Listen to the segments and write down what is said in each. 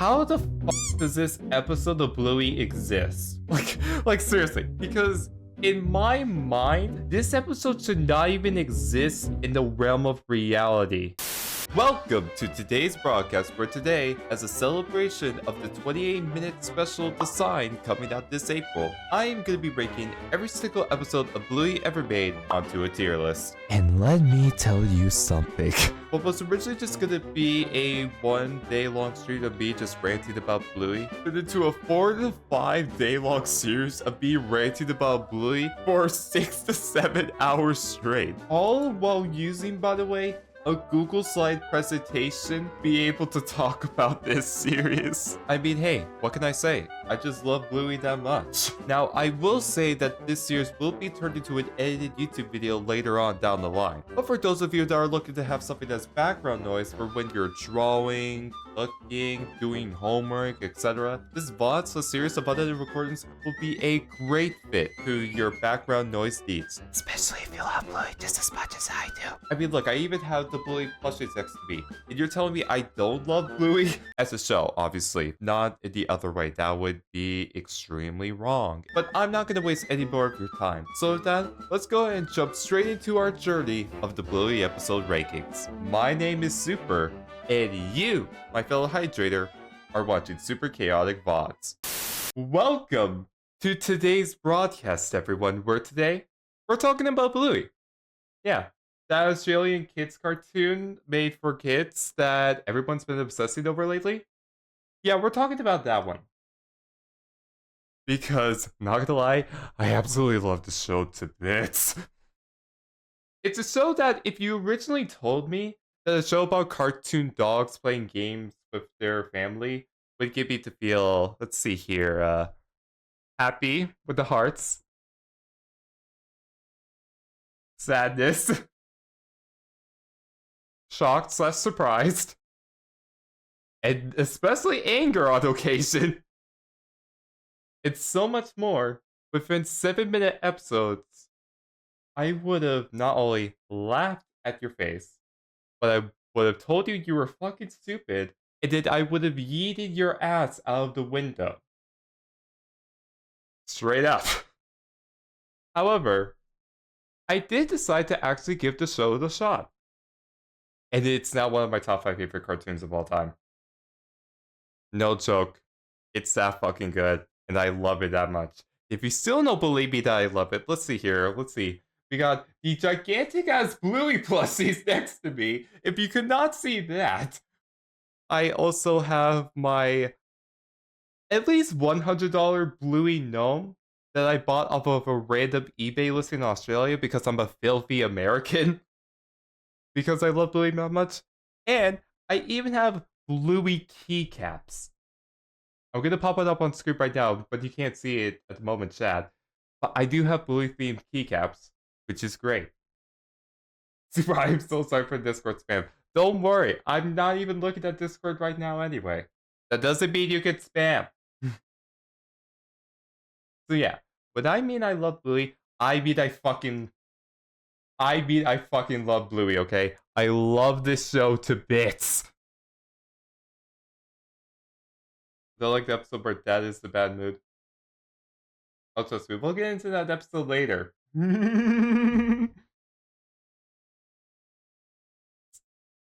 how the fuck does this episode of Bluey exist? Like seriously, because in my mind, this episode should not even exist in the realm of reality. Welcome to today's broadcast, where today, as a celebration of the 28-minute special design coming out this April, I am going to be breaking every single episode of Bluey ever made onto a tier list. And let me tell you something. What was originally just going to be a 1 day long stream of me just ranting about Bluey turned into a 4 to 5 day long series of me ranting about Bluey for 6 to 7 hours straight. All while using, by the way, a Google slide presentation be able to talk about this series. I mean, hey, what can I say? I just love Bluey that much. Now, I will say that this series will be turned into an edited YouTube video later on down the line. But for those of you that are looking to have something as background noise for when you're drawing, cooking, doing homework, etc., this VODs, a series of unedited recordings, will be a great fit to your background noise needs. Especially if you love Bluey just as much as I do. I mean, look, I even have the Bluey plushies next to me. And you're telling me I don't love Bluey? As a show, obviously. Not in the other way. That would be extremely wrong. But I'm not going to waste any more of your time. So with that, let's go ahead and jump straight into our journey of the Bluey episode rankings. My name is Super, and you, my fellow hydrator, are watching Super Chaotic VODs. Welcome to today's broadcast, everyone, where today we're talking about Bluey. Yeah, that Australian kids cartoon made for kids that everyone's been obsessing over lately. Yeah, we're talking about that one. Because, not gonna lie, I absolutely love the show to bits. It's a show that if you originally told me that a show about cartoon dogs playing games with their family would get me to feel, let's see here, happy with the hearts, sadness, shocked / surprised, and especially anger on occasion. It's so much more. Within 7-minute episodes, I would have not only laughed at your face, but I would have told you you were fucking stupid, and then I would have yeeted your ass out of the window. Straight up. However, I did decide to actually give the show the shot. And it's now one of my top 5 favorite cartoons of all time. No joke. It's that fucking good, and I love it that much. If you still don't believe me that I love it, let's see here. Let's see. We got the gigantic ass Bluey plushies next to me. If you could not see that, I also have my at least $100 Bluey gnome that I bought off of a random eBay listing in Australia because I'm a filthy American. Because I love Bluey that much. And I even have Bluey keycaps. I'm going to pop it up on screen right now, but you can't see it at the moment, chat. But I do have Bluey themed keycaps, which is great. Super, I'm so sorry for Discord spam. Don't worry, I'm not even looking at Discord right now anyway. That doesn't mean you can spam. So yeah, when I mean I love Bluey, I mean I fucking love Bluey, okay? I love this show to bits. I like the episode where Dad is the bad mood. Oh, trust me, we'll get into that episode later.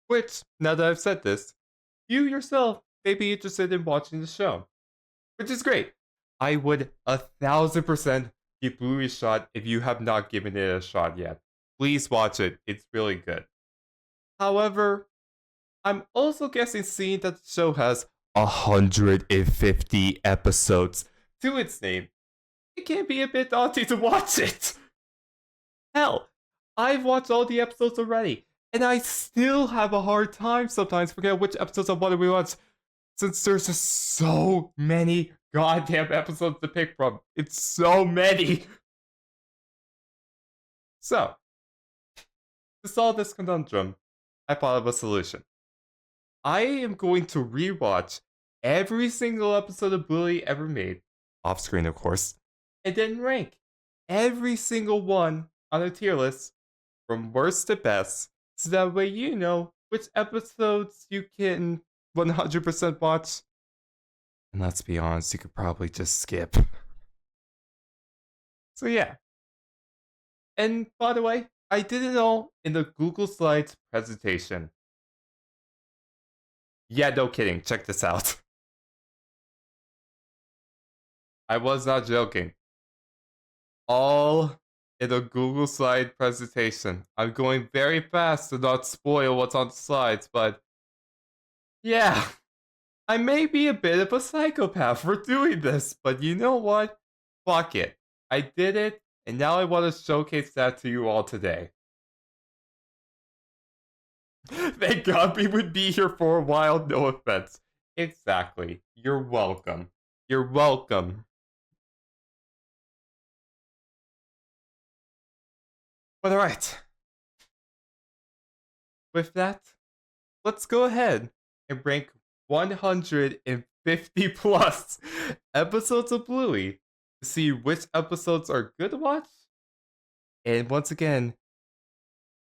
Which, now that I've said this, you yourself may be interested in watching the show. Which is great. I would 1000% give Bluey a shot if you have not given it a shot yet. Please watch it, it's really good. However, I'm also guessing seeing that the show has 150 episodes to its name, it can be a bit daunting to watch it. Hell, I've watched all the episodes already, and I still have a hard time sometimes forgetting which episodes I want to rewatch, since there's just so many goddamn episodes to pick from. It's so many. So, to solve this conundrum, I thought of a solution. I am going to rewatch every single episode of Bluey ever made, off screen of course, and then rank every single one on a tier list from worst to best, so that way you know which episodes you can 100% watch And let's be honest, you could probably just skip. So yeah. And by the way, I did it all in the Google Slides presentation. Yeah, no kidding. Check this out. I was not joking. All in a Google Slide presentation. I'm going very fast to not spoil what's on the slides, but yeah, I may be a bit of a psychopath for doing this, but you know what? Fuck it. I did it, and now I want to showcase that to you all today. Thank God we would be here for a while, no offense. Exactly. You're welcome. You're welcome. But alright. With that, let's go ahead and rank 150 plus episodes of Bluey to see which episodes are good to watch. And once again,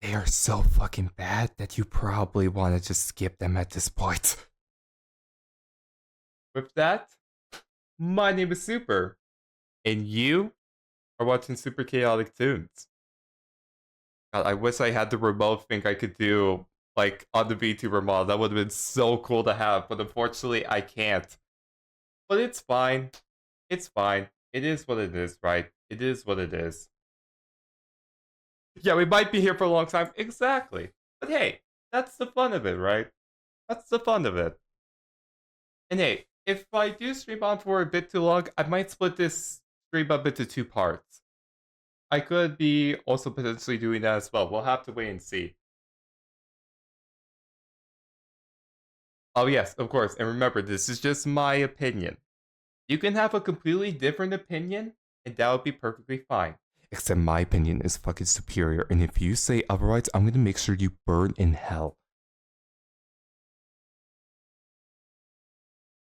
they are so fucking bad that you probably want to just skip them at this point. With that, my name is Super, and you are watching SuperChaotictoonz. God, I wish I had the remote thing I could do, like, on the VTuber model. That would have been so cool to have, but unfortunately, I can't. But it's fine. It's fine. It is what it is, right? It is what it is. Yeah, we might be here for a long time. Exactly. But hey, that's the fun of it, right? That's the fun of it. And hey, if I do stream on for a bit too long, I might split this stream up into 2 parts. I could be also potentially doing that as well. We'll have to wait and see. Oh yes, of course. And remember, this is just my opinion. You can have a completely different opinion, and that would be perfectly fine. Except my opinion is fucking superior, and if you say otherwise, I'm gonna make sure you burn in hell.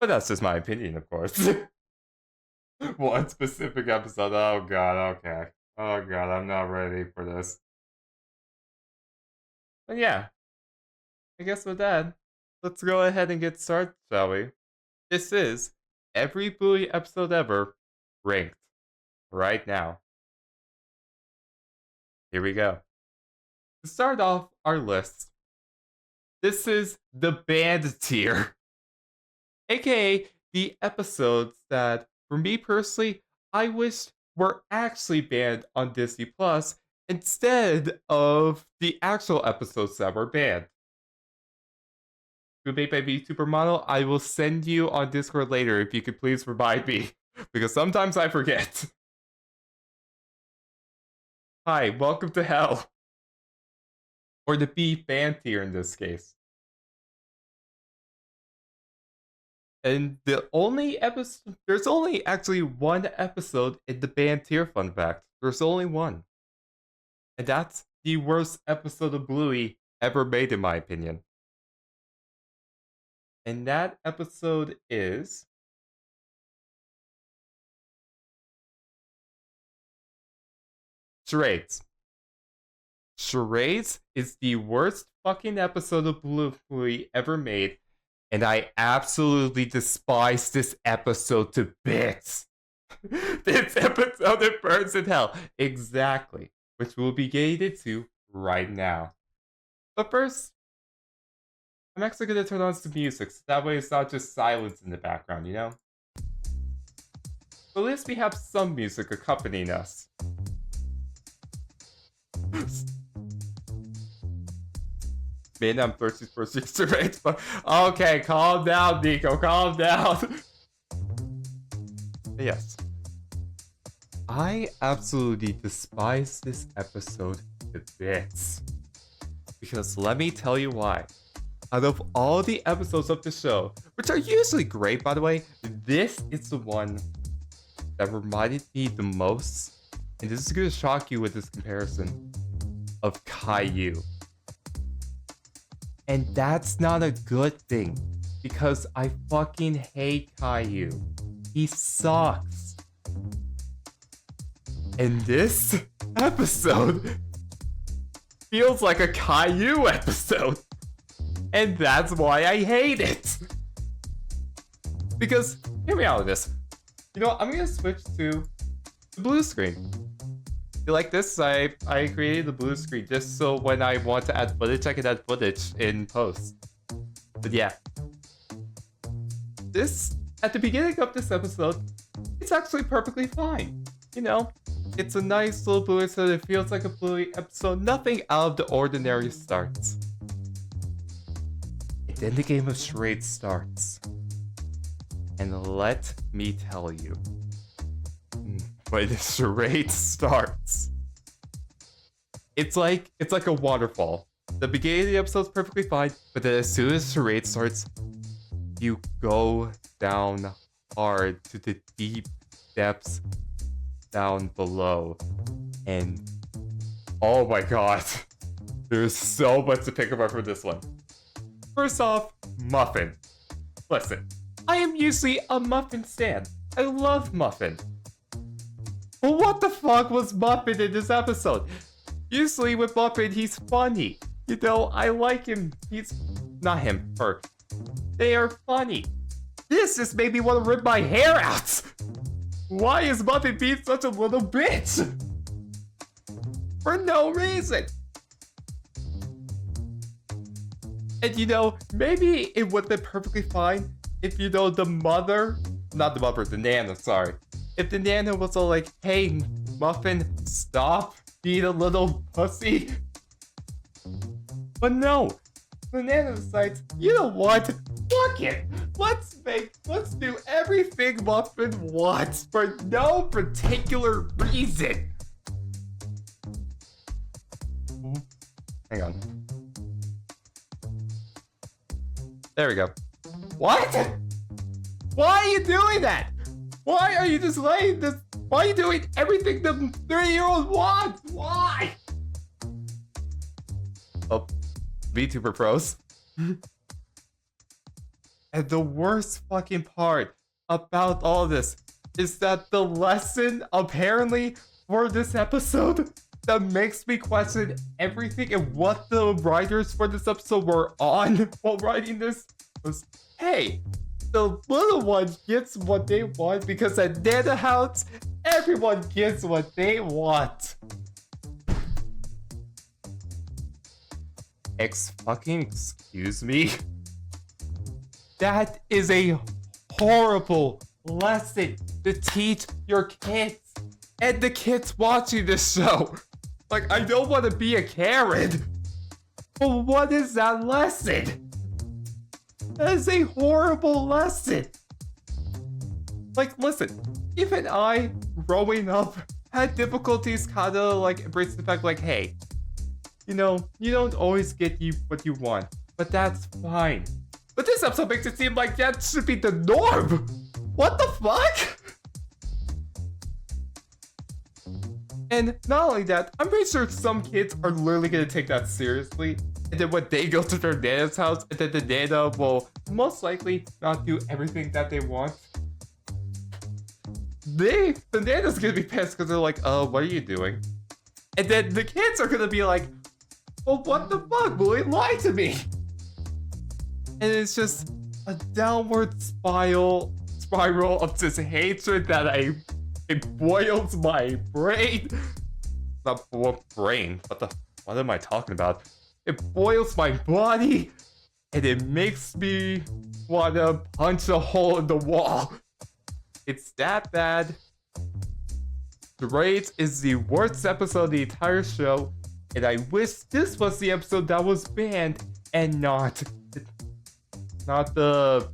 But that's just my opinion, of course. One specific episode. Oh god, okay. Oh god, I'm not ready for this. But yeah, I guess with that, let's go ahead and get started, shall we? This is every Bluey episode ever ranked right now. Here we go. To start off our list, this is the banned tier, aka the episodes that, for me personally, I wish were actually banned on Disney Plus instead of the actual episodes that were banned. Who made my VTuber model? I will send you on Discord later if you could please remind me, because sometimes I forget. Hi, welcome to hell. Or the B banned tier in this case. And the only episode, there's only actually one episode in the banned tier, fun fact. There's only one. And that's the worst episode of Bluey ever made, in my opinion. And that episode is Charades. Charades is the worst fucking episode of Bluey ever made, and I absolutely despise this episode to bits. This episode that burns in hell. Exactly. Which we'll be getting into right now. But first, I'm actually going to turn on some music, so that way it's not just silence in the background, you know? So at least we have some music accompanying us. Man, I'm thirsty for Easter eggs, but okay, calm down, Nico, calm down. Yes. I absolutely despise this episode to bits. Because let me tell you why. Out of all the episodes of the show, which are usually great, by the way, this is the one that reminded me the most, and this is going to shock you with this comparison, of Caillou. And that's not a good thing, because I fucking hate Caillou. He sucks. And this episode feels like a Caillou episode. And that's why I hate it. Because, hear me out with this. You know what? I'm gonna switch to the blue screen. You like this? I created the blue screen just so when I want to add footage, I can add footage in post. But yeah. This, at the beginning of this episode, it's actually perfectly fine. You know, it's a nice little Bluey episode. It feels like a Bluey episode. Nothing out of the ordinary starts. And then the game of charades starts. And let me tell you, when the charade starts, it's like a waterfall. The beginning of the episode's perfectly fine, but then as soon as the charade starts, you go down hard to the deep depths down below. And oh my god, there's so much to pick apart from this one. First off, Muffin. Listen, I am usually a Muffin stan. I love Muffin. But what the fuck was Muffin in this episode? Usually with Muffin, he's funny. You know, I like him. He's... not him, her. They are funny. This just made me want to rip my hair out. Why is Muffin being such a little bitch? For no reason. And you know, maybe it would have been perfectly fine if, you know, the mother... not the mother, the Nana, sorry. If the Nana was all like, hey, Muffin, stop being a little pussy. But no, the Nana decides, you know what? Fuck it. Let's do everything Muffin wants for no particular reason. Hang on. There we go. What? Why are you doing that? Why are you just laying this? Why are you doing everything the 30-year-old wants? Why? Oh, VTuber pros. And the worst fucking part about all this is that the lesson, apparently, for this episode that makes me question everything and what the writers for this episode were on while writing this was, hey, the little one gets what they want because at Nana House, everyone gets what they want. Excuse me? That is a horrible lesson to teach your kids and the kids watching this show. Like, I don't want to be a Karen, but what is that lesson? That is a horrible lesson. Like, listen, even I, growing up, had difficulties kind of like embracing the fact like, hey, you know, you don't always get what you want, but that's fine. But this episode makes it seem like that should be the norm. What the fuck? And not only that, I'm pretty sure some kids are literally gonna take that seriously. And then when they go to their Nana's house, and then the Nana will most likely not do everything that they want. The Nana's gonna be pissed because they're like, oh, what are you doing? And then the kids are gonna be like, well, what the fuck, Bluey lied to me. And it's just a downward spiral of this hatred that it boils my brain. Not brain, what am I talking about? It boils my body, and it makes me want to punch a hole in the wall. It's that bad. Charades is the worst episode of the entire show, and I wish this was the episode that was banned and not the...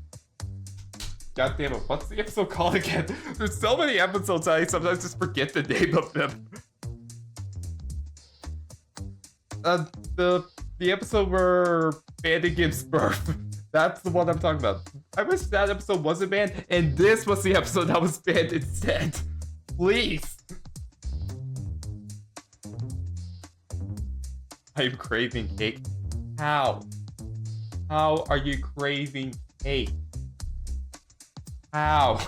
God damn it, what's the episode called again? There's so many episodes I sometimes just forget the name of them. The episode where Bandit gives birth. That's the one I'm talking about. I wish that episode wasn't banned, and this was the episode that was banned instead. Please. I'm craving cake. How? How are you craving cake? How?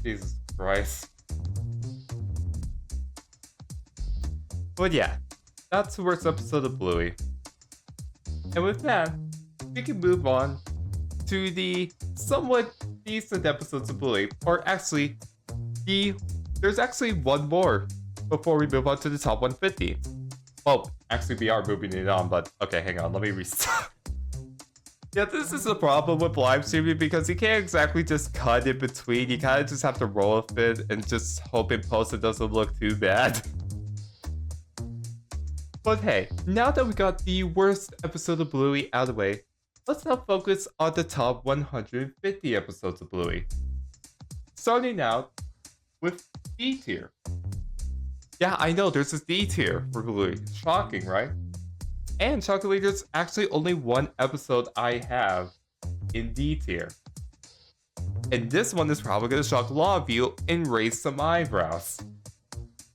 Jesus Christ. But yeah, that's the worst episode of Bluey. And with that, we can move on to the somewhat decent episodes of Bluey. Or actually, there's actually one more before we move on to the top 150. Well, actually we are moving it on, but okay, hang on, let me restart. Yeah, this is the problem with live streaming because you can't exactly just cut in between. You kind of just have to roll with it and just hope in post it doesn't look too bad. But hey, now that we got the worst episode of Bluey out of the way, let's now focus on the top 150 episodes of Bluey. Starting out with D tier. Yeah, I know, there's this D tier for Bluey. Shocking, right? And shockingly, there's actually only one episode I have in D tier. And this one is probably going to shock a lot of you and raise some eyebrows.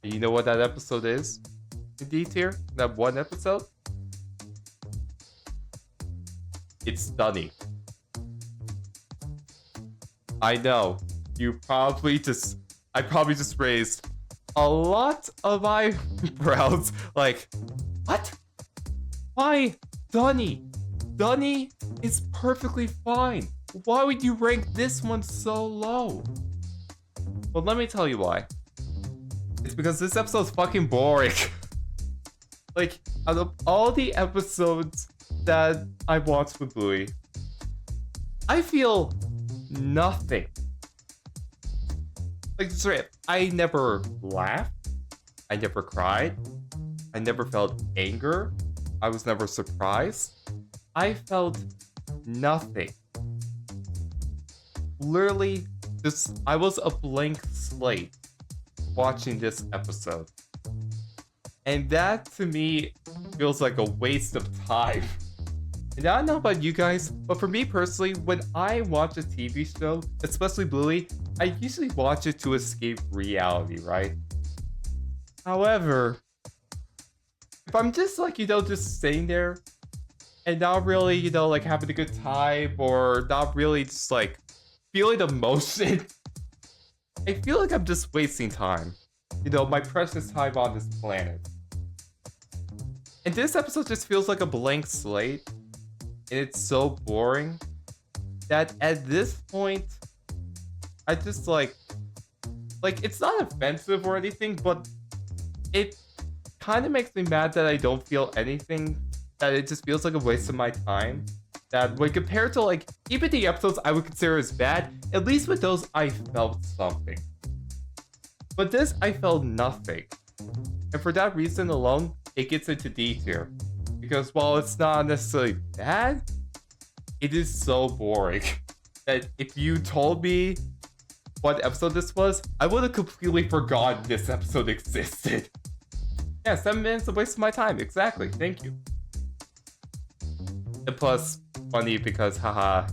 And you know what that episode is in D tier? That one episode? It's Dunny. I know, I probably just raised a lot of eyebrows. Like, what? Why Dunny? Dunny is perfectly fine. Why would you rank this one so low? Well, let me tell you why. It's because this episode's fucking boring. Like, out of all the episodes that I watched with Bluey, I feel nothing. Like, straight, I never laughed. I never cried. I never felt anger. I was never surprised. I felt nothing. Literally, I was a blank slate watching this episode. And that, to me, feels like a waste of time. And I don't know about you guys, but for me personally, when I watch a TV show, especially Bluey, I usually watch it to escape reality, right? However, if I'm just like, just sitting there and not really, like having a good time or not really just like feeling emotion, I feel like I'm just wasting time. My precious time on this planet. And this episode just feels like a blank slate. And it's so boring that at this point, I just like it's not offensive or anything, but it kind of makes me mad that I don't feel anything, that it just feels like a waste of my time. That when compared to like even the episodes I would consider as bad, at least with those I felt something. But this I felt nothing. And for that reason alone, it gets into D tier. Because while it's not necessarily bad, it is so boring that if you told me what episode this was, I would have completely forgotten this episode existed. Yeah, 7 minutes of waste of my time. Exactly. Thank you. And plus, funny because, haha,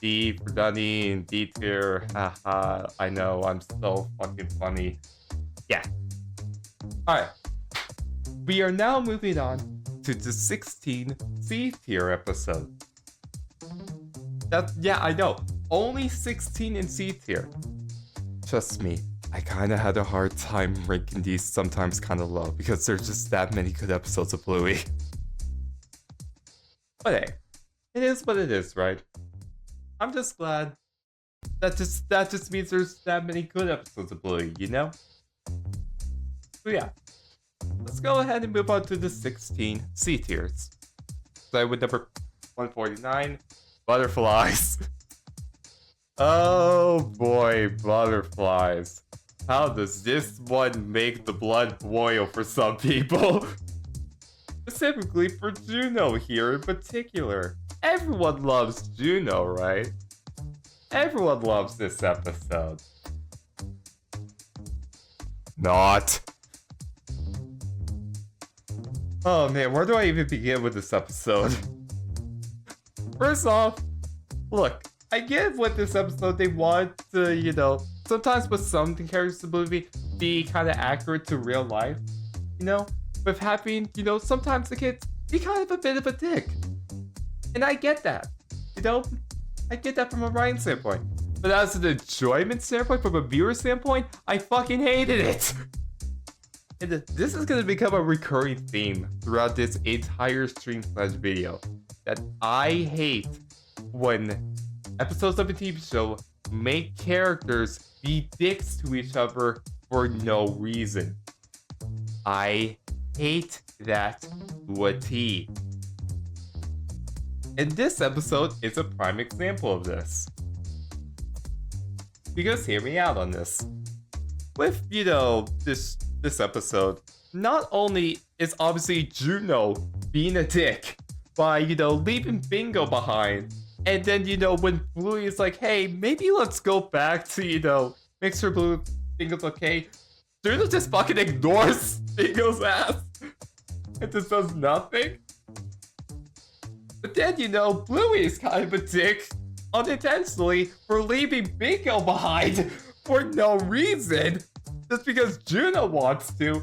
D for Dunny and D tier, haha, I know, I'm so fucking funny. Yeah. Alright. We are now moving on to the 16 C tier episode. Yeah, I know. Only 16 in C tier. Trust me, I kind of had a hard time ranking these sometimes kind of low because there's just that many good episodes of Bluey. But hey, it is what it is, right? I'm just glad that just means there's that many good episodes of Bluey, So yeah, let's go ahead and move on to the 16 C tiers. So with number 149, Butterflies. Oh boy, Butterflies. How does this one make the blood boil for some people? Specifically for Juno here in particular. Everyone loves Juno, right? Everyone loves this episode. Not. Oh man, where do I even begin with this episode? First off, look, I get with this episode they want to, sometimes with some characters in the movie be kind of accurate to real life, with having, sometimes the kids be kind of a bit of a dick. And I get that, I get that from a writing standpoint. But as an enjoyment standpoint, from a viewer standpoint, I fucking hated it. And this is going to become a recurring theme throughout this entire stream/video. That I hate when episodes of a TV show make characters be dicks to each other for no reason. I hate that to a T. And this episode is a prime example of this. Because hear me out on this. With, this episode, not only is obviously Juno being a dick by, leaving Bingo behind, and then, when Bluey is like, hey, maybe let's go back to, make sure Bingo's okay, Juno just fucking ignores Bingo's ass and just does nothing. But then, Bluey is kind of a dick unintentionally for leaving Bingo behind for no reason, just because Juno wants to.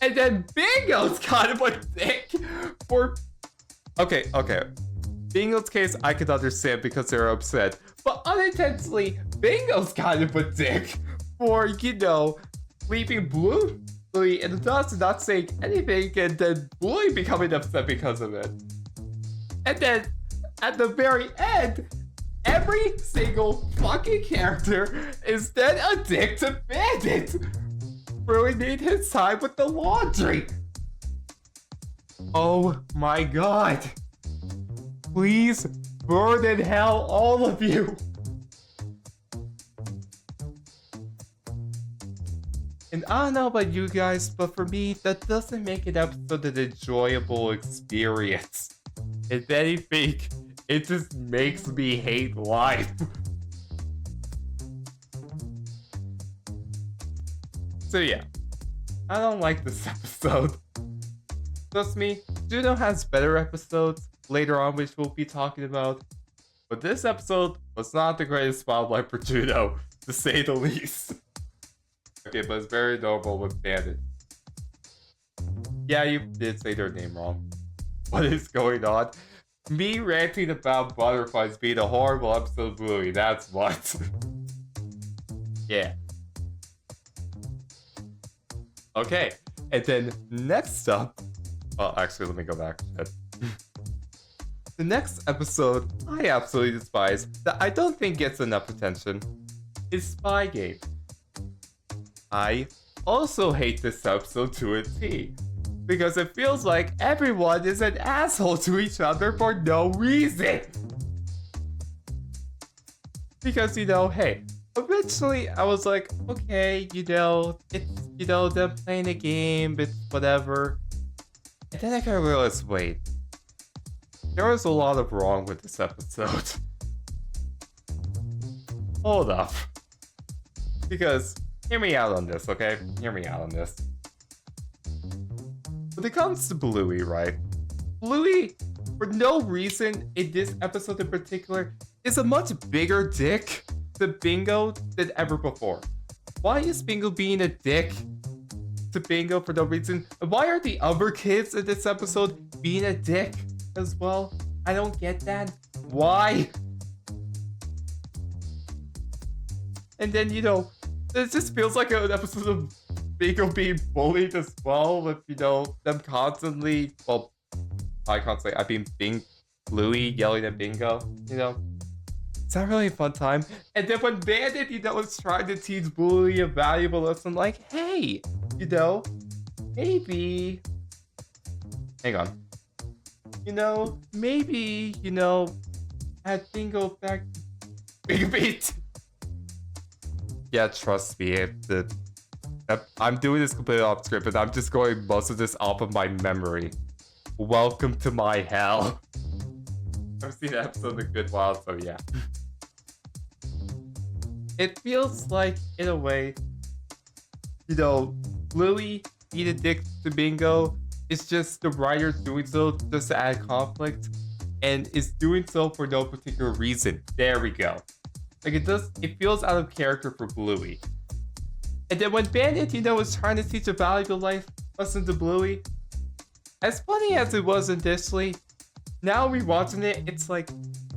And then Bingo's kind of a dick for... Okay. Bingo's case, I could understand because they're upset. But unintentionally, Bingo's kind of a dick for, leaving Bluey in the dust and not saying anything, and then Bluey becoming upset because of it. And then, at the very end, every single fucking character is then a dick to Bandit for ruining his time with the laundry. Oh my god. Please burn in hell, all of you. And I don't know about you guys, but for me, that doesn't make an episode an enjoyable experience. If anything, it just makes me hate life. So yeah, I don't like this episode. Trust me, Juno has better episodes later on which we'll be talking about. But this episode was not the greatest spotlight for Juno, to say the least. Okay, but it's very normal with Bandit. Yeah, you did say their name wrong. What is going on? Me ranting about butterflies being a horrible episode of Bluey, that's what. Yeah. Okay, and then next up... Well, actually, let me go back. The next episode I absolutely despise, that I don't think gets enough attention, is Spygate. I also hate this episode to a T, because it feels like everyone is an asshole to each other for no reason. Because, hey, originally I was like, okay, it's, them playing a game, it's whatever. And then I kind of realized, wait, there was a lot of wrong with this episode. Hold up. Because, hear me out on this, okay? Hear me out on this. When it comes to Bluey, right? Bluey, for no reason in this episode in particular, is a much bigger dick to Bingo than ever before. Why is Bingo being a dick to Bingo for no reason? And why are the other kids in this episode being a dick as well? I don't get that. Why? And then, it just feels like an episode of Bingo being bullied as well, with, them constantly, well, I can't say, Bluey yelling at Bingo, It's not really a fun time. And then when Bandit, is trying to teach Bluey a valuable lesson, like, hey, maybe, hang on, maybe, add Bingo back to Beat. Yeah, trust me, I'm doing this completely off script, and I'm just going most of this off of my memory. Welcome to my hell. I've seen that episode in a good while, so yeah. It feels like, in a way, Bluey being a dick to Bingo is just the writer doing so just to add conflict, and is doing so for no particular reason. There we go. Like, it feels out of character for Bluey. And then when Bandit, is trying to teach a valuable life lesson to Bluey, as funny as it was initially, now rewatching it, it's like,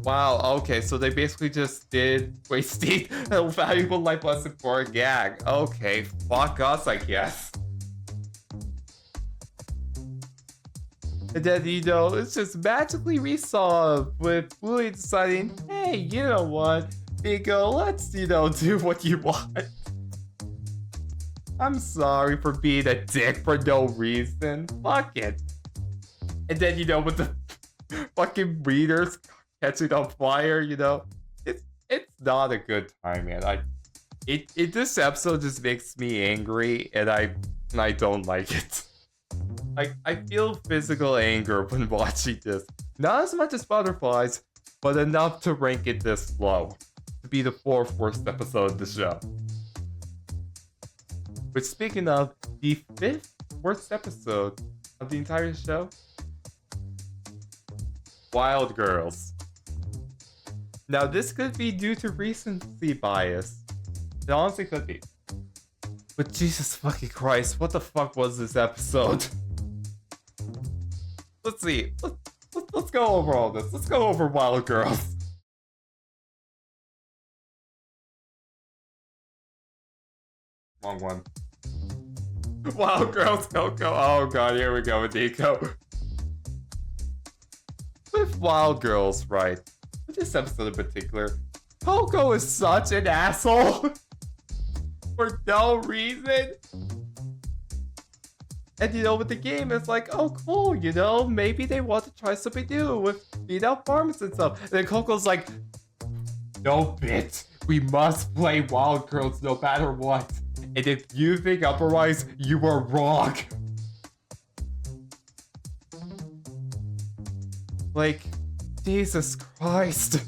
wow, okay, so they basically just did wasting a valuable life lesson for a gag. Okay, fuck us, I guess. And then, you know, it's just magically resolved with Bluey deciding, hey, you know what, Bingo, let's, you know, do what you want. I'm sorry for being a dick for no reason. Fuck it. And then, you know, with the fucking readers catching on fire, you know, it's not a good time, man. This episode just makes me angry, and I don't like it. I feel physical anger when watching this. Not as much as Butterflies, but enough to rank it this low. To be the 4th worst episode of the show. But speaking of, the 5th worst episode of the entire show? Wild Girls. Now this could be due to recency bias. It honestly could be. But Jesus fucking Christ, what the fuck was this episode? Let's see. Let's go over all this. Let's go over Wild Girls. Wrong one. Wild Girls Coco. Oh god, here we go with Nico. With Wild Girls, right? With this episode in particular, Coco is such an asshole. For no reason. And you know, with the game, it's like, oh cool, you know, maybe they want to try something new with female farmers and stuff. And then Coco's like, no bitch, we must play Wild Girls no matter what. And if you think otherwise, you are wrong. Like, Jesus Christ.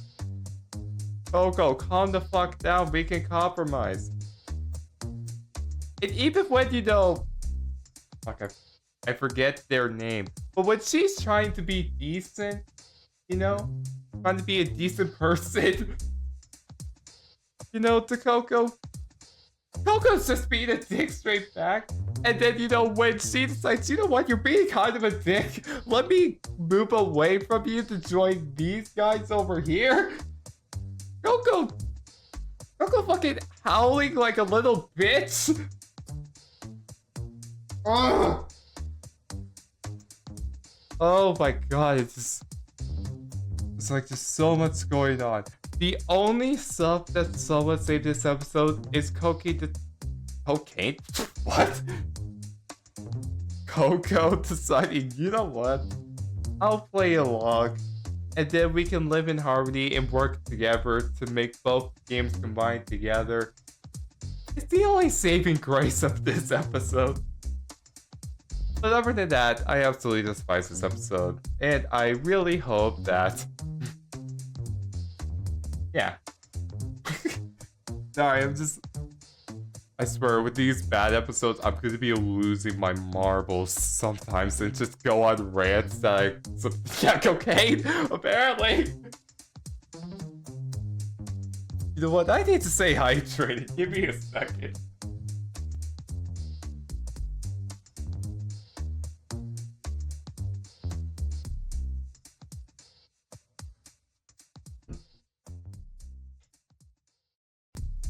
Coco, calm the fuck down, we can compromise. And even when, you know, fuck, I forget their name. But when she's trying to be decent, you know, trying to be a decent person, you know, to Coco, Coco's just being a dick straight back. And then, you know, when she decides, you know what, you're being kind of a dick, let me move away from you to join these guys over here. Coco fucking howling like a little bitch. Ugh. Oh my god, it's like there's so much going on. The only stuff that somewhat saved this episode is cocaine. What? Coco deciding, you know what? I'll play along, and then we can live in harmony and work together to make both games combined together. It's the only saving grace of this episode. But other than that, I absolutely despise this episode, and I really hope that... yeah. Sorry, I swear, with these bad episodes, I'm gonna be losing my marbles sometimes and just go on rants that yeah, cocaine, apparently. You know what? I need to stay hydrated. Give me a second.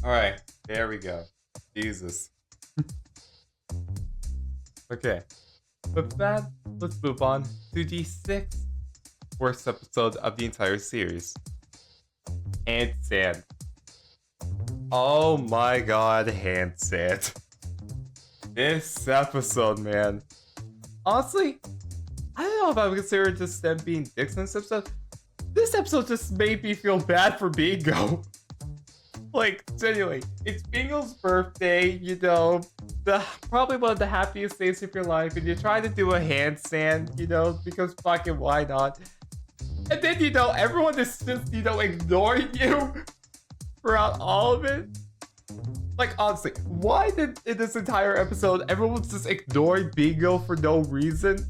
Alright, there we go. Jesus. Okay. With that, let's move on to the 6th worst episode of the entire series. Hand Sand. Oh my god, Hand Sand. This episode, man. Honestly, I don't know if I would consider just them being dicks in this episode. This episode just made me feel bad for Bingo. Like, genuinely, it's Bingo's birthday, you know, probably one of the happiest days of your life, and you're trying to do a handstand, you know, because fucking why not? And then, you know, everyone is just, you know, ignoring you throughout all of it. Like, honestly, why did in this entire episode everyone's just ignoring Bingo for no reason?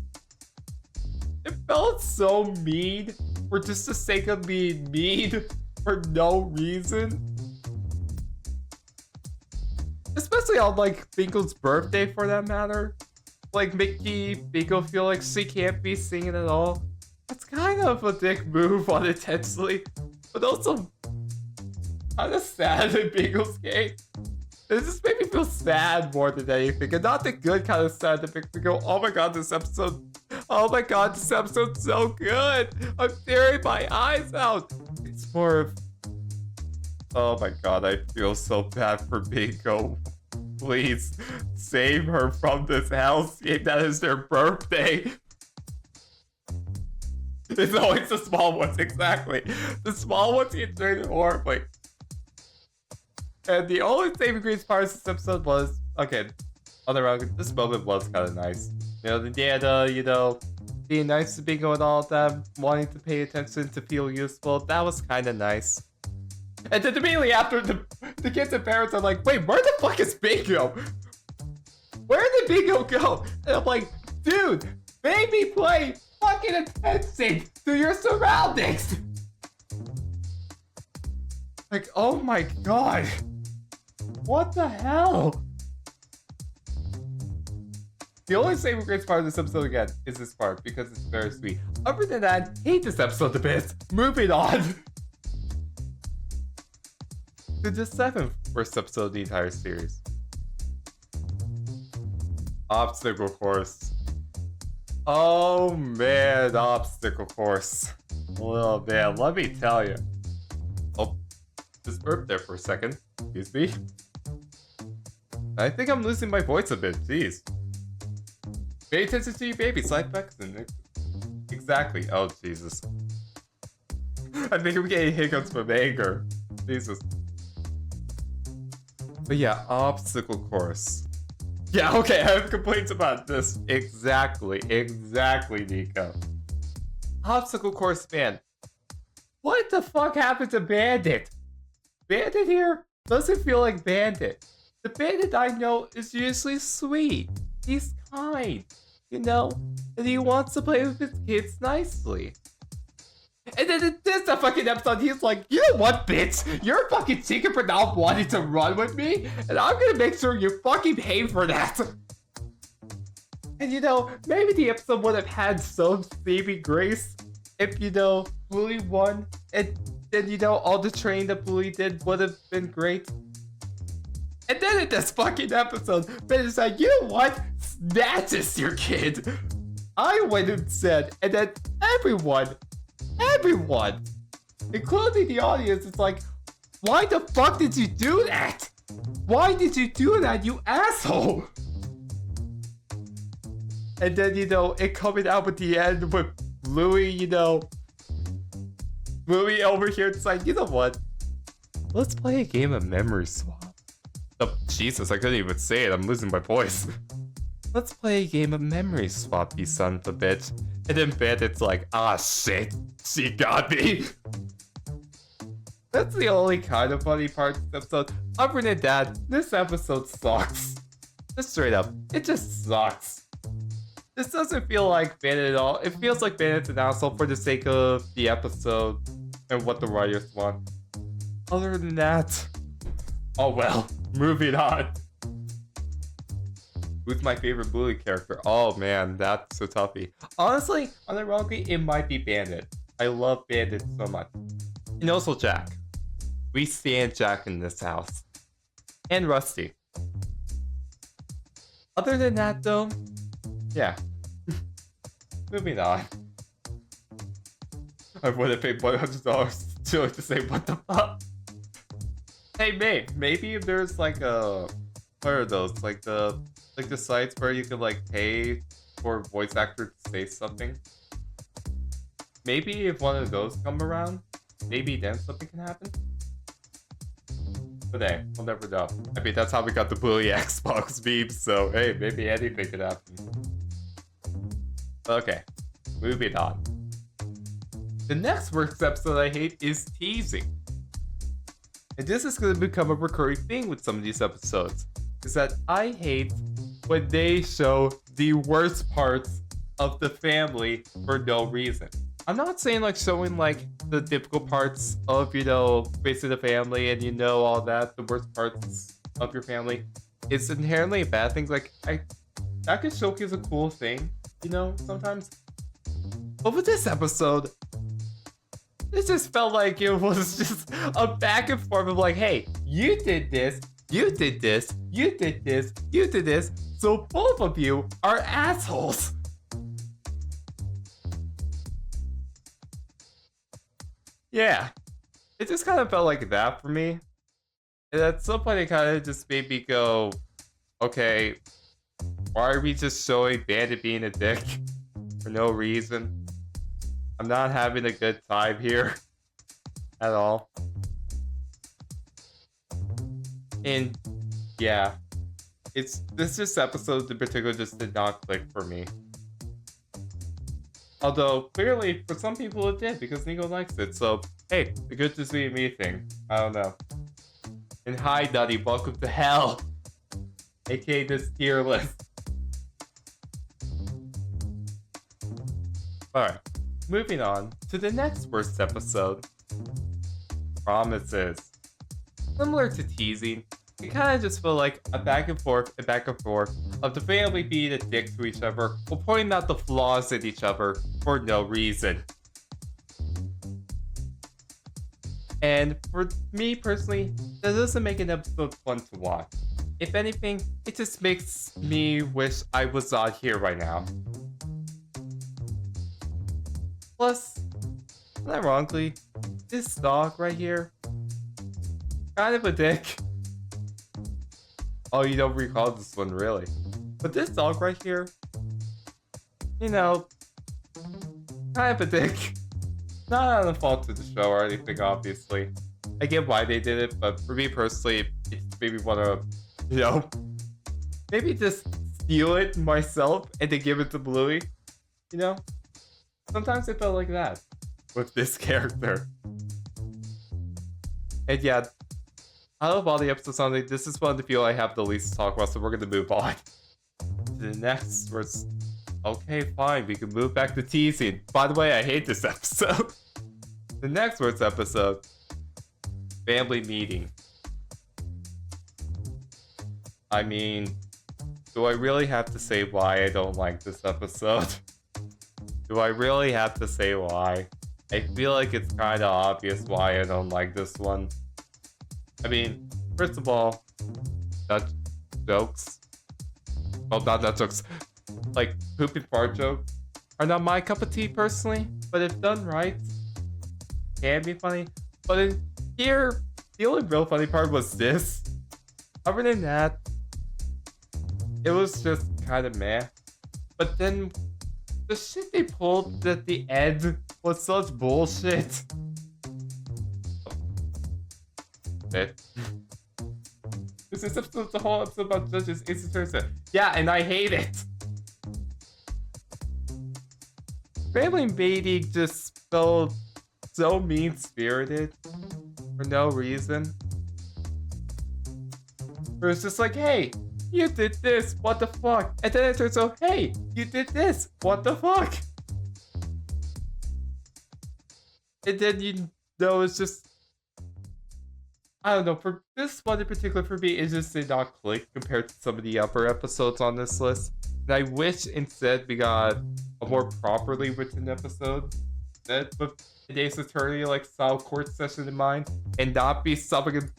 It felt so mean for just the sake of being mean for no reason. Especially on, like, Bingo's birthday, for that matter. Like, making Bingo feel like she can't be singing at all. That's kind of a dick move unintentionally. But also, kind of sad in Bingo's case. It just made me feel sad more than anything. And not the good kind of sad that makes me go, oh my god, this episode... Oh my god, this episode's so good. I'm tearing my eyes out. It's more of... Oh my god, I feel so bad for Bingo. Please save her from this hellscape. That is their birthday. It's always the small ones, exactly. The small ones get treated horribly. And the only saving grace part of this episode was, okay, on the round, this moment was kind of nice. You know, the data, you know, being nice to Bingo and all of them, wanting to pay attention to feel useful, that was kind of nice. And then immediately after, the kids and parents are like, wait, where the fuck is Bingo? Where did Bingo go? And I'm like, dude, maybe play fucking attention to your surroundings. Like, oh my god. What the hell? The only saving grace part of this episode again is this part because it's very sweet. Other than that, hate this episode a bit. Moving on to the 7th worst episode of the entire series. Obstacle course. Oh man, obstacle course. Oh man, let me tell you. Oh, just burped there for a second. Excuse me. I think I'm losing my voice a bit. Jeez. Pay attention to your baby. Slide back. Exactly. Oh Jesus. I think I'm getting hiccups from anger. Jesus. But yeah, obstacle course. Yeah, okay, I have complaints about this. Exactly, Nico. Obstacle course, man. What the fuck happened to Bandit? Bandit here doesn't feel like Bandit. The Bandit I know is usually sweet. He's kind, you know? And he wants to play with his kids nicely. And then in this fucking episode, he's like, you know what, bitch? You're a fucking chicken for not wanting to run with me, and I'm gonna make sure you fucking pay for that. And you know, maybe the episode would have had some saving grace if, you know, Bluey won, and then, you know, all the training that Bluey did would have been great. And then in this fucking episode, Ben is like, you know what? Snatches your kid. I went and said, and then everyone, including the audience, is like, why the fuck did you do that? Why did you do that, you asshole? And then, you know, it coming out at the end with Bluey, you know, Bluey over here, it's like, you know what? Let's play a game of memory swap. Oh, Jesus, I couldn't even say it. I'm losing my voice. Let's play a game of memory swap, you son of a bitch. And then Bandit's like, ah shit, she got me. That's the only kind of funny part of this episode. Other than that, this episode sucks. Just straight up, it just sucks. This doesn't feel like Bandit at all. It feels like Bandit's an asshole for the sake of the episode and what the writers want. Other than that, oh well, moving on. Who's my favorite Bluey character? Oh man, that's a toughie. Honestly, unironically, it might be Bandit. I love Bandit so much. And also Jack. We stand Jack in this house. And Rusty. Other than that though, yeah. Moving on. I would have paid $100 to say what the fuck. Hey babe, maybe if there's like a, what are those? Like the sites where you can like pay for a voice actor to say something. Maybe if one of those come around, maybe then something can happen. But hey, we'll never know. I mean, that's how we got the Bluey Xbox meme, so hey, maybe anything could happen. Okay, moving on. The next worst episode I hate is teasing. And this is going to become a recurring thing with some of these episodes. Is that I hate when they show the worst parts of the family for no reason. I'm not saying like showing like the difficult parts of, you know, facing the family and, you know, all that, the worst parts of your family. It's inherently a bad thing. Like, that could showcase a cool thing, you know, sometimes. But with this episode, it just felt like it was just a back and forth of like, hey, you did this, you did this, you did this, you did this, so both of you are assholes. Yeah, it just kind of felt like that for me. And at some point, it kind of just made me go, okay, why are we just showing Bandit being a dick for no reason? I'm not having a good time here at all. And yeah, this episode in particular just did not click for me. Although clearly for some people it did because Nico likes it. So hey, the good to see me thing. I don't know. And hi, Duddy, welcome to hell, aka this tier list. Alright, moving on to the next worst episode. Promises. Similar to teasing, it kind of just felt like a back and forth of the family being a dick to each other or pointing out the flaws in each other for no reason. And for me personally, that doesn't make an episode fun to watch. If anything, it just makes me wish I was not here right now. Plus, ironically, this dog right here, kind of a dick. Oh, you don't recall this one, really. But this dog right here, you know, kind of a dick. Not on the fault of the show or anything, obviously. I get why they did it, but for me personally, it made me want to, you know, maybe just steal it myself and then give it to Bluey. You know? Sometimes it felt like that with this character. And yeah, out of all the episodes on it, this is one of the few I have the least to talk about, so we're gonna move on to the next. Okay, fine, we can move back to teasing. By the way, I hate this episode. The next worst episode, family meeting. I mean, do I really have to say why I don't like this episode? Do I really have to say why? I feel like it's kind of obvious why I don't like this one. I mean, first of all, nut jokes. Well, not nut jokes. Like, poop and fart jokes are not my cup of tea personally, but if done right, can be funny. But in here, the only real funny part was this. Other than that, it was just kind of meh. But then, the shit they pulled at the end was such bullshit. This is the whole episode about judges. It's a yeah, and I hate it. Family meeting just felt so mean-spirited for no reason. It was just like, hey, you did this, what the fuck? And then it turns out, hey, you did this, what the fuck? And then, you know, it's just, I don't know, for this one in particular for me, it just did not click compared to some of the upper episodes on this list. And I wish instead we got a more properly written episode that with today's attorney like style court session in mind, and not be something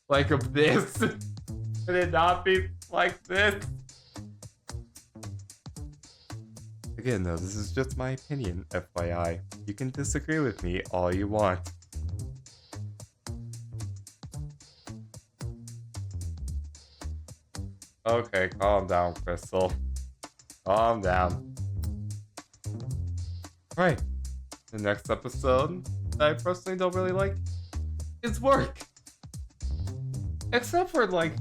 like of this. And it not be like this. Again though, this is just my opinion, FYI. You can disagree with me all you want. Okay, calm down, Crystal. Calm down. Right. The next episode that I personally don't really like is work. Except for, like,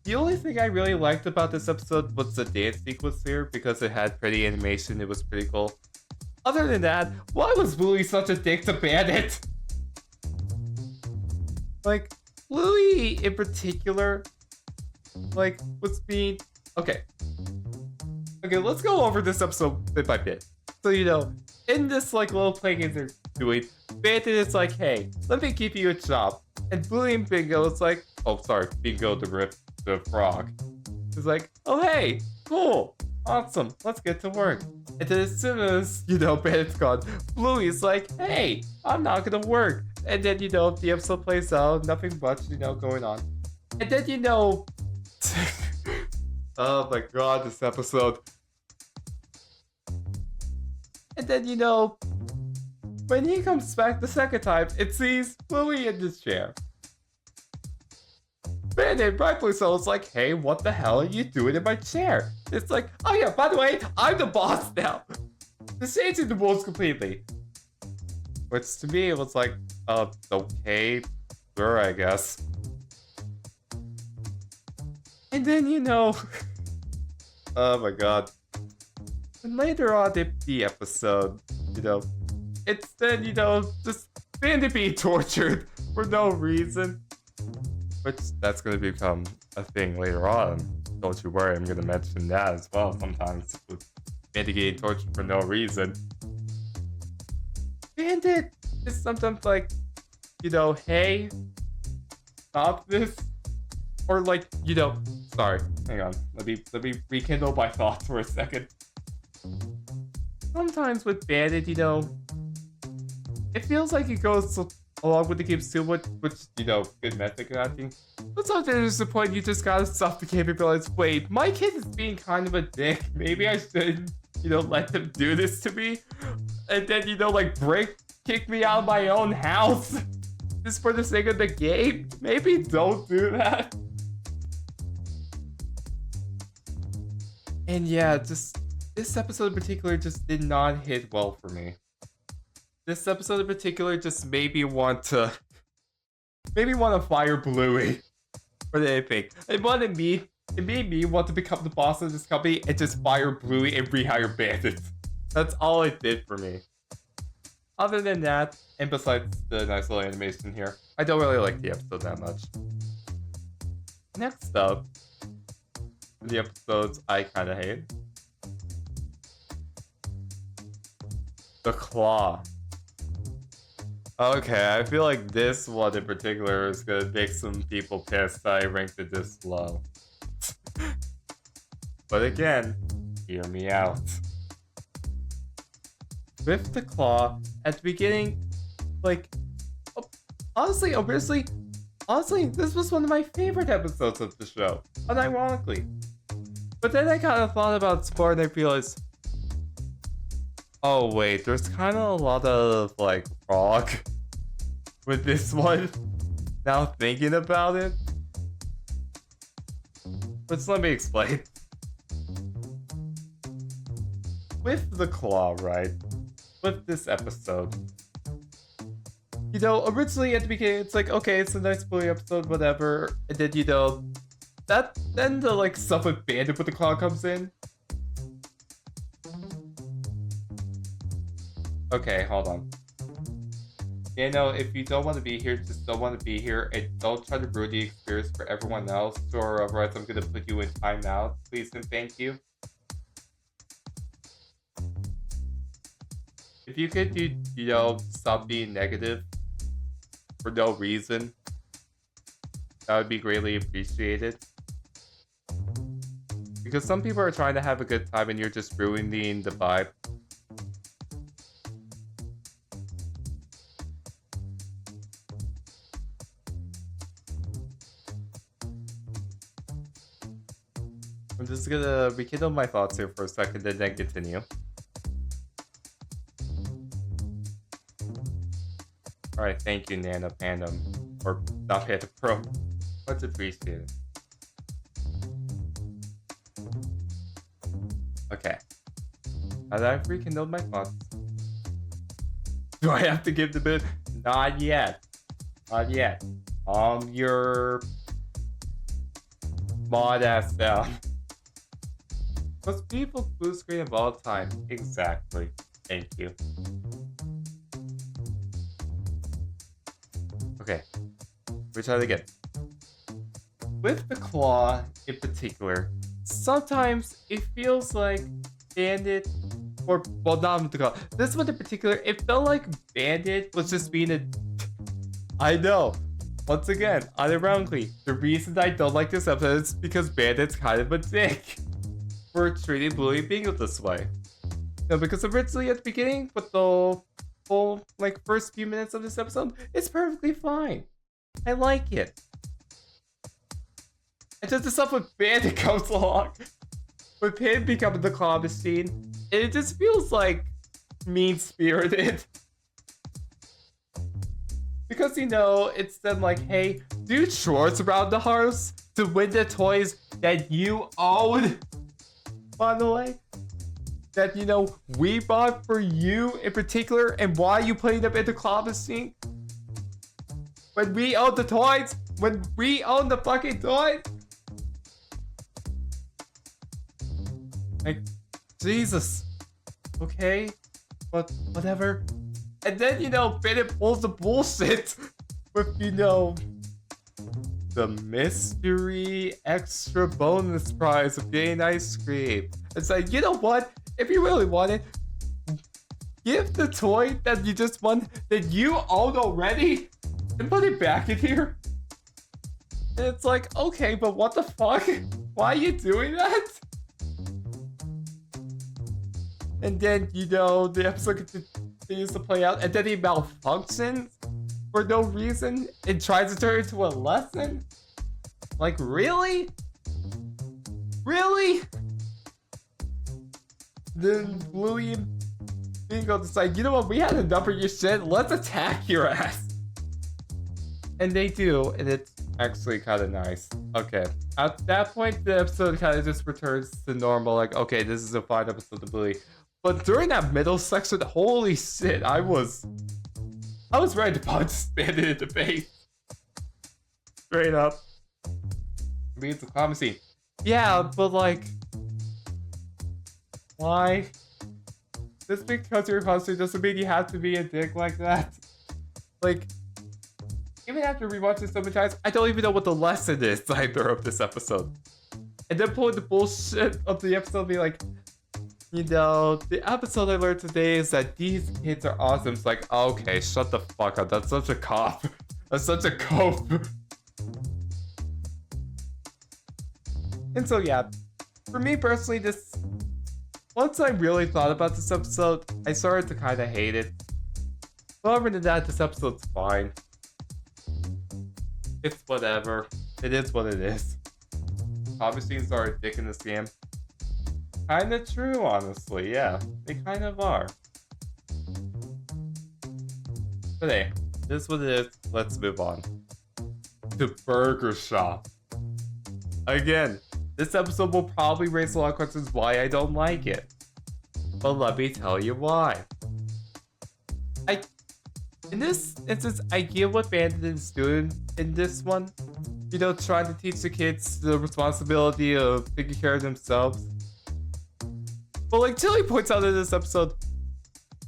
the only thing I really liked about this episode was the dance sequence here because it had pretty animation. It was pretty cool. Other than that, why was Bluey such a dick to Bandit? Like, Bluey in particular, like, was being... Okay, let's go over this episode bit by bit. So, you know, in this, like, little play game they're doing, Bandit is like, hey, let me give you a job. And Bluey and Bingo is like, oh, sorry, Bingo the frog. Is like, oh, hey, cool, awesome, let's get to work. And then as soon as, you know, Bandit's gone, Bluey's like, hey, I'm not gonna work. And then, you know, the episode plays out, nothing much, you know, going on. And then, you know, oh my god, this episode. And then, you know, When he comes back the second time, it sees Bluey in this chair. Bandit, rightfully so, is like, hey, what the hell are you doing in my chair? It's like, oh yeah, by the way, I'm the boss now. This changing the rules completely. Which to me, it was like, okay, sure, I guess. And then, you know, oh my god. And later on in the episode, you know, it's then, you know, just Bandit being tortured for no reason. Which, that's gonna become a thing later on. Don't you worry, I'm gonna mention that as well sometimes. With Bandit getting tortured for no reason. Bandit is sometimes like, you know, hey, stop this. Or like, you know, sorry, hang on. Let me rekindle my thoughts for a second. Sometimes with Bandit, you know, it feels like it goes along with the game too much, which, you know, good method acting. But sometimes there's a point you just gotta stop the game and realize, wait, my kid is being kind of a dick. Maybe I shouldn't, you know, let them do this to me. And then, you know, like, kick me out of my own house. Just for the sake of the game. Maybe don't do that. And yeah, just this episode in particular just did not hit well for me. This episode in particular just made me want to fire Bluey for the anything. It made me want to become the boss of this company and just fire Bluey and rehire Bandits. That's all it did for me. Other than that, and besides the nice little animation here, I don't really like the episode that much. Next up, the episodes I kinda hate. The Claw. Okay, I feel like this one in particular is gonna make some people pissed that I ranked it this low. But again, hear me out. With the Claw, at the beginning, like, honestly, this was one of my favorite episodes of the show, unironically. But then I kind of thought about Sport and I realized, oh wait, there's kind of a lot of, like, frog with this one, now thinking about it. But let me explain. With the Claw, right? With this episode, you know, originally at the beginning, it's like, okay, it's a nice Bluey episode, whatever. And then, you know, then the, like, stuff with Bandit with the Claw comes in. Okay, hold on. You know, if you don't want to be here, just don't want to be here, and don't try to ruin the experience for everyone else, or otherwise I'm gonna put you in timeout. Please and thank you. If you could, you know, stop being negative for no reason, that would be greatly appreciated. Because some people are trying to have a good time and you're just ruining the vibe. I'm just gonna rekindle my thoughts here for a second and then continue. Alright, thank you, Nano Pandem. Or not Panda Pro. Much appreciated. Okay. Now that I've rekindled my thoughts, do I have to give the bit? Not yet. Not yet. Your mod ass down. Most beautiful blue screen of all time. Exactly. Thank you. Okay. We try it again. With the Claw in particular, sometimes it feels like Bandit, or, well, not with the Claw. This one in particular, it felt like Bandit was just being a... I know. Once again, unironically, the reason I don't like this episode is because Bandit's kind of a dick for treating Bluey being this way. No, because originally at the beginning, with the whole, like, first few minutes of this episode, it's perfectly fine. I like it. And then the stuff with Bandit comes along, with him becoming the claw machine, and it just feels like mean-spirited. Because, you know, it's then like, hey, do chores around the house to win the toys that you own, by the way. That, you know, we bought for you in particular, and why are you putting them in the closet sink? When we own the toys? When we own the fucking toys? Like, Jesus. Okay, but whatever. And then, you know, Bennett pulls the bullshit with, you know, the mystery extra bonus prize of getting ice cream. It's like, you know what? If you really want it, give the toy that you just won, that you own already, and put it back in here. And it's like, okay, but what the fuck? Why are you doing that? And then, you know, the episode continues to play out, and then he malfunctions for no reason and tries to turn it into a lesson? Like, really? Really? Then Bluey and Bingo decide, you know what, we had enough of your shit, let's attack your ass. And they do, and it's actually kind of nice. Okay, at that point, the episode kind of just returns to normal, like, okay, this is a fine episode of Bluey. But during that middle section, holy shit, I was ready to punch Bandit in the face. Straight up. Leads the comedy scene. Yeah, but like, why? Just because you're a costume doesn't mean you have to be a dick like that. Like, even after rewatching so many times, I don't even know what the lesson is either of this episode. And then pulling the bullshit of the episode, be like, you know, the episode I learned today is that these kids are awesome. It's like, okay, shut the fuck up. That's such a cop. That's such a cope. And so, yeah, for me personally, once I really thought about this episode, I started to kind of hate it. But other than that, this episode's fine. It's whatever. It is what it is. Comic scenes are a dick in this game. Kinda true, honestly, yeah. They kind of are. But hey, this is what it is. Let's move on. To Burger Shop. Again, this episode will probably raise a lot of questions why I don't like it. But let me tell you why. In this instance, I get what Bandit is doing in this one. You know, trying to teach the kids the responsibility of taking care of themselves. But like Tilly points out in this episode,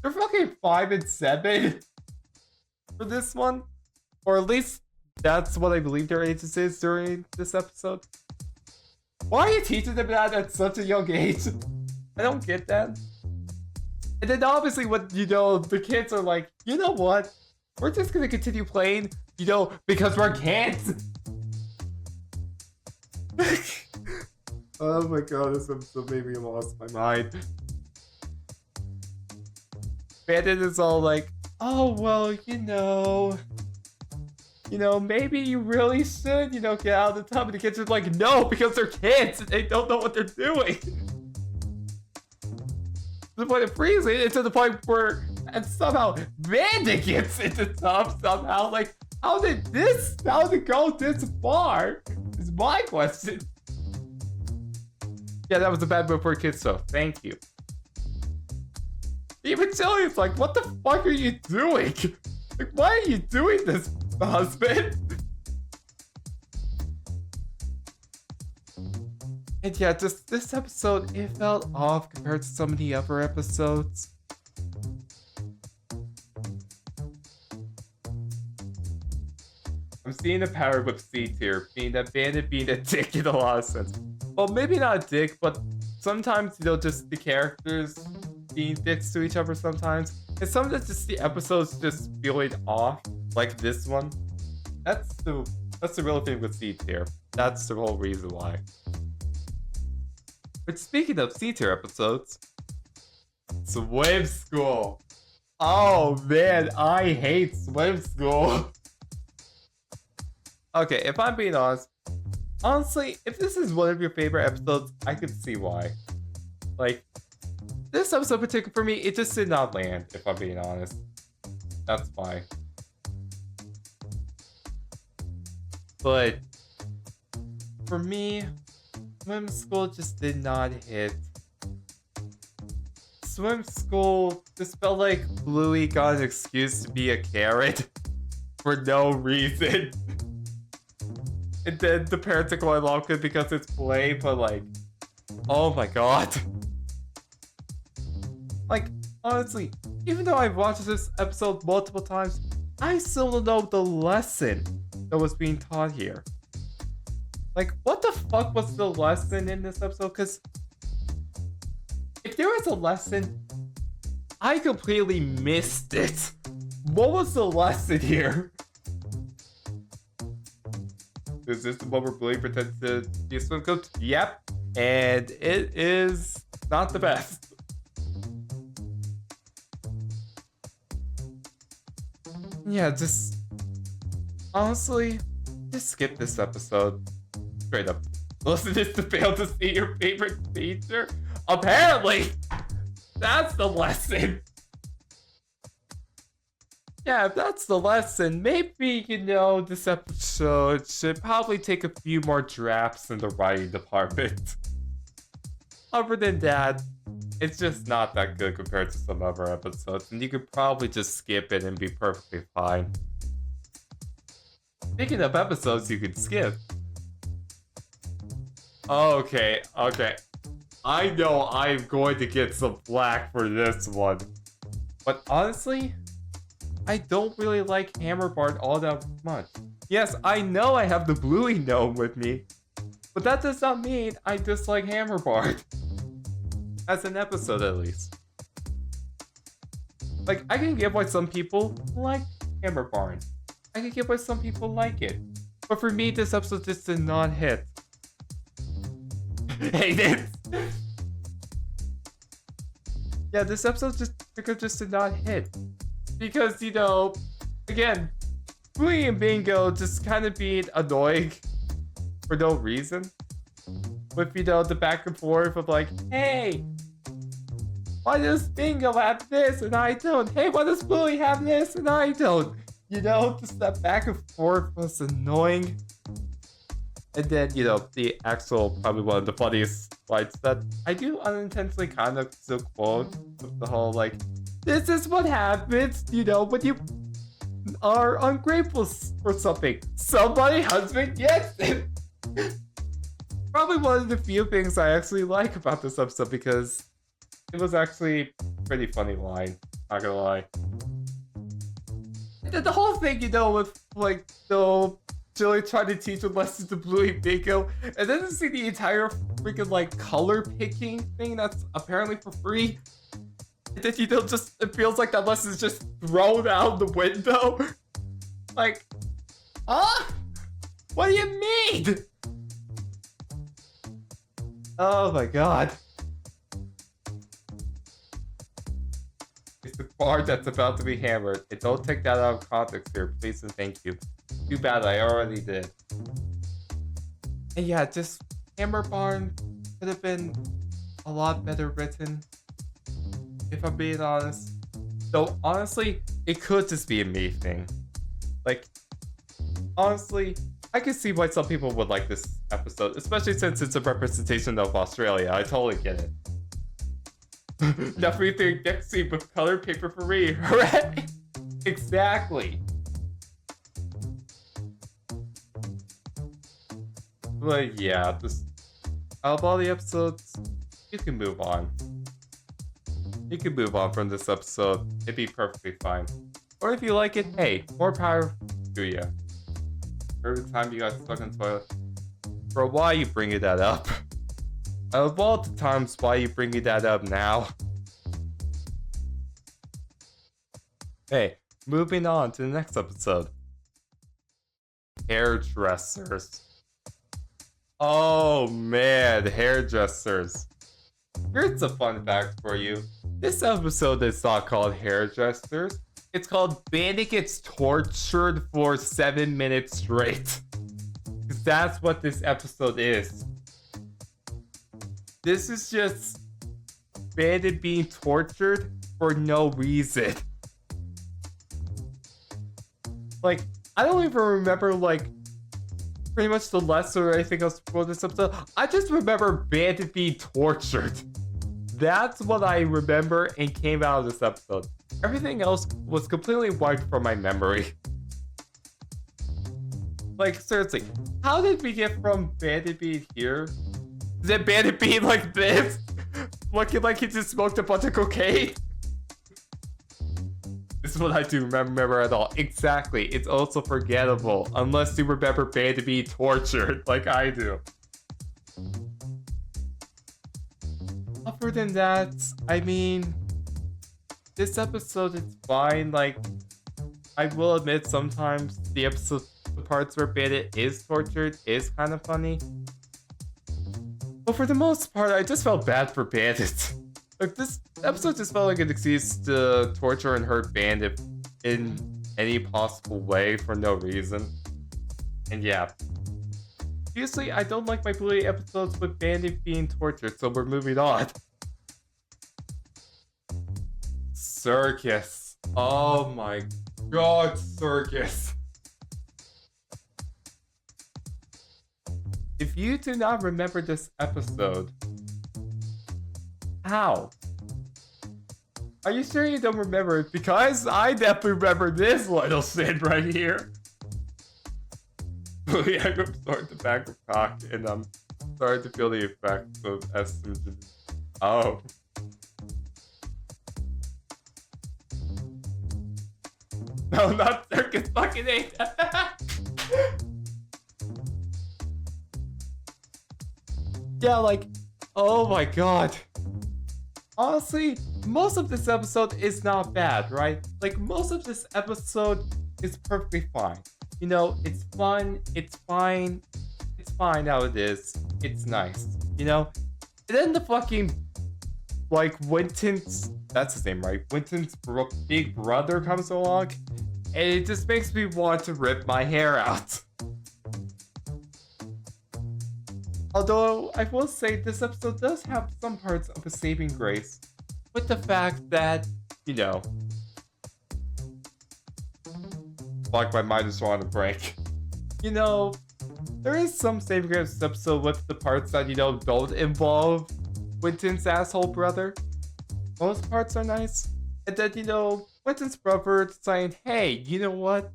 they're fucking 5 and 7 for this one. Or at least that's what I believe their ages is during this episode. Why are you teaching them that at such a young age? I don't get that. And then obviously when, you know, the kids are like, you know what? We're just gonna continue playing, you know, because we're kids. Oh my god, this episode made me lost my mind. Bandit is all like, oh, well, you know, maybe you really should, you know, get out of the tub. And the kids are like, no, because they're kids. And they don't know what they're doing. To the point of freezing, it's to the point where, and somehow Bandit gets into the tub somehow. Like, how did it go this far? Is my question. Yeah, that was a bad move for a kid, so thank you. Even Jillian's like, what the fuck are you doing? Like, why are you doing this, husband? And yeah, just this episode, it felt off compared to so many other episodes. I'm seeing a power whip seeds here, being that Bandit being a dick in a lot of sense. Well, maybe not a dick, but sometimes, you know, just the characters being dicks to each other sometimes. And sometimes just the episodes just feeling off, like this one. That's the real thing with C tier. That's the whole reason why. But speaking of C tier episodes, Swim School. Oh man, I hate Swim School. Okay, if I'm being honest, honestly, if this is one of your favorite episodes, I can see why. Like, this episode in particular for me, it just did not land, if I'm being honest. That's why. But for me, swim school just did not hit. Swim school just felt like Bluey got an excuse to be a carrot for no reason. And then the parents are going along with it because it's play, but like, oh my god. Like, honestly, even though I've watched this episode multiple times, I still don't know the lesson that was being taught here. Like, what the fuck was the lesson in this episode? Because if there was a lesson, I completely missed it. What was the lesson here? Is this the one where Bluey pretends to be a swim coach? Yep. And it is not the best. Yeah, just honestly, just skip this episode. Straight up. Listen to this to fail to see your favorite feature? Apparently! That's the lesson! Yeah, if that's the lesson, maybe, you know, this episode should probably take a few more drafts in the writing department. Other than that, it's just not that good compared to some other episodes, and you could probably just skip it and be perfectly fine. Speaking of episodes you could skip. Okay. I know I'm going to get some flack for this one. But honestly, I don't really like Hammer Bart all that much. Yes, I know I have the Bluey gnome with me, but that does not mean I dislike Hammer Bart. As an episode, at least. Like, I can get why some people like Hammer Barn. I can get why some people like it. But for me, this episode just did not hit. Hate it! Yeah, this episode just did not hit. Because, you know, again, Bluey and Bingo just kind of being annoying for no reason. With, you know, the back and forth of like, hey, why does Bingo have this and I don't? Hey, why does Bluey have this and I don't? You know, just that back and forth was annoying. And then, you know, the actual, probably one of the funniest lines that I do unintentionally kind of still quote with the whole like, this is what happens, you know, when you are ungrateful for something. Somebody husband gets it. Probably one of the few things I actually like about this episode because it was actually a pretty funny line, not gonna lie. And the whole thing, you know, with like the Jilly trying to teach a lesson to Bluey Bingo, and then to see the entire freaking like color picking thing that's apparently for free. And then, you know, just it feels like that lesson is just thrown out the window. Like, huh? What do you mean? Oh my god. It's the part that's about to be hammered. And don't take that out of context here, please and thank you. Too bad, I already did. And yeah, just Hammer Barn could have been a lot better written, if I'm being honest. Though honestly, it could just be a me thing. Like, honestly, I can see why some people would like this episode, especially since it's a representation of Australia. I totally get it. Everything next scene with colored paper for me, right? Exactly. But yeah, just out of all the episodes, you can move on. You can move on from this episode. It'd be perfectly fine. Or if you like it, hey, more power to you. Every time you got stuck in the toilet. Bro, why are you bringing that up? Out of all the times, why are you bringing that up now? Hey, moving on to the next episode. Hairdressers. Oh man, hairdressers. Here's a fun fact for you. This episode is not called Hairdressers. It's called Bandit Gets Tortured for 7 minutes straight. Because that's what this episode is. This is just Bandit being tortured for no reason. Like, I don't even remember, like, pretty much the lesson or anything else for this episode. I just remember Bandit being tortured. That's what I remember and came out of this episode. Everything else was completely wiped from my memory. Like, seriously, how did we get from Bandit being here? Is it Bandit being like this? Looking like he just smoked a bunch of cocaine? This is what I do remember at all. Exactly, it's also forgettable. Unless you remember Bandit being tortured like I do. Other than that, I mean, this episode is fine. Like, I will admit sometimes the parts where Bandit is tortured is kind of funny. But for the most part, I just felt bad for Bandit. Like, this episode just felt like an excuse to torture and hurt Bandit in any possible way for no reason. And yeah. Usually, I don't like my Bluey episodes with Bandit being tortured, so we're moving on. Circus. Oh my god, Circus. If you do not remember this episode, how? Are you sure you don't remember it? Because I definitely remember this little shit right here. I'm starting to back the cock, and I'm starting to feel the effects of estrogen. Oh. No, not Circus fucking 8. Yeah, like, oh my god. Honestly, most of this episode is not bad, right? Like, most of this episode is perfectly fine. You know, it's fun, it's fine how it is. It's nice, you know? And then the fucking, like, Winton's, that's his name, right? Winton's big brother comes along, and it just makes me want to rip my hair out. Although, I will say this episode does have some parts of a saving grace, with the fact that, you know, like my mind is on a break. You know, there is some saving grace in this episode with the parts that, you know, don't involve Winton's asshole brother. Most parts are nice. And then, you know, Winton's brother saying, hey, you know what?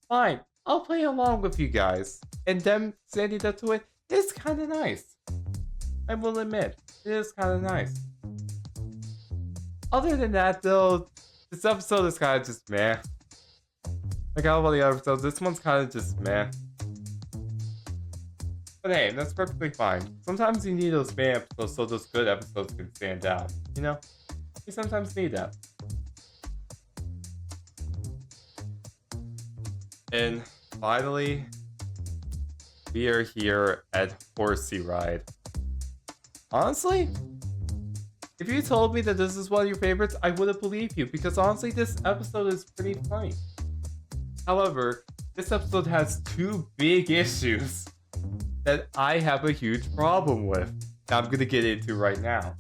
Fine, I'll play along with you guys. And them standing up to it is kind of nice. I will admit, it is kind of nice. Other than that, though, this episode is kind of just meh. Like all of the other episodes, this one's kind of just meh. But hey, that's perfectly fine. Sometimes you need those meh episodes so those good episodes can stand out. You know? You sometimes need that. And finally, we are here at Horsey Ride. Honestly, if you told me that this is one of your favorites, I wouldn't believe you, because honestly, this episode is pretty funny. However, this episode has two big issues that I have a huge problem with that I'm gonna get into right now.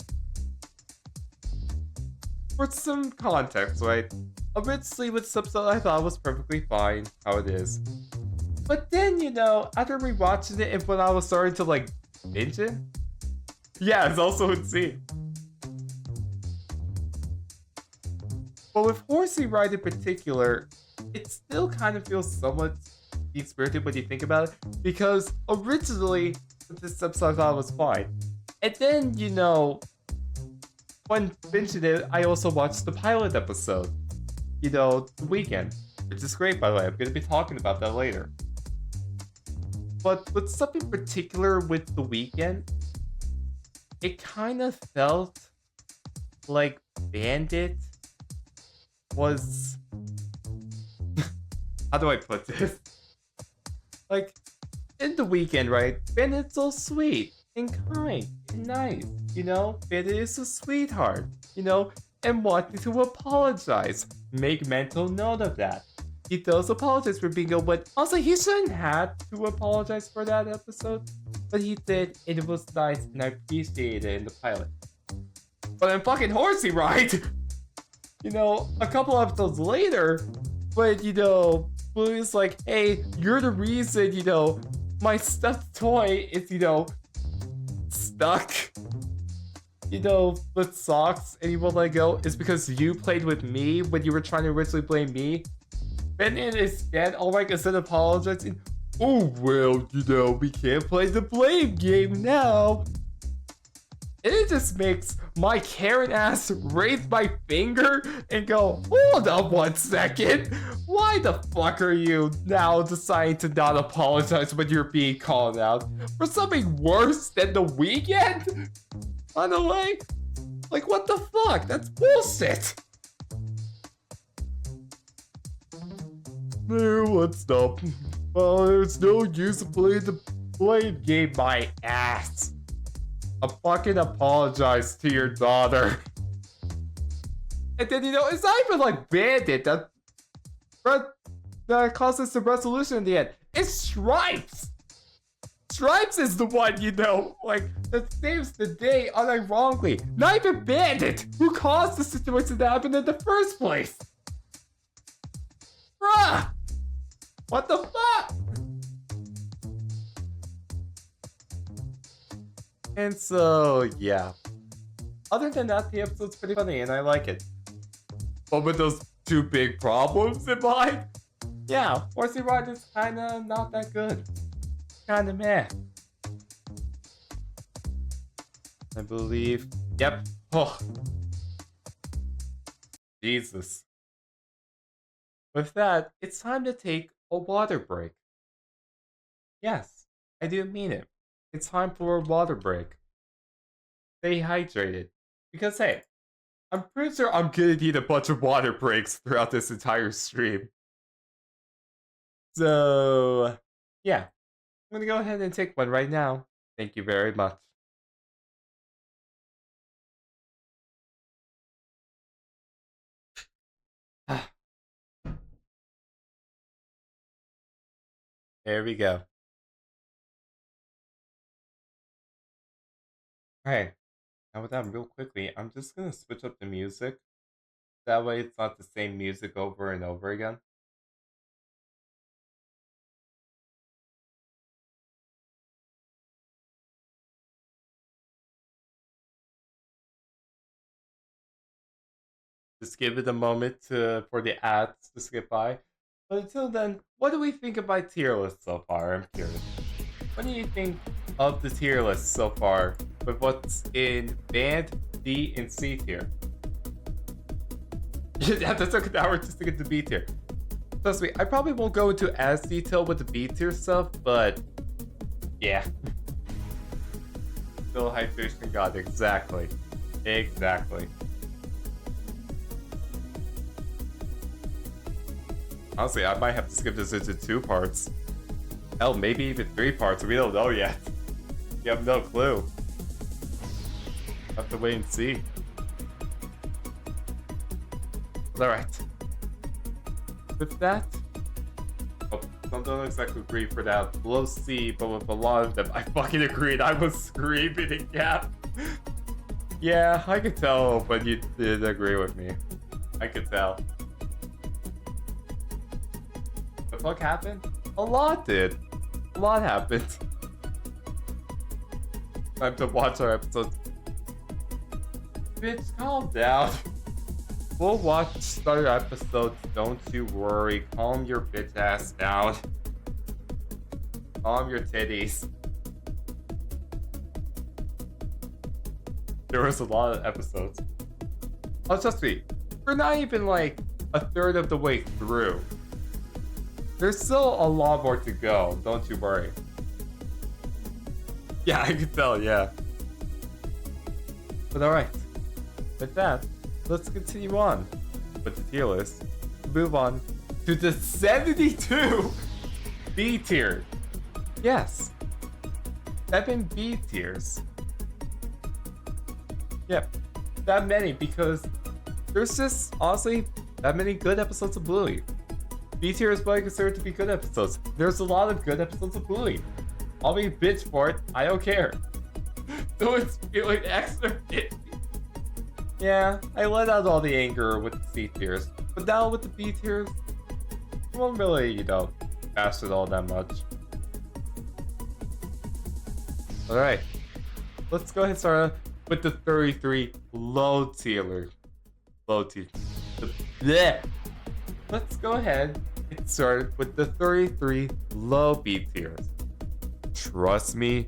For some context, right? Originally with this episode, I thought it was perfectly fine how it is. But then, you know, after rewatching it and when I was starting to, like, binge it, yeah, it's also insane. But with Horsey Ride in particular, it still kind of feels somewhat spirited when you think about it, because originally, this episode I thought was fine. And then, you know, when binging it, I also watched the pilot episode, you know, the weekend, which is great, by the way. I'm going to be talking about that later. But with something particular with the weekend, it kind of felt like Bandit was... How do I put this? Like, in the weekend, right? Bandit's so sweet and kind and nice, you know? Bandit is a sweetheart, you know? And wanting to apologize. Make mental note of that. He does apologize for being a but also he shouldn't have to apologize for that episode. But he did, and it was nice, and I appreciated it in the pilot. But in fucking Horsey Ride, you know, a couple episodes later, but you know, Bluey's like, hey, you're the reason, you know, my stuffed toy is, stuck, with socks and you won't let go, is because you played with me when you were trying to originally blame me. And instead, Ulrich, instead of apologizing, oh, well, we can't play the blame game now. And it just makes my Karen ass raise my finger and go, hold up 1 second. Why the fuck are you now deciding to not apologize when you're being called out for something worse than the weekend? By the way, like, what the fuck? That's bullshit. No, let's stop. Well, there's no use of playing the blame game, my ass. I fucking apologize to your daughter. And then, it's not even like Bandit that causes the resolution in the end. It's Stripes! Stripes is the one, that saves the day unironically. Not even Bandit, who caused the situation to happen in the first place. Bruh! What the fuck? And so, yeah. Other than that, the episode's pretty funny and I like it. But with those 2 big problems in mind, yeah, Horsey Ride is kinda not that good. Kinda meh. I believe, yep. Oh. Jesus. With that, it's time to take a water break. Yes, I do mean it. It's time for a water break. Stay hydrated. Because hey, I'm pretty sure I'm gonna need a bunch of water breaks throughout this entire stream. So, yeah. I'm gonna go ahead and take one right now. Thank you very much. There we go. Alright, now with that, real quickly, I'm just gonna switch up the music. That way it's not the same music over and over again. Just give it a moment for the ads to skip by. But until then, what do we think of my tier list so far? I'm curious. What do you think of the tier list so far with what's in band, D, and C tier? Yeah, that took an hour just to get to B tier. Trust me, I probably won't go into as detail with the B tier stuff, but yeah. Still hydration god, exactly. Exactly. Honestly, I might have to skip this into 2 parts. Hell, maybe even 3 parts. We don't know yet. You have no clue. Have to wait and see. Alright. With that... Oh, some don't exactly agree for that. Below C, but with a lot of them, I fucking agreed. I was screaming in gap. Yeah, I could tell when you did agree with me. I could tell. The fuck happened? A lot did. A lot happened. Time to watch our episode. Bitch, calm down. We'll watch our episodes, don't you worry. Calm your bitch ass down. Calm your titties. There was a lot of episodes. Oh, trust me, we're not even like a third of the way through. There's still a lot more to go, don't you worry. Yeah, I can tell, yeah. But alright, with that, let's continue on with the tier list. Move on to the 72 B tier. Yes, 7 B tiers. Yep, that many because there's just honestly that many good episodes of Bluey. B tier is what I consider to be good episodes. There's a lot of good episodes of Bluey. I'll be a bitch for it. I don't care. So it's feeling extra bitchy. Yeah, I let out all the anger with the C tiers, but now with the B tiers, I won't really, bash it all that much. Alright. Let's go ahead and start with the 33 low tier. Bleh. Let's go ahead and start with the 33 low B tiers. Trust me,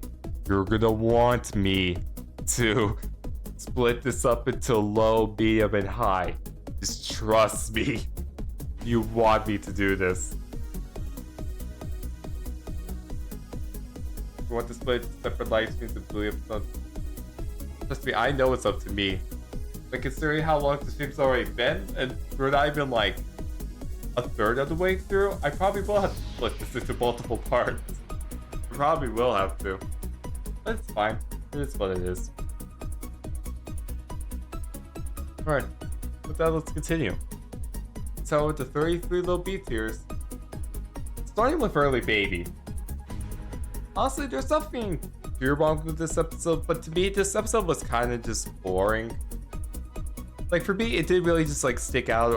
you're gonna want me to split this up into low, medium, and high. Just trust me. You want me to do this. You want to split separate live streams and Bluey episodes? Trust me, I know it's up to me. But considering how long the stream's already been, and we're not even like a third of the way through, I probably will have to split this into multiple parts. I probably will have to. But it's fine. It is what it is. Alright. With that, let's continue. So with the 33 low B tiers, starting with Early Baby. Honestly, there's nothing too wrong with this episode, but to me, this episode was kind of just boring. Like for me, it didn't really just like stick out,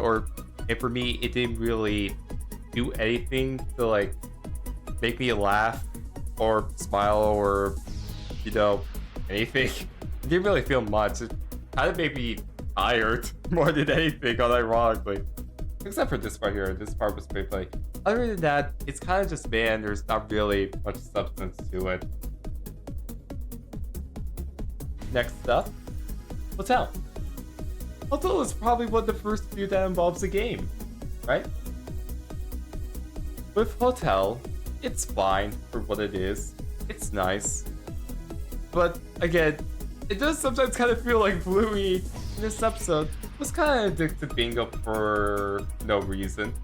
and for me, it didn't really do anything to like make me laugh or smile or, you know, anything. It didn't really feel much. It kind of made me tired more than anything, unironically. Except for this part here. This part was pretty funny. Other than that, it's kind of just man. There's not really much substance to it. Next up, Hotel. Hotel is probably one of the first few that involves a game, right? With Hotel, it's fine for what it is. It's nice. But again, it does sometimes kind of feel like Bluey in this episode was kind of addicted to bingo for no reason.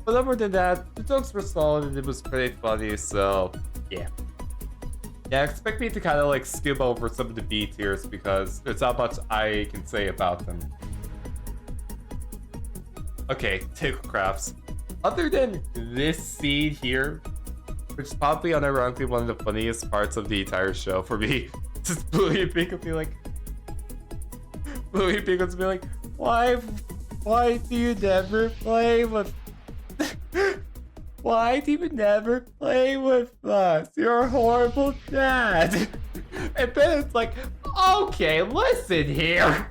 But other than that, the jokes were solid and it was pretty funny, so yeah. Yeah, expect me to kind of like skim over some of the B tiers because there's not much I can say about them. Okay, Tickle Crafts. Other than this scene here, which is probably unironically one of the funniest parts of the entire show for me, just Bluey and Bingo be like, why do you never play with why do you never play with us? You're a horrible dad. And then it's like, okay, listen here.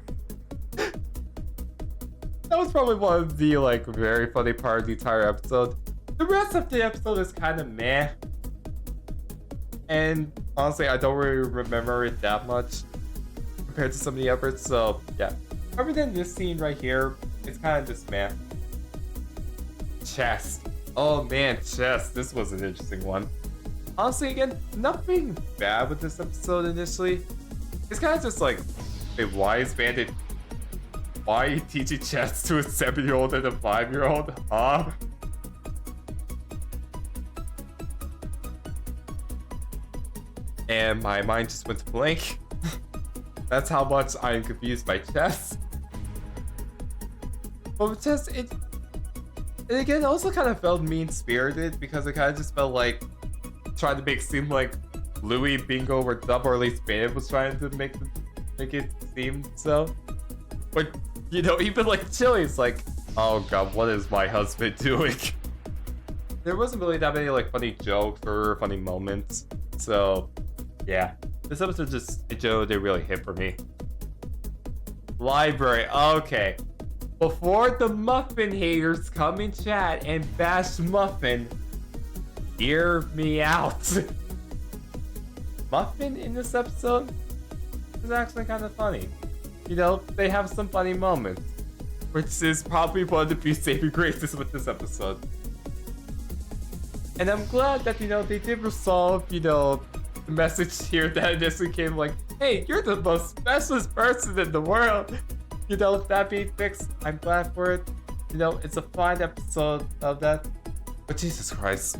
That was probably one of the like very funny part of the entire episode. The rest of the episode is kind of meh. And honestly, I don't really remember it that much compared to some of the others, so yeah. Other than this scene right here, it's kind of just meh. Chest. Oh man, chest. This was an interesting one. Honestly, again, nothing bad with this episode initially. It's kind of just like, hey, why is Bandit? Why are you teaching chess to a 7-year-old and a 5-year-old? Huh? And my mind just went blank. That's how much I am confused by chess. But with chess, it again also kind of felt mean-spirited because it kind of just felt like trying to make it seem like Bluey, Bingo were dumb, or at least Bandit was trying to make it seem so. But you know, even like Chili's like, oh god, what is my husband doing? There wasn't really that many like funny jokes or funny moments, so yeah, this episode just it didn't really hit for me. Library, okay. Before the Muffin haters come in chat and bash Muffin, hear me out. Muffin in this episode is actually kind of funny. You know, they have some funny moments, which is probably one of the few saving graces with this episode. And I'm glad that, you know, they did resolve, you know, the message here that initially came like, hey, you're the most specialist person in the world. You know, that being fixed, I'm glad for it. You know, it's a fine episode of that. But Jesus Christ,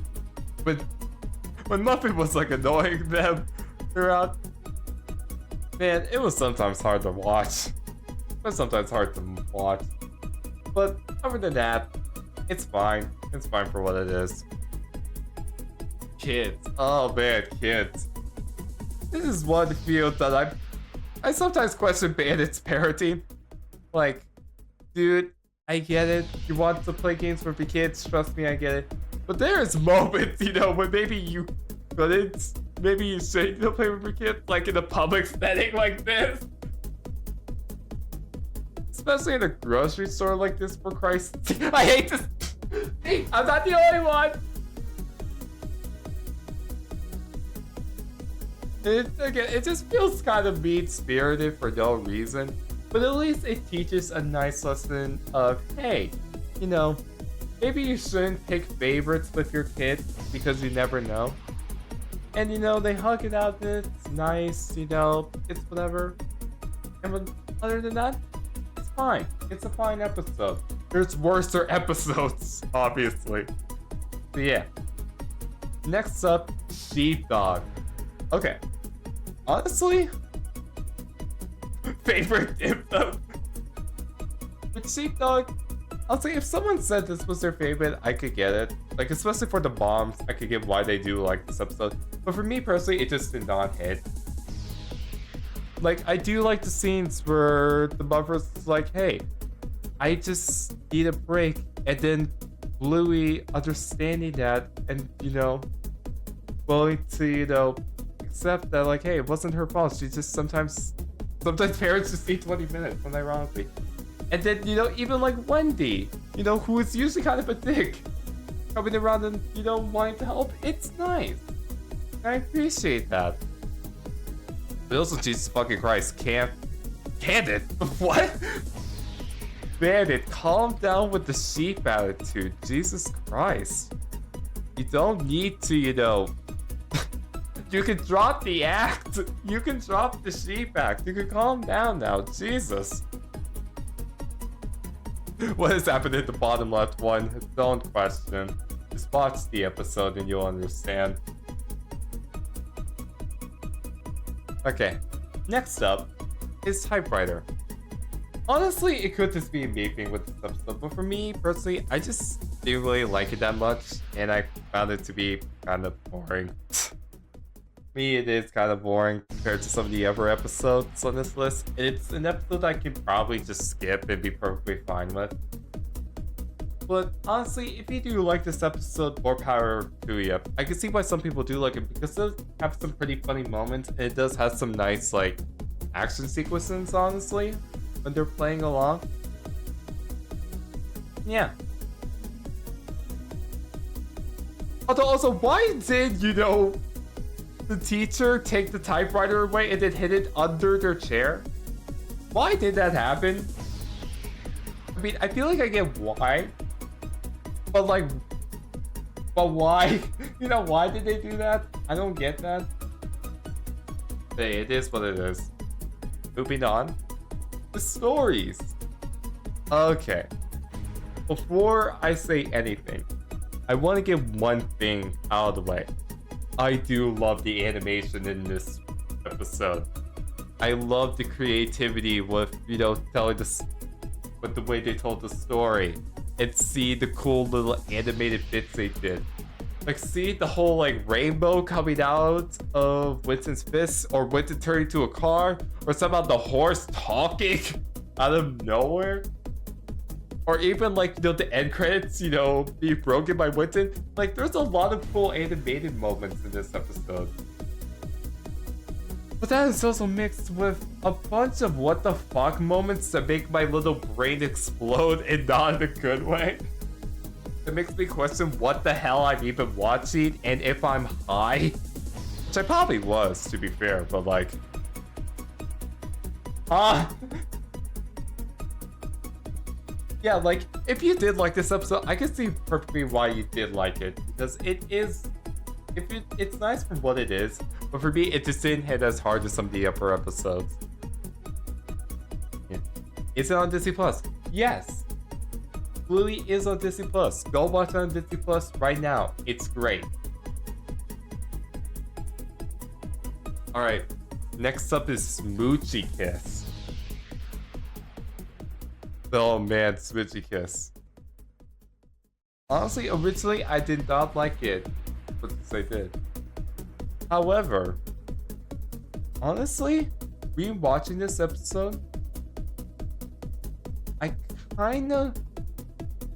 when Muffin was like annoying them throughout, man, it was sometimes hard to watch. It was sometimes hard to watch. But other than that, it's fine. It's fine for what it is. Kids. Oh man, kids. This is one field that I sometimes question Bandit's parenting. Like, dude, I get it. You want to play games with your kids, trust me, I get it. But there's moments, you know, when maybe you couldn't maybe you shouldn't go play with your kids, like in a public setting like this. Especially in a grocery store like this, for Christ's sake. I hate this. Hey, I'm not the only one. Again, it just feels kind of mean-spirited for no reason. But at least it teaches a nice lesson of, hey, you know, maybe you shouldn't pick favorites with your kids because you never know. And you know, they hug it out, and it's nice, you know, it's whatever. And other than that, it's fine. It's a fine episode. There's worser episodes, obviously. So yeah. Next up, Sheepdog. Okay. Honestly, favorite info. With Sheepdog, I'll say if someone said this was their favorite, I could get it. Like, especially for the moms, I could get why they do like this episode. But for me personally, it just did not hit. Like, I do like the scenes where the mother's like, hey, I just need a break. And then Bluey understanding that and, you know, willing to, you know, accept that, like, hey, it wasn't her fault. She just sometimes parents just need 20 minutes, unironically. And then, you know, even like Wendy, you know, who is usually kind of a dick, coming around and, you know, wanting to help. It's nice. I appreciate that. But also, Jesus fucking Christ, Candid? What? Bandit, calm down with the sheep attitude. Jesus Christ. You don't need to, you know. You can drop the act. You can drop the sheep act. You can calm down now. Jesus. What has happened at the bottom left one? Don't question. Just watch the episode and you'll understand. Okay. Next up is Typewriter. Honestly, it could just be me being with this episode, but for me, personally, I just didn't really like it that much, and I found it to be kind of boring. Me, it is kind of boring compared to some of the other episodes on this list. It's an episode I could probably just skip and be perfectly fine with. But honestly, if you do like this episode, more power to you. I can see why some people do like it because it does have some pretty funny moments, and it does have some nice, like, action sequences, honestly, when they're playing along. Yeah. Although also, why did, you know, the teacher take the typewriter away and then hid it under their chair? Why did that happen? I mean, I feel like I get why. But like, why? You know, why did they do that? I don't get that. Hey, it is what it is. Moving on. The stories. Okay. Before I say anything, I want to get one thing out of the way. I do love the animation in this episode. I love the creativity with, you know, telling this, with the way they told the story. And see the cool little animated bits they did. Like, see the whole, like, rainbow coming out of Winston's fist, or Winston turning into a car, or somehow the horse talking out of nowhere. Or even, like, you know, the end credits, you know, being broken by Winston. Like, there's a lot of cool animated moments in this episode. But that is also mixed with a bunch of what the fuck moments that make my little brain explode, and not in a good way. It makes me question what the hell I'm even watching and if I'm high. Which I probably was, to be fair, but like... Yeah, like, if you did like this episode, I can see perfectly why you did like it. Because it is... It's nice for what it is, but for me, it just didn't hit as hard as some of the upper episodes. Yeah. Is it on Disney Plus? Yes. Bluey is on Disney Plus. Go watch it on Disney Plus right now. It's great. Alright. Next up is Smoochy Kiss. Oh man, Smoochy Kiss. Honestly, originally I did not like it. But I did. However, honestly, rewatching this episode,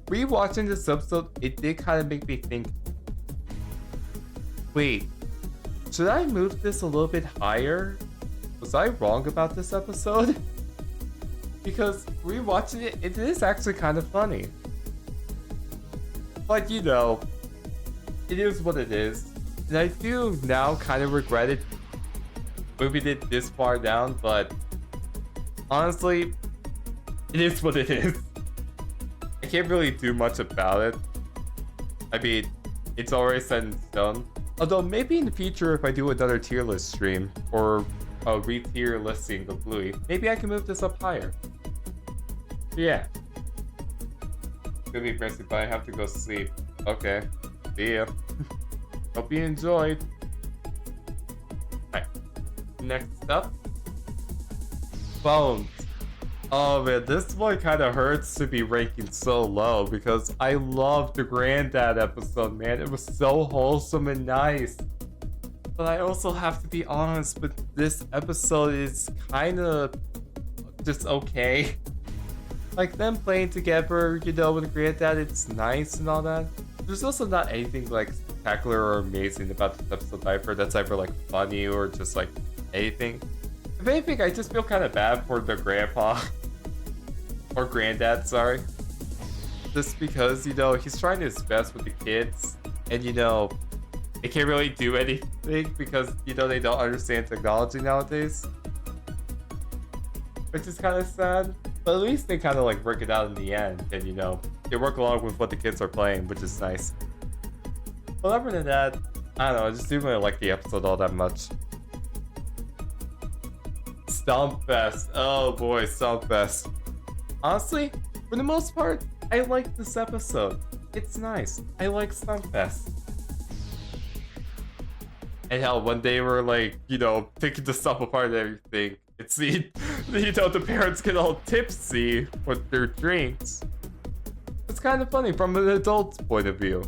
rewatching this episode, it did kind of make me think, wait, Should I move this a little bit higher? Was I wrong about this episode? Because rewatching it, it is actually kind of funny. But you know, it is what it is. And I do now kind of regret it moving it this far down, but honestly, it is what it is. I can't really do much about it. I mean, it's already set in stone. Although maybe in the future if I do another tier list stream or a re-tier listing of Bluey, maybe I can move this up higher. But yeah. It's gonna be messy, but I have to go sleep. Okay. See ya. Hope you enjoyed. Alright. Next up. Bones. Oh man, this one kind of hurts to be ranking so low because I loved the Granddad episode, man. It was so wholesome and nice. But I also have to be honest, but this episode is kind of just okay. Like them playing together, you know, with Granddad, it's nice and all that. There's also not anything like spectacular or amazing about this episode that's ever like funny or just like anything. If anything, I just feel kind of bad for the grandpa. Or Granddad, sorry. Just because, you know, he's trying his best with the kids. And, you know, they can't really do anything because, you know, they don't understand technology nowadays. Which is kind of sad. But at least they kind of, like, work it out in the end. And, you know, they work along with what the kids are playing, which is nice. But other than that, I don't know, I just didn't really like the episode all that much. Stompfest. Oh boy, Stompfest. Honestly, for the most part, I like this episode. It's nice. I like Stompfest. And how when they were like, you know, taking the stuff apart and everything, it's the, you know, the parents get all tipsy with their drinks. It's kind of funny from an adult's point of view.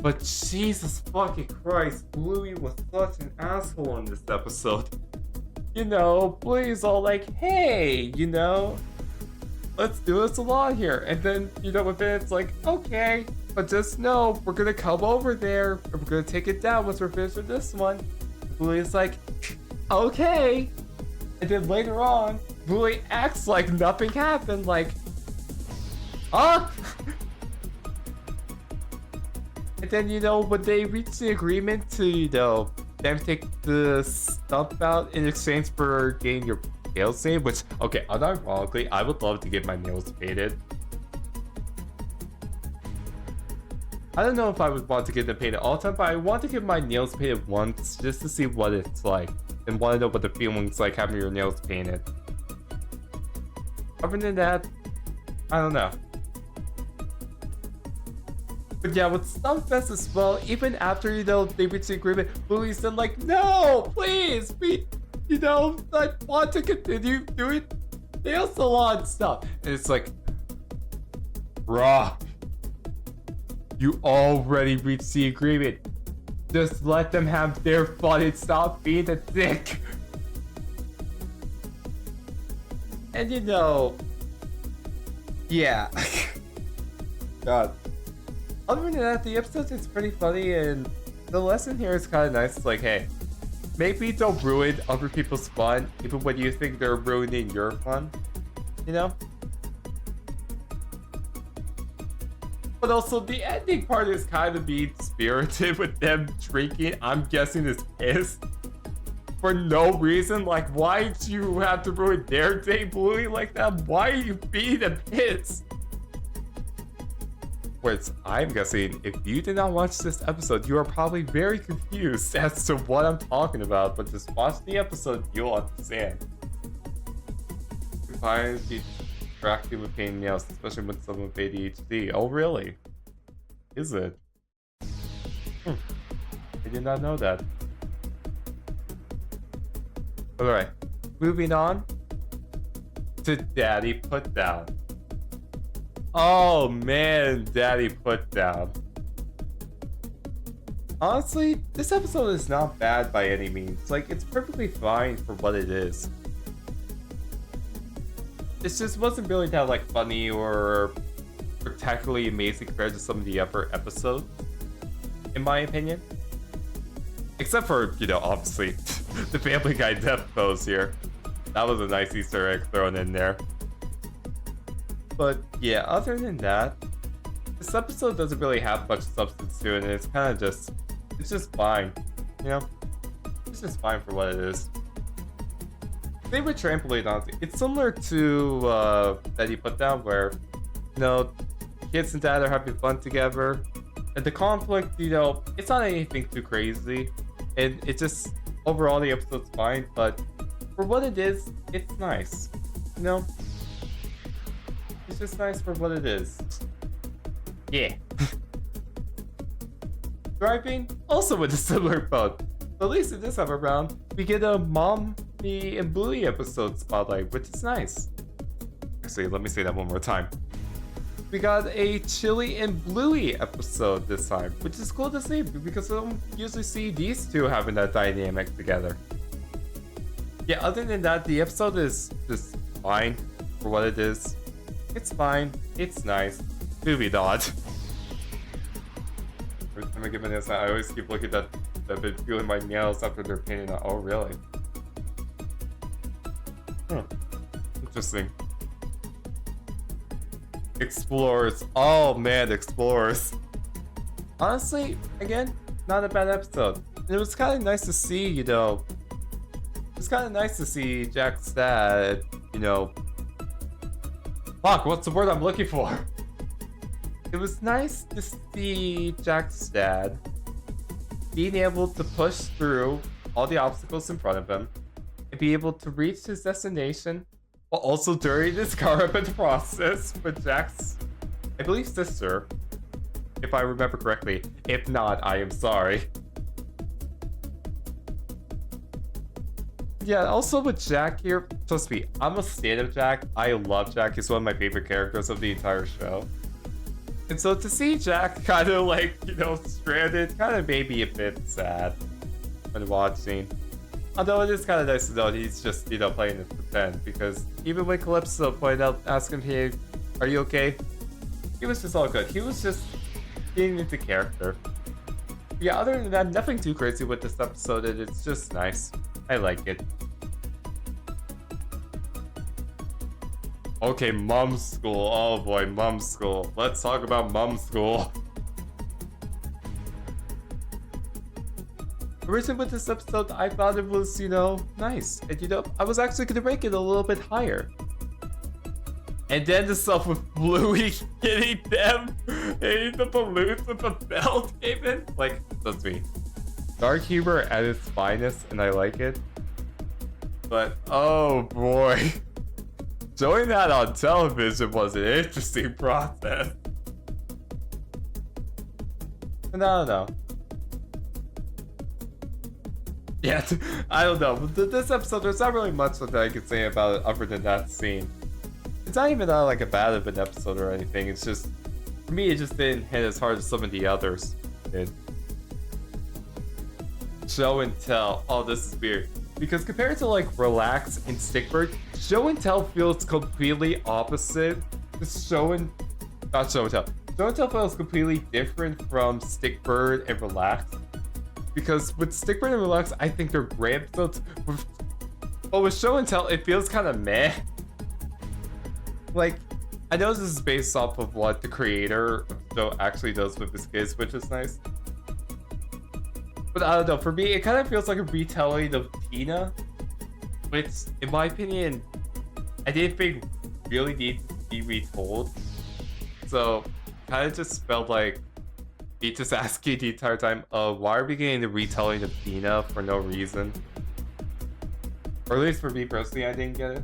But Jesus fucking Christ, Bluey was such an asshole in this episode. You know, Bluey's all like, hey, you know, let's do a salon here. And then, you know, within it's like, okay, but just know, we're gonna come over there, and we're gonna take it down once we're finished with this one. Bluey's like, okay. And then later on, Bluey acts like nothing happened, like, huh? And then, you know, when they reach the agreement to, you know, them take the stump out in exchange for getting your nails painted, which, okay, unironically, I would love to get my nails painted. I don't know if I would want to get them painted all the time, but I want to get my nails painted once just to see what it's like and want to know what the feeling's like having your nails painted. Other than that, I don't know. But yeah, with Stumpfest as well, even after, you know, they reached the agreement, Bluey said like, no, please, we, you know, I want to continue doing nail salon stuff. And it's like, bruh, you already reached the agreement. Just let them have their fun and stop being a dick. And you know, yeah. God. Other than that, the episode is pretty funny, and the lesson here is kind of nice. It's like, hey, maybe don't ruin other people's fun, even when you think they're ruining your fun, you know? But also, the ending part is kind of being spirited with them drinking, I'm guessing is piss, for no reason. Like, why'd you have to ruin their day, Bluey, like that? Why are you being a piss? Which I'm guessing, if you did not watch this episode, you are probably very confused as to what I'm talking about, but just watch the episode, you'll understand. Find the distracting with pain nails, especially with someone with ADHD. Oh, really? Is it? I did not know that. Alright, moving on to Daddy Put Down. Oh man, Daddy Put Down. Honestly, this episode is not bad by any means. Like, it's perfectly fine for what it is. It just wasn't really that like funny or spectacularly amazing compared to some of the other episodes, in my opinion. Except for, you know, obviously, the Family Guy death pose here. That was a nice Easter egg thrown in there. But yeah, other than that, this episode doesn't really have much substance to it, and it's kind of just, it's just fine, you know? It's just fine for what it is. Same with Trampoline, honestly. It's similar to that you put down where, you know, kids and dad are having fun together. And the conflict, you know, it's not anything too crazy. And it just, overall the episode's fine, but for what it is, it's nice. You know? It's just nice for what it is. Yeah. Driving, also with a similar boat. But at least in this time around, we get a Mom, Me, and Bluey episode spotlight, which is nice. Actually, let me say that one more time. We got a Chili and Bluey episode this time, which is cool to see because I don't usually see these two having that dynamic together. Yeah, other than that, the episode is just fine for what it is. It's fine. It's nice. Movie dot. Every time I get my nails out, I always keep looking at I've been feeling my nails after they're painted out. Oh, really? Huh. Interesting. Explorers. Oh, man, Explorers. Honestly, again, not a bad episode. And it was kind of nice to see, you know... It was kind of nice to see Jack's dad, you know... Fuck, what's the word I'm looking for? It was nice to see Jack's dad being able to push through all the obstacles in front of him and be able to reach his destination while also during this car up in the process with Jack's, I believe, sister, if I remember correctly. If not, I am sorry. Yeah, also with Jack here, trust me, I'm a stan of Jack. I love Jack. He's one of my favorite characters of the entire show. And so to see Jack kind of like, you know, stranded kind of made me a bit sad when watching. Although it is kind of nice to know he's just, you know, playing it pretend, because even when Calypso pointed out, asking him, hey, are you okay? He was just all good. He was just getting into character. Yeah, other than that, nothing too crazy with this episode, and it's just nice. I like it. Okay, Mom School. Oh boy, Mom School. Let's talk about Mom School. Originally with this episode, I thought it was, you know, nice. And you know, I was actually gonna rank it a little bit higher. And then the stuff with Bluey hitting them, hitting the balloons with the belt came in. Like, that's me. Dark humor at its finest, and I like it. But, oh boy. Showing that on television was an interesting process. And I don't know. Yeah, I don't know. This episode, there's not really much that I can say about it other than that scene. It's not even like a bad of an episode or anything. It's just, for me, it just didn't hit as hard as some of the others did. Show and tell. Oh, this is weird. Because compared to like Relax and Stickbird, Show and Tell feels completely opposite. Show and Tell feels completely different from Stickbird and Relax. Because with Stickbird and Relax, I think they're great episodes. But with Show and Tell, it feels kind of meh. Like, I know this is based off of what the creator of the show actually does with his kids, which is nice. But I don't know, for me, it kind of feels like a retelling of Tina, which, in my opinion, I didn't think really needs to be retold. So, kind of just felt like me just asking the entire time, why are we getting the retelling of Tina for no reason? Or at least for me personally, I didn't get it.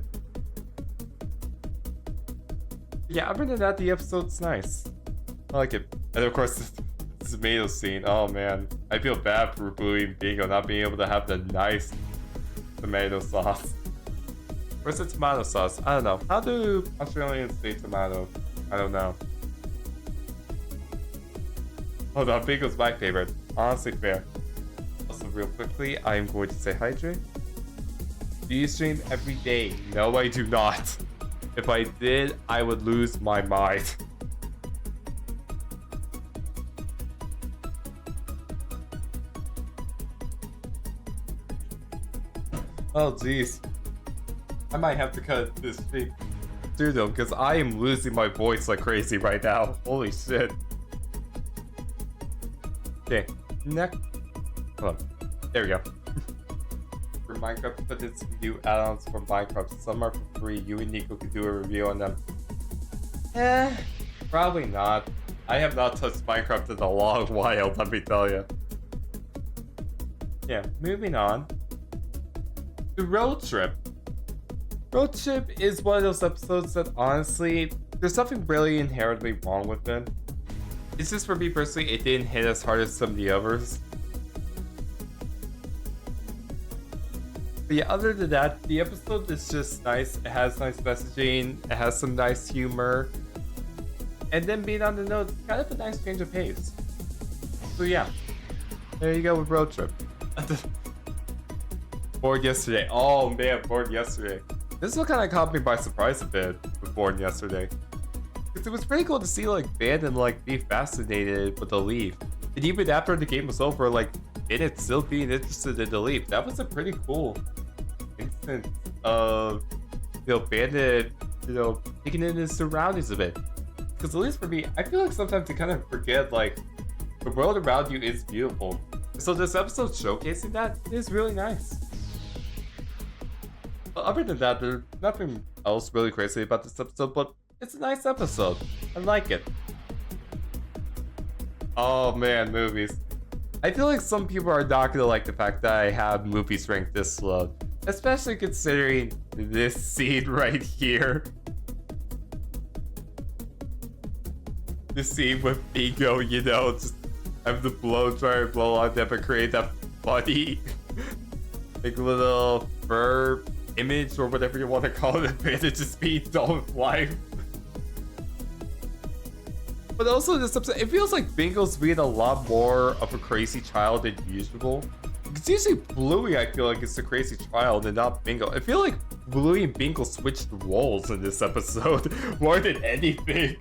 Yeah, other than that, the episode's nice. I like it. And of course, this tomato scene. Oh man, I feel bad for Bluey and Bingo not being able to have the nice tomato sauce. Where's the tomato sauce? I don't know. How do Australians say tomato? I don't know. Hold on, Bingo's my favorite. Honestly fair. Also, real quickly, I'm going to say hi, Jay. Do you stream every day? No, I do not. If I did, I would lose my mind. Oh, jeez. I might have to cut this stream soon though, because I am losing my voice like crazy right now. Holy shit. Okay, next. Hold on. There we go. For Minecraft, put in some new add-ons for Minecraft. Some are for free. You and Nico could do a review on them. Probably not. I have not touched Minecraft in a long while, let me tell you. Yeah, moving on. The road trip. Road trip is one of those episodes that honestly, there's nothing really inherently wrong with it. It's just for me personally, it didn't hit as hard as some of the others. But yeah, other than that, the episode is just nice. It has nice messaging, it has some nice humor. And then being on the note, it's kind of a nice change of pace. So yeah, there you go with road trip. Bored yesterday. Oh man, bored yesterday. This is what kind of caught me by surprise a bit with Born yesterday. Because it was pretty cool to see like Bandon like be fascinated with the leaf. And even after the game was over, like Bandon still being interested in the leaf. That was a pretty cool instance of, you know, Bandon, you know, taking in his surroundings a bit. Because at least for me, I feel like sometimes you kind of forget like the world around you is beautiful. So this episode showcasing that is really nice. But other than that, there's nothing else really crazy about this episode, but it's a nice episode. I like it. Oh man, movies. I feel like some people are not gonna like the fact that I have movies ranked this low. Especially considering this scene right here. This scene with Bingo, you know, just have the blow dryer blow on them and create that funny like little fur image or whatever you want to call it, and it just being done with life. But also this episode, it feels like Bingo's being a lot more of a crazy child than usual. Because usually Bluey, I feel like, is the crazy child and not Bingo. I feel like Bluey and Bingo switched roles in this episode more than anything.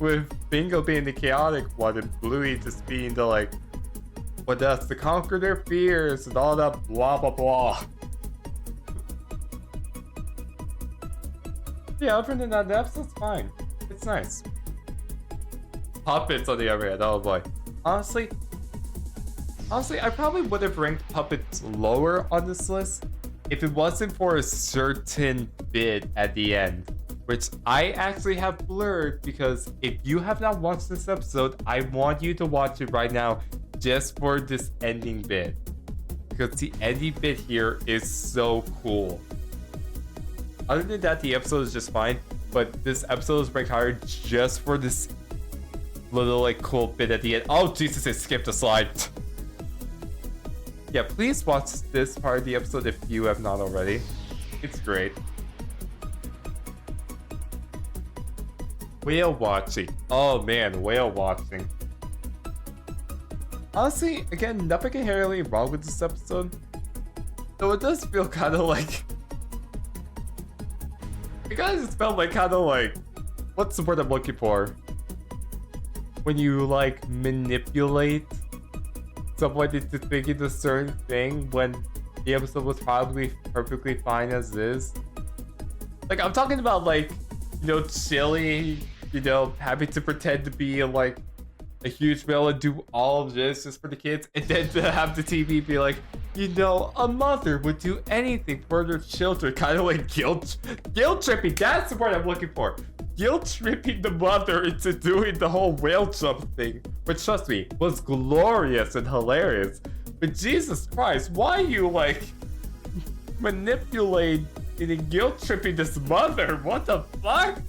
With Bingo being the chaotic one and Bluey just being the like, what else, to conquer their fears and all that blah blah blah. Yeah, other than that, the episode's fine. It's nice. Puppets on the other hand, oh boy. Honestly, I probably would have ranked Puppets lower on this list if it wasn't for a certain bit at the end, which I actually have blurred because if you have not watched this episode, I want you to watch it right now just for this ending bit. Because the ending bit here is so cool. Other than that, the episode is just fine, but this episode is ranked higher just for this little like cool bit at the end. Oh Jesus, I skipped a slide. Yeah, please watch this part of the episode if you have not already. It's great. Whale watching. Oh man, whale watching. Honestly, again, nothing inherently wrong with this episode. Though it does feel kind of like... It kind of just felt like kind of like... What's the word I'm looking for? When you like manipulate someone into thinking a certain thing when the episode was probably perfectly fine as is. Like, I'm talking about like, you know, Chili, you know, having to pretend to be like a huge whale and do all of this just for the kids, and then to have the TV be like, you know, a mother would do anything for their children, kind of like guilt tripping. That's the word I'm looking for. Guilt tripping the mother into doing the whole whale jump thing, which trust me was glorious and hilarious. But Jesus Christ, why you like manipulate and guilt tripping this mother? What the fuck?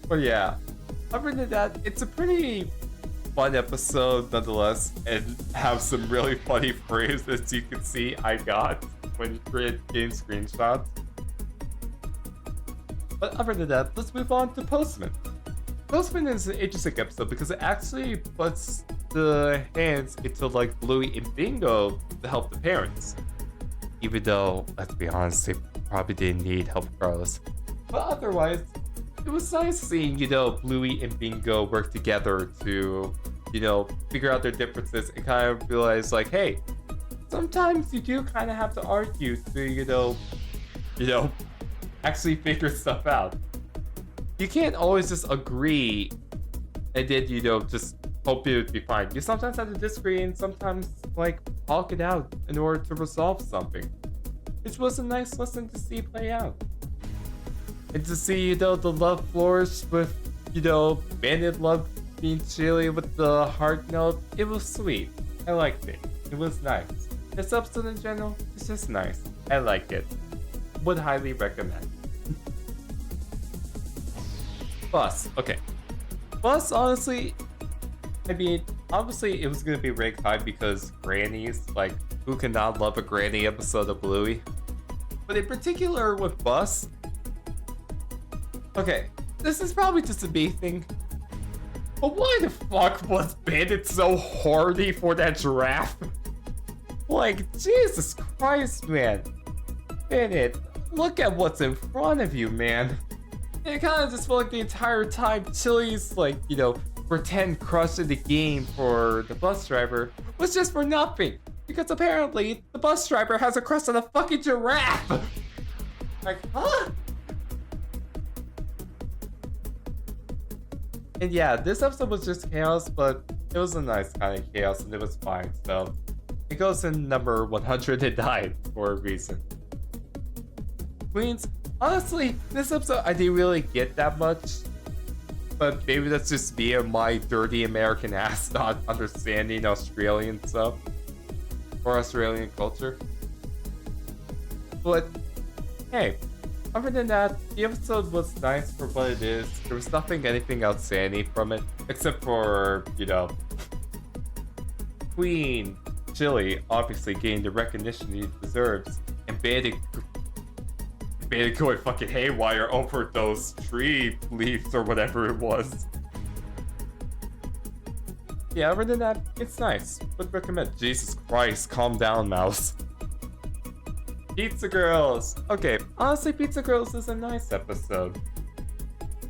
But yeah, other than that, it's a pretty fun episode nonetheless, and have some really funny frames as you can see I got when creating screenshots. But other than that, let's move on to Postman. Postman is an interesting episode because it actually puts the hands into like Bluey and Bingo to help the parents. Even though, let's be honest, they probably didn't need help regardless. But otherwise, it was nice seeing, Bluey and Bingo work together to, figure out their differences and kind of realize, like, hey, sometimes you do kind of have to argue to, actually figure stuff out. You can't always just agree and then, just hope it would be fine. You sometimes have to disagree and sometimes, like, talk it out in order to resolve something. Which was a nice lesson to see play out. And to see, the love flourish with, bandit love being chilly with the heart note, it was sweet. I liked it. It was nice. This episode in general is just nice. I like it. Would highly recommend. Bus. Okay. Bus, honestly, I mean, obviously it was gonna be ranked high because grannies, like, who cannot love a granny episode of Bluey? But in particular with Bus, okay, this is probably just a me thing, but why the fuck was Bandit so hardy for that giraffe? Like, Jesus Christ, man. Bandit, look at what's in front of you, man. And it kind of just felt like the entire time Chili's, like, pretend crush in the game for the bus driver was just for nothing. Because apparently, the bus driver has a crush on a fucking giraffe! Like, huh? And yeah, this episode was just chaos, but it was a nice kind of chaos and it was fine, so it goes in number 109 for a reason. Queens, honestly, this episode I didn't really get that much, but maybe that's just me and my dirty American ass not understanding Australian stuff or Australian culture. But hey, other than that, the episode was nice for what it is. There was anything outstanding from it, except for, Queen Chili obviously getting the recognition he deserves, and Bandit going fucking haywire over those tree leaves or whatever it was. Yeah, other than that, it's nice. Would recommend. Jesus Christ, calm down, mouse. Pizza Girls! Okay, honestly, Pizza Girls is a nice episode.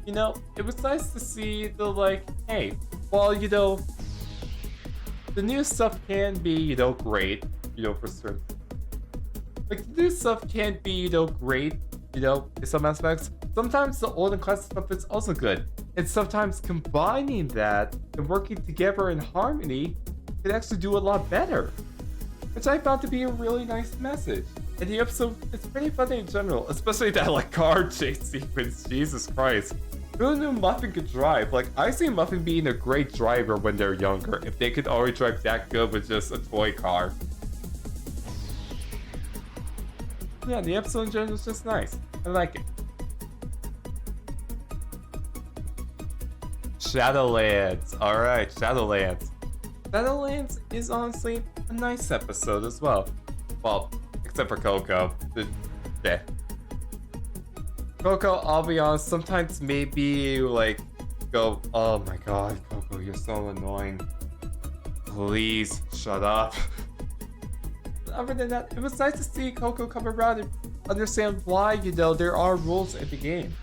It was nice to see the, like, hey, well, the new stuff can be, great, for certain. Like, the new stuff can be, great, in some aspects. Sometimes the old and classic stuff is also good. And sometimes combining that and working together in harmony can actually do a lot better. Which I found to be a really nice message. And the episode is pretty funny in general, especially that, like, car chase sequence. Jesus Christ. Who knew Muffin could drive? Like, I see Muffin being a great driver when they're younger, if they could already drive that good with just a toy car. Yeah, the episode in general is just nice. I like it. Shadowlands. Alright, Shadowlands. Shadowlands is honestly a nice episode as well. Well, except for Coco. Yeah. Coco, I'll be honest, sometimes maybe like go, oh my god, Coco, you're so annoying. Please, shut up. Other than that, it was nice to see Coco come around and understand why, there are rules in the game.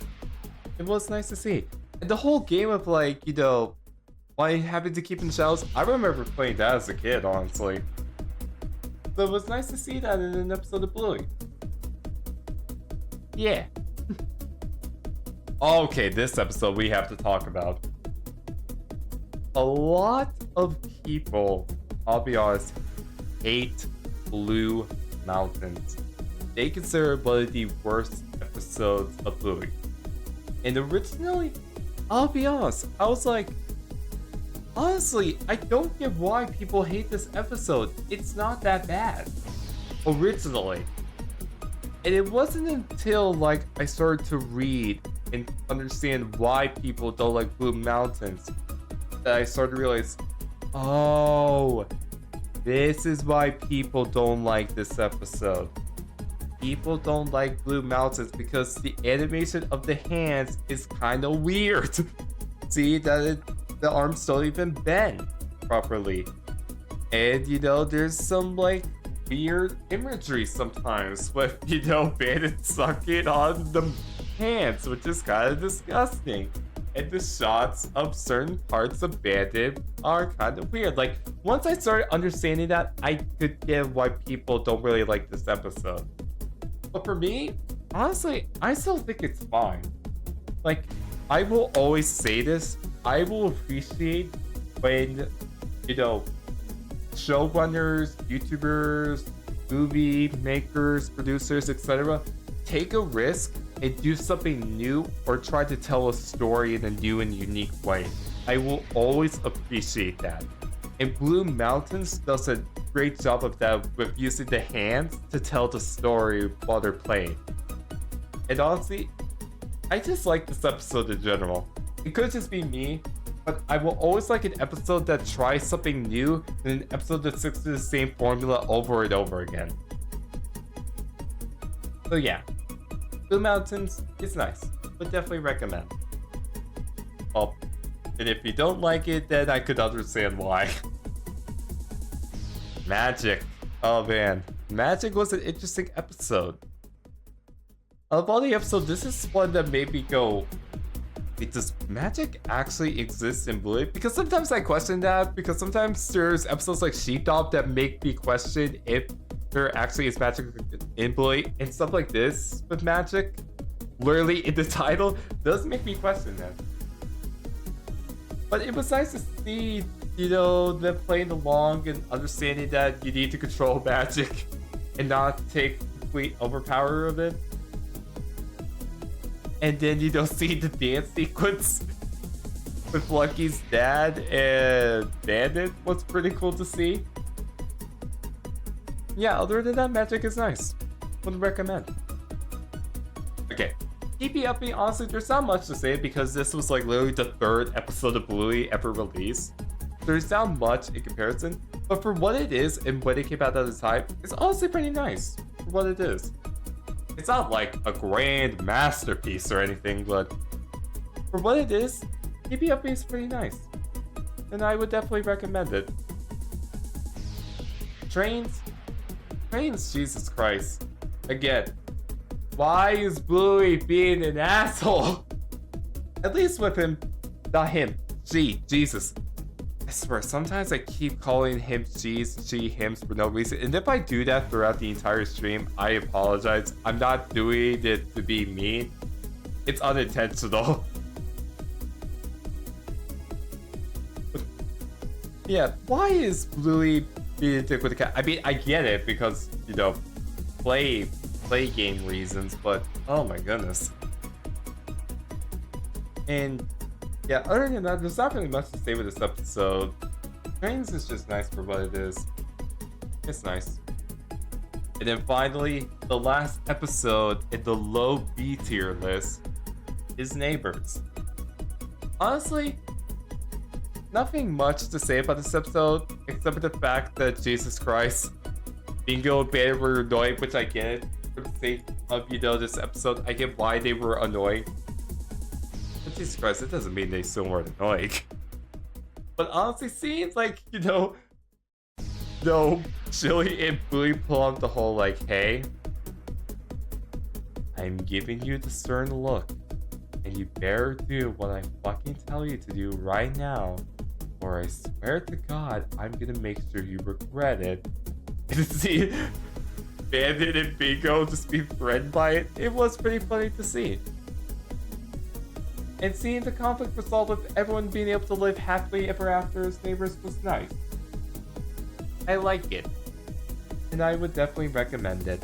It was nice to see. And the whole game of, like, why having to keep in shells, I remember playing that as a kid, honestly. So it was nice to see that in an episode of Bluey. Yeah. Okay, this episode we have to talk about. A lot of people, I'll be honest, hate Blue Mountains. They consider it one of the worst episodes of Bluey. And originally, I'll be honest, I was like, honestly, I don't get why people hate this episode. It's not that bad. Originally. And it wasn't until, like, I started to read and understand why people don't like Blue Mountains that I started to realize, oh, this is why people don't like this episode. People don't like Blue Mountains because the animation of the hands is kind of weird. See that the arms don't even bend properly. And, there's some, like, weird imagery sometimes with, Bandit sucking on the hands, which is kind of disgusting. And the shots of certain parts of Bandit are kind of weird. Like, once I started understanding that, I could get why people don't really like this episode. But for me, honestly, I still think it's fine. Like, I will always say this. I will appreciate when, you know, showrunners, YouTubers, movie makers, producers, etc. take a risk and do something new or try to tell a story in a new and unique way. I will always appreciate that. And Blue Mountains does a great job of that with using the hands to tell the story while they're playing. And honestly, I just like this episode in general. It could just be me, but I will always like an episode that tries something new than an episode that sticks to the same formula over and over again. So yeah, Blue Mountains is nice, but definitely recommend. Oh, and if you don't like it, then I could understand why. Magic. Oh man, Magic was an interesting episode. Of all the episodes, this is one that made me go, wait, does magic actually exist in Bluey? Because sometimes I question that, because sometimes there's episodes like Sheepdog that make me question if there actually is magic in Bluey, and stuff like this with magic, literally in the title, does make me question that. But it was nice to see, you know, them playing along and understanding that you need to control magic and not take complete overpower of it. And then you don't see the dance sequence with Lucky's dad and Bandit was pretty cool to see. Yeah, other than that, magic is nice. Would recommend. Okay, keep me upbeat. Honestly, there's not much to say because this was like literally the third episode of Bluey ever released. There's not much in comparison, but for what it is and when it came out at the time, it's honestly pretty nice for what it is. It's not like a grand masterpiece or anything, but for what it is, Keep Me Upbeat is pretty nice. And I would definitely recommend it. Trains, Jesus Christ. Again, why is Bluey being an asshole? At least with him, not him, Jesus. I swear, sometimes I keep calling him she's, she, hims for no reason. And if I do that throughout the entire stream, I apologize. I'm not doing it to be mean. It's unintentional. Yeah, why is Bluey being a dick with the cat? I mean, I get it because, you know, play game reasons, but oh my goodness. And yeah, other than that, there's not really much to say with this episode. Trains is just nice for what it is. It's nice. And then finally, the last episode in the low B tier list is Neighbors. Honestly, nothing much to say about this episode, except for the fact that Jesus Christ, Bingo and Bandit were annoying, which I get for the sake of, you know, this episode. I get why they were annoying. But Jesus Christ, it doesn't mean they still weren't annoying. But honestly, seems like, you know, Chili and Bluey pull out the whole like, hey, I'm giving you the stern look, and you better do what I fucking tell you to do right now, or I swear to God, I'm gonna make sure you regret it. And to see Bandit and Bingo just be threatened by it, it was pretty funny to see. And seeing the conflict resolved with everyone being able to live happily ever after as neighbors was nice. I like it. And I would definitely recommend it.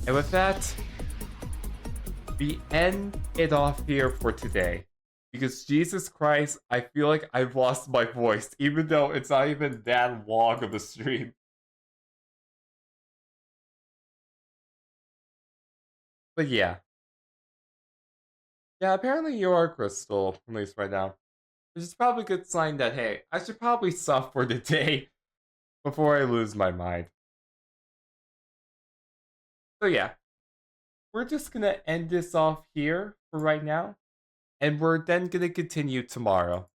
And with that, we end it off here for today. Because Jesus Christ, I feel like I've lost my voice, even though it's not even that long of a stream. But yeah. Yeah, apparently you are Crystal, at least right now. Which is probably a good sign that, hey, I should probably stop for the day before I lose my mind. So yeah, we're just gonna end this off here for right now. And we're then gonna continue tomorrow.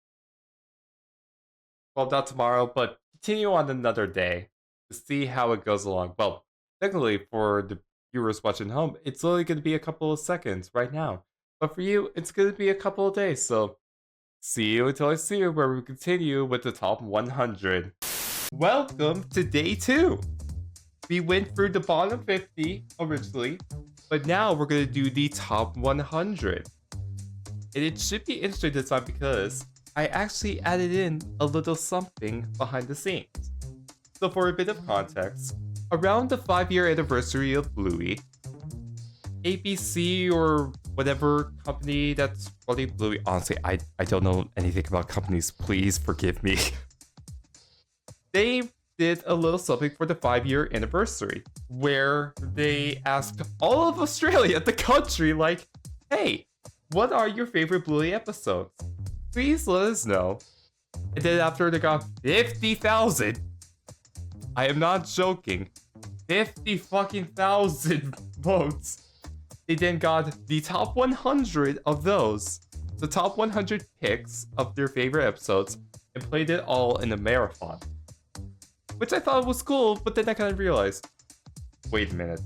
Well, not tomorrow, but continue on another day to see how it goes along. Well, technically for the viewers watching home, it's only gonna be a couple of seconds right now. But for you, it's gonna be a couple of days, so see you until I see you, where we continue with the top 100. Welcome to day 2. We went through the bottom 50 originally, but now we're gonna do the top 100. And it should be interesting this time because I actually added in a little something behind the scenes. So for a bit of context, around the 5-year anniversary of Bluey, ABC or whatever company that's running Bluey, honestly, I don't know anything about companies, please forgive me. They did a little something for the 5-year anniversary where they asked all of Australia, the country, like, hey, what are your favorite Bluey episodes? Please let us know. And then after they got 50,000, I am not joking, 50 fucking thousand votes, they then got the top 100 of those, the top 100 picks of their favorite episodes, and played it all in a marathon. Which I thought was cool, but then I kind of realized, wait a minute,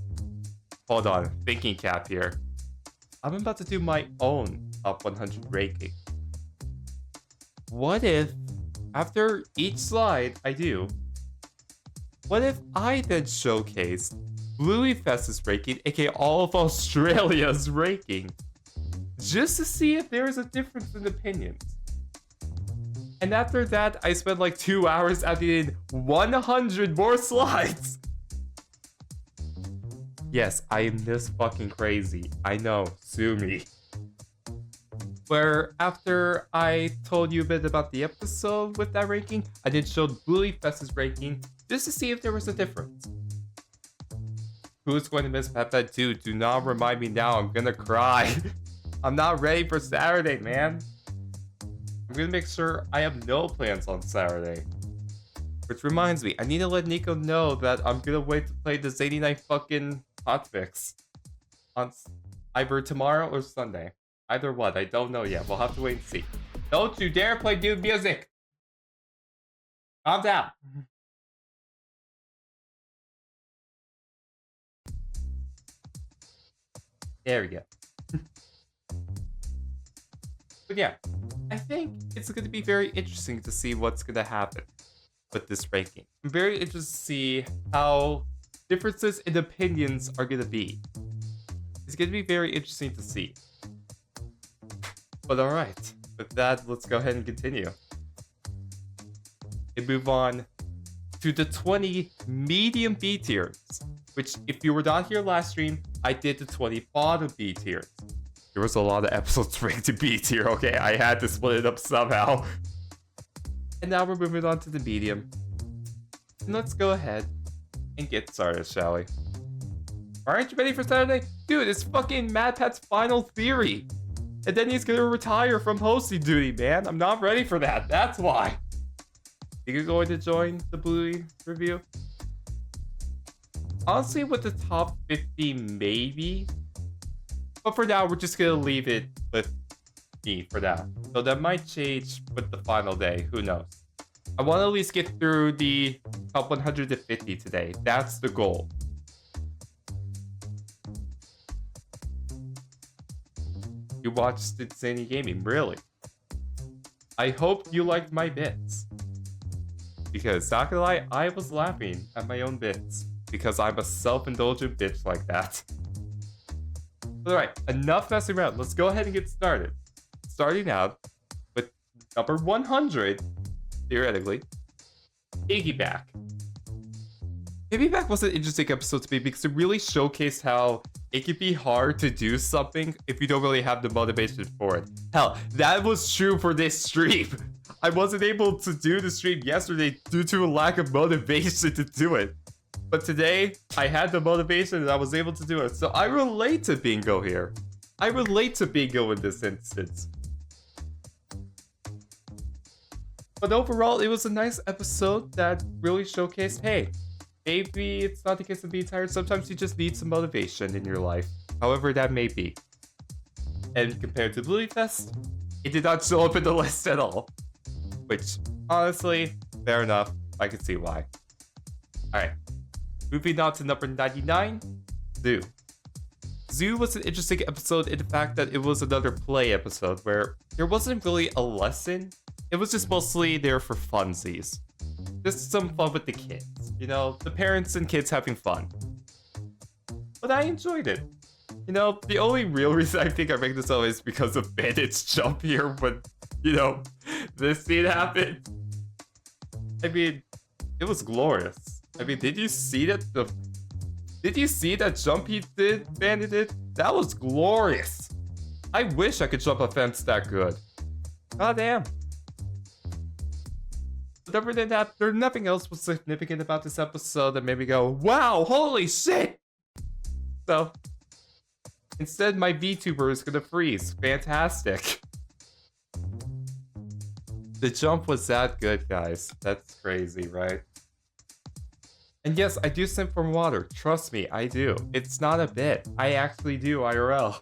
hold on, thinking cap here. I'm about to do my own top 100 ranking. What if, after each slide I do, what if I then showcase Bluey Fest's ranking, aka all of Australia's ranking, just to see if there is a difference in opinions? And after that, I spent like 2 hours adding 100 more slides. Yes, I am this fucking crazy. I know, sue me. Where after I told you a bit about the episode with that ranking, I then showed Bluey Fest's ranking just to see if there was a difference. Who's going to miss Peppa 2? Do not remind me now, I'm gonna cry. I'm not ready for Saturday, man. I'm gonna make sure I have no plans on Saturday. Which reminds me, I need to let Nico know that I'm gonna wait to play the Zany Night fucking hotfix on either tomorrow or Sunday. Either one, I don't know yet. We'll have to wait and see. Don't you dare play new music! Calm down. There we go. But yeah, I think it's going to be very interesting to see what's going to happen with this ranking. I'm very interested to see how differences in opinions are going to be. It's going to be very interesting to see. But alright, with that, let's go ahead and continue. And move on to the 20 medium B tiers, which if you were not here last stream, I did the 20 bottom B tiers. There was a lot of episodes ranked to B tier, okay? I had to split it up somehow. And now we're moving on to the medium. And let's go ahead and get started, shall we? Aren't you ready for Saturday? Dude, it's fucking Mad Pat's final theory. And then he's gonna retire from hosting duty, man. I'm not ready for that, that's why. You're going to join the Bluey review? Honestly, with the top 50, maybe. But for now, we're just gonna leave it with me for now. So that might change with the final day, who knows. I want to at least get through the top 150 today. That's the goal. You watched the Zany Gaming, really? I hope you liked my bits. Because, not gonna lie, I was laughing at my own bits. Because I'm a self-indulgent bitch like that. Alright, enough messing around. Let's go ahead and get started. Starting out with number 100, theoretically, Piggyback. Piggyback was an interesting episode to me because it really showcased how it can be hard to do something if you don't really have the motivation for it. Hell, that was true for this stream. I wasn't able to do the stream yesterday due to a lack of motivation to do it. But today, I had the motivation and I was able to do it. So I relate to Bingo here. I relate to Bingo in this instance. But overall, it was a nice episode that really showcased, hey, maybe it's not the case of being tired. Sometimes you just need some motivation in your life, however that may be. And compared to Bluey Fest, it did not show up in the list at all. Which, honestly, fair enough. I can see why. Alright. Moving on to number 99, Zoo. Zoo was an interesting episode in the fact that it was another play episode where there wasn't really a lesson. It was just mostly there for funsies. Just some fun with the kids. You know, the parents and kids having fun. But I enjoyed it. You know, the only real reason I think I ranked this up is because of Bandit's jump here when, you know, this scene happened. I mean, it was glorious. I mean, did you see that jump he did, Bandit did? That was glorious. I wish I could jump a fence that good. God damn. But other than that, there's nothing else was significant about this episode that made me go, wow, holy shit! So, instead my VTuber is gonna freeze. Fantastic. The jump was that good, guys. That's crazy, right? And yes, I do simp for water. Trust me, I do. It's not a bit. I actually do IRL.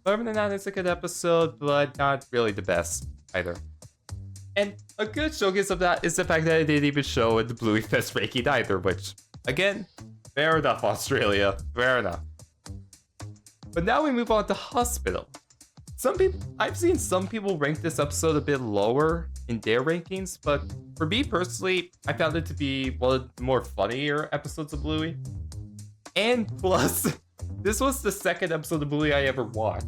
Other than that, it's a good episode, but not really the best either. And a good showcase of that is the fact that it didn't even show in the Bluey Fest ranking either, which, again, fair enough, Australia. Fair enough. But now we move on to Hospital. I've seen some people rank this episode a bit lower in their rankings, but for me personally, I found it to be one of the more funnier episodes of Bluey. And plus, this was the second episode of Bluey I ever watched,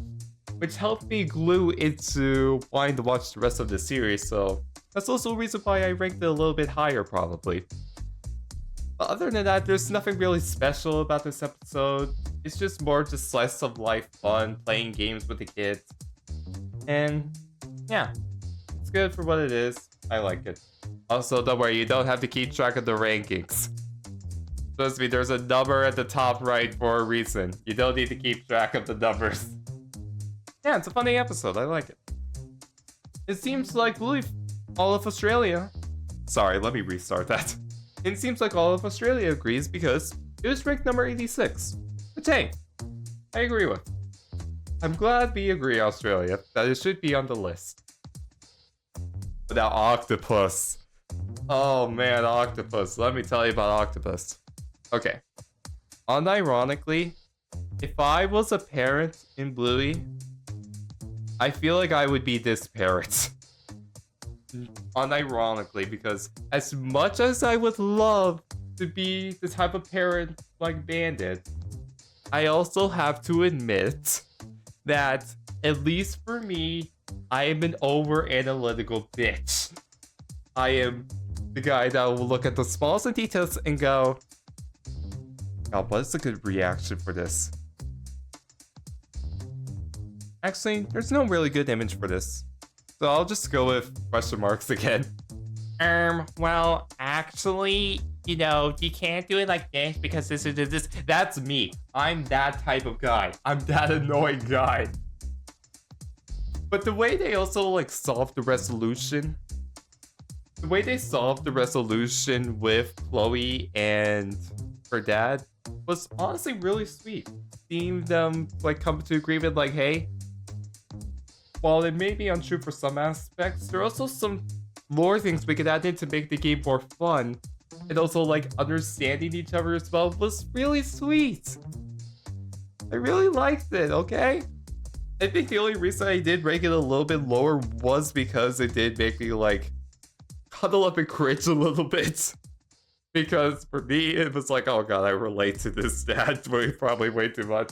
which helped me glue into wanting to watch the rest of the series, so that's also a reason why I ranked it a little bit higher, probably. But other than that, there's nothing really special about this episode. It's just more just slice of life fun, playing games with the kids. And yeah, it's good for what it is. I like it. Also, don't worry, you don't have to keep track of the rankings. Trust me, there's a number at the top right for a reason. You don't need to keep track of the numbers. Yeah, it's a funny episode. I like it. It seems like Bluey, all of Australia. Sorry, let me restart that. It seems like all of Australia agrees because it was ranked number 86. Which, hey, I agree with. I'm glad we agree, Australia, that it should be on the list. But now Octopus. Oh man, Octopus. Let me tell you about Octopus. Okay. Unironically, if I was a parent in Bluey, I feel like I would be this parent. Unironically, because as much as I would love to be the type of parent like Bandit, I also have to admit that, at least for me, I am an over-analytical bitch. I am the guy that will look at the smallest of details and go, God, what is a good reaction for this? Actually, there's no really good image for this. So I'll just go with question marks again. Well, actually, you know, you can't do it like this because this. That's me. I'm that type of guy. I'm that annoying guy. But the way they also, like, solved the resolution. The way they solved the resolution with Chloe and her dad was honestly really sweet. Seeing them, like, come to agreement, like, hey, while it may be untrue for some aspects, there are also some lore things we could add in to make the game more fun. And also, like, understanding each other as well was really sweet. I really liked it, okay? I think the only reason I did rank it a little bit lower was because it did make me, like, cuddle up and cringe a little bit. Because for me, it was like, oh god, I relate to this dad probably way too much.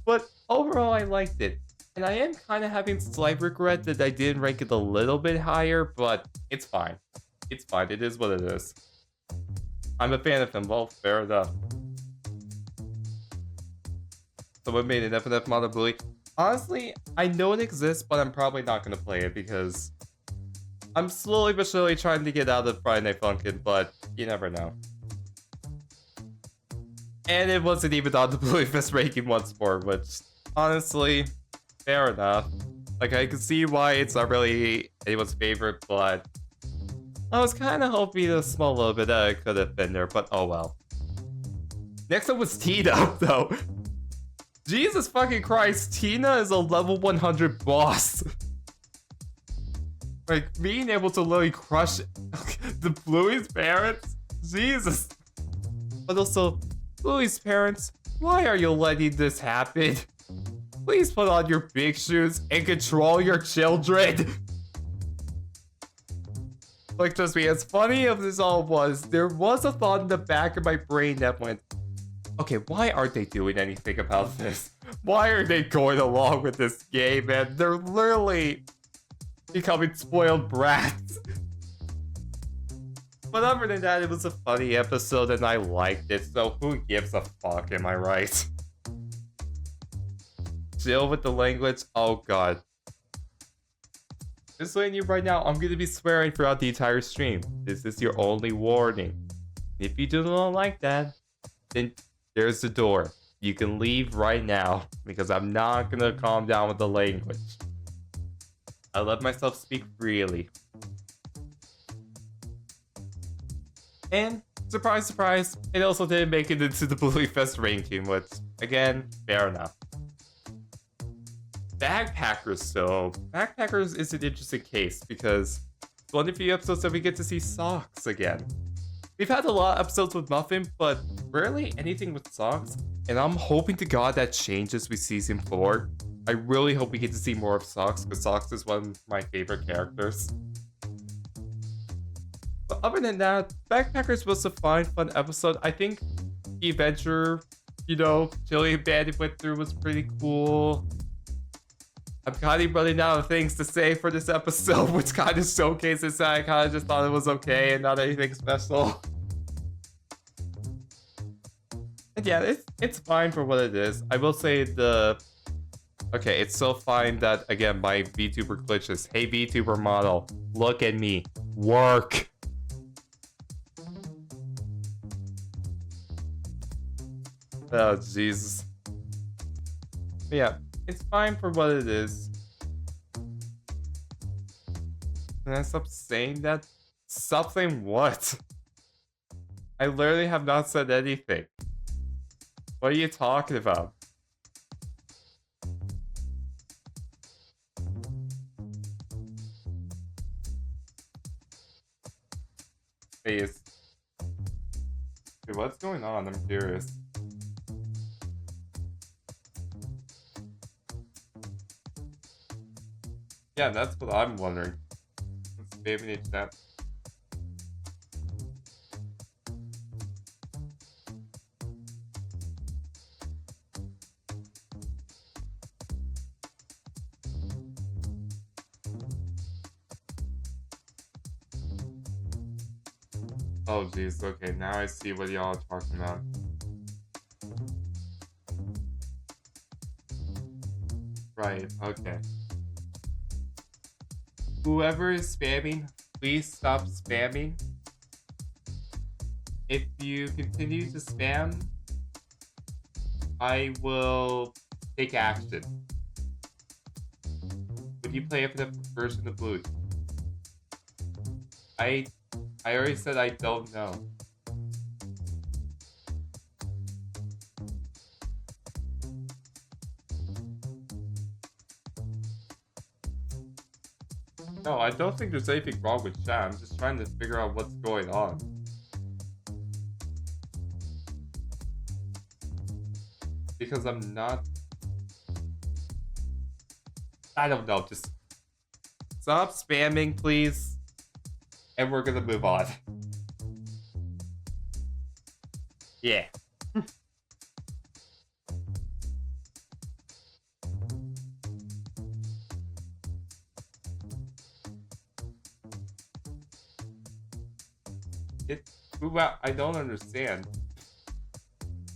But overall, I liked it. And I am kind of having slight regret that I didn't rank it a little bit higher, but it's fine. It's fine. It is what it is. I'm a fan of him. Well, fair enough. Someone made an FNF mod of Bluey. Honestly, I know it exists, but I'm probably not going to play it because I'm slowly but surely trying to get out of Friday Night Funkin', but you never know. And it wasn't even on the Bluey Fest ranking once more, which honestly, fair enough. Like, I can see why it's not really anyone's favorite, but I was kind of hoping a small little bit that it could have been there, but oh well. Next up was Tina, though. Jesus fucking Christ, Tina is a level 100 boss. Like, being able to literally crush the Bluey's parents? Jesus. But also, Bluey's parents Why are you letting this happen? Please put on your big shoes and control your children. Like, trust me, as funny as this all was, there was a thought in the back of my brain that went, okay, why aren't they doing anything about this? Why are they going along with this game, man? They're literally becoming spoiled brats. But other than that, it was a funny episode and I liked it, so who gives a fuck, am I right? Chill with the language, oh god. Just letting you right now, I'm gonna be swearing throughout the entire stream. This is your only warning. If you do not like that, then there's the door. You can leave right now, because I'm not gonna calm down with the language. I let myself speak freely. And, surprise, surprise, it also didn't make it into the Bluey Fest ranking, which, again, fair enough. Backpackers, though. Backpackers is an interesting case, because it's one of the few episodes that we get to see Socks again. We've had a lot of episodes with Muffin, but rarely anything with Socks, and I'm hoping to god that changes with Season 4. I really hope we get to see more of Socks, because Socks is one of my favorite characters. But other than that, Backpackers was a fun episode. I think the adventure, you know, Chili and Bandit went through was pretty cool. I'm kind of running out of things to say for this episode, which kind of showcases that I kind of just thought it was okay and not anything special. And yeah, it's fine for what it is. I will say okay, it's so fine that, again, my VTuber glitches. Hey, VTuber model, look at me. Work! Oh, Jesus. But yeah, it's fine for what it is. Can I stop saying that? Stop saying what? I literally have not said anything. What are you talking about? Please. Dude, what's going on? I'm curious. Yeah, that's what I'm wondering. Let's maybe that. Oh jeez, okay, now I see what y'all are talking about. Right, okay. Whoever is spamming, please stop spamming. If you continue to spam, I will take action. Would you play for the version of Bluey? I already said I don't know. No, I don't think there's anything wrong with chat. I'm just trying to figure out what's going on. Because I'm not... I don't know, just... Stop spamming, please. And we're gonna move on. Yeah. Well, I don't understand.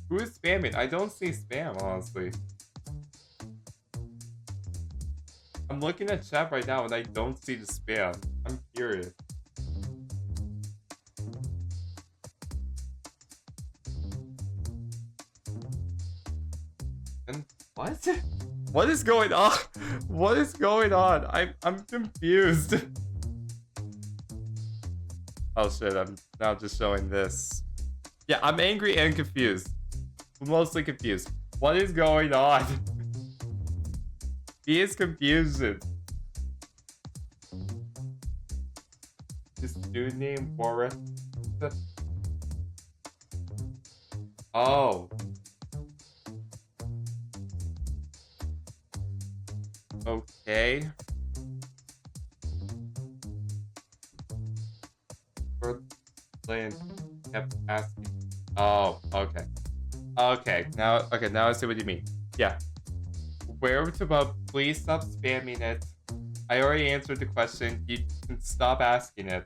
Who is spamming? I don't see spam, honestly. I'm looking at chat right now and I don't see the spam. I'm curious. And what? What is going on? What is going on? I'm confused. Oh shit, I'm now just showing this. Yeah, I'm angry and confused. Mostly confused. What is going on? He is confused. This dude named Boris. Oh. Okay. Playing kept asking. Oh, okay. Okay, now I see what you mean. Yeah. Where to about? Please stop spamming it. I already answered the question. You can stop asking it.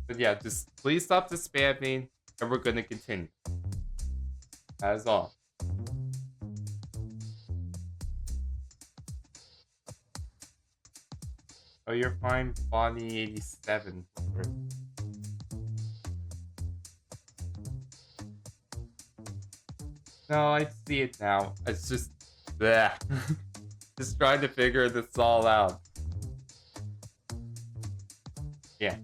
But yeah, just please stop the spamming, and we're gonna continue. That is all. Oh, you're fine, Bonnie87. No, I see it now. It's just, bleh. Just trying to figure this all out. Yeah.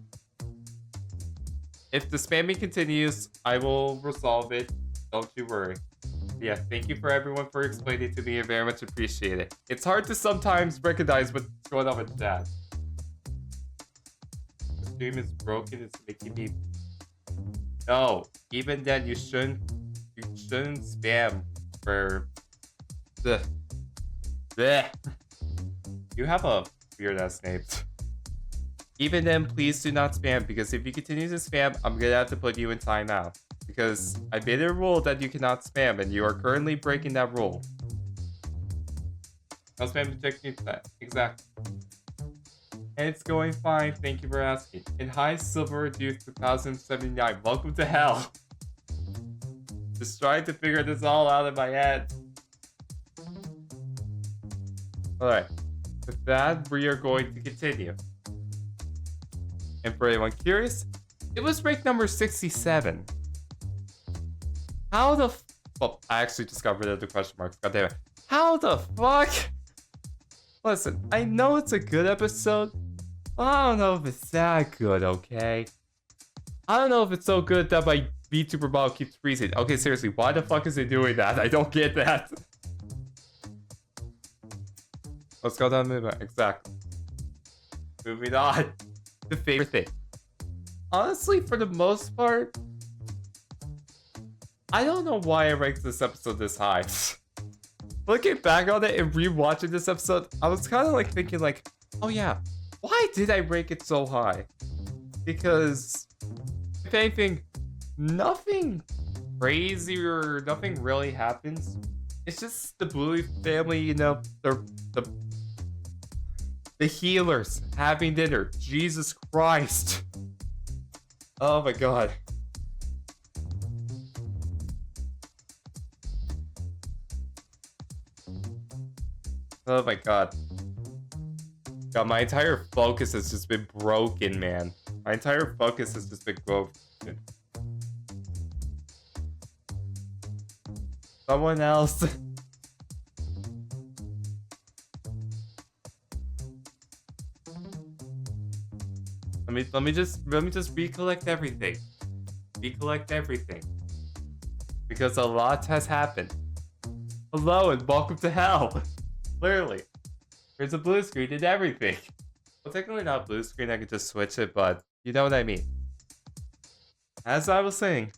If the spamming continues, I will resolve it. Don't you worry. Yeah, thank you for everyone for explaining to me. I very much appreciate it. It's hard to sometimes recognize what's going on with that. The stream is broken. It's making me... No, even then, you shouldn't spam for... Bleh. Bleh. You have a weird-ass name. Even then, please do not spam, because if you continue to spam, I'm gonna have to put you in timeout. Because I made a rule that you cannot spam, and you are currently breaking that rule. No spam technique that. Exactly. And it's going fine, thank you for asking. And hi, Silver Reduced 2079. Welcome to hell. Just trying to figure this all out in my head. Alright. With that, we are going to continue. And for anyone curious, it was rank number 67. How the well, I actually discovered the question marks. God damn it. How the fuck? Listen, I know it's a good episode, but I don't know if it's that good, okay? I don't know if it's so good that my VTuber ball keeps freezing. Okay, seriously, why the fuck is it doing that? I don't get that. Let's go down the movement. Exactly. Moving on. The favorite thing. Honestly, for the most part, I don't know why I ranked this episode this high. Looking back on it and rewatching this episode, I was kind of like thinking like, oh yeah, why did I rank it so high? Because, if anything, nothing crazy or nothing really happens. It's just the Bluey family, you know, the healers having dinner. Jesus Christ. Oh my god. Oh my god. God, my entire focus has just been broken, man. My entire focus has just been broken. Someone else. Let me just recollect everything. Recollect everything. Because a lot has happened. Hello and welcome to hell. Clearly. There's a blue screen and everything. Well, technically not blue screen, I could just switch it, but you know what I mean. As I was saying,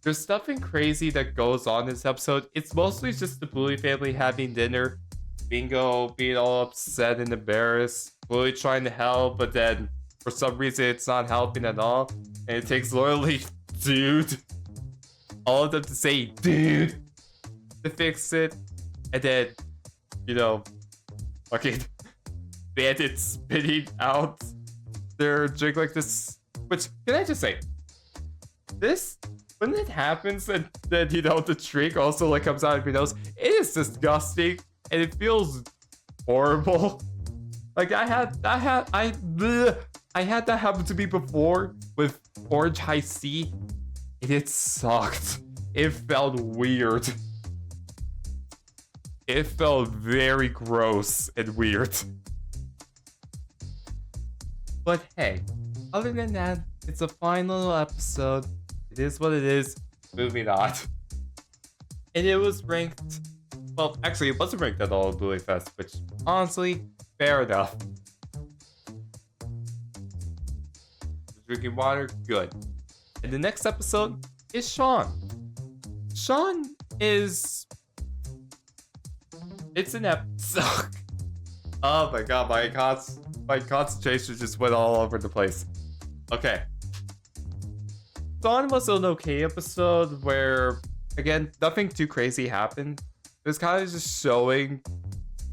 there's nothing crazy that goes on in this episode. It's mostly just the Bluey family having dinner. Bingo being all upset and embarrassed. Bluey trying to help, but then for some reason it's not helping at all. And it takes literally, dude, all of them to say, dude, to fix it. And then, you know, fucking bandits spitting out their drink like this. Which, can I just say, this, when it happens and then, you know, the drink also like comes out of your nose, it is disgusting and it feels horrible. Like I had that happen to me before with orange high C, and it sucked. It felt weird. It felt very gross and weird. But hey, other than that, it's a fine little episode. It is what it is. Moving on. And it was ranked... Well, actually, it wasn't ranked at all at Bluey Fest, which, honestly, fair enough. Drinking water, good. And the next episode is Sean. Sean is... It's an episode. Oh my god, my concentration just went all over the place. Okay. Dawn was an okay episode where, again, nothing too crazy happened. It was kind of just showing,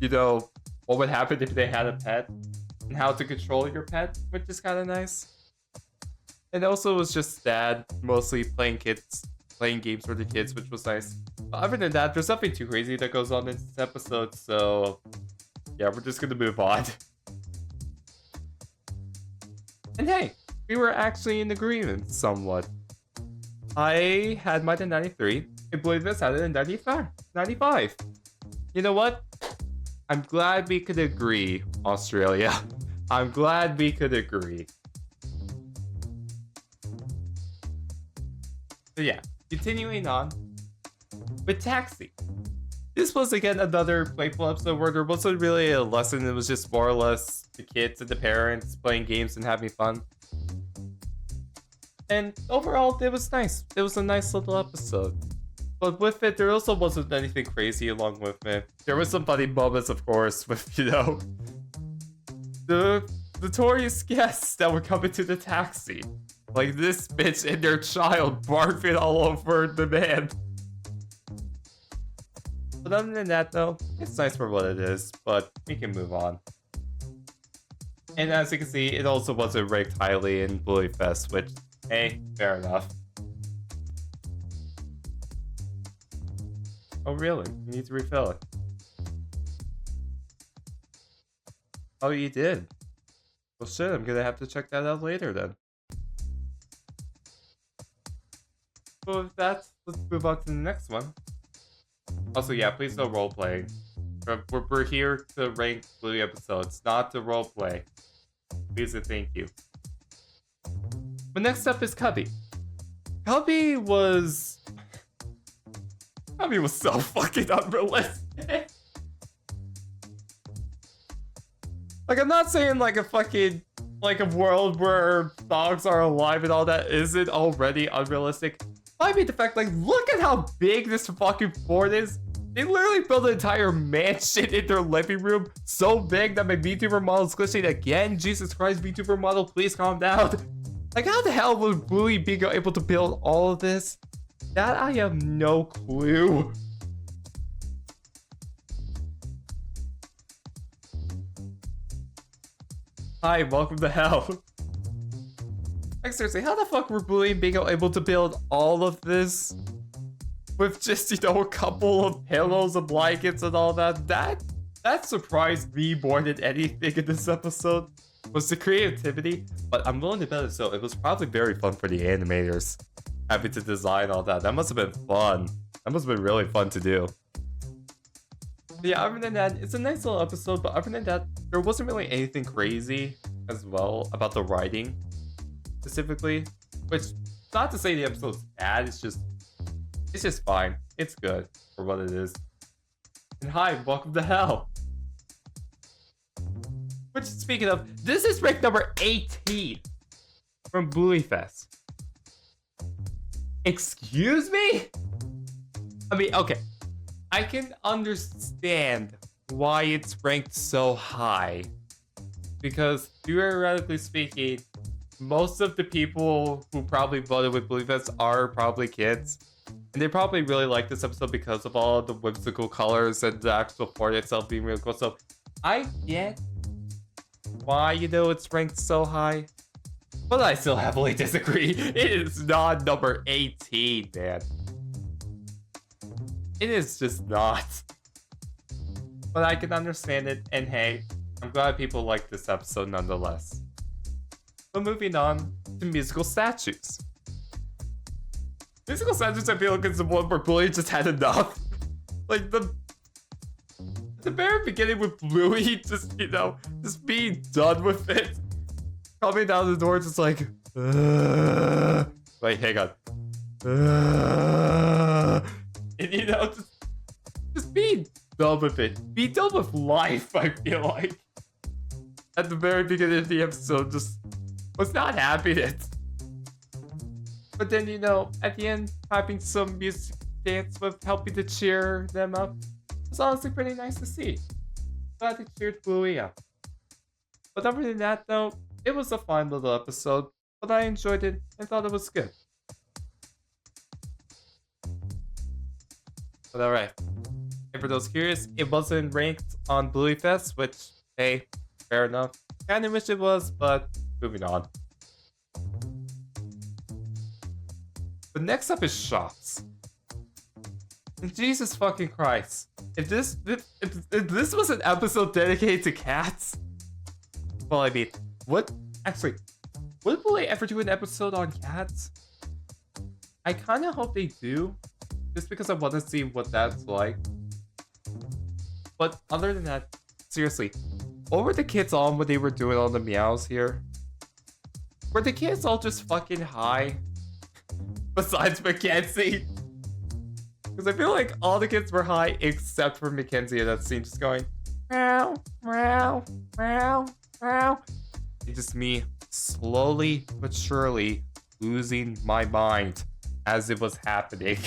you know, what would happen if they had a pet and how to control your pet, which is kind of nice. And also it was just dad mostly playing games for the kids, which was nice. But other than that, there's nothing too crazy that goes on in this episode, so yeah, we're just gonna move on. And hey, we were actually in agreement somewhat. I had mine in 93, and Bluey had it in 95. You know what? I'm glad we could agree, Australia. I'm glad we could agree. So yeah, continuing on with Taxi. This was again another playful episode where there wasn't really a lesson. It was just more or less the kids and the parents playing games and having fun. And overall, it was nice. It was a nice little episode. But with it, there also wasn't anything crazy along with it. There was some funny moments, of course, with, you know, the notorious guests that were coming to the taxi. Like this bitch and their child barfing all over the man. But other than that, though, it's nice for what it is, but we can move on. And as you can see, it also wasn't ranked highly in Bluey Fest, which, hey, fair enough. Oh, really? You need to refill it. Oh, you did? Well, shit, I'm gonna have to check that out later then. So with that, let's move on to the next one. Also, yeah, please no roleplay. We're here to rank Bluey episodes, not to roleplay. Please and thank you. But next up is Cubby. Cubby was so fucking unrealistic. Like, I'm not saying like a world where dogs are alive and all that isn't already unrealistic. I mean the fact, like, look at how big this fucking fort is. They literally built an entire mansion in their living room, so big that my VTuber model is glitching again. Jesus Christ, VTuber model, please calm down. Like, how the hell was Bluey being able to build all of this? That I have no clue. Hi, welcome to hell. Like, seriously, how the fuck were Bluey being able to build all of this with just, you know, a couple of pillows and blankets and all that? That surprised me more than anything in this episode was the creativity. But I'm willing to bet it, so it was probably very fun for the animators having to design all that. That must have been fun. That must have been really fun to do. But yeah, other than that, it's a nice little episode, but other than that, there wasn't really anything crazy as well about the writing specifically, which, not to say the episode's bad, it's just fine. It's good for what it is. And hi, welcome to hell. Which, speaking of, this is rank number 18 from Bluey Fest. Excuse me? I mean, okay. I can understand why it's ranked so high. Because, theoretically speaking, most of the people who probably voted with Bluey Fest are probably kids. And they probably really like this episode because of all of the whimsical colors and the actual fort itself being really cool. So, I get why, you know, it's ranked so high. But I still heavily disagree. It is not number 18, man. It is just not. But I can understand it, and hey, I'm glad people like this episode nonetheless. But moving on to musical statues. Musical statues, I feel like it's the one where Bluey just had enough. Like, the very beginning with Bluey just, you know, just being done with it. Coming down the door, just like, wait, hang on. And, you know, just being done with it. Be done with life, I feel like. At the very beginning of the episode, just was not having it. But then, you know, at the end, having some dance with, helping to cheer them up. It's honestly pretty nice to see. Glad they cheered Bluey up. But other than that though, it was a fine little episode, but I enjoyed it and thought it was good. But alright. And for those curious, it wasn't ranked on Bluey Fest, which, hey, fair enough. Kinda wish it was, but moving on. But next up is shots. And Jesus fucking Christ. If this was an episode dedicated to cats, well, I mean, would Bluey ever do an episode on cats? I kind of hope they do, just because I want to see what that's like. But other than that, seriously, what were the kids on when they were doing all the meows here? Were the kids all just fucking high? Besides Mackenzie? Because I feel like all the kids were high except for Mackenzie in that scene, just going meow, meow, meow, meow. It's just me slowly but surely losing my mind as it was happening.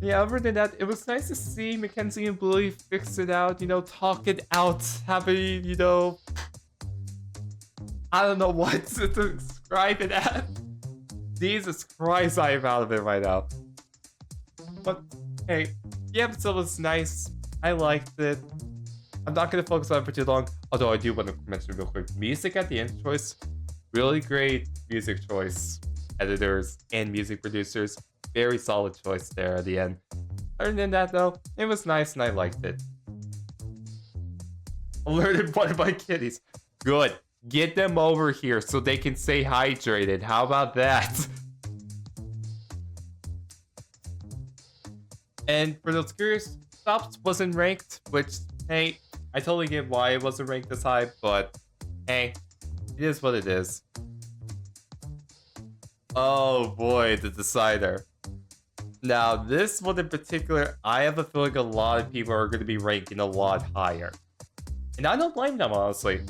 Yeah, other than that, it was nice to see Mackenzie and Bluey fix it out, you know, talk it out, having, you know, I don't know what to describe it as. Jesus Christ, I am out of it right now. But, hey, the episode was nice. I liked it. I'm not going to focus on it for too long, although I do want to mention real quick. Music at the end choice, really great music choice. Editors and music producers, very solid choice there at the end. Other than that, though, it was nice and I liked it. Alerted one of my kitties. Good. Get them over here so they can stay hydrated. How about that? And for those curious, Stops wasn't ranked, which, hey, I totally get why it wasn't ranked this high, but hey, it is what it is. Oh boy, the decider. Now, this one in particular, I have a feeling a lot of people are going to be ranking a lot higher. And I don't blame them, honestly.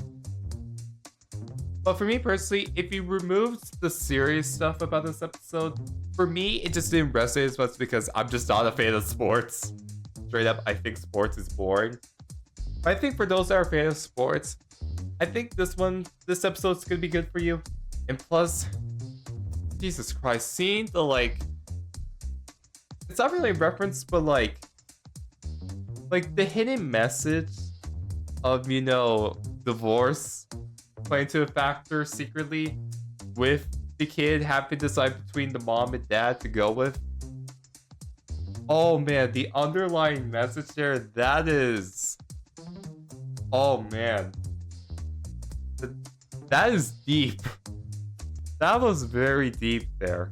But for me personally, if you removed the serious stuff about this episode, for me, it just didn't resonate as much because I'm just not a fan of sports. Straight up, I think sports is boring. But I think for those that are a fan of sports, I think this episode's gonna be good for you. And plus, Jesus Christ, seeing the it's not really a reference, but like the hidden message of, you know, divorce playing to a factor secretly with the kid having to decide between the mom and dad to go with. Oh man, the underlying message there, that is... Oh man. That is deep. That was very deep there.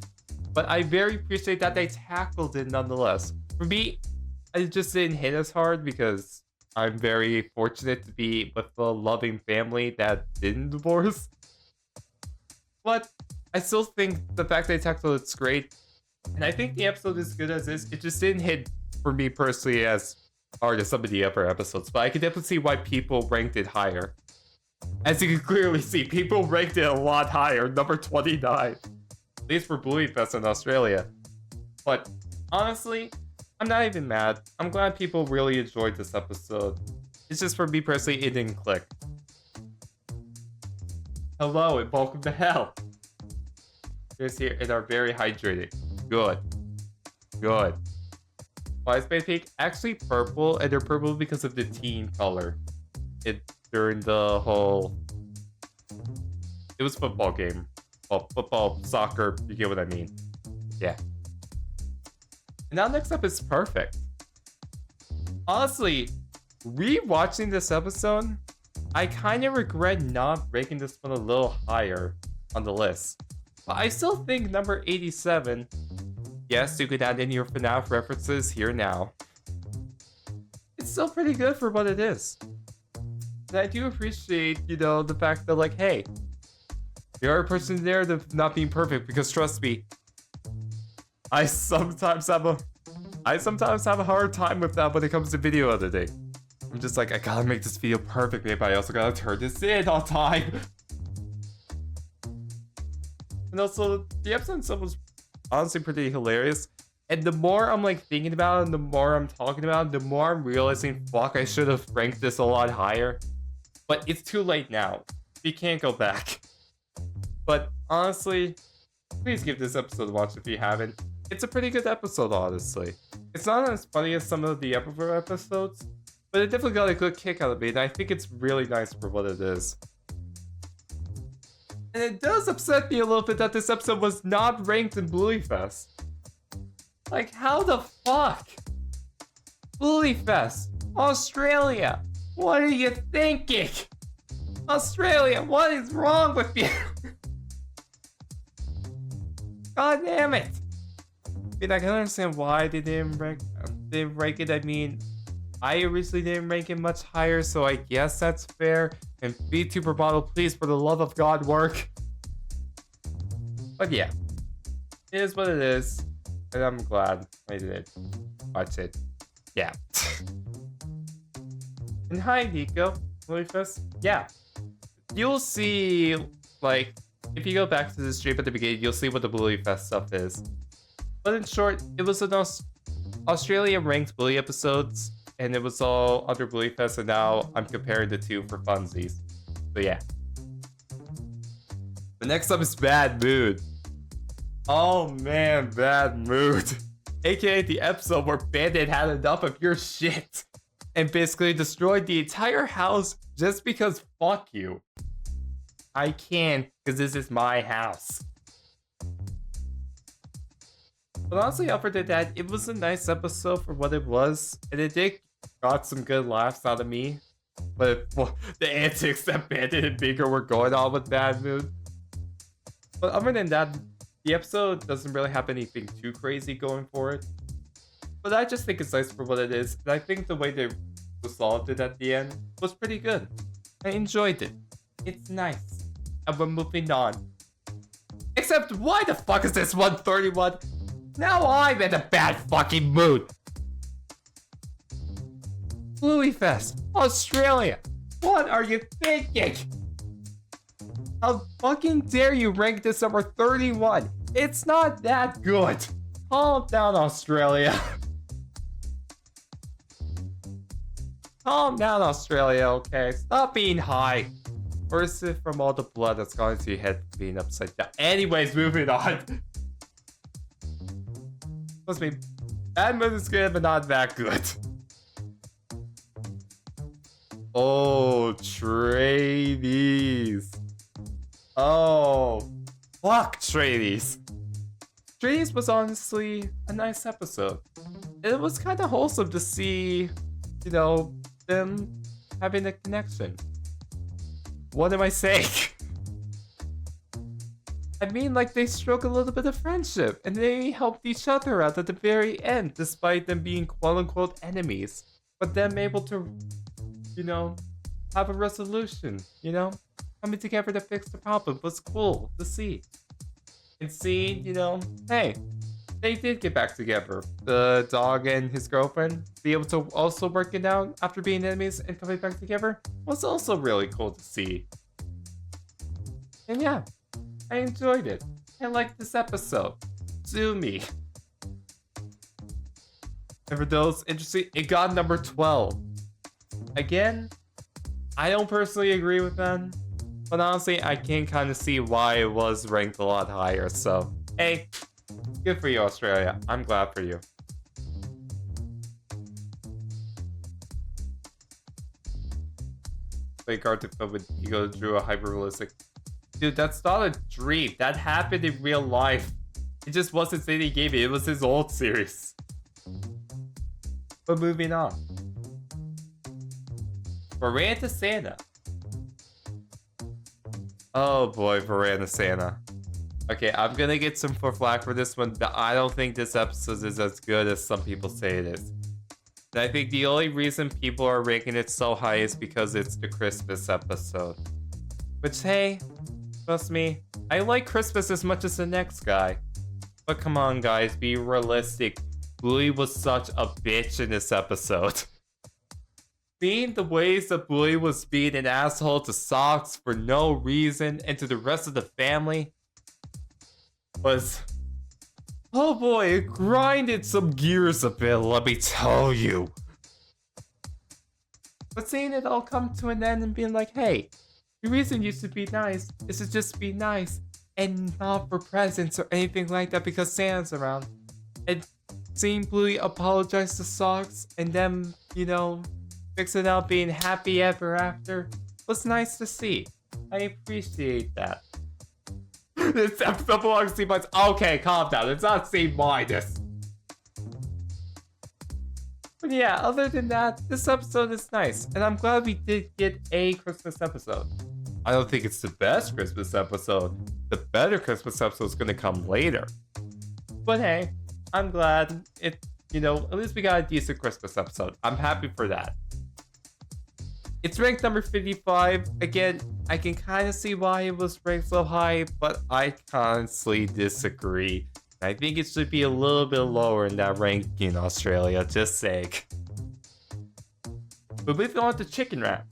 But I very appreciate that they tackled it nonetheless. For me, it just didn't hit as hard because I'm very fortunate to be with a loving family that didn't divorce. But I still think the fact that they tackled it's great. And I think the episode is good as is. It just didn't hit for me personally as hard as some of the other episodes. But I can definitely see why people ranked it higher. As you can clearly see, people ranked it a lot higher. Number 29. At least for Bluey Fest in Australia. But honestly, I'm not even mad. I'm glad people really enjoyed this episode. It's just for me personally, it didn't click. Hello and welcome to hell. Here's here and are very hydrated. Good. Good. Why is my pink actually purple? And they're purple because of the teen color. During the whole... It was a football game. Well, football, soccer, you get what I mean. Yeah. And now next up is Perfect. Honestly, rewatching this episode, I kind of regret not ranking this one a little higher on the list. But I still think number 87, yes, you could add in your FNAF references here now. It's still pretty good for what it is. And I do appreciate, you know, the fact that, like, hey, there are a person there that's not being perfect, because trust me, I sometimes have a hard time with that when it comes to video editing. I'm just like, I gotta make this video perfect, but I also gotta turn this in on time. And also, the episode itself was honestly pretty hilarious. And the more I'm like thinking about it, and the more I'm talking about it, the more I'm realizing, fuck, I should have ranked this a lot higher. But it's too late now. We can't go back. But honestly, please give this episode a watch if you haven't. It's a pretty good episode, honestly. It's not as funny as some of the other episodes, but it definitely got a good kick out of me, and I think it's really nice for what it is. And it does upset me a little bit that this episode was not ranked in Bluey Fest. Like, how the fuck? Bluey Fest, Australia, what are you thinking? Australia, what is wrong with you? God damn it. I mean, I can understand why they didn't rank it. I mean, I originally didn't rank it much higher, so I guess that's fair. And VTuber model, please, for the love of God, work. But yeah, it is what it is, and I'm glad I did watch it. Yeah. And hi, Nico. Fest. Yeah. You'll see, like, if you go back to the stream at the beginning, you'll see what the Bluey Fest stuff is. But in short, it was an Australia ranked Bluey episodes, and it was all under Bluey Fest, and now I'm comparing the two for funsies. So yeah. The next up is Bad Mood. Oh man, Bad Mood. AKA the episode where Bandit had enough of your shit and basically destroyed the entire house just because fuck you. I can't, because this is my house. But honestly, other than that, it was a nice episode for what it was, and it did got some good laughs out of me. But well, the antics that Bandit and Bigger were going on with Bad Mood. But other than that, the episode doesn't really have anything too crazy going for it. But I just think it's nice for what it is, and I think the way they resolved it at the end was pretty good. I enjoyed it. It's nice. And we're moving on. Except, why the fuck is this 131? Now I'm in a bad fucking mood. Bluey Fest, Australia. What are you thinking? How fucking dare you rank this number 31? It's not that good. Calm down, Australia. Calm down, Australia, okay? Stop being high. Or is it from all the blood that's gone into your head being upside down? Anyways, moving on. Trust me, Bad Mood is good, but not that good. Oh, Trades. Oh, fuck Trades. Trades was honestly a nice episode. It was kind of wholesome to see, you know, them having a connection. What am I saying? I mean, like, they struck a little bit of friendship, and they helped each other out at the very end, despite them being quote-unquote enemies. But them able to, you know, have a resolution, you know? Coming together to fix the problem was cool to see. And seeing, you know, hey, they did get back together. The dog and his girlfriend, be able to also work it out after being enemies and coming back together was also really cool to see. And yeah, I enjoyed it. I liked this episode. Sue me. And for those interested, it got number 12. Again, I don't personally agree with them, but honestly, I can kind of see why it was ranked a lot higher. So, hey, good for you, Australia. I'm glad for you. Play card to film with Ego drew a hyper-realistic. Dude, that's not a dream. That happened in real life. It just wasn't Sadie gave it. It was his old series. But moving on. Veranda Santa. Oh boy, Veranda Santa. Okay, I'm gonna get some flack for this one, but I don't think this episode is as good as some people say it is. And I think the only reason people are ranking it so high is because it's the Christmas episode. Which, hey, trust me, I like Christmas as much as the next guy. But come on, guys, be realistic. Bluey was such a bitch in this episode. Seeing the ways that Bluey was being an asshole to Socks for no reason and to the rest of the family, was, oh boy, it grinded some gears a bit, let me tell you. But seeing it all come to an end and being like, hey, the reason used to be nice is to just be nice and not for presents or anything like that because Santa's around. And seeing Bluey apologize to Socks and them, you know, fix it out being happy ever after was nice to see. I appreciate that. This episode belongs to C-. Okay, calm down. It's not C-. But yeah, other than that, this episode is nice, and I'm glad we did get a Christmas episode. I don't think it's the best Christmas episode. The better Christmas episode is gonna come later. But hey, I'm glad it, you know, at least we got a decent Christmas episode. I'm happy for that. It's ranked number 55. Again, I can kind of see why it was ranked so high, but I honestly disagree. I think it should be a little bit lower in that ranking, Australia, just saying. But moving on to Chicken Rat.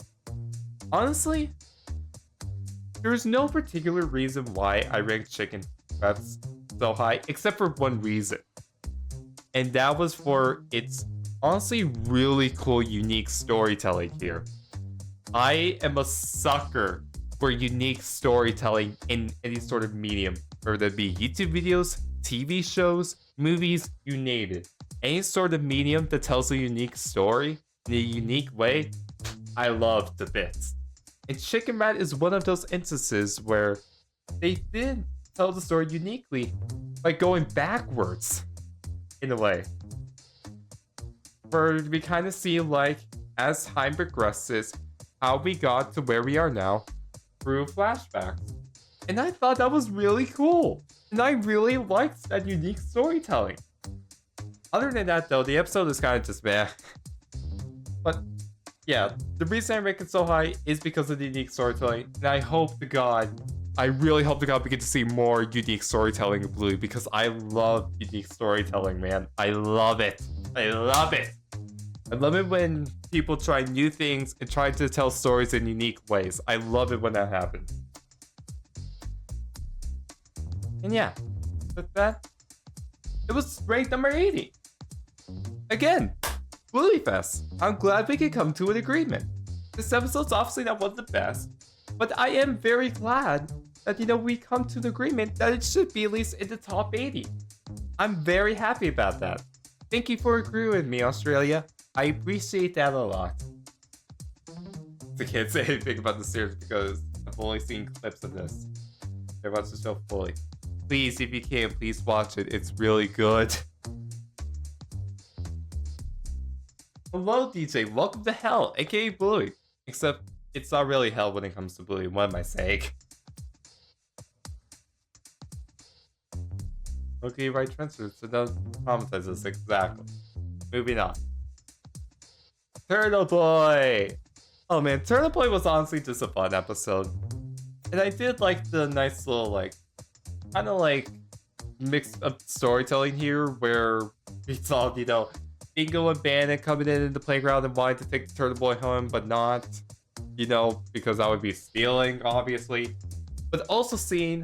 Honestly, there's no particular reason why I ranked Chicken Rats so high, except for one reason. And that was for its honestly really cool, unique storytelling here. I am a sucker for unique storytelling in any sort of medium, whether that be YouTube videos, TV shows, movies, you name it. Any sort of medium that tells a unique story in a unique way, I love to bits. And Chicken Rat is one of those instances where they did tell the story uniquely by going backwards, in a way. For we kind of see, like, as time progresses, how we got to where we are now through flashbacks. And I thought that was really cool. And I really liked that unique storytelling. Other than that, though, the episode is kind of just meh. But yeah, the reason I rank it so high is because of the unique storytelling. And I hope to God, I really hope to God we get to see more unique storytelling in Bluey, because I love unique storytelling, man. I love it. I love it. I love it when people try new things and try to tell stories in unique ways. I love it when that happens. And yeah, with that, it was ranked number 80. Again, Bluey Fest. I'm glad we could come to an agreement. This episode's obviously not one of the best, but I am very glad that, you know, we come to an agreement that it should be at least in the top 80. I'm very happy about that. Thank you for agreeing with me, Australia. I appreciate that a lot. I can't say anything about the series because I've only seen clips of this. I watched the show fully. Please, if you can, please watch it. It's really good. Hello, DJ. Welcome to Hell, aka Bluey. Except, it's not really hell when it comes to Bluey. What am I saying? Okay, right transfer. So don't traumatize us. Exactly. Moving on. Turtle Boy! Oh man, Turtle Boy was honestly just a fun episode. And I did like the nice little, like, kind of like mixed up storytelling here where we saw, you know, Dingo and Bandit coming in the playground and wanting to take the Turtle Boy home, but not, you know, because that would be stealing, obviously. But also seeing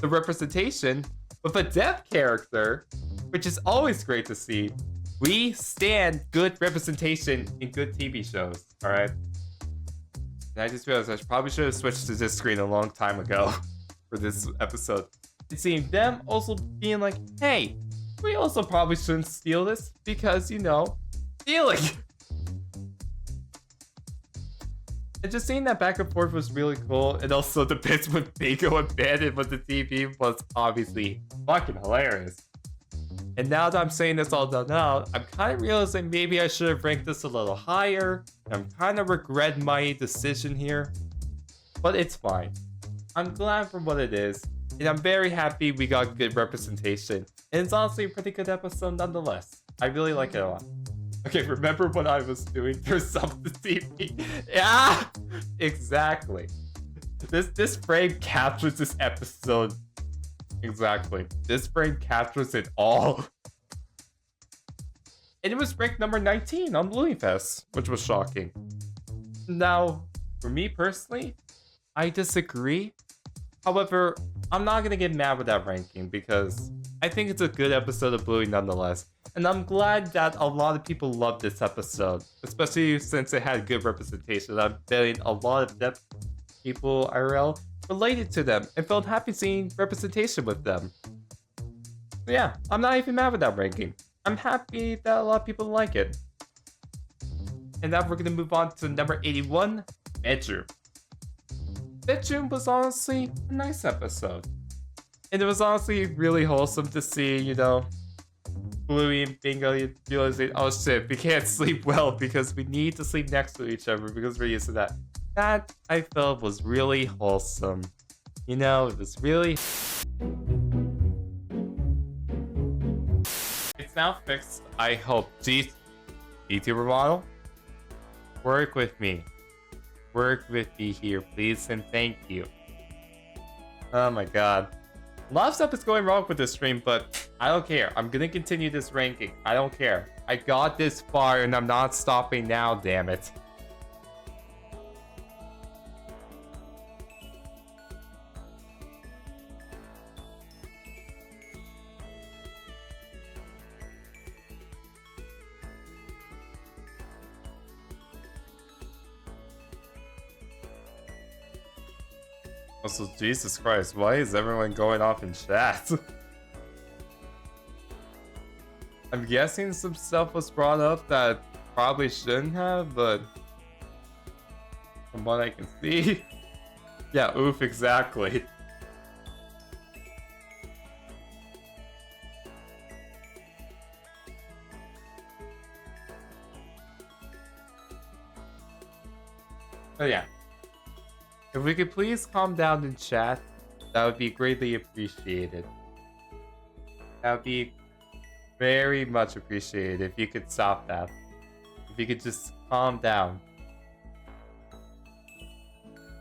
the representation with a deaf character, which is always great to see. We stand good representation in good TV shows, alright? And I just realized I probably should have switched to this screen a long time ago for this episode. And seeing them also being like, hey, we also probably shouldn't steal this because, you know, stealing! And just seeing that back and forth was really cool. And also the bits with Bingo and Bandit with the TV was obviously fucking hilarious. And now that I'm saying this all done out, I'm kind of realizing maybe I should have ranked this a little higher. I'm kind of regret my decision here, but it's fine. I'm glad for what it is, and I'm very happy we got good representation. And it's honestly a pretty good episode nonetheless. I really like it a lot. Okay, remember what I was doing for something TV? Yeah, exactly. This frame captures this episode. Exactly. This frame captures it all. And it was ranked number 19 on Bluey Fest, which was shocking. Now, for me personally, I disagree. However, I'm not gonna get mad with that ranking because I think it's a good episode of Bluey nonetheless. And I'm glad that a lot of people loved this episode, especially since it had good representation. I'm betting a lot of deaf people IRL related to them and felt happy seeing representation with them. So yeah, I'm not even mad with that ranking. I'm happy that a lot of people like it. And now we're gonna move on to number 81, Bedroom. Bedroom was honestly a nice episode. And it was honestly really wholesome to see, you know, Bluey and Bingo realizing, oh shit, we can't sleep well because we need to sleep next to each other because we're used to that. That, I felt, was really wholesome. You know, it was really... It's now fixed, I hope. Jeez, YouTuber model? Work with me. Work with me here, please, and thank you. Oh my god. A lot of stuff is going wrong with this stream, but I don't care. I'm gonna continue this ranking. I don't care. I got this far and I'm not stopping now, damn it. Also, Jesus Christ, why is everyone going off in chat? I'm guessing some stuff was brought up that probably shouldn't have, but from what I can see, yeah, oof, exactly. But yeah. If we could please calm down in chat, that would be greatly appreciated. That would be very much appreciated if you could stop that. If you could just calm down.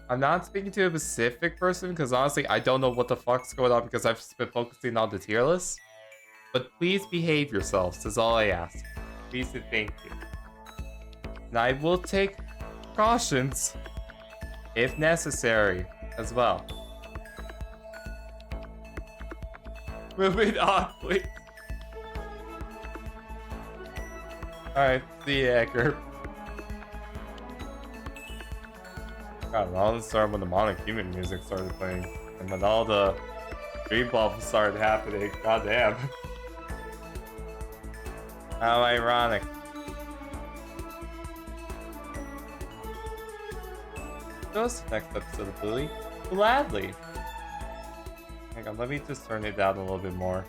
I'm not speaking to a specific person because honestly I don't know what the fuck's going on because I've been focusing on the tier list. But please behave yourselves is all I ask. Please and thank you. And I will take precautions if necessary, as well. Moving on, please. Alright, see you, Edgar. God, all this started when the monocumen music started playing. And when all the dream bubbles started happening. God damn. How ironic. Goes to next episode of Bluey. Gladly. Hang on, let me just turn it down a little bit more.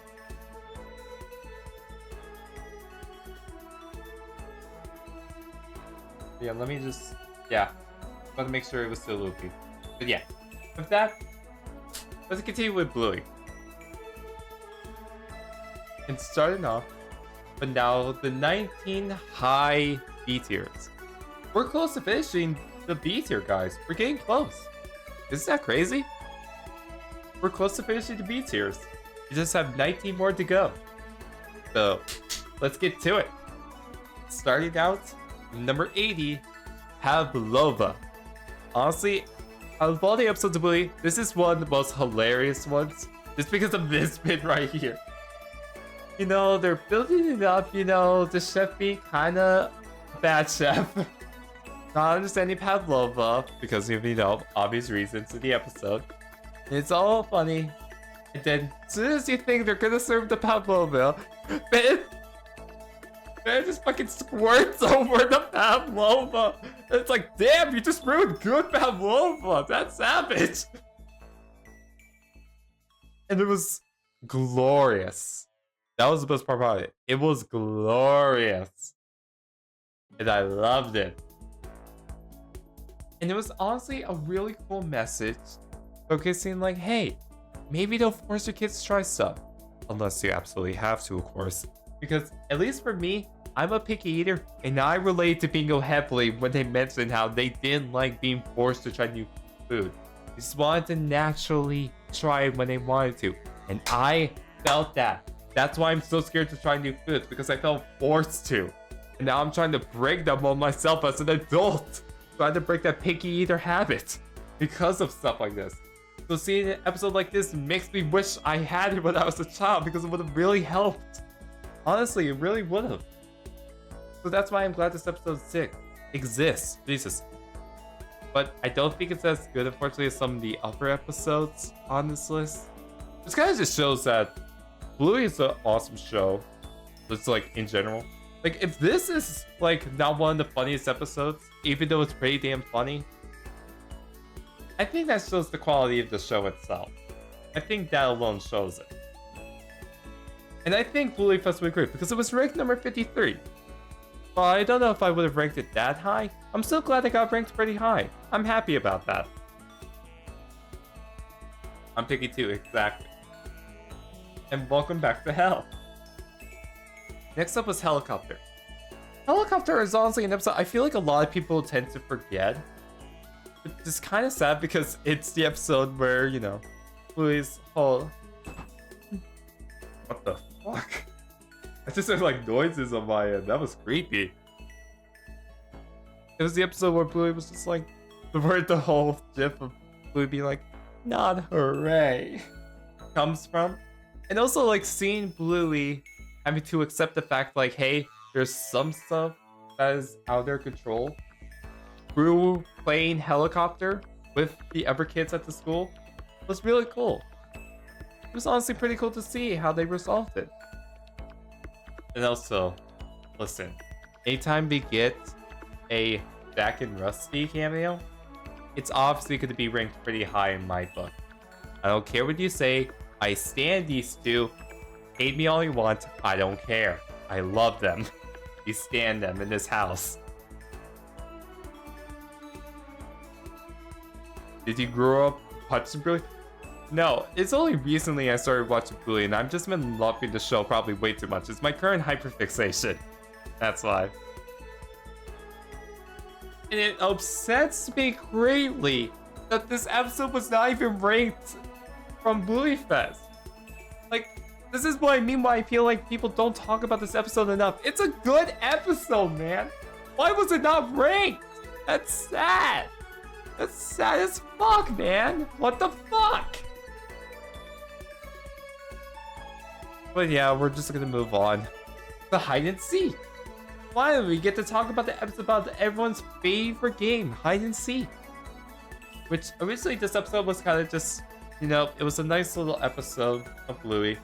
Yeah, let me just... Yeah. I want to make sure it was still loopy. But yeah. With that, let's continue with Bluey. And starting off, but now the 19 high B tiers. We're close to finishing the B tier, guys. We're getting close. Isn't that crazy? We're close to finishing the B tiers. We just have 19 more to go. So, let's get to it. Starting out, number 80, Pavlova. Honestly, out of all the episodes of Bluey, this is one of the most hilarious ones. Just because of this bit right here. You know, they're building it up, you know, the chef being kinda bad chef. Not understanding Pavlova because of, you know, obvious reasons in the episode. It's all funny. And then, as soon as you think they're gonna serve the Pavlova, Ben just fucking squirts over the Pavlova. It's like, damn, you just ruined good Pavlova. That's savage. And it was glorious. That was the best part about it. It was glorious. And I loved it. And it was honestly a really cool message, focusing like, hey, maybe don't force your kids to try stuff. Unless you absolutely have to, of course. Because, at least for me, I'm a picky eater, and I relate to Bingo heavily when they mentioned how they didn't like being forced to try new food. They just wanted to naturally try it when they wanted to. And I felt that. That's why I'm so scared to try new foods, because I felt forced to. And now I'm trying to break them on myself as an adult. Trying to break that picky eater habit because of stuff like this. So seeing an episode like this makes me wish I had it when I was a child because it would have really helped. Honestly, it really would have. So that's why I'm glad this episode 6 exists. Jesus. But I don't think it's as good, unfortunately, as some of the other episodes on this list. This kind of just shows that Bluey is an awesome show. Just like in general. Like if this is like not one of the funniest episodes, even though it's pretty damn funny, I think that shows the quality of the show itself. I think that alone shows it. And I think Bluey Fest would be great because it was ranked number 53. But I don't know if I would have ranked it that high. I'm still glad it got ranked pretty high. I'm happy about that. I'm picky too, exactly. And welcome back to Hell. Next up was Helicopter. Helicopter is honestly an episode I feel like a lot of people tend to forget. It's kind of sad because it's the episode where, you know, Bluey's whole... What the fuck? I just heard like noises on my end. That was creepy. It was the episode where Bluey was just like, where the whole gif of Bluey being like, not hooray, comes from. And also like seeing Bluey having to accept the fact like, hey, there's some stuff that is out of their control. Through playing Helicopter with the other kids at the school was really cool. It was honestly pretty cool to see how they resolved it. And also, listen, anytime we get a Jack and Rusty cameo, it's obviously going to be ranked pretty high in my book. I don't care what you say, I stand these two. Hate me all you want, I don't care. I love them. We stand them in this house. Did you grow up watching Bluey? No, it's only recently I started watching Bluey and I've just been loving the show probably way too much. It's my current hyperfixation. That's why. And it upsets me greatly that this episode was not even ranked from Bluey Fest. Like, this is what I mean why I feel like people don't talk about this episode enough. It's a good episode, man. Why was it not ranked? That's sad. That's sad as fuck, man. What the fuck? But yeah, we're just gonna move on. The hide and seek. Finally, we get to talk about the episode about everyone's favorite game, hide and seek. Which originally this episode was kind of just, you know, it was a nice little episode of Bluey.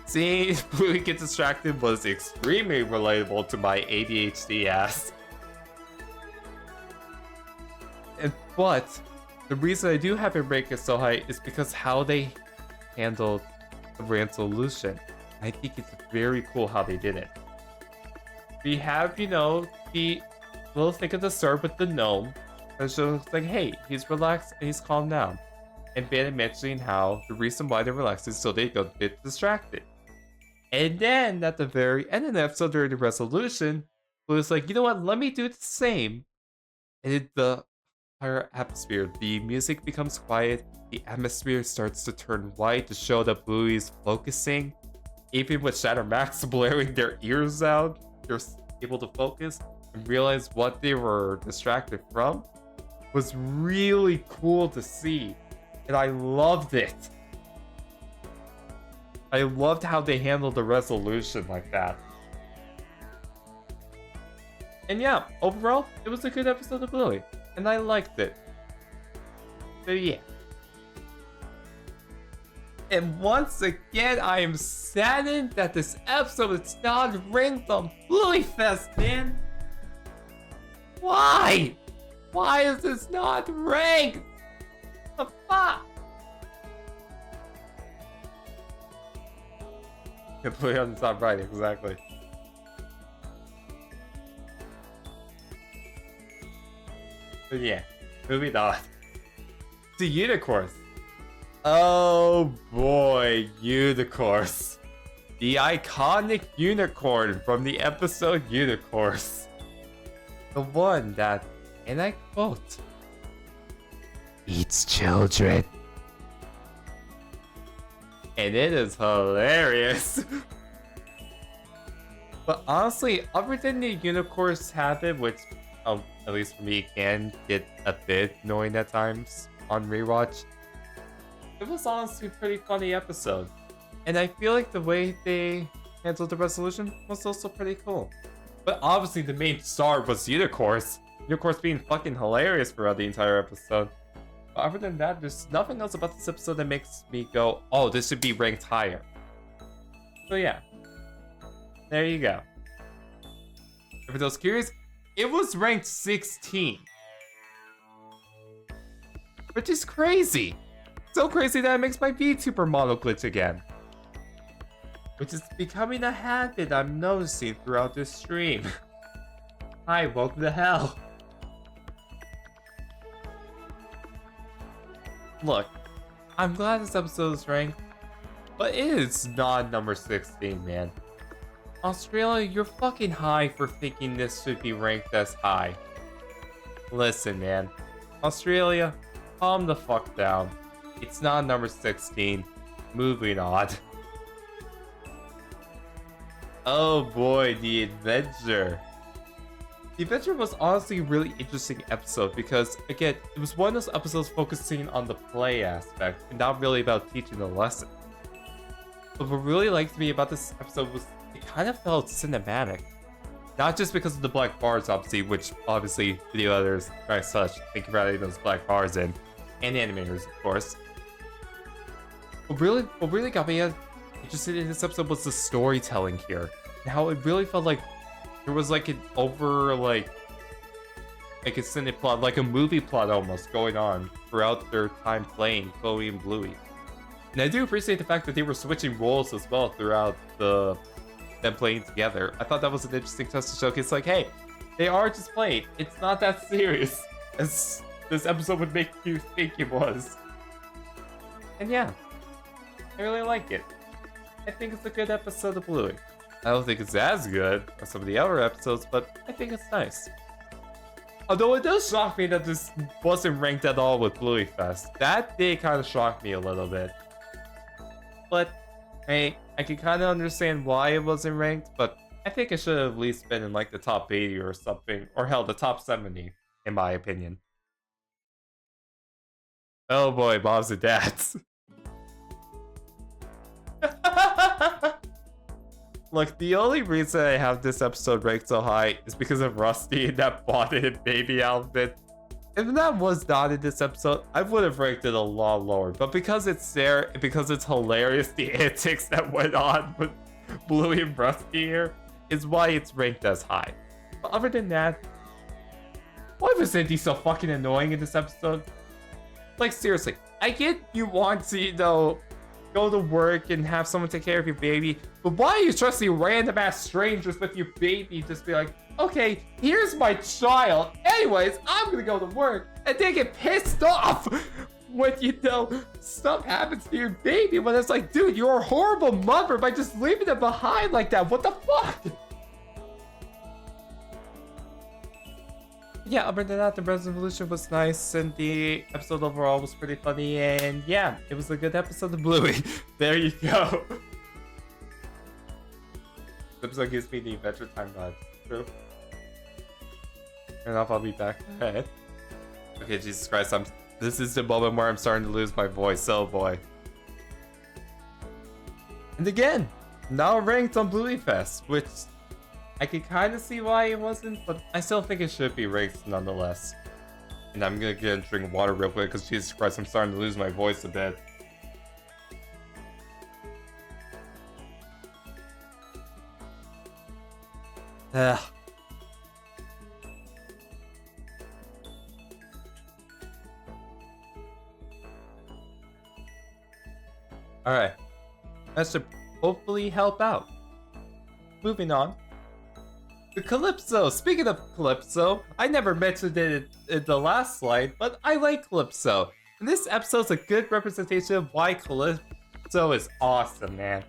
Seeing Bluey get distracted was extremely relatable to my ADHD ass. But the reason I do have it ranked so high is because how they handled the resolution. I think it's very cool how they did it. We have, you know, the little thing at the start with the gnome. And so it's like, hey, he's relaxed and he's calmed down. And Bandit mentioning how the reason why they're relaxed is so they don't get distracted. And then at the very end of the episode during the resolution, it was like, you know what, let me do the same. And the entire atmosphere, the music becomes quiet, the atmosphere starts to turn white to show that Bluey's focusing. Even with Shadow Max blaring their ears out, they're able to focus and realize what they were distracted from. Was really cool to see. And I loved it. I loved how they handled the resolution like that. And yeah, overall, it was a good episode of Bluey. And I liked it. So yeah. And once again, I am saddened that this episode is not ranked on Bluey Fest, man. Why? Why is this not ranked? The fuck? Bluey on the top right, exactly. But yeah, moving on to Unicorns. Oh boy, Unicorns. The iconic unicorn from the episode Unicorns. The one that, and I quote, eats children. And it is hilarious. But honestly, other than the unicorns habit, which at least for me can get a bit annoying at times on rewatch, it was honestly a pretty funny episode. And I feel like the way they handled the resolution was also pretty cool. But obviously the main star was Unicorns. Unicorns being fucking hilarious throughout the entire episode. But other than that, there's nothing else about this episode that makes me go, oh, this should be ranked higher. So yeah. There you go. For those curious, it was ranked 16. Which is crazy. So crazy that it makes my VTuber model glitch again. Which is becoming a habit I'm noticing throughout this stream. Hi, welcome to hell. Look, I'm glad this episode is ranked, but it is not number 16, man. Australia, you're fucking high for thinking this should be ranked as high. Listen, man. Australia, calm the fuck down. It's not number 16. Moving on. Oh boy, the adventure. The adventure was honestly a really interesting episode because, again, it was one of those episodes focusing on the play aspect and not really about teaching a lesson. But what really liked me about this episode was it kind of felt cinematic. Not just because of the black bars, obviously, which obviously video editors and such think about adding those black bars in, and animators, of course. What really got me interested in this episode was the storytelling here, and how it really felt like there was like an like a cinematic plot, like a movie plot almost going on throughout their time playing Chloe and Bluey. And I do appreciate the fact that they were switching roles as well throughout them playing together. I thought that was an interesting touch to showcase, like, hey, they are just playing. It's not that serious as this episode would make you think it was. And yeah, I really like it. I think it's a good episode of Bluey. I don't think it's as good as some of the other episodes, but I think it's nice. Although it does shock me that this wasn't ranked at all with Bluey Fest. That did kind of shock me a little bit. But, hey, I can kind of understand why it wasn't ranked, but I think it should have at least been in like the top 80 or something, or hell, the top 70, in my opinion. Oh boy, moms and dads. Look, the only reason I have this episode ranked so high is because of Rusty in that bonded baby outfit. If that was not in this episode, I would have ranked it a lot lower. But because it's there, and because it's hilarious, the antics that went on with Bluey and Rusty here is why it's ranked as high. But other than that, why was Indy so fucking annoying in this episode? Like, seriously, I get you want to, you know, go to work and have someone take care of your baby, but why are you trusting random ass strangers with your baby? Just be like, okay, here's my child. Anyways, I'm gonna go to work, and they get pissed off when, you know, stuff happens to your baby. When it's like, dude, you're a horrible mother by just leaving them behind like that. What the fuck? Yeah, other than that, the resolution was nice, and the episode overall was pretty funny, and yeah, it was a good episode of Bluey. There you go. This episode gives me the Adventure Time vibes. True. And I'll be back. Okay. Okay, Jesus Christ, this is the moment where I'm starting to lose my voice. Oh boy. And again, now ranked on Bluey Fest, which I can kind of see why it wasn't, but I still think it should be ranked nonetheless. And I'm gonna get a drink of water real quick because Jesus Christ, I'm starting to lose my voice a bit. Ugh. Alright. That should hopefully help out. Moving on. The Calypso! Speaking of Calypso, I never mentioned it in the last slide, but I like Calypso. And this episode's a good representation of why Calypso is awesome, man.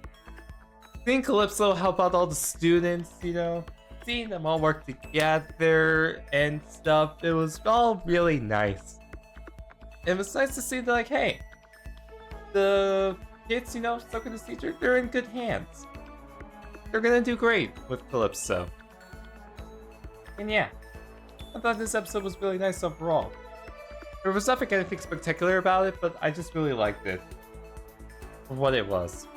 Seeing Calypso help out all the students, you know, seeing them all work together and stuff, it was all really nice. It was nice to see that, like, hey, the kids, you know, stuck with this teacher, they're in good hands. They're gonna do great with Calypso. And yeah, I thought this episode was really nice overall. There was nothing anything spectacular about it, but I just really liked it for what it was.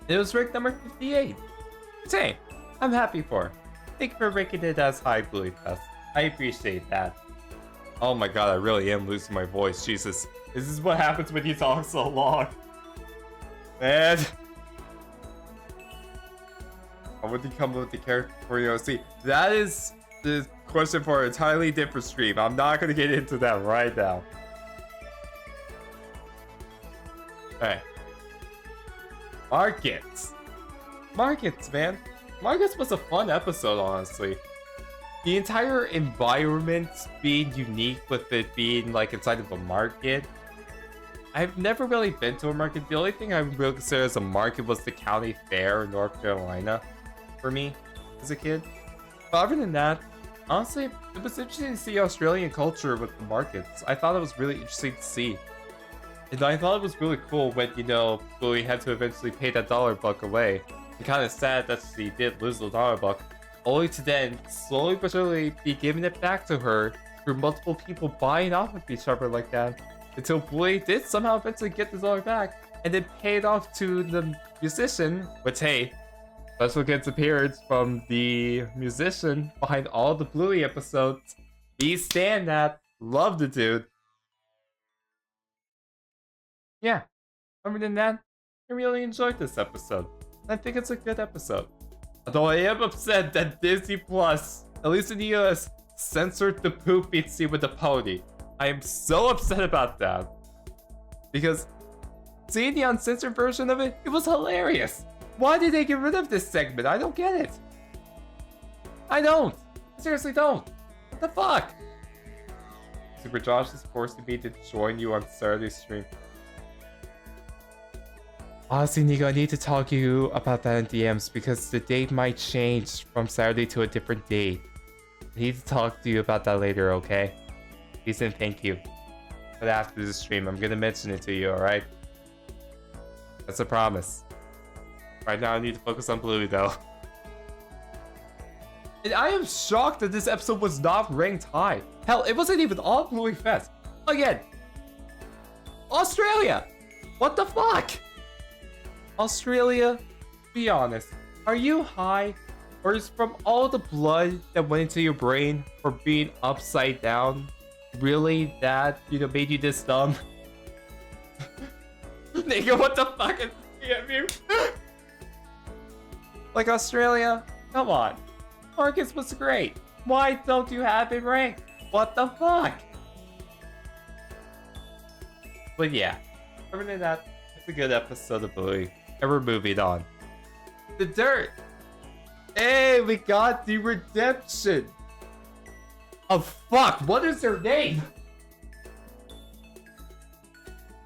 It was ranked number 58. Same. I'm happy for it. Thank you for ranking it as high, Bluey Fest. I appreciate that. Oh my god, I really am losing my voice. Jesus. This is what happens when you talk so long. Man. I would you come up with the character for you? See, that is the question for an entirely different stream. I'm not gonna get into that right now. Alright. Markets. Markets, man. Markets was a fun episode, honestly. The entire environment being unique with it being like inside of a market. I've never really been to a market. The only thing I would really consider as a market was the county fair in North Carolina for me as a kid. But other than that, honestly, it was interesting to see Australian culture with the markets. I thought it was really interesting to see. And I thought it was really cool when, you know, Bluey had to eventually pay that $1 away. And kind of sad that she did lose the $1, only to then slowly but surely be giving it back to her through multiple people buying off of each other like that. Until Bluey did somehow eventually get the $1 back and then paid off to the musician, which, hey, special guest appearance from the musician behind all the Bluey episodes. We stand that. Love the dude. Yeah, other than that, I really enjoyed this episode. I think it's a good episode. Although I am upset that Disney Plus, at least in the US, censored the poopy scene with the pony. I am so upset about that. Because seeing the uncensored version of it, it was hilarious. Why did they get rid of this segment? I don't get it. I don't. I seriously don't. What the fuck? Super Josh is forcing me to join you on Saturday's stream. Honestly, Nico, I need to talk to you about that in DMs because the date might change from Saturday to a different date. I need to talk to you about that later, okay? Please and thank you. But after the stream, I'm gonna mention it to you, alright? That's a promise. Right now, I need to focus on Bluey, though. And I am shocked that this episode was not ranked high. Hell, it wasn't even on Bluey Fest. Again, Australia! What the fuck? Australia, be honest, are you high? Or is from all the blood that went into your brain for being upside down, really that, you know, made you this dumb? Nigga, what the fuck is you? Like, Australia, come on. Marcus was great. Why don't you have it ranked? What the fuck? But yeah, other than that, it's a good episode of Bluey. And we're moving on. The Dirt. Hey, we got the redemption. Oh fuck, what is their name?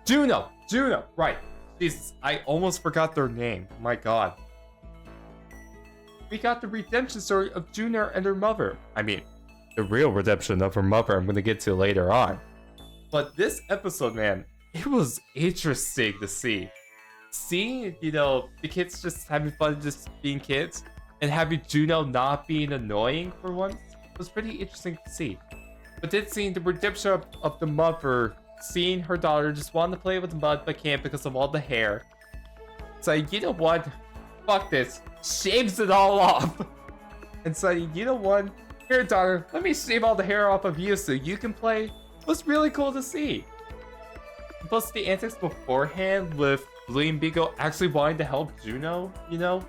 Juno, right. Jesus, I almost forgot their name. My god. We got the redemption story of Juno and her mother. I mean, the real redemption of her mother I'm gonna get to later on. But this episode, man, it was interesting to see. Seeing, you know, the kids just having fun just being kids and having Juno not being annoying for once was pretty interesting to see. But then seeing the redemption of the mother, seeing her daughter just want to play with the mud but can't because of all the hair. So, you know what? Fuck this. Shaves it all off. And so, you know what? Here, daughter, let me shave all the hair off of you so you can play. It was really cool to see. Plus the antics beforehand with Bluey and Beagle actually wanting to help Juno, you know?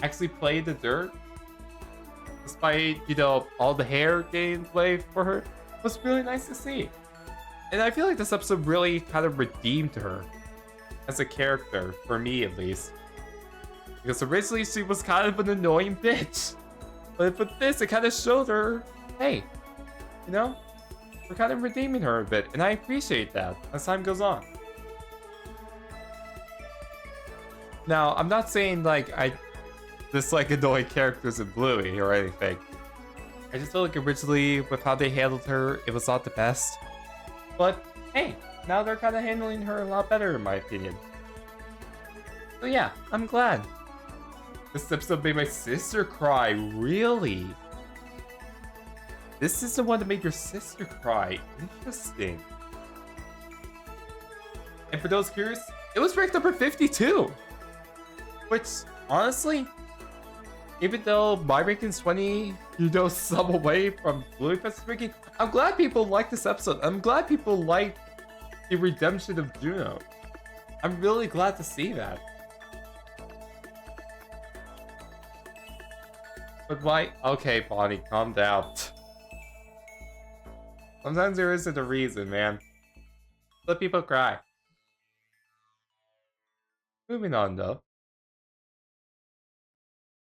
Actually play the dirt. Despite, you know, all the hair gameplay for her. It was really nice to see. And I feel like this episode really kind of redeemed her. As a character, for me at least. Because originally she was kind of an annoying bitch. But with this, it kind of showed her, hey, you know? We're kind of redeeming her a bit. And I appreciate that as time goes on. Now, I'm not saying like I dislike annoying characters in Bluey or anything. I just feel like originally with how they handled her, it was not the best. But hey, now they're kind of handling her a lot better in my opinion. So yeah, I'm glad. This episode made my sister cry, really? This is the one that made your sister cry. Interesting. And for those curious, it was ranked number 52. Which, honestly, even though my ranking's 20, some away from Bluey Fest's ranking, I'm glad people like this episode. I'm glad people like the redemption of Juno. I'm really glad to see that. But why? Okay, Bonnie, calm down. Sometimes there isn't a reason, man. Let people cry. Moving on, though.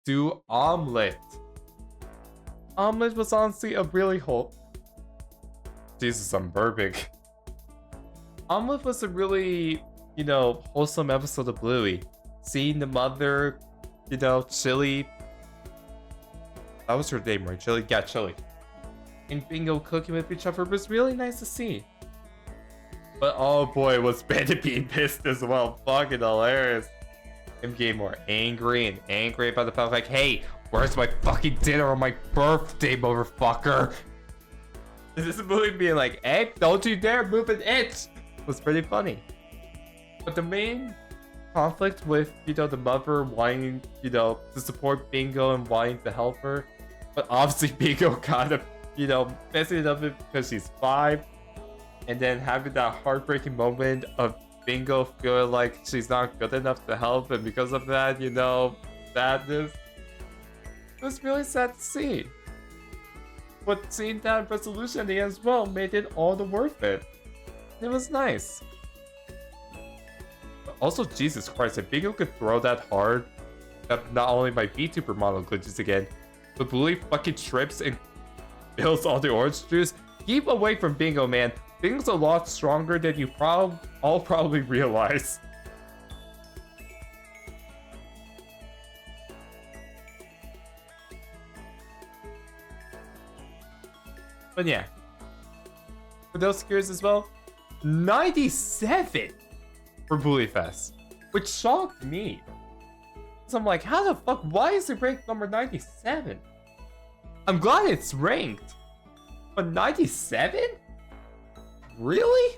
To Omelette. Omelette was honestly a really Jesus, I'm burping. Omelette was a really, wholesome episode of Bluey. Seeing the mother, Chili. That was her name, right? Chili? Yeah, Chili. And Bingo cooking with each other was really nice to see. But oh boy, was Bandit being pissed as well. Fucking hilarious. Him getting more angry about the fact, like, hey, where's my fucking dinner on my birthday, motherfucker? This is Bluey being like, hey, don't you dare move an inch. Was pretty funny. But the main conflict with, the mother wanting, to support Bingo and wanting to help her. But obviously Bingo kind of, messing it up because she's 5. And then having that heartbreaking moment of Bingo feeling like she's not good enough to help. And because of that, sadness. It was really sad to see. But seeing that resolution at the end as well made it all the worth it. It was nice. But also, Jesus Christ, if Bingo could throw that hard, that not only my VTuber model glitches again, but Bluey fucking trips and spills all the orange juice. Keep away from Bingo, man. Bingo's a lot stronger than you all probably realize. But yeah. For those curious as well, 97 for Bluey Fest, which shocked me. So I'm like, how the fuck? Why is it ranked number 97? I'm glad it's ranked, but 97? Really?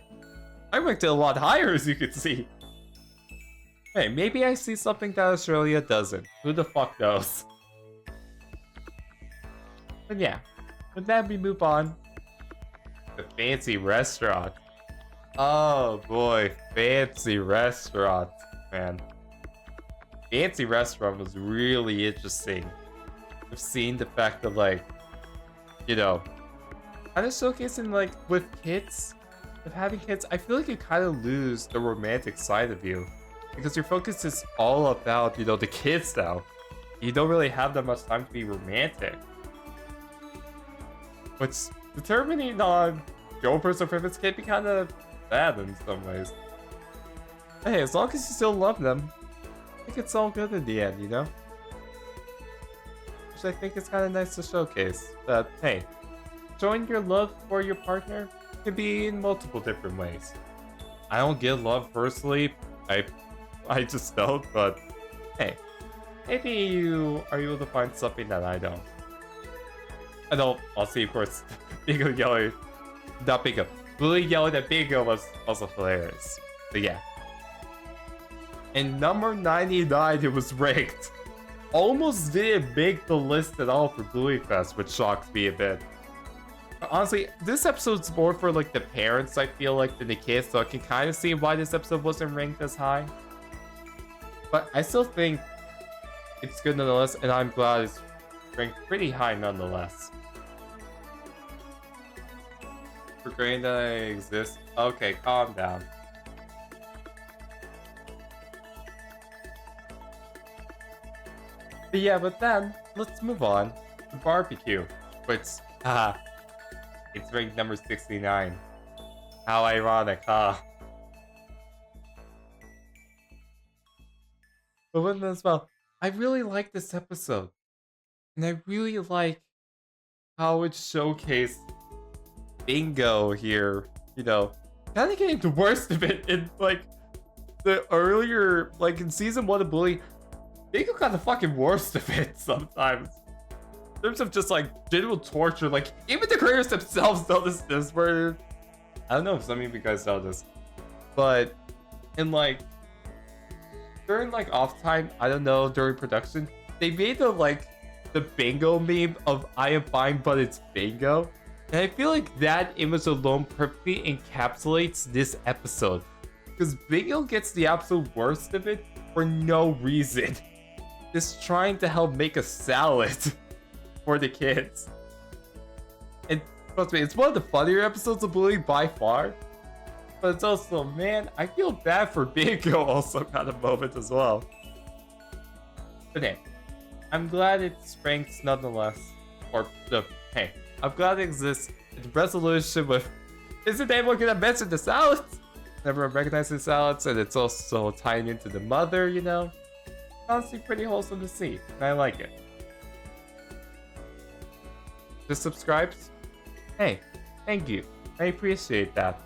I ranked it a lot higher, as you can see. Hey, maybe I see something that Australia doesn't. Who the fuck knows? But yeah, with that we move on. The fancy restaurant. Oh boy, fancy restaurant, man. Fancy restaurant was really interesting. I've seen the fact that, like, kind of showcasing, like, with kids, with having kids, I feel like you kind of lose the romantic side of you. Because your focus is all about, the kids now. You don't really have that much time to be romantic. Which, determining on your personal preference can be kind of bad in some ways. Hey, as long as you still love them, I think it's all good in the end, Which I think is kind of nice to showcase. That, hey, showing your love for your partner can be in multiple different ways. I don't get love personally. I just don't, but hey, maybe you are able to find something that I don't. I know, I'll see, of course, Bingo yelling, not Bingo, Bluey yelling at Bingo was also hilarious. But yeah. And number 99, it was ranked. Almost didn't make the list at all for Bluey Fest, which shocked me a bit. But honestly, this episode's more for, like, the parents, I feel like, than the kids, so I can kind of see why this episode wasn't ranked as high. But I still think it's good nonetheless, and I'm glad it's ranked pretty high nonetheless. Forgetting that I exist. Okay, calm down. But yeah, but then, let's move on to barbecue, which, it's ranked number 69. How ironic, huh? But with that as well, I really like this episode. And I really like how it showcased Bingo here, kind of getting the worst of it in, like, the earlier, like, in season 1 of Bluey, Bingo got the fucking worst of it sometimes. terms of just like general torture, like even the creators themselves notice this. Where I don't know if some of you guys know this, but in like during like off time, I don't know, during production, they made the bingo meme of I am fine, but it's bingo. And I feel like that image alone perfectly encapsulates this episode. Because Bingo gets the absolute worst of it for no reason. Just trying to help make a salad for the kids. And trust me, it's one of the funnier episodes of Bluey by far. But it's also, man, I feel bad for Bingo also kind of moment as well. But hey, I'm glad it's ranked nonetheless. Hey, I'm glad it exists. The resolution with, isn't anyone gonna mention the salads? Never recognizing salads, and it's also tying into the mother, you know? Honestly, pretty wholesome to see, and I like it. The subscribes? Hey, thank you. I appreciate that.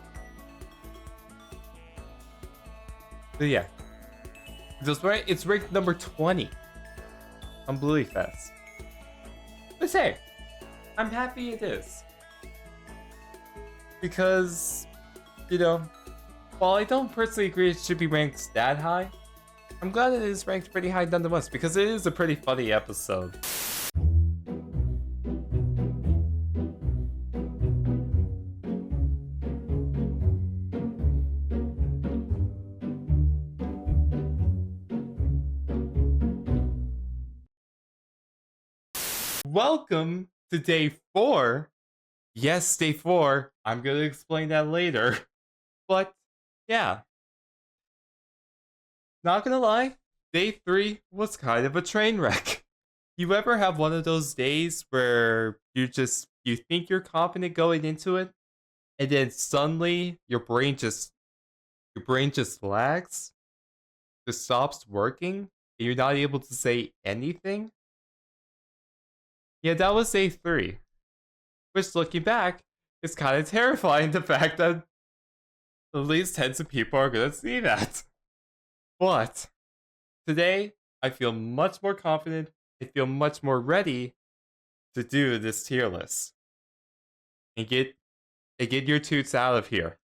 But yeah, it's ranked number 20 on Bluey Fest. But hey, I'm happy it is. Because, you know, while I don't personally agree it should be ranked that high, I'm glad it is ranked pretty high nonetheless, because it is a pretty funny episode. Welcome to day 4. Yes, day 4. I'm gonna explain that later. But, yeah. Not gonna lie, day 3 was kind of a train wreck. You ever have one of those days where you think you're confident going into it, and then suddenly your brain just lags? Just stops working, and you're not able to say anything? Yeah, that was day 3. Which, looking back, is kind of terrifying, the fact that at least tens of people are gonna see that. But today, I feel much more confident. I feel much more ready to do this tier list. And get your toots out of here.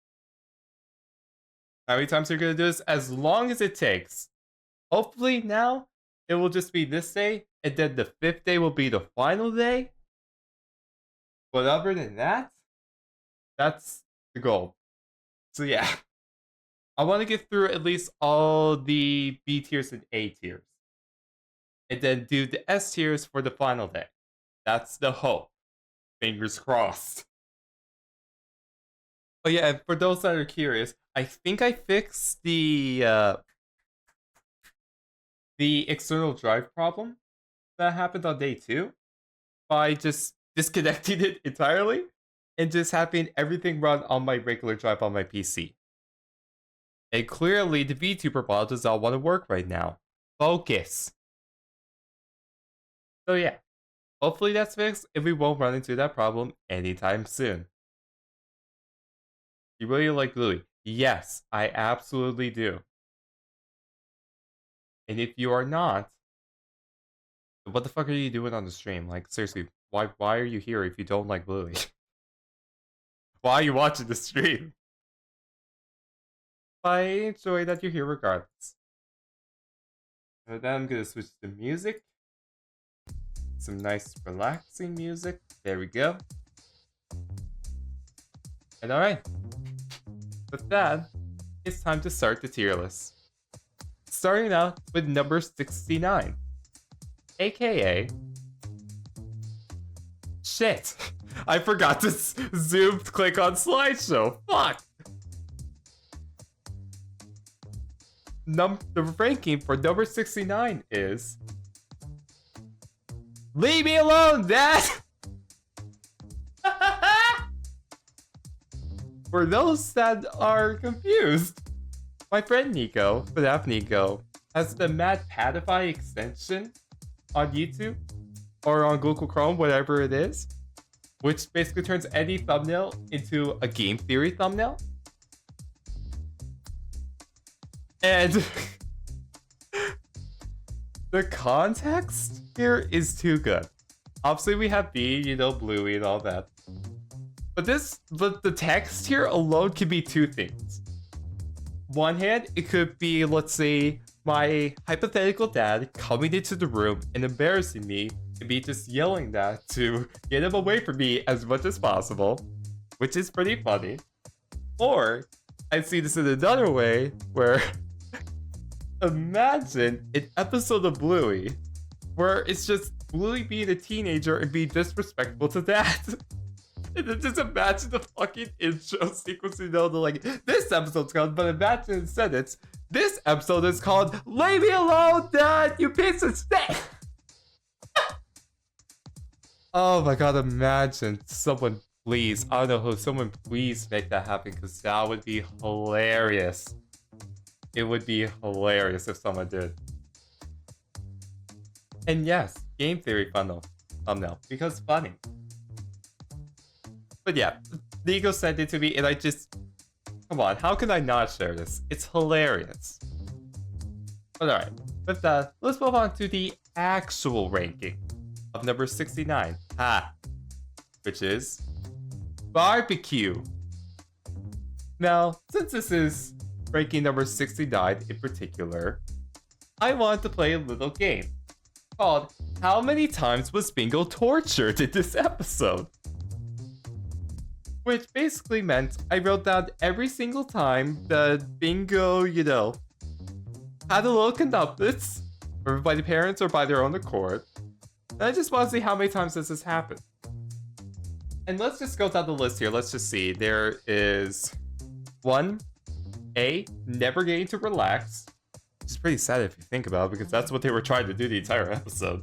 How many times are you gonna do this? As long as it takes. Hopefully now, it will just be this day, and then the 5th day will be the final day. But other than that, that's the goal. So yeah, I want to get through at least all the B tiers and A tiers. And then do the S tiers for the final day. That's the hope. Fingers crossed. Oh yeah, and for those that are curious, I think I fixed the external drive problem that happened on day 2 by just disconnecting it entirely and just having everything run on my regular drive on my PC. And clearly the VTuber bot does not want to work right now. Focus. So yeah, hopefully that's fixed and we won't run into that problem anytime soon. You really like Bluey? Yes, I absolutely do. And if you are not, what the fuck are you doing on the stream? Like, seriously, why are you here if you don't like Bluey? Why are you watching the stream? I enjoy that you're here regardless. So then I'm gonna switch to music. Some nice relaxing music. There we go. And alright. With that, it's time to start the tier list. Starting out with number 69. AKA... Shit! I forgot to zoom click on slideshow. Fuck! The ranking for number 69 is... Leave me alone, Dad! For those that are confused, my friend Nico, FNAF Nico, has the Mad Patify extension on YouTube or on Google Chrome, whatever it is, which basically turns any thumbnail into a game theory thumbnail. And the context here is too good. Obviously, we have B, you know, Bluey and all that. But the text here alone can be two things. One hand, it could be, let's say, my hypothetical dad coming into the room and embarrassing me and me just yelling that to get him away from me as much as possible, which is pretty funny. Or I see this in another way where imagine an episode of Bluey where it's just Bluey being a teenager and being disrespectful to dad. And then just imagine the fucking intro sequence, you know, like, this episode's called, but imagine instead it's, this episode is called, Leave Me Alone, Dad, you piece of shit! Oh my god, imagine someone, please, I don't know who, someone please make that happen, because that would be hilarious. It would be hilarious if someone did. And yes, game theory thumbnail, because funny. But yeah, Nico sent it to me and I just... Come on, how can I not share this? It's hilarious. But alright, with that, let's move on to the actual ranking of number 69. Which is... Barbecue. Now, since this is ranking number 69 in particular, I wanted to play a little game called How Many Times Was Bingo Tortured in this episode? Which basically meant I wrote down every single time that Bingo, you know, had a little conductance, or by the parents or by their own accord. And I just want to see how many times this has happened. And let's just go down the list here. Let's just see. There is 1, A, never getting to relax. Which is pretty sad if you think about it, because that's what they were trying to do the entire episode.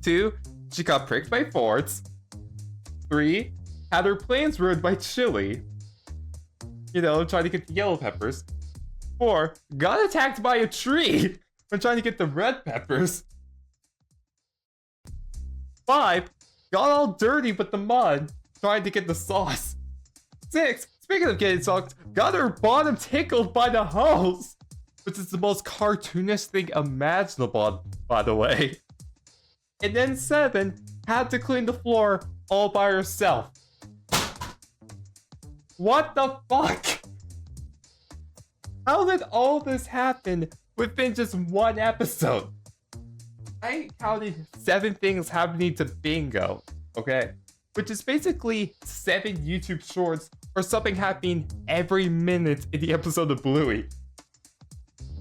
2, she got pricked by forts. 3, had her plans ruined by chili. You know, trying to get the yellow peppers. 4, got attacked by a tree when trying to get the red peppers. 5, got all dirty with the mud trying to get the sauce. 6, speaking of getting soaked, got her bottom tickled by the hose. Which is the most cartoonish thing imaginable, by the way. And then 7, had to clean the floor all by herself. What the fuck? How did all this happen within just one episode? I counted 7 things happening to Bingo, okay? Which is basically 7 YouTube shorts or something happening every minute in the episode of Bluey.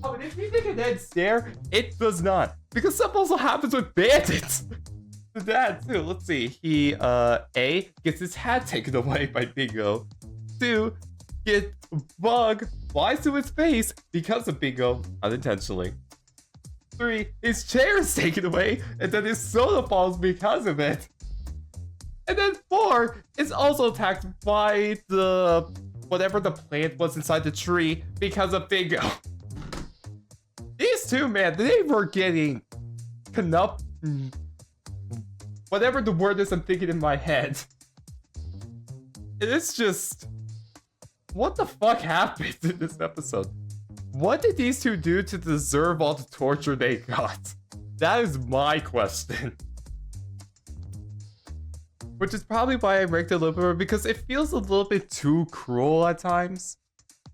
Oh, and if you think it ends there, it does not. Because stuff also happens with bandits. That too, let's see. He, A, gets his hat taken away by Bingo. 2, get bug flies to his face because of Bingo, unintentionally. 3, his chair is taken away, and then his soda falls because of it. And then 4 is also attacked by the whatever the plant was inside the tree because of Bingo. These two, man, they were getting whatever the word is I'm thinking in my head. It's just... What the fuck happened in this episode? What did these two do to deserve all the torture they got? That is my question. Which is probably why I ranked it a little bit more, because it feels a little bit too cruel at times.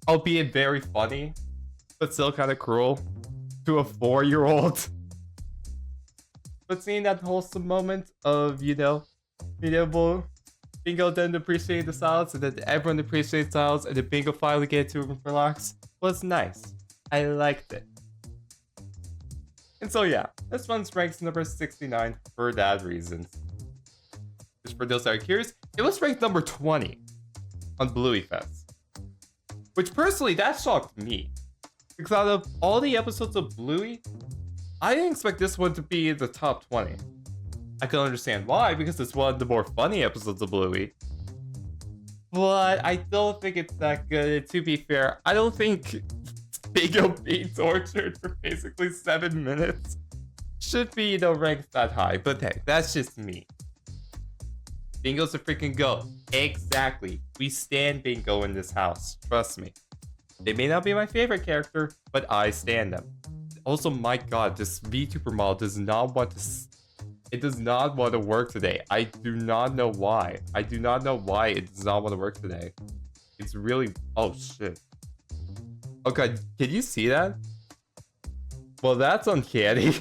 Albeit very funny, but still kind of cruel to a 4-year-old. But seeing that wholesome moment of, you know, Bingo didn't appreciate the silence, and then everyone appreciates silence, and then Bingo finally get to relax was nice. I liked it. And so yeah, this one's ranked number 69 for that reason. Just for those that are curious, it was ranked number 20 on Bluey Fest. Which personally, that shocked me. Because out of all the episodes of Bluey, I didn't expect this one to be in the top 20. I can understand why, because it's one of the more funny episodes of Bluey. But I don't think it's that good. To be fair, I don't think Bingo being tortured for basically 7 minutes should be, you know, ranked that high. But hey, that's just me. Bingo's a freaking goat. Exactly. We stand Bingo in this house. Trust me. They may not be my favorite character, but I stand them. Also, my god, this VTuber model does not want to It does not want to work today. I do not know why. I do not know why it does not want to work today. It's really... Oh, shit. Okay, can you see that? Well, that's uncanny.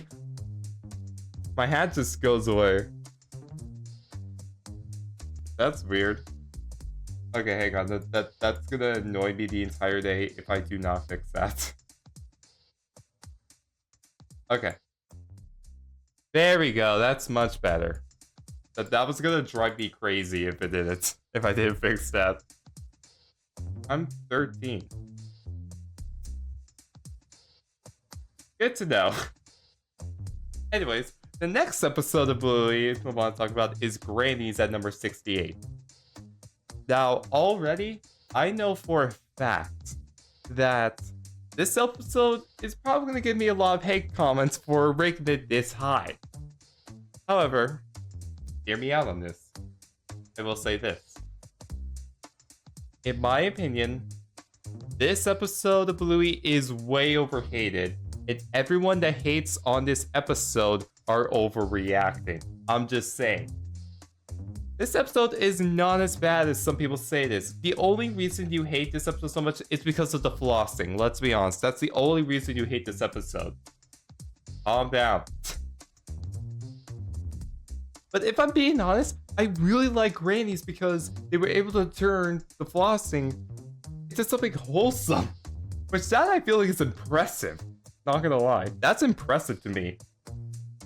My hat just goes away. That's weird. Okay, hang on. That's gonna annoy me the entire day if I do not fix that. Okay. There we go. That's much better. That was gonna drive me crazy if it didn't. If I didn't fix that. I'm 13. Good to know. Anyways, the next episode of Bluey I want to talk about is Granny's at number 68. Now, already, I know for a fact that this episode is probably going to give me a lot of hate comments for ranking it this high. However, hear me out on this. I will say this. In my opinion, this episode of Bluey is way overhated, and everyone that hates on this episode are overreacting. I'm just saying. This episode is not as bad as some people say it is. The only reason you hate this episode so much is because of the flossing. Let's be honest. That's the only reason you hate this episode. Calm down. But if I'm being honest, I really like Granny's because they were able to turn the flossing into something wholesome. Which that I feel like is impressive. Not gonna lie. That's impressive to me.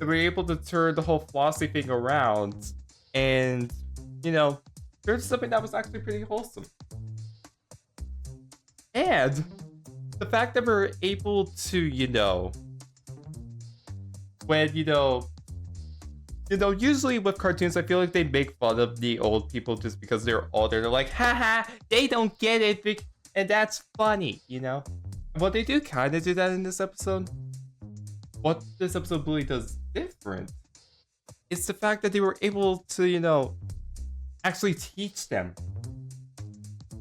They were able to turn the whole flossing thing around and, you know, turn something that was actually pretty wholesome. And the fact that we're able to, you know, when, you know, usually with cartoons, I feel like they make fun of the old people just because they're older. They're like, haha, they don't get it, and that's funny, you know? What they do kind of do that in this episode. What this episode Bluey does different is the fact that they were able to, you know, actually teach them.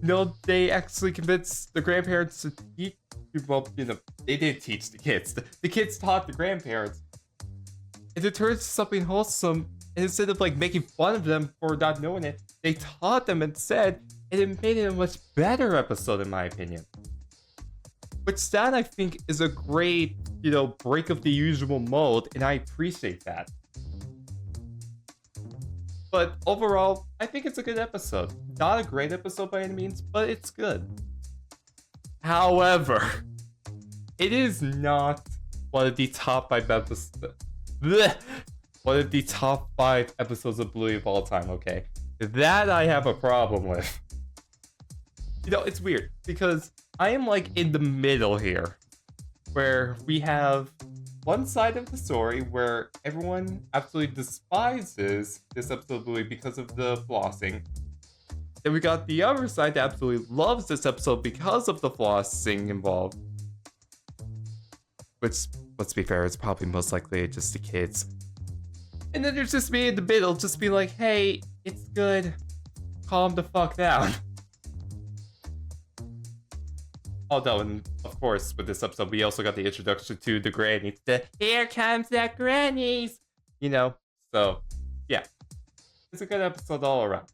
You know, they actually convinced the grandparents to teach, well, you know, they did teach the kids. The kids taught the grandparents. And it turns to something wholesome. And instead of like making fun of them for not knowing it, they taught them instead, and it made it a much better episode in my opinion. Which that I think is a great, you know, break of the usual mold, and I appreciate that. But overall, I think it's a good episode. Not a great episode by any means, but it's good. However, it is not one of the top 5 episodes. One of the top 5 episodes of Bluey of all time, okay? That I have a problem with. You know, it's weird because I am like in the middle here, where we have one side of the story where everyone absolutely despises this episode of Bluey because of the flossing. Then we got the other side that absolutely loves this episode because of the flossing involved. Which, let's be fair, it's probably most likely just the kids. And then there's just me in the middle, just be like, hey, it's good. Calm the fuck down. Although, and of course, with this episode, we also got the introduction to the grannies. The here comes the grannies! You know, so, yeah. It's a good episode all around.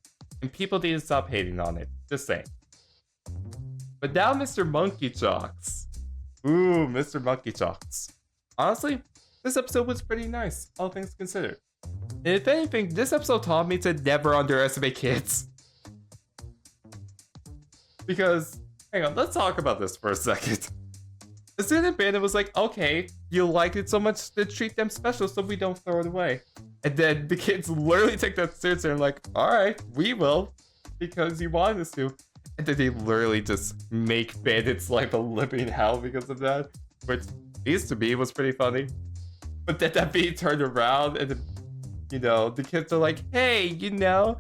And people need to stop hating on it. Just saying. But now, Mr. Monkey Jocks. Ooh, Mr. Monkey Jocks. Honestly, this episode was pretty nice, all things considered. And if anything, this episode taught me to never underestimate kids. Because, hang on, let's talk about this for a second. The student bandit was like, okay, you liked it so much to treat them special so we don't throw it away. And then the kids literally take that seriously and like, alright, we will, because you wanted us to. And then they literally just make Bandit's life a living hell because of that. Which, at least to me, was pretty funny. But then that being turned around and, you know, the kids are like, hey, you know,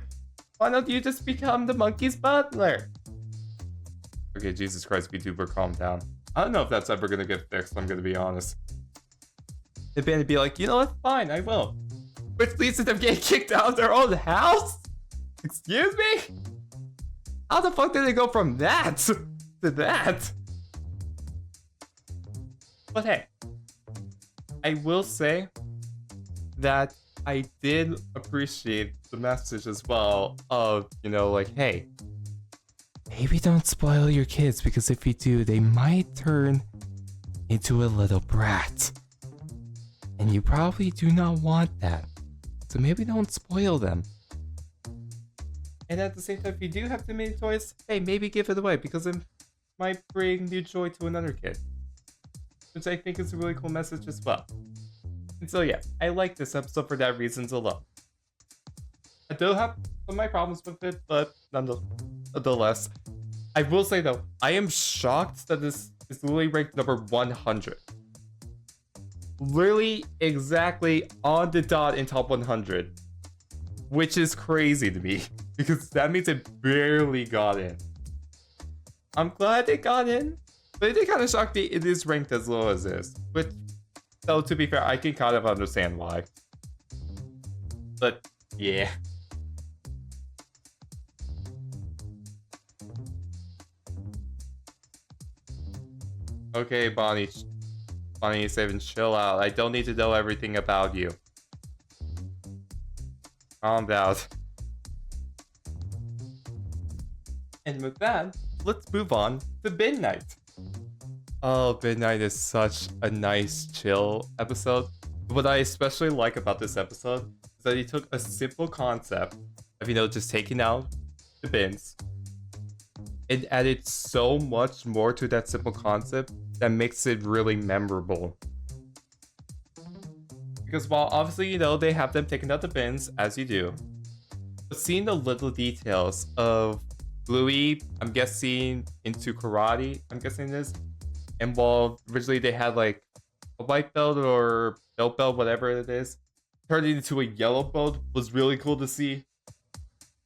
why don't you just become the monkey's butler? Okay, Jesus Christ, VTuber, calm down. I don't know if that's ever gonna get fixed, I'm gonna be honest. And Bandit be like, you know what, fine, I will. Which leads to them getting kicked out of their own house? Excuse me? How the fuck did they go from that to that? But hey, I will say that I did appreciate the message as well of, you know, like, hey, maybe don't spoil your kids, because if you do, they might turn into a little brat. And you probably do not want that. So maybe don't spoil them. And at the same time, if you do have too many toys, hey, maybe give it away, because it might bring new joy to another kid. Which I think is a really cool message as well. And so yeah, I like this episode for that reasons alone. I do have some of my problems with it, but nonetheless, I will say though, I am shocked that this is literally ranked number 100. Literally exactly on the dot in top 100. Which is crazy to me, because that means it barely got in. I'm glad it got in, but it did kind of shock me it is ranked as low as this. Which, though, to be fair, I can kind of understand why. But, yeah. Okay, Bonnie, Savin, chill out. I don't need to know everything about you. Calm down. And with that, let's move on to Midnight. Oh, Midnight is such a nice, chill episode. What I especially like about this episode is that he took a simple concept of, you know, just taking out the bins and added so much more to that simple concept that makes it really memorable. Because while obviously, you know, they have them taking out the bins, as you do, but seeing the little details of Bluey, I'm guessing, into karate, I'm guessing this, and while originally they had like a white belt or belt, whatever it is, turning into a yellow belt was really cool to see.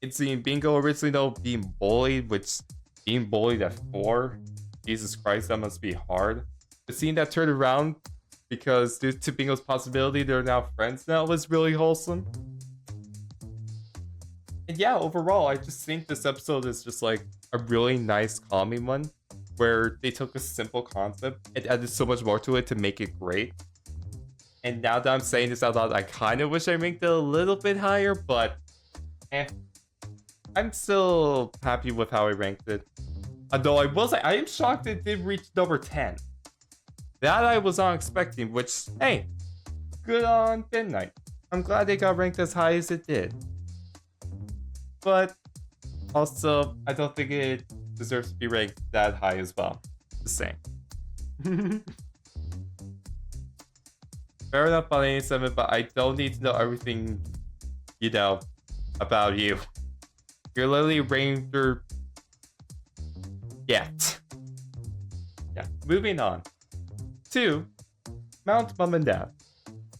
And seeing Bingo originally, though, being bullied, which being bullied at 4, Jesus Christ, that must be hard. But seeing that turn around, because due to Bingo's possibility, they're now friends now, was really wholesome. And yeah, overall, I just think this episode is just like a really nice, calming one, where they took a simple concept and added so much more to it to make it great. And now that I'm saying this out loud, I kind of wish I ranked it a little bit higher, but I'm still happy with how I ranked it. Although I will say, I am shocked it did reach number 10. That I was not expecting, which, hey, good on Midnight. I'm glad they got ranked as high as it did. But also, I don't think it deserves to be ranked that high as well. Just saying. Fair enough on 87, but I don't need to know everything, you know, about you. You're literally Ranger yet. Yeah, moving on to Mount Mom and Dad.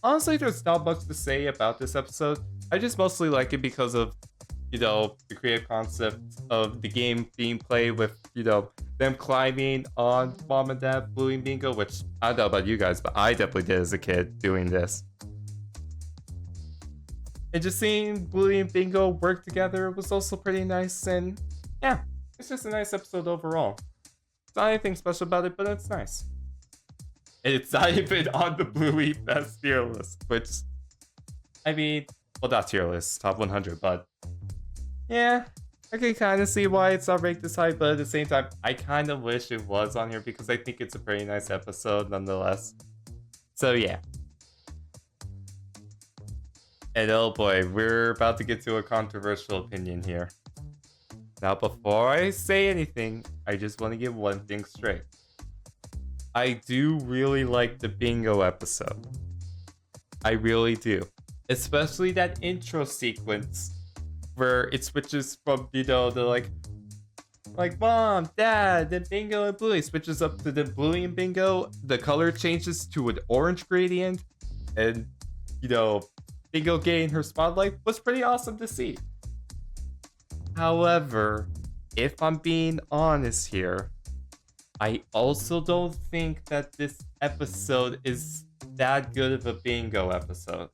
Honestly, there's not much to say about this episode. I just mostly like it because of, you know, the creative concept of the game being played with, you know, them climbing on Mom and Dad, Bluey and Bingo, which I don't know about you guys, but I definitely did as a kid doing this. And just seeing Bluey and Bingo work together was also pretty nice, and yeah, it's just a nice episode overall. It's not anything special about it, but it's nice. And it's not even on the Bluey best tier list, which, I mean, well, not tier list, top 100, but yeah, I can kind of see why it's not ranked this high, but at the same time, I kind of wish it was on here because I think it's a pretty nice episode nonetheless. So yeah. And oh boy, we're about to get to a controversial opinion here. Now, before I say anything, I just want to get one thing straight. I do really like the Bingo episode. I really do. Especially that intro sequence where it switches from, you know, the like Mom, Dad, then Bingo and Bluey switches up to the Bluey and Bingo. The color changes to an orange gradient, and, you know, Bingo getting her spotlight was pretty awesome to see. However, if I'm being honest here, I also don't think that this episode is that good of a Bingo episode.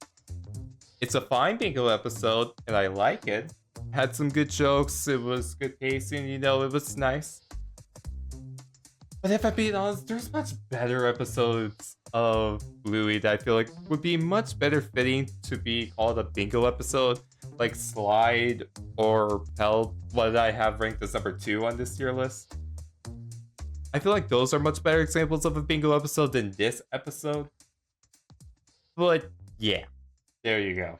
It's a fine Bingo episode, and I like it. Had some good jokes, it was good pacing, you know, it was nice. But if I'm being honest, there's much better episodes of Bluey that I feel like would be much better fitting to be called a bingo episode, like Slide or Pelt, what I have ranked as number 2 on this tier list. I feel like those are much better examples of a bingo episode than this episode. But yeah, there you go.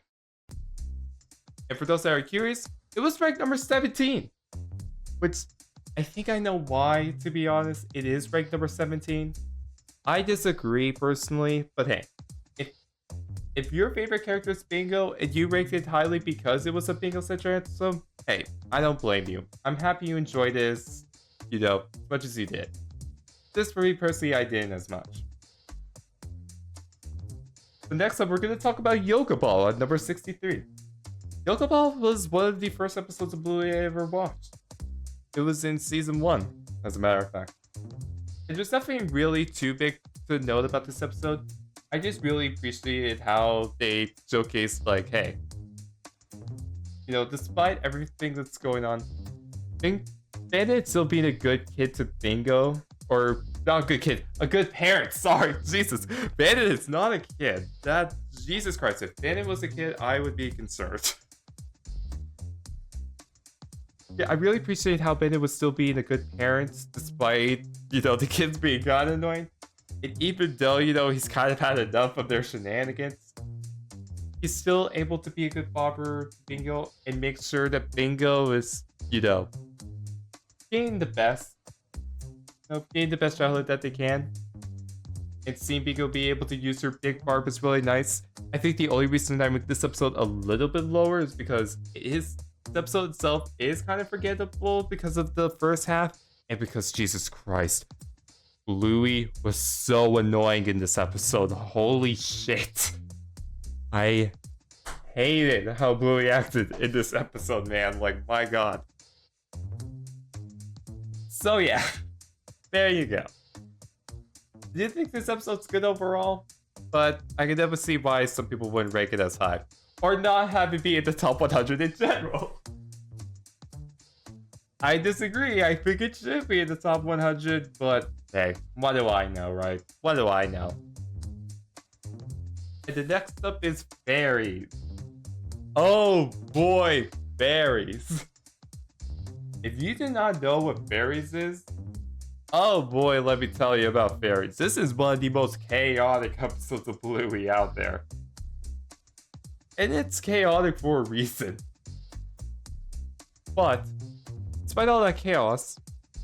And for those that are curious, it was ranked number 17, which I think I know why, to be honest. It is ranked number 17. I disagree personally, but hey, if your favorite character is Bingo and you ranked it highly because it was a bingo-centric episode, hey, I don't blame you. I'm happy you enjoyed this, as much as you did. Just for me personally, I didn't as much. So next up, we're going to talk about Yoga Ball at number 63. Yoga Ball was one of the first episodes of Bluey I ever watched. It was in season 1, as a matter of fact. And there's nothing really too big to note about this episode. I just really appreciated how they showcased, like, hey, despite everything that's going on, Bandit still being a good kid to Bingo, or not a good kid, a good parent. Sorry, Jesus, Bandit is not a kid. Jesus Christ, if Bandit was a kid, I would be concerned. Yeah, I really appreciate how Bandit was still being a good parent despite, the kids being kind of annoying. And even though, he's kind of had enough of their shenanigans, he's still able to be a good father to Bingo and make sure that Bingo is, being the best. Being the best childhood that they can. And seeing Bingo be able to use her big barb is really nice. I think the only reason I make this episode a little bit lower is because this episode itself is kind of forgettable because of the first half, and because, Jesus Christ, Bluey was so annoying in this episode. Holy shit. I hated how Bluey acted in this episode, man. Like, my god. So yeah, there you go. I did think this episode's good overall, but I can never see why some people wouldn't rank it as high. Or not have it be in the top 100 in general. I disagree. I think it should be in the top 100, but hey, what do I know, right? What do I know? And the next up is Fairies. Oh boy, Fairies. If you did not know what Fairies is, oh boy, let me tell you about Fairies. This is one of the most chaotic episodes of Bluey out there. And it's chaotic for a reason. But, despite all that chaos,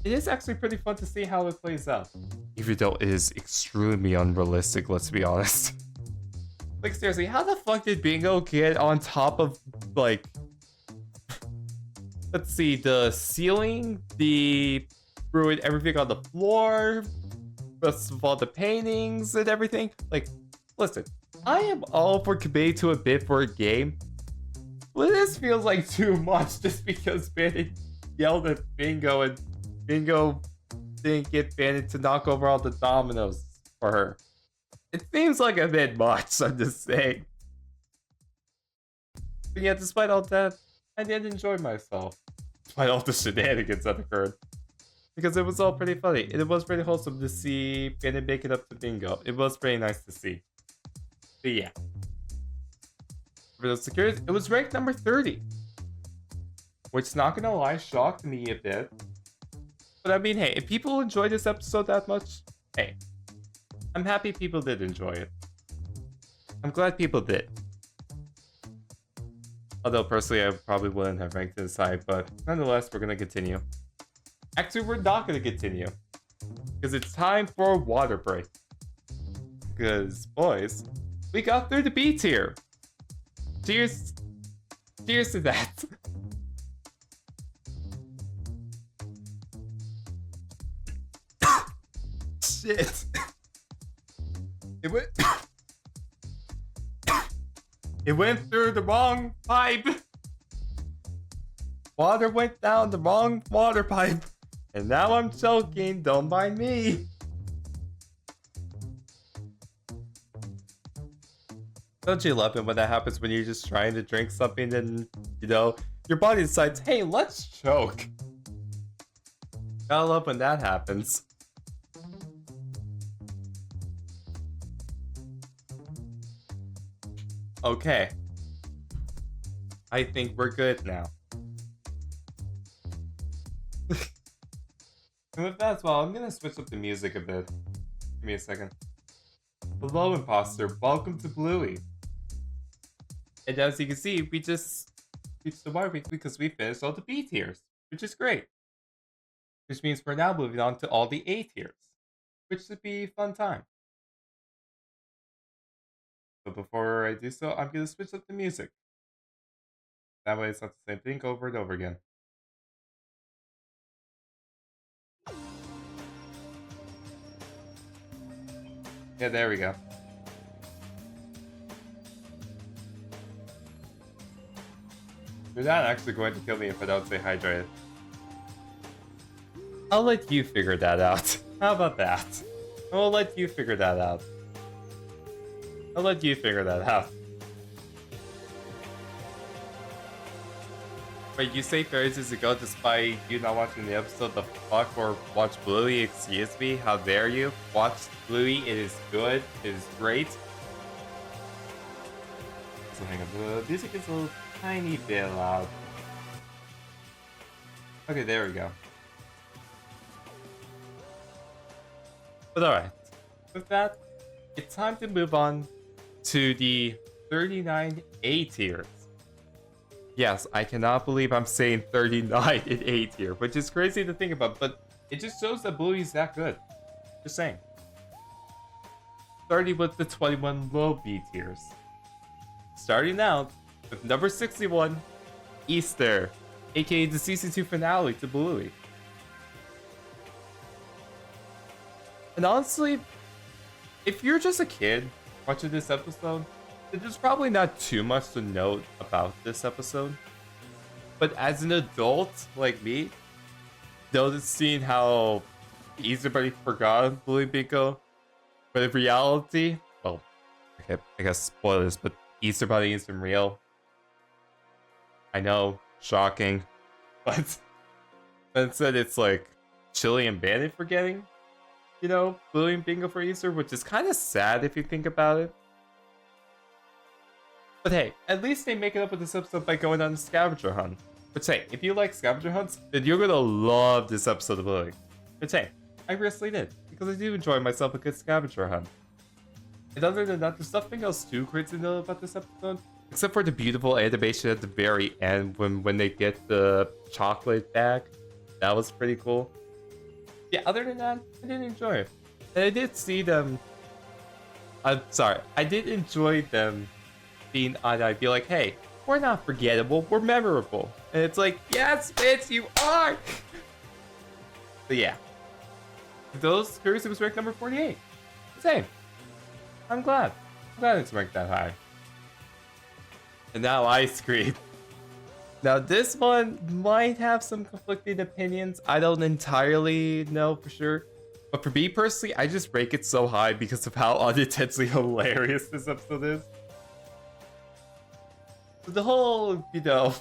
it is actually pretty fun to see how it plays out. Even though it is extremely unrealistic, let's be honest. Like, seriously, how the fuck did Bingo get on top of, like... let's see, the ceiling, ruined everything on the floor, rest of all the paintings and everything? Like, listen. I am all for committing to a bit for a game, but this feels like too much just because Bandit yelled at Bingo and Bingo didn't get Bandit to knock over all the dominoes for her. It seems like a bit much, I'm just saying. But yeah, despite all that, I did enjoy myself. Despite all the shenanigans that occurred. Because it was all pretty funny. And it was pretty wholesome to see Bandit make it up to Bingo. It was pretty nice to see. But yeah. For those curious, it was ranked number 30. Which, not gonna lie, shocked me a bit. But I mean, hey, if people enjoy this episode that much, hey, I'm happy people did enjoy it. I'm glad people did. Although, personally, I probably wouldn't have ranked it this high, but nonetheless, we're gonna continue. Actually, we're not gonna continue. Because it's time for a water break. Because, boys, we got through the B tier. Cheers. Cheers to that. Shit. It went... it went through the wrong pipe. Water went down the wrong water pipe. And now I'm choking. Don't mind me. Don't you love it when that happens when you're just trying to drink something and, your body decides, hey, let's choke. Gotta love when that happens. Okay. I think we're good now. And with that as well, I'm gonna switch up the music a bit. Give me a second. Hello, imposter. Welcome to Bluey. And as you can see, we just reached the mark because we finished all the B tiers, which is great. Which means we're now moving on to all the A tiers, which should be a fun time. But before I do so, I'm gonna switch up the music. That way it's not the same thing over and over again. Yeah, there we go. You're not actually going to kill me if I don't stay hydrated. I'll let you figure that out. How about that? I'll let you figure that out. I'll let you figure that out. Wait, you say fairies ago despite you not watching the episode? The fuck? Or watch Bluey? Excuse me? How dare you? Watch Bluey. It is good. It is great. So hang on. The music is a tiny bit loud. Okay, there we go. But alright. With that, it's time to move on to the 39 A tiers. Yes, I cannot believe I'm saying 39 in A tier, which is crazy to think about, but it just shows that Bluey's that good. Just saying. Starting with the 21 low B tiers. Starting out with number 61, Easter, aka the season 2 finale to Bluey. And honestly, if you're just a kid watching this episode, there's probably not too much to note about this episode. But as an adult like me, noticing how Easter Bunny forgot Bluey Bingo, but in reality, well, okay, I guess spoilers, but Easter Bunny isn't real. I know, shocking, but instead it's like Chili and Bandit forgetting, you know, Bluey and Bingo for Easter, which is kind of sad if you think about it. But hey, at least they make it up with this episode by going on a scavenger hunt. But hey, if you like scavenger hunts, then you're gonna love this episode of Bluey. But hey, I recently did, because I do enjoy myself a good scavenger hunt. And other than that, there's nothing else too crazy to know about this episode, except for the beautiful animation at the very end when they get the chocolate back. That was pretty cool. Yeah, other than that, I did enjoy it. And I did see them... I'm sorry, I did enjoy them being on. I'd be like, hey, we're not forgettable, we're memorable. And it's like, yes, bitch, you are! But yeah. For those curious, it was ranked number 48. Same. I'm glad. I'm glad it's ranked that high. And now Ice Cream. Now this one might have some conflicting opinions. I don't entirely know for sure. But for me personally, I just rank it so high because of how unintentionally hilarious this episode is. The whole, you know,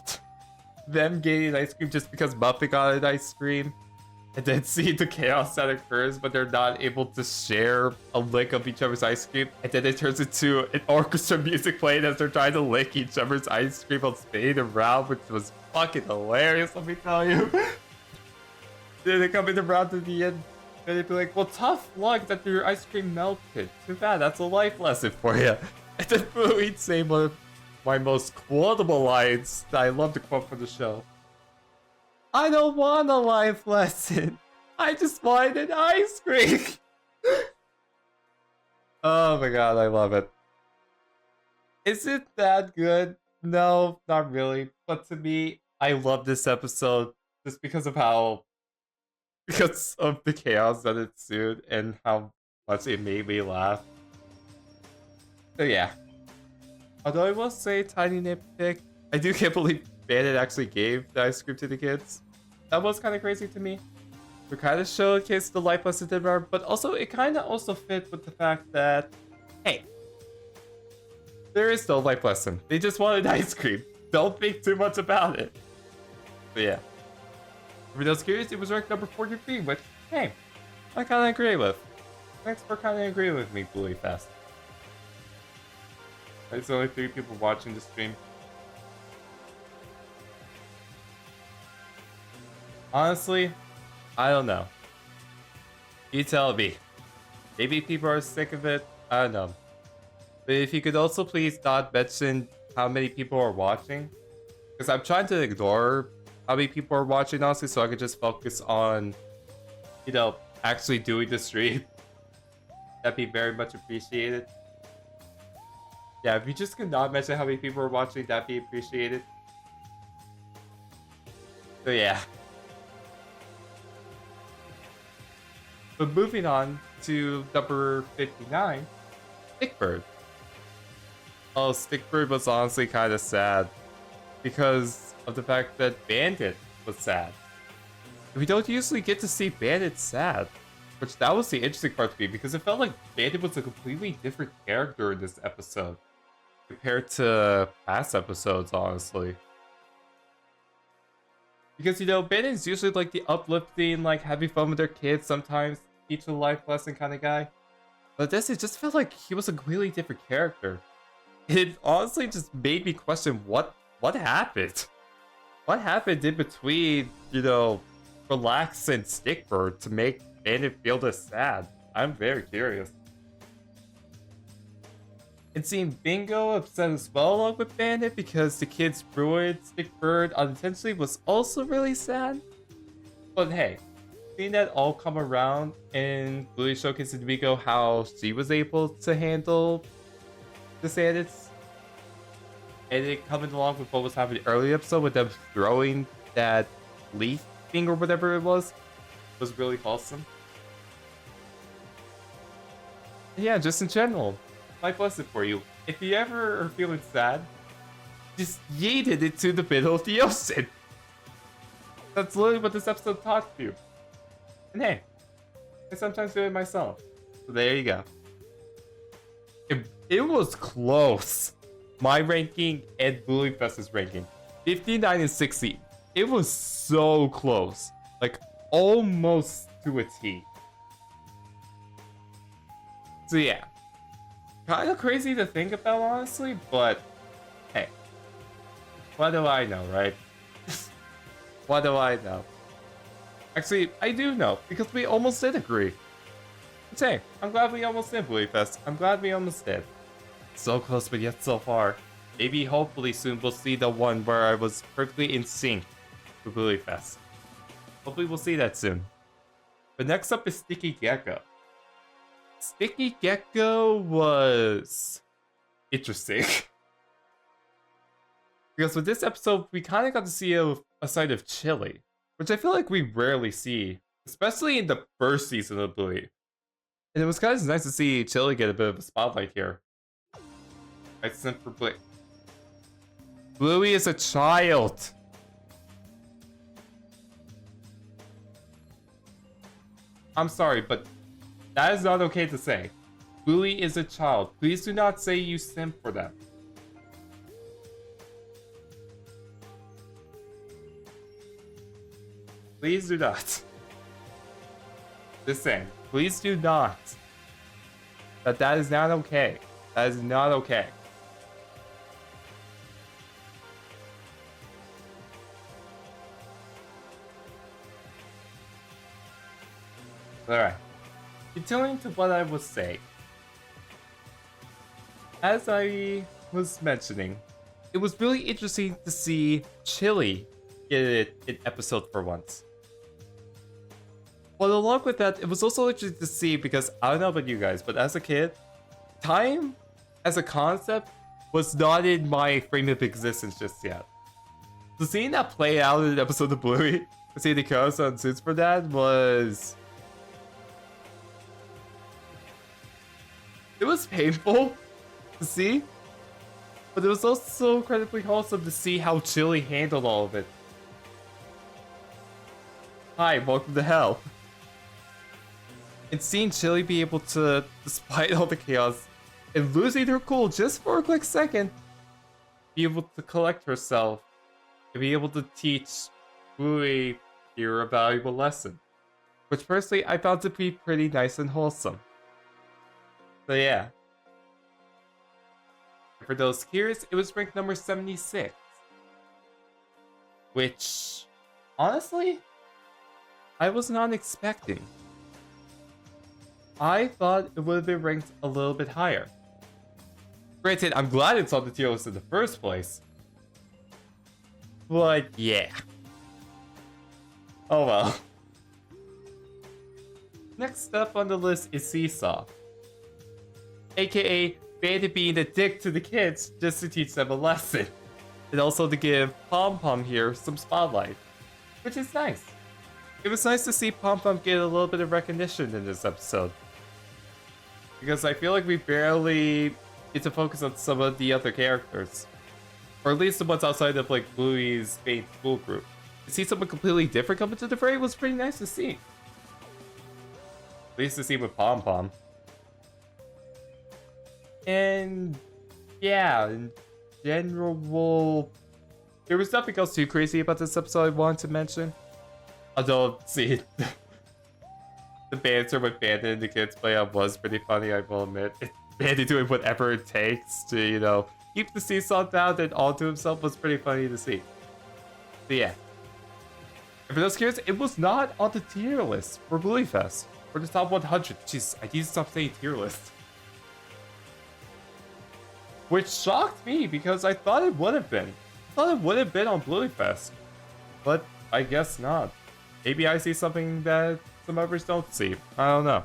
them getting ice cream just because Muffet got an ice cream, and then see the chaos that occurs when they're not able to share a lick of each other's ice cream, and then it turns into an orchestra music playing as they're trying to lick each other's ice cream while spinning around, which was fucking hilarious, let me tell you. Then they come in around to the end, and they'd be like, well, tough luck that your ice cream melted. Too bad, that's a life lesson for you. And then Bluey'd say one of my most quotable lines that I love to quote from the show. I don't want a life lesson. I just wanted an ice cream. Oh my god, I love it. Is it that good? No, not really. But to me, I love this episode just because of the chaos that ensued and how much it made me laugh. So yeah. Although I will say, tiny nitpick, I do can't believe Bandit actually gave the ice cream to the kids. That was kind of crazy to me. We kind of showcased the life lesson did, but also it kind of also fit with the fact that, hey, there is no life lesson. They just wanted ice cream. Don't think too much about it. But yeah. For those curious, it was ranked number 43, which, hey, I kind of agree with. Thanks for kind of agreeing with me, Bluey Fest. There's only 3 people watching the stream. Honestly, I don't know. You tell me. Maybe people are sick of it. I don't know. But if you could also please not mention how many people are watching. Because I'm trying to ignore how many people are watching, honestly, so I could just focus on, you know, actually doing the stream. That'd be very much appreciated. Yeah, if you just could not mention how many people are watching, that'd be appreciated. So yeah. But moving on to number 59, Stickbird. Oh, Stickbird was honestly kind of sad because of the fact that Bandit was sad. We don't usually get to see Bandit sad, which that was the interesting part to me because it felt like Bandit was a completely different character in this episode compared to past episodes, honestly. Because, you know, Bandit's usually like the uplifting, like having fun with their kids, sometimes teach a life lesson kind of guy. But this, it just felt like he was a completely different character. It honestly just made me question what happened. What happened in between, you know, Relax and Stickbird to make Bandit feel this sad? I'm very curious. And seeing Bingo upset as well along with Bandit because the kids ruined Stickbird unintentionally was also really sad. But hey, seeing that all come around and Bluey showcasing to Bingo how she was able to handle the sadness, and it coming along with what was happening earlier episode with them throwing that leaf thing or whatever it was really wholesome. Yeah, just in general, my blessing for you. If you ever are feeling sad, just yeeted it to the middle of the ocean. That's literally what this episode taught you. And hey, I sometimes do it myself. So there you go. It was close. My ranking and Bluey Fest's ranking. 59 and 60. It was so close. Like, almost to a T. So yeah. Kind of crazy to think about, honestly, but hey. What do I know, right? What do I know? Actually, I do know, because we almost did agree. But hey, I'm glad we almost did, Bluey Fest. I'm glad we almost did. So close, but yet so far. Maybe, hopefully soon, we'll see the one where I was perfectly in sync with Bluey Fest. Hopefully we'll see that soon. But next up is Sticky Gecko. Sticky Gecko was interesting. Because with this episode, we kind of got to see a side of Chili, which I feel like we rarely see, especially in the first season of Bluey. And it was kind of nice to see Chili get a bit of a spotlight here. I sent for Bluey. Bluey is a child. I'm sorry, but that is not okay to say. Bluey is a child. Please do not say you simp for them. Please do not. Just saying. Please do not. That is not okay. That is not okay. Alright. Continuing to what I was saying. As I was mentioning, it was really interesting to see Chili get an episode for once. But along with that, it was also interesting to see because I don't know about you guys, but as a kid, time as a concept was not in my frame of existence just yet. So seeing that play out in an episode of Bluey, seeing the characters on suits for that was... It was painful to see, but it was also incredibly wholesome to see how Chili handled all of it. Hi, welcome to hell. And seeing Chili be able to, despite all the chaos, and losing her cool just for a quick second, be able to collect herself, and be able to teach Bluey here a valuable lesson. Which personally, I found to be pretty nice and wholesome. So yeah. For those curious, it was ranked number 76. Which, honestly, I was not expecting. I thought it would have been ranked a little bit higher. Granted, I'm glad it's on the tier list in the first place. But yeah. Oh well. Next up on the list is Seesaw. AKA Bandit being a dick to the kids just to teach them a lesson. And also to give Pom Pom here some spotlight. Which is nice. It was nice to see Pom Pom get a little bit of recognition in this episode. Because I feel like we barely get to focus on some of the other characters. Or at least the ones outside of like Bluey's main school group. To see someone completely different come into the fray was pretty nice to see. At least to see with Pom Pom. And yeah, in general, there was nothing else too crazy about this episode I wanted to mention. Although, see, the banter with Bandit and the kids play out was pretty funny, I will admit. Bandit doing whatever it takes to, you know, keep the Seesaw down and all to himself was pretty funny to see. But yeah. And for those curious, it was not on the tier list for Bluey Fest. For the top 100. Jeez, I need to stop saying tier list. Which shocked me because I thought it would have been. I thought it would have been on Bluey Fest. But I guess not. Maybe I see something that some others don't see. I don't know.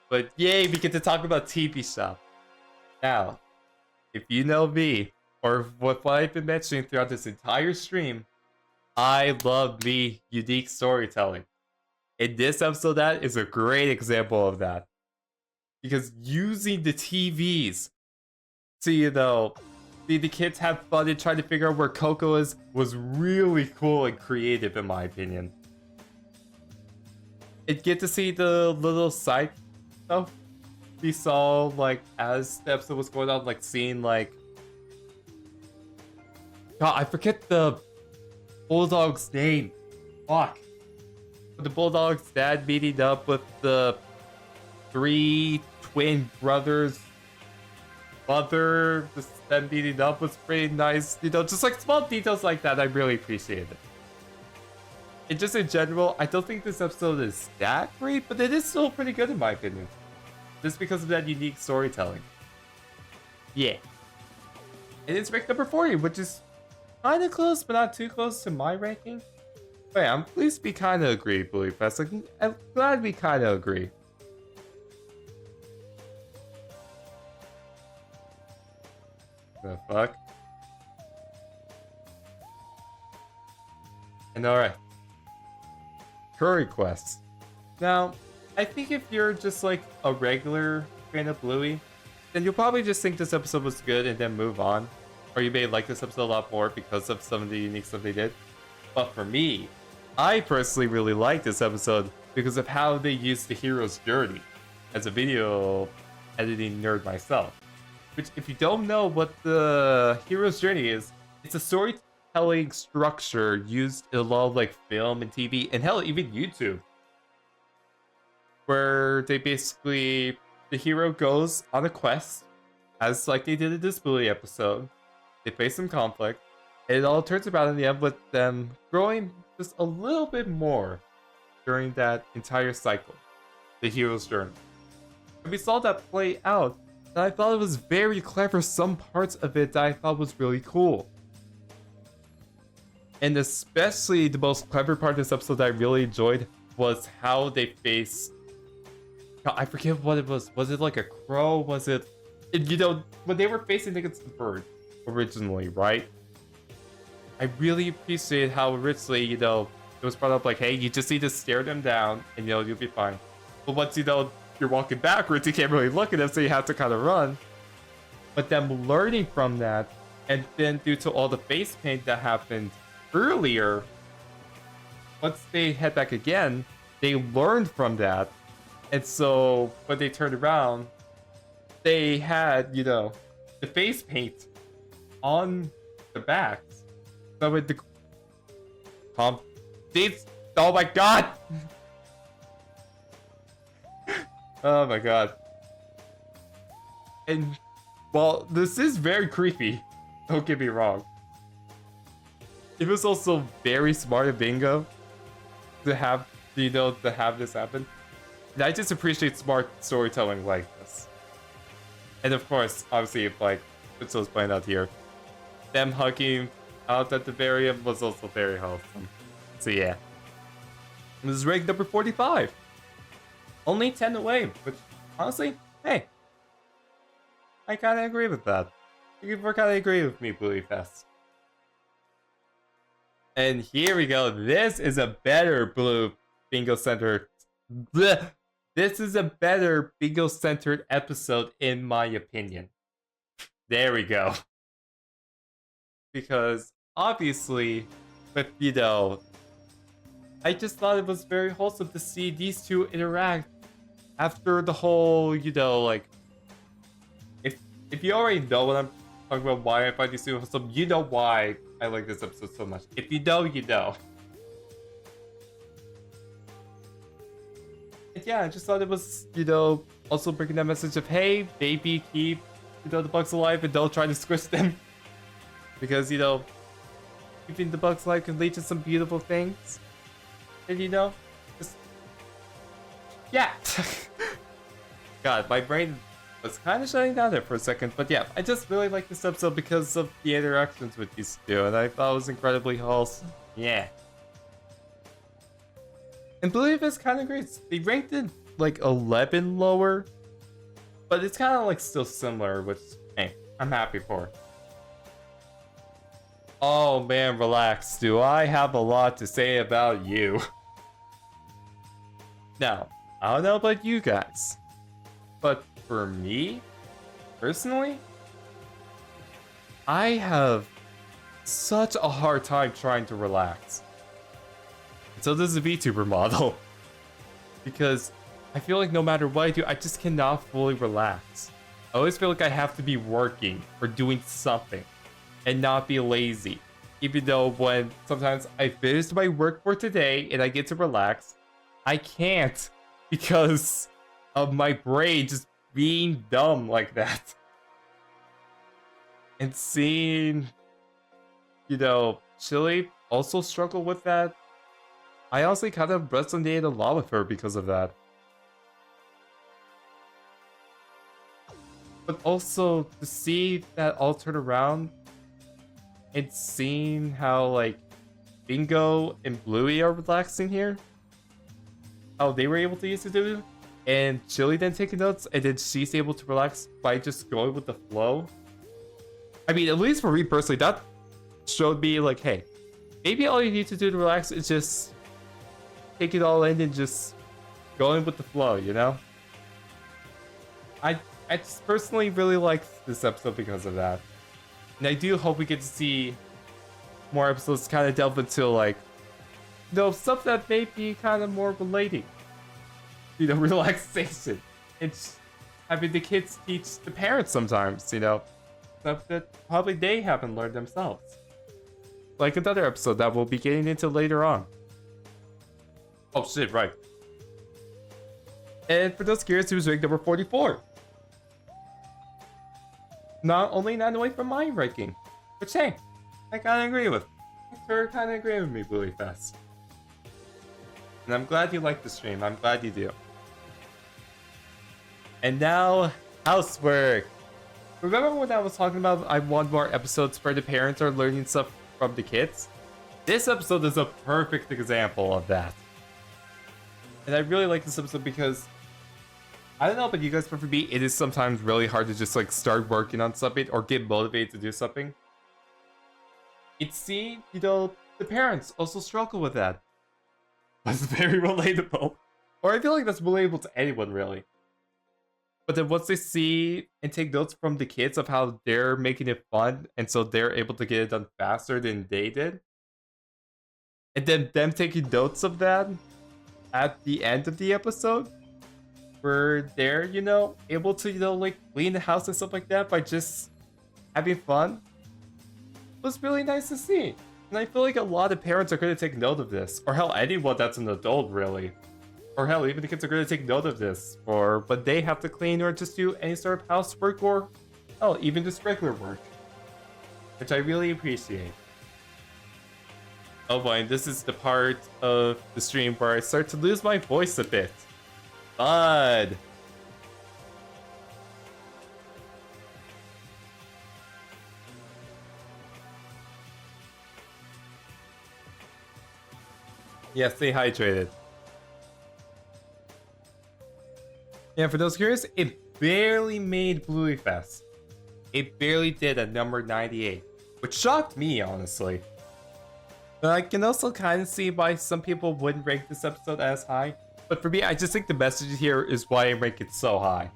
But yay, we get to talk about TV Shop. Now, if you know me, or what I've been mentioning throughout this entire stream, I love me unique storytelling. And this episode, that is a great example of that. Because using the TVs to, you know, see the kids have fun and try to figure out where Coco is was really cool and creative in my opinion. And get to see the little side stuff we saw, like, as the episode was going on, like, seeing, like... God, I forget the Bulldog's name. Fuck. The Bulldog's dad meeting up with the 3 twin brothers' mother, just them meeting up was pretty nice. You know, just like small details like that, I really appreciated it. And just in general, I don't think this episode is that great, but it is still pretty good in my opinion. Just because of that unique storytelling. Yeah. And it's ranked number 40, which is kind of close, but not too close to my ranking. But yeah, I'm pleased we kind of agree, Bluey Fest. Like, I'm glad we kind of agree. The fuck? And alright. Curry quests. Now, I think if you're just like a regular fan of Bluey, then you'll probably just think this episode was good and then move on. Or you may like this episode a lot more because of some of the unique stuff they did. But for me, I personally really like this episode because of how they used the hero's journey as a video editing nerd myself. Which, if you don't know what the hero's journey is, it's a storytelling structure used in a lot of like film and TV and hell, even YouTube. Where they basically, the hero goes on a quest, as like they did in this Bluey episode. They face some conflict, and it all turns around in the end with them growing just a little bit more during that entire cycle, the hero's journey. And we saw that play out, and I thought it was very clever, some parts of it that I thought was really cool. And especially the most clever part of this episode that I really enjoyed was how they faced... I forget what it was. Was it like a crow? Was it... You know, when they were facing against the bird originally, right? I really appreciate how originally, you know, it was brought up like, hey, you just need to stare them down and, you know, you'll be fine. But once, you know, you're walking backwards, you can't really look at them, so you have to kind of run. But them learning from that, and then due to all the face paint that happened earlier, once they head back again, they learned from that. And so when they turned around, they had, you know, the face paint on the backs. So with the these, oh my god! Oh my god. And Well, this is very creepy. Don't get me wrong. It was also very smart of Bingo to have, to have this happen. And I just appreciate smart storytelling like this. And of course, obviously, like Pixel's pointed out here, them hugging out at the very end was also very wholesome. So yeah. This is rank number 45. Only 10 away, which honestly, hey, I kind of agree with that. You kind of agree with me, Bluey Fest. And here we go. This is a better Bingo Center. Bleh. This is a better Bingo Centered episode, in my opinion. There we go. Because obviously, with I just thought it was very wholesome to see these two interact after the whole, like, if you already know what I'm talking about, why I find these two wholesome, you know why I like this episode so much. If you know, you know. And yeah, I just thought it was, also bringing that message of, hey, baby, keep, the bugs alive and don't try to squish them. Because, keeping the bugs alive can lead to some beautiful things. And just... yeah. God, my brain was kind of shutting down there for a second. But yeah, I just really like this episode because of the interactions with these two. And I thought it was incredibly wholesome. Yeah. And Bluey is kind of great. They ranked it like 11 lower. But it's kind of like still similar, which, hey, I'm happy for. Oh man, relax. Do I have a lot to say about you? Now, I don't know about you guys, but for me, personally, I have such a hard time trying to relax. So this is a VTuber model. Because I feel like no matter what I do, I just cannot fully relax. I always feel like I have to be working or doing something and not be lazy. Even though when sometimes I finish my work for today and I get to relax, I can't because of my brain just being dumb like that. And seeing, Chili also struggle with that, I honestly kind of resonated a lot with her because of that. But also to see that all turn around and seeing how like Bingo and Bluey are relaxing here, how they were able to use it, and Chili then taking notes, and then she's able to relax by just going with the flow. I mean, at least for me personally, that showed me like, hey, maybe all you need to do to relax is just take it all in and just going with the flow, I just personally really liked this episode because of that. And I do hope we get to see more episodes kind of delve into like, stuff that may be kind of more relating. Relaxation. It's having the kids teach the parents sometimes, stuff that probably they haven't learned themselves. Like another episode that we'll be getting into later on. Oh shit, right. And for those curious, he was ranked number 44. Not only 9 away from my ranking. Which, hey, I kind of agree with. Thanks for kind of agreeing with me, Bluey Fest. And I'm glad you like the stream. I'm glad you do. And now, housework. Remember when I was talking about I want more episodes where the parents are learning stuff from the kids? This episode is a perfect example of that. And I really like this episode because I don't know about you guys, but for me, it is sometimes really hard to just like start working on something or get motivated to do something. It's seeing, the parents also struggle with that. That's very relatable. Or I feel like that's relatable to anyone, really. But then once they see and take notes from the kids of how they're making it fun, and so they're able to get it done faster than they did, and then them taking notes of that at the end of the episode, where they're, able to, like, clean the house and stuff like that by just having fun, was really nice to see. And I feel like a lot of parents are going to take note of this. Or hell, anyone that's an adult, really. Or hell, even the kids are going to take note of this. Or when they have to clean or just do any sort of housework or Oh, even just regular work. Which I really appreciate. Oh boy, this is the part of the stream where I start to lose my voice a bit. Bud. Yeah, stay hydrated. Yeah, for those curious, it barely made Bluey Fest. It barely did at number 98, which shocked me, honestly. But I can also kind of see why some people wouldn't rank this episode as high. But for me, I just think the message here is why I rank it so high.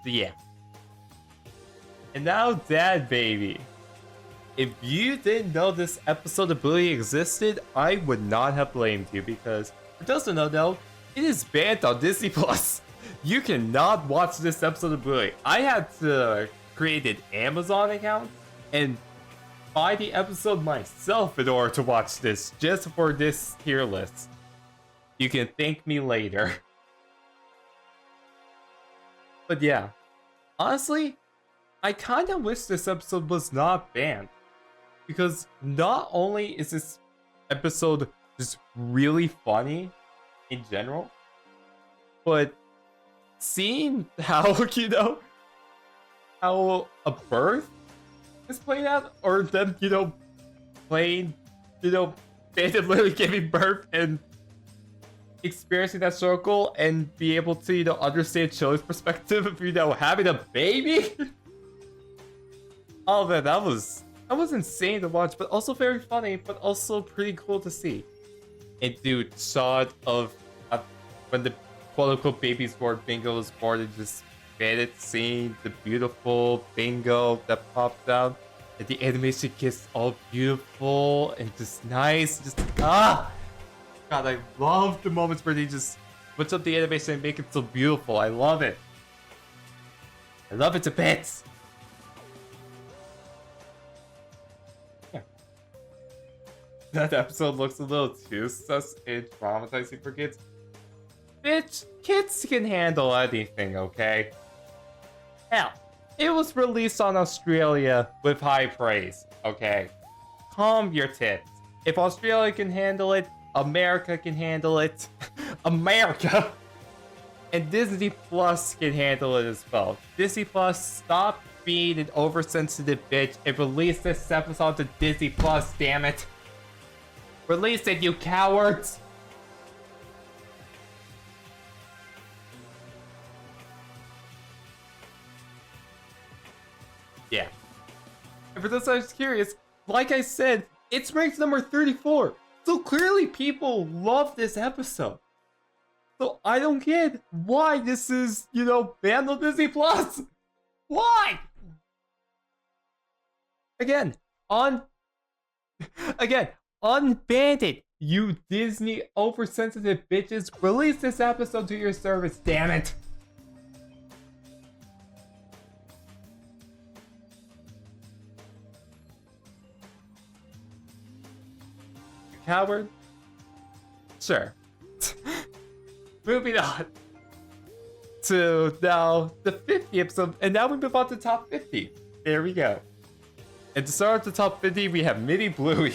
So yeah. And now, Dad Baby. If you didn't know this episode of Bluey existed, I would not have blamed you because, for those who don't know, it is banned on Disney+. You cannot watch this episode of Bluey. I had to create an Amazon account and buy the episode myself in order to watch this, just for this tier list. You can thank me later. But yeah, honestly, I kind of wish this episode was not banned. Because not only is this episode just really funny in general, but seeing how, you know, how a birth is played out, or them, you know, playing, you know, Bandit literally giving birth and experiencing that circle and be able to, you know, understand Chili's perspective of, you know, having a baby. Oh man, that was insane to watch, but also very funny, but also pretty cool to see. And dude, shot of when the quote-unquote baby's born, Bingo was born, and just Bandit seeing the beautiful Bingo that popped out, and the animation gets all beautiful and just nice. Just God, I love the moments where they just switch up the animation and make it so beautiful. I love it. I love it to bits. That episode looks a little too sus and traumatizing for kids. Bitch, kids can handle anything, okay? Hell, it was released on Australia with high praise, okay? Calm your tits. If Australia can handle it, America can handle it. America! And Disney Plus can handle it as well. Disney Plus, stop being an oversensitive bitch and release this episode to Disney Plus, damn it! Release it, you cowards! Yeah. And for those who are curious, like I said, it's ranked number 34. So clearly people love this episode. So I don't get why this is, you know, banned on Disney Plus. Why? Again, unban it, you Disney oversensitive bitches. Release this episode to your service, damn it. You coward? Sure. Moving on to now the 50th episode, and now we move on to top 50. There we go. And to start off the top 50, we have Mini Bluey.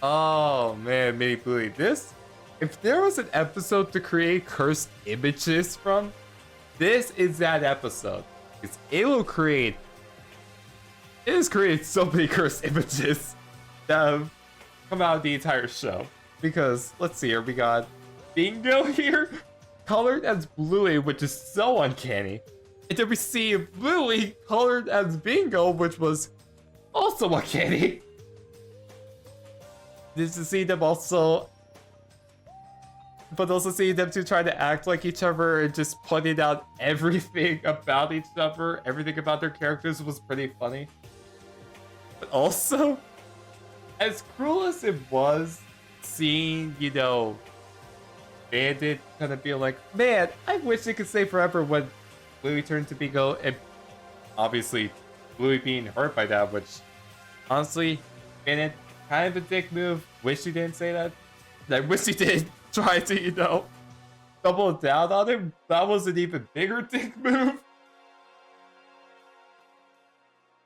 Oh man, Mini Bluey. This, if there was an episode to create cursed images from, this is that episode. Because it has created so many cursed images that have come out of the entire show. Because, let's see here, we got Bingo here, colored as Bluey, which is so uncanny. And then we see Bluey colored as Bingo, which was also uncanny. Just to see them also, but also seeing them two try to act like each other and just pointing out everything about each other, everything about their characters was pretty funny. But also, as cruel as it was, seeing, you know, Bandit kind of be like, man, I wish it could stay forever when Bluey turned to Bingo, and obviously Bluey being hurt by that, which honestly, Bandit, kind of a dick move. Wish you didn't say that. I wish you did try to, you know, double down on him. That was an even bigger dick move.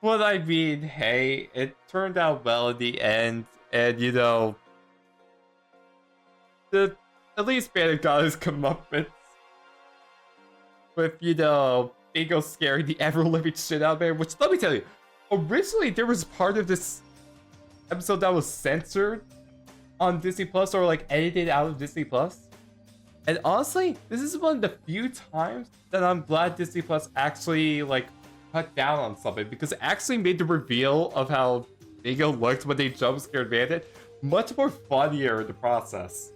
But I mean, hey, it turned out well in the end, and you know, at least Banner got his comeuppance with, you know, Bingo scaring the ever-living shit out of me. Which, let me tell you, originally there was part of this episode that was censored on Disney Plus or like edited out of Disney Plus. And honestly, this is one of the few times that I'm glad Disney Plus actually like cut down on something, because it actually made the reveal of how Bingo looked when they jump scared Bandit much more funnier in the process.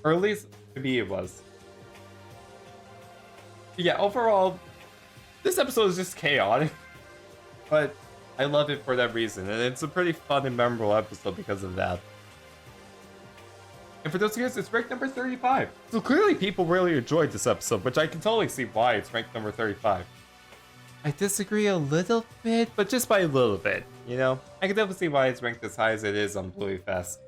Or at least to me it was. Yeah, overall, this episode is just chaotic, but I love it for that reason, and it's a pretty fun and memorable episode because of that. And for those of you, it's ranked number 35. So clearly people really enjoyed this episode, which I can totally see why it's ranked number 35. I disagree a little bit, but just by a little bit, you know? I can definitely see why it's ranked as high as it is on Bluey Fest.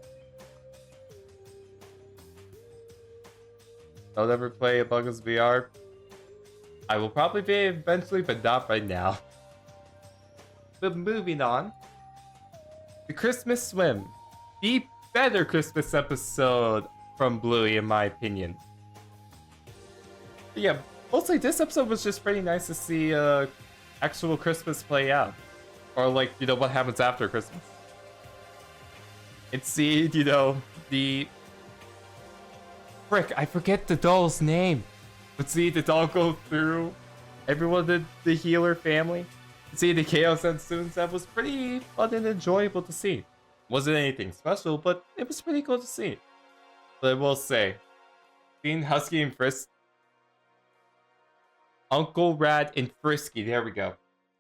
Don't ever play Among Us VR. I will probably be eventually, but not right now. But moving on. The Christmas Swim. The better Christmas episode from Bluey, in my opinion. But yeah, mostly this episode was just pretty nice to see actual Christmas play out. Or like, you know, what happens after Christmas. And see, you know, the... Frick, I forget the doll's name. But see the doll go through everyone in the healer family. See the chaos ensues. That was pretty fun and enjoyable to see. Wasn't anything special, but it was pretty cool to see. But I will say, seeing Husky and Frisk, Uncle Rad and Frisky, there we go.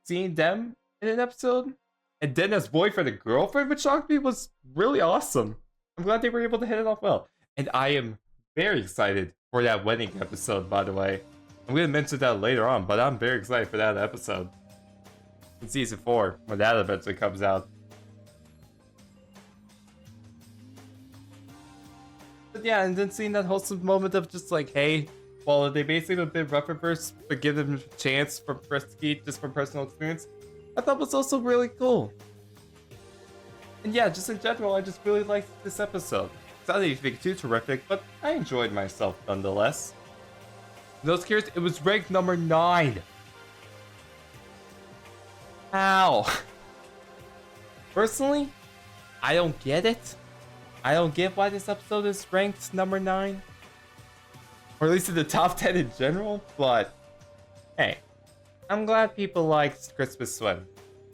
Seeing them in an episode, and then as boyfriend and girlfriend, which shocked me, was really awesome. I'm glad they were able to hit it off well. And I am very excited for that wedding episode, by the way. I'm going to mention that later on, but I'm very excited for that episode. In season 4, when that eventually comes out. But yeah, and then seeing that wholesome moment of just like, hey, well, they basically a bit rough at first, but give them a chance from Frisky, just from personal experience, I thought was also really cool. And yeah, just in general, I just really liked this episode. It's not anything too terrific, but I enjoyed myself nonetheless. For those curious, it was ranked number 9. How? Personally, I don't get it. I don't get why this episode is ranked number 9. Or at least in the top 10 in general, but hey, I'm glad people liked Christmas Swim.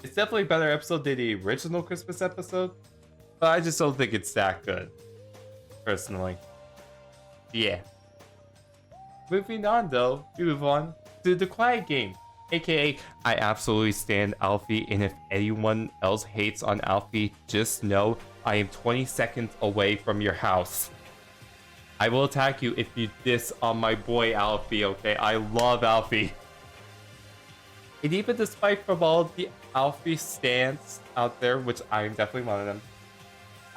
It's definitely a better episode than the original Christmas episode, but I just don't think it's that good, personally. Yeah. Moving on though, we move on to The Quiet Game, aka I absolutely stand Alfie, and if anyone else hates on Alfie, just know I am 20 seconds away from your house. I will attack you if you diss on my boy Alfie, okay? I love Alfie. And even despite from all the Alfie stans out there, which I am definitely one of them,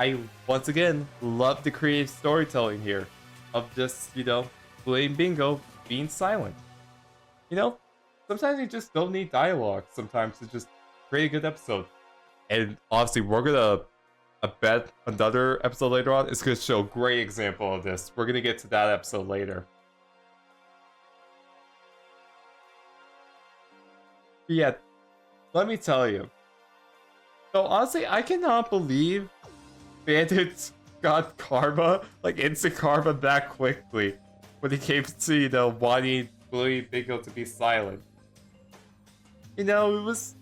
I once again love the creative storytelling here of just, you know, Bluey and Bingo being silent. You know, sometimes you just don't need dialogue sometimes to just create a good episode. And obviously we're gonna bet another episode later on is gonna show a great example of this. We're gonna get to that episode later. But yeah, let me tell you. So honestly, I cannot believe Bandit got karma, like instant karma that quickly when it came to, you know, wanting Bluey and Bingo to be silent. You know, it was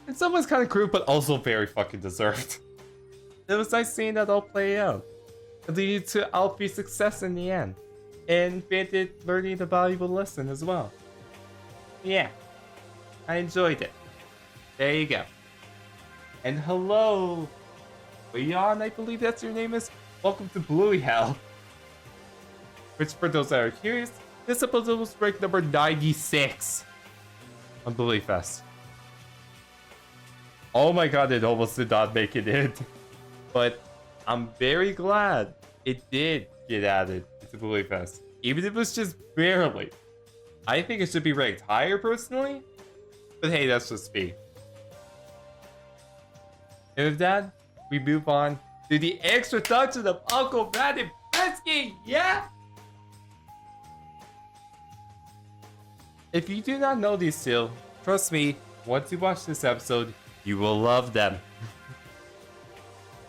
in some ways kind of cruel, but also very fucking deserved. It was nice seeing that all play out, leading to Alfie's success in the end, and Bandit learning a valuable lesson as well. Yeah, I enjoyed it. There you go. And hello, Leon, I believe that's your name is. Welcome to Bluey Hell. Which, for those that are curious, this episode was ranked number 96 on Bluey Fest. Oh my god, it almost did not make it in. But I'm very glad it did get added to Bluey Fest. Even if it was just barely. I think it should be ranked higher personally. But hey, that's just me. And with that, we move on to the introduction of Uncle Brandon Bensky, yeah? If you do not know these two, trust me, once you watch this episode, you will love them.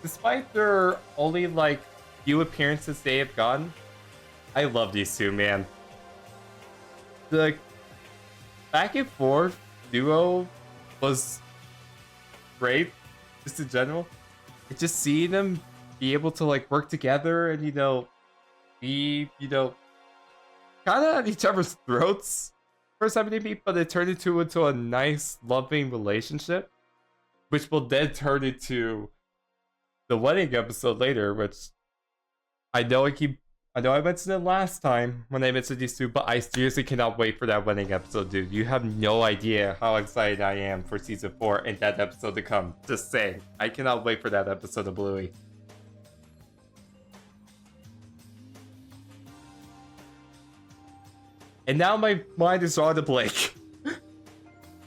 Despite their only like few appearances they have gotten, I love these two, man. The back and forth duo was great, just in general. And just seeing them be able to like work together and be kind of at each other's throats for some of the but it turned into a nice, loving relationship, which will then turn into the wedding episode later, which I know I mentioned it last time when I mentioned these two, but I seriously cannot wait for that wedding episode, dude. You have no idea how excited I am for season 4 and that episode to come. Just saying, I cannot wait for that episode of Bluey. And now my mind is on to Blake.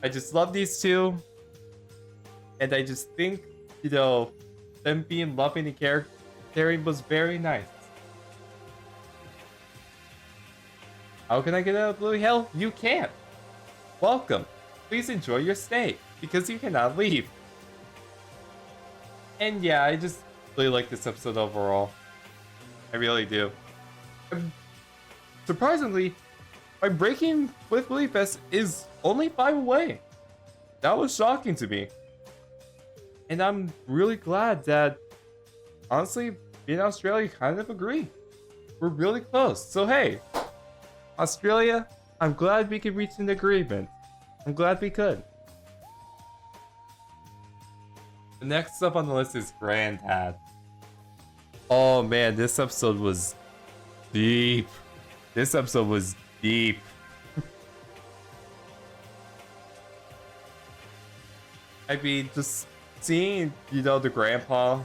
I just love these two. And I just think, them being loving and caring was very nice. How can I get out of Bluey Hell? You can't. Welcome. Please enjoy your stay, because you cannot leave. And yeah, I just really like this episode overall. I really do. Surprisingly, my breaking with Bluey Fest is only 5 away. That was shocking to me. And I'm really glad that, honestly, me and Australia kind of agree. We're really close. So hey, Australia, I'm glad we could reach an agreement. I'm glad we could. The next up on the list is Granddad. Oh man, this episode was deep. This episode was deep. I mean, just seeing, the grandpa,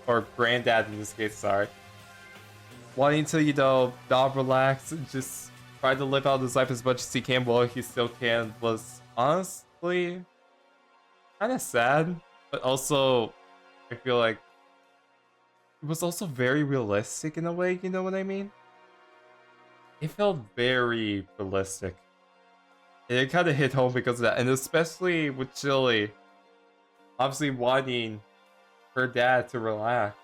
or granddad in this case, sorry, wanting to, not relax and just try to live out his life as much as he can while he still can was honestly kind of sad, but also I feel like it was also very realistic in a way, you know what I mean? It felt very realistic. And it kind of hit home because of that, and especially with Chili obviously wanting her dad to relax.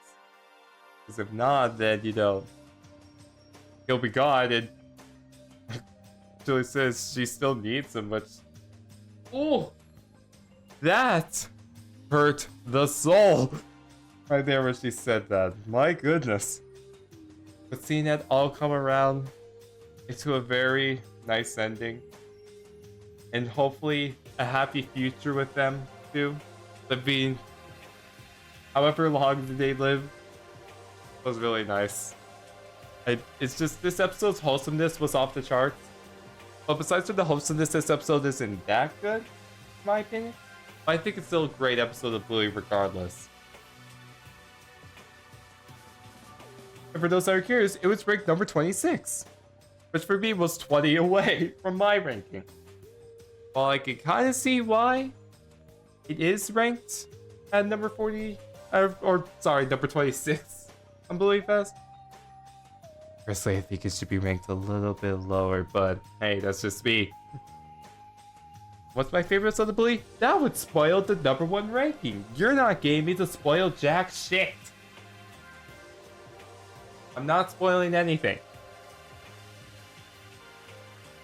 Because if not, then, he'll be gone, and Chili says she still needs him, which... Oh! That hurt the soul! Right there when she said that. My goodness. But seeing that all come around into a very nice ending. And hopefully a happy future with them, too. Living however long they live was really nice. It's just, this episode's wholesomeness was off the charts. But besides from the wholesomeness, this episode isn't that good, in my opinion. But I think it's still a great episode of Bluey regardless. And for those that are curious, it was ranked number 26. Which for me was 20 away from my ranking. While I can kind of see why it is ranked at number 40, number 26 on Bluey Fest. Personally, I think it should be ranked a little bit lower, but hey, that's just me. What's my favorite of the Bluey? That would spoil the number 1 ranking. You're not getting me to spoil jack shit. I'm not spoiling anything.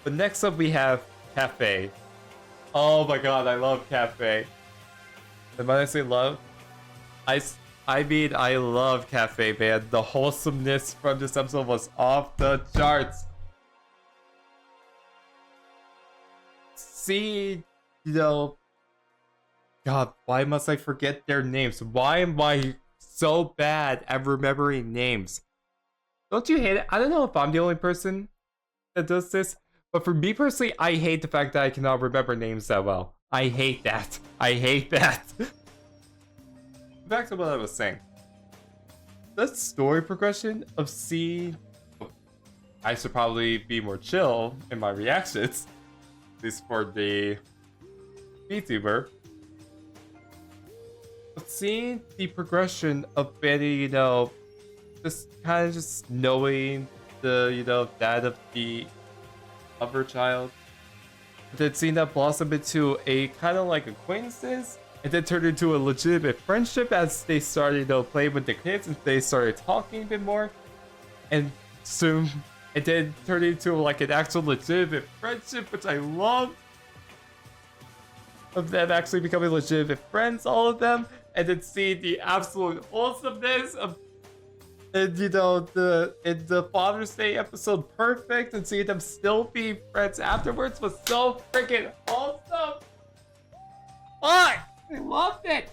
But next up we have Cafe. Oh my god, I love Cafe. And when I say love, I mean I love Cafe, man. The wholesomeness from this episode was off the charts. See, God, why must I forget their names? Why am I so bad at remembering names? Don't you hate it? I don't know if I'm the only person that does this. But for me personally, I hate the fact that I cannot remember names that well. I hate that. I hate that. Back to what I was saying. The story progression of seeing... I should probably be more chill in my reactions. At least for the VTuber. But seeing the progression of Betty, you know, just kind of just knowing the, you know, dad of her child. But then seeing that blossom into a kind of like acquaintances, and then turned into a legitimate friendship as they started, you know, playing with the kids and they started talking a bit more. And soon it then turned into like an actual legitimate friendship, which I love. Of them actually becoming legitimate friends, all of them, and then seeing the absolute wholesomeness of, and you know, the Father's Day episode Perfect, and seeing them still be friends afterwards was so freaking wholesome. Fuck! I loved it!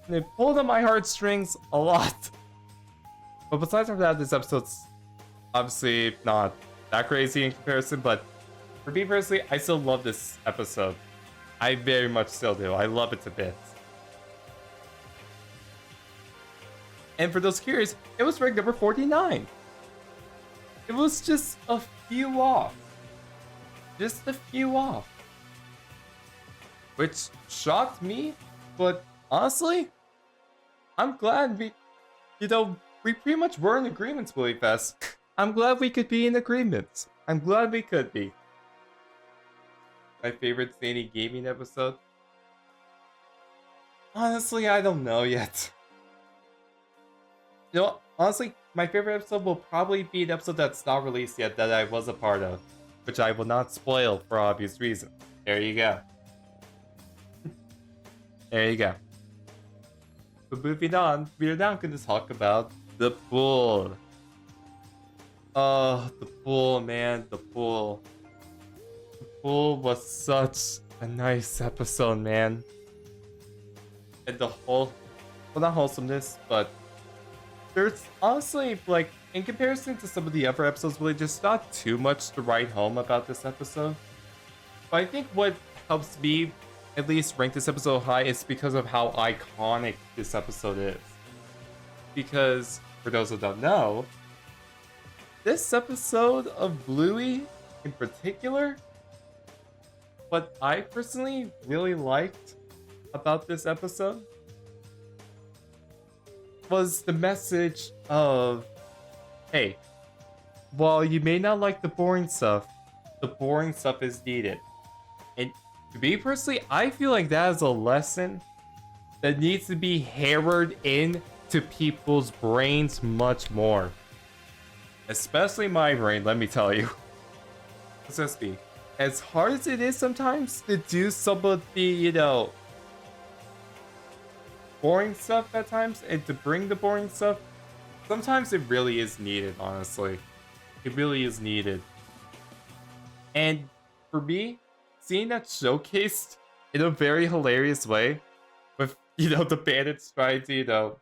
And it pulled on my heartstrings a lot. But besides from that, this episode's obviously not that crazy in comparison, but for me personally, I still love this episode. I very much still do. I love it to bits. And for those curious, it was ranked number 49. It was just a few off. Just a few off. Which shocked me, but honestly, I'm glad we, you know, we pretty much were in agreements, Bluey Fest. I'm glad we could be in agreements. I'm glad we could be. My favorite zany gaming episode? Honestly, I don't know yet. You know, honestly, my favorite episode will probably be an episode that's not released yet that I was a part of, which I will not spoil for obvious reasons. There you go. There you go. But moving on, we are now going to talk about the pool. Oh, the pool, man, the pool. The pool was such a nice episode, man. And the whole, well, not wholesomeness, but there's honestly, like, in comparison to some of the other episodes, really just not too much to write home about this episode. But I think what helps me at least rank this episode high is because of how iconic this episode is. Because, for those who don't know, this episode of Bluey in particular, what I personally really liked about this episode was the message of, hey, while you may not like the boring stuff is needed. And to me personally, I feel like that is a lesson that needs to be hammered into people's brains much more. Especially my brain, let me tell you. Let's just be. As hard as it is sometimes to do some of the, you know, boring stuff at times, and to bring the boring stuff, sometimes it really is needed, honestly. It really is needed. And for me, seeing that showcased in a very hilarious way, with, you know, the bandits trying to, you know...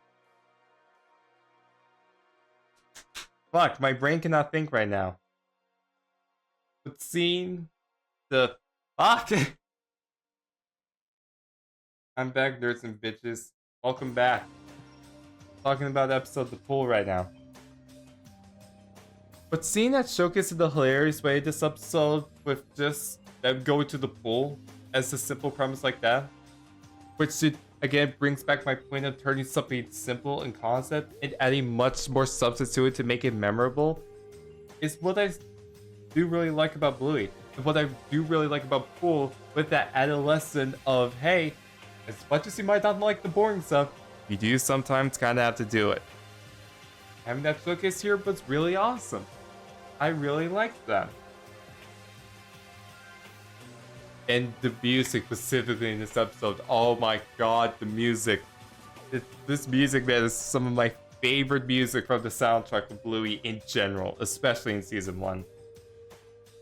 Fuck, my brain cannot think right now. But seeing the... Fuck! I'm back, nerds and bitches. Welcome back. Talking about episode The Pool right now. But seeing that showcase in the hilarious way this episode with just them going to the pool as a simple premise like that, which again brings back my point of turning something simple in concept and adding much more substance to it to make it memorable, is what I do really like about Bluey. And what I do really like about Pool, with that added lesson of, hey, as much as you might not like the boring stuff, you do sometimes kind of have to do it. Having that showcase here was really awesome. I really liked that. And the music specifically in this episode, oh my god, the music. This music, man, is some of my favorite music from the soundtrack of Bluey in general, especially in Season 1.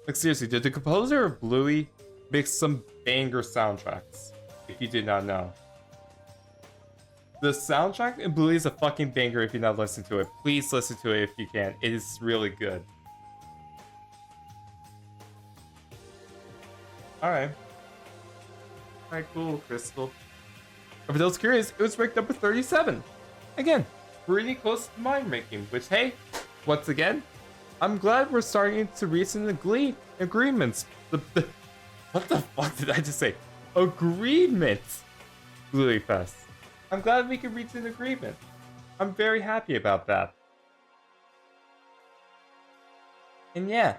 Like seriously, the composer of Bluey makes some banger soundtracks, if you did not know. The soundtrack in Bluey is a fucking banger if you're not listening to it. Please listen to it if you can. It is really good. Alright. Alright, cool, Crystal. For those curious, it was ranked number 37. Again, pretty close to mine ranking, which, hey, once again, I'm glad we're starting to reach an agreements. What the fuck did I just say? agreement, Bluey Fest. I'm glad we can reach an agreement. I'm very happy about that. And yeah,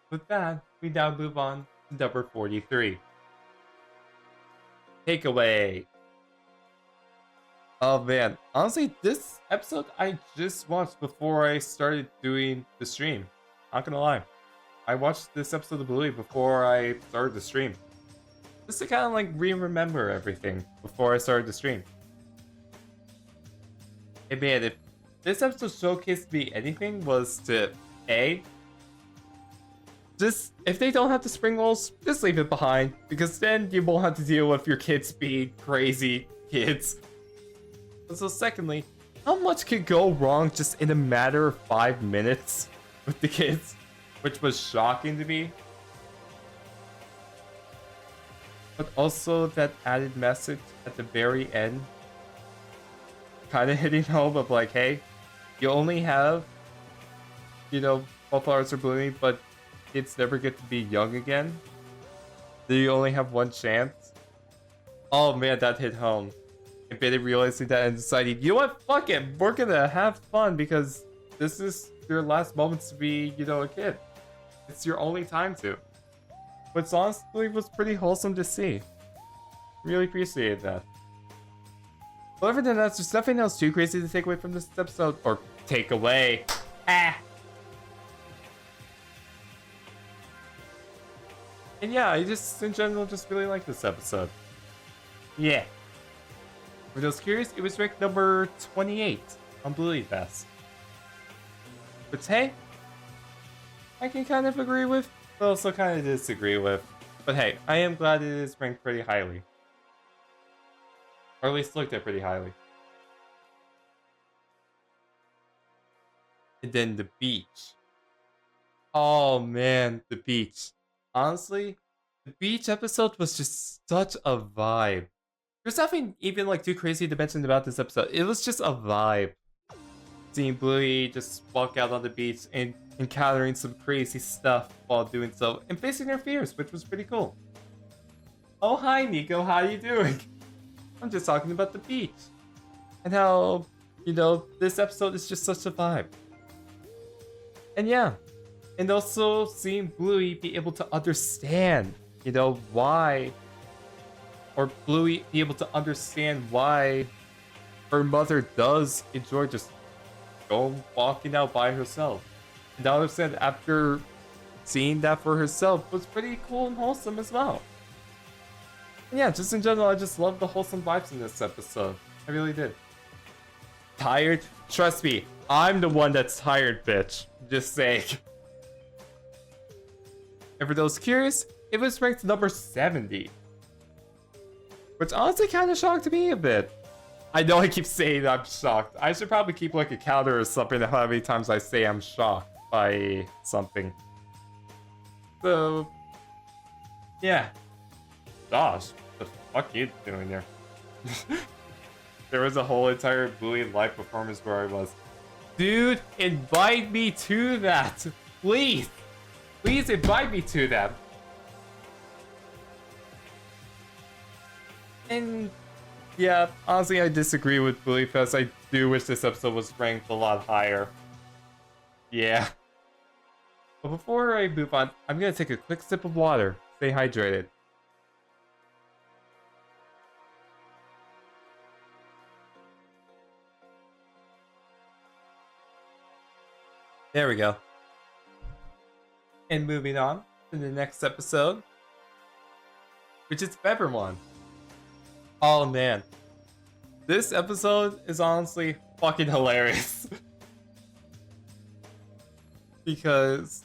with that, we now move on to number 43. Takeaway. Oh man, honestly, this episode I just watched before I started doing the stream. Not gonna lie. I watched this episode of Bluey before I started the stream. Just to kind of like remember everything before I started the stream. Hey man, if this episode showcased me anything was to just if they don't have the spring rolls, just leave it behind. Because then you won't have to deal with your kids being crazy kids. So secondly, how much could go wrong just in a matter of 5 minutes with the kids? Which was shocking to me. But also that added message at the very end. Kind of hitting home of like, hey, you only have, Wallflowers are blooming, but kids never get to be young again. Do you only have one chance? Oh man, that hit home. I better realizing that and deciding, you know what, fuck it, we're gonna have fun because this is your last moments to be, a kid. It's your only time to. Which honestly was pretty wholesome to see. Really appreciated that. But other than that, there's nothing else too crazy to take away from this episode. Or take away. Ah! And yeah, I just, in general, just really like this episode. Yeah. For those curious, it was ranked number 28 on Bluey Fest. Which, hey, I can kind of agree with, but also kind of disagree with. But hey, I am glad it is ranked pretty highly. Or at least looked at pretty highly. And then the beach. Oh man, the beach. Honestly, the beach episode was just such a vibe. There's nothing even like too crazy to mention about this episode. It was just a vibe. Seeing Bluey just walk out on the beach and encountering some crazy stuff while doing so, and facing her fears, which was pretty cool. Oh hi Nico, how you doing? I'm just talking about the beach. And how, this episode is just such a vibe. And yeah. And also seeing Bluey be able to understand, why, or Bluey be able to understand why her mother does enjoy just going walking out by herself. And now understand after seeing that for herself was pretty cool and wholesome as well. And yeah, just in general, I just love the wholesome vibes in this episode. I really did. Tired? Trust me, I'm the one that's tired, bitch. Just saying. And for those curious, it was ranked number 70. Which honestly kind of shocked me a bit. I know I keep saying I'm shocked. I should probably keep like a counter or something of how many times I say I'm shocked by something. So, yeah. Josh, what the fuck are you doing there? There was a whole entire Bluey live performance where I was, dude, invite me to that, please. Please invite me to them. And yeah, honestly, I disagree with Bluey Fest. I do wish this episode was ranked a lot higher. Yeah. But before I move on, I'm gonna take a quick sip of water. Stay hydrated. There we go. And moving on to the next episode, which is Peppermon. Oh man, this episode is honestly fucking hilarious. Because,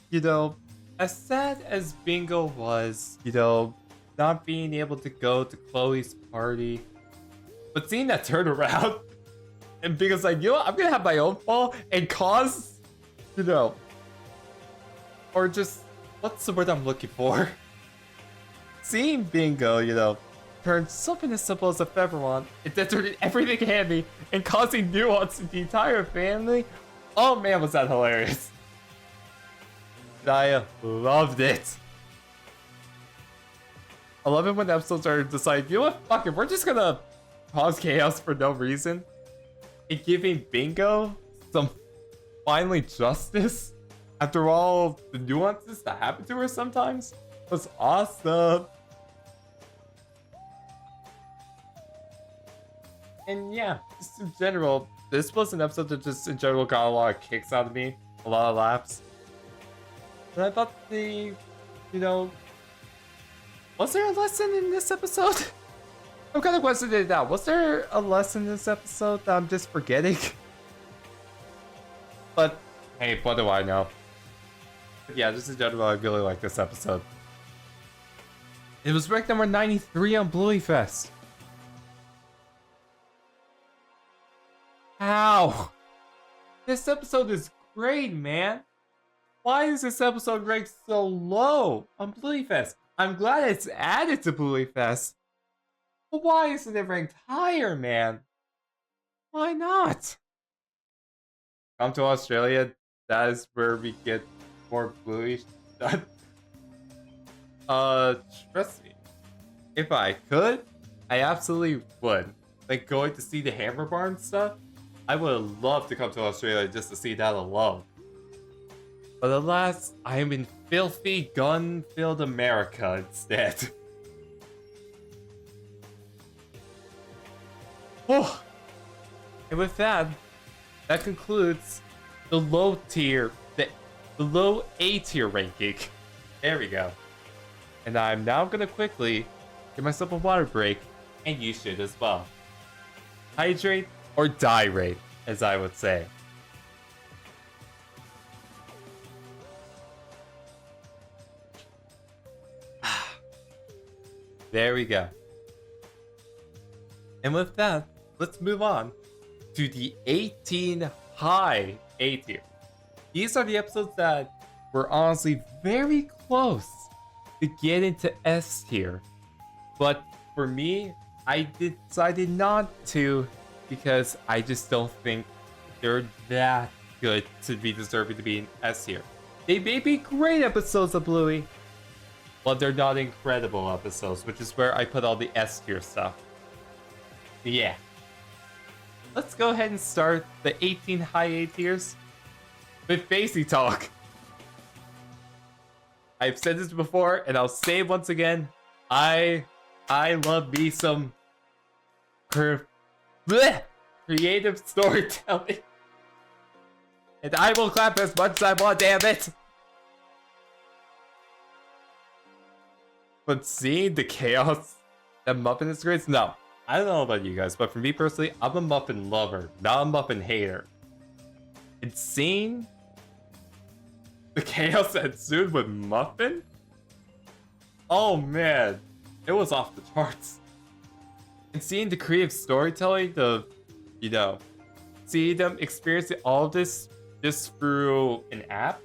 as sad as Bingo was, not being able to go to Chloe's party, but seeing that turnaround, and Bingo's like, I'm gonna have my own fall and cause, or just, what's the word I'm looking for? Seeing Bingo, turn something as simple as a Peppermon into turning everything heavy and causing nuance in the entire family. Oh man, was that hilarious. I loved it. I love it when episodes are decided, you know what, fuck it, we're just gonna cause chaos for no reason. And giving Bingo some finally justice after all the nuances that happen to her sometimes was awesome. And yeah, just in general, this was an episode that just in general got a lot of kicks out of me, a lot of laughs. And I thought the, you know, was there a lesson in this episode? I'm kind of questioning it now. Was there a lesson in this episode that I'm just forgetting? But hey, what do I know? But yeah, just in general, I really like this episode. It was ranked number 93 on Bluey Fest. How? This episode is great, man. Why is this episode ranked so low on Bluey Fest? I'm glad it's added to Bluey Fest. But why isn't it ranked higher, man? Why not? Come to Australia, that is where we get more Bluey stuff. Trust me. If I could, I absolutely would. Like going to see the Hammer Barn stuff, I would love to come to Australia just to see that alone. But alas, I am in filthy, gun-filled America instead. Oh. And with that, that concludes the low tier, the low A tier ranking. There we go. And I'm now gonna quickly give myself a water break, and you should as well. Hydrate or diurate, as I would say. There we go. And with that, let's move on to the 18 high A tier. These are the episodes that were honestly very close to get into S tier. But for me, I decided not to because I just don't think they're that good to be deserving to be in S tier. They may be great episodes of Bluey, but they're not incredible episodes, which is where I put all the S tier stuff. Yeah. Let's go ahead and start the 18 high A tiers with Facey Talk. I've said this before, and I'll say it once again. I love me some creative storytelling. And I will clap as much as I want, damn it! But seeing the chaos that Muffin is creates, no. I don't know about you guys, but for me personally, I'm a Muffin lover, not a Muffin hater. And seeing the chaos that ensued with Muffin? Oh man, it was off the charts. And seeing the creative storytelling, seeing them experiencing all of this just through an app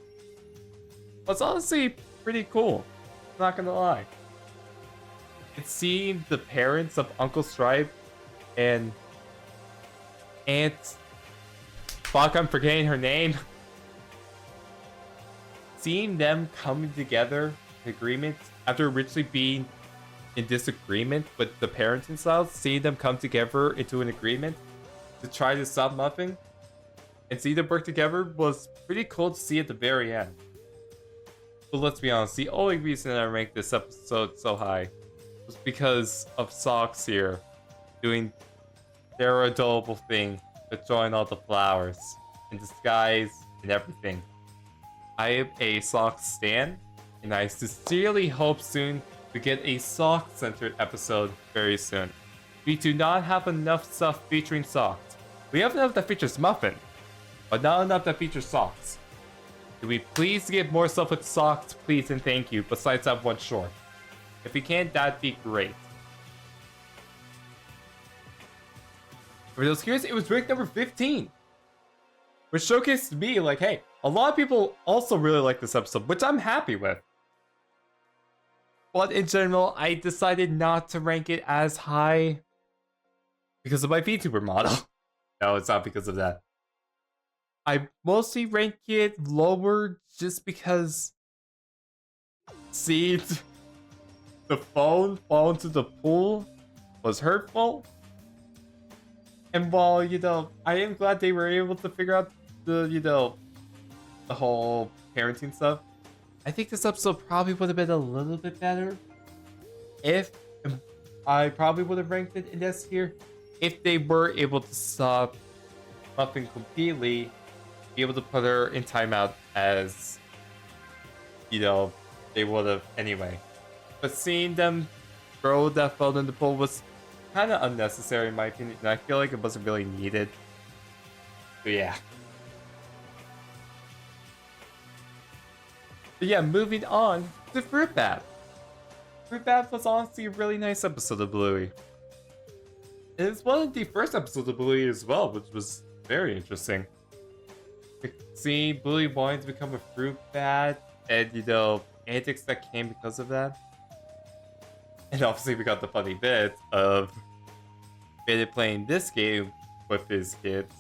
was honestly pretty cool. I'm not gonna lie. And seeing the parents of Uncle Stripe and Aunt... Fuck, I'm forgetting her name. Seeing them coming together in agreement after originally being in disagreement with the parenting styles, seeing them come together into an agreement to try to stop Muffin and see them work together was pretty cool to see at the very end. But let's be honest, the only reason I ranked this episode so high was because of Socks here doing their adorable thing with drawing all the flowers and the skies and everything. I am a Socks stan, and I sincerely hope soon to get a Socks-centered episode very soon. We do not have enough stuff featuring Socks. We have enough that features Muffin, but not enough that features Socks. Can we please get more stuff with Socks, please and thank you, besides that one short? If we can, that'd be great. For those curious, it was ranked number 15. Which showcased to me, like, hey, a lot of people also really like this episode, which I'm happy with. But in general, I decided not to rank it as high because of my VTuber model. No, it's not because of that. I mostly rank it lower just because seeing the phone fall into the pool was hurtful. And while, I am glad they were able to figure out the, the whole parenting stuff, I think this episode probably would have been a little bit better if I probably would have ranked it in S tier if they were able to stop Muffin completely, be able to put her in timeout as, they would have anyway. But seeing them throw that phone in the pool was kind of unnecessary in my opinion, and I feel like it wasn't really needed. But yeah. But yeah, moving on to Fruit Bat. Fruit Bat was honestly a really nice episode of Bluey. And it's one of the first episodes of Bluey as well, which was very interesting. Seeing Bluey wanting to become a Fruit Bat, and antics that came because of that. And obviously we got the funny bit of Bennett playing this game with his kids,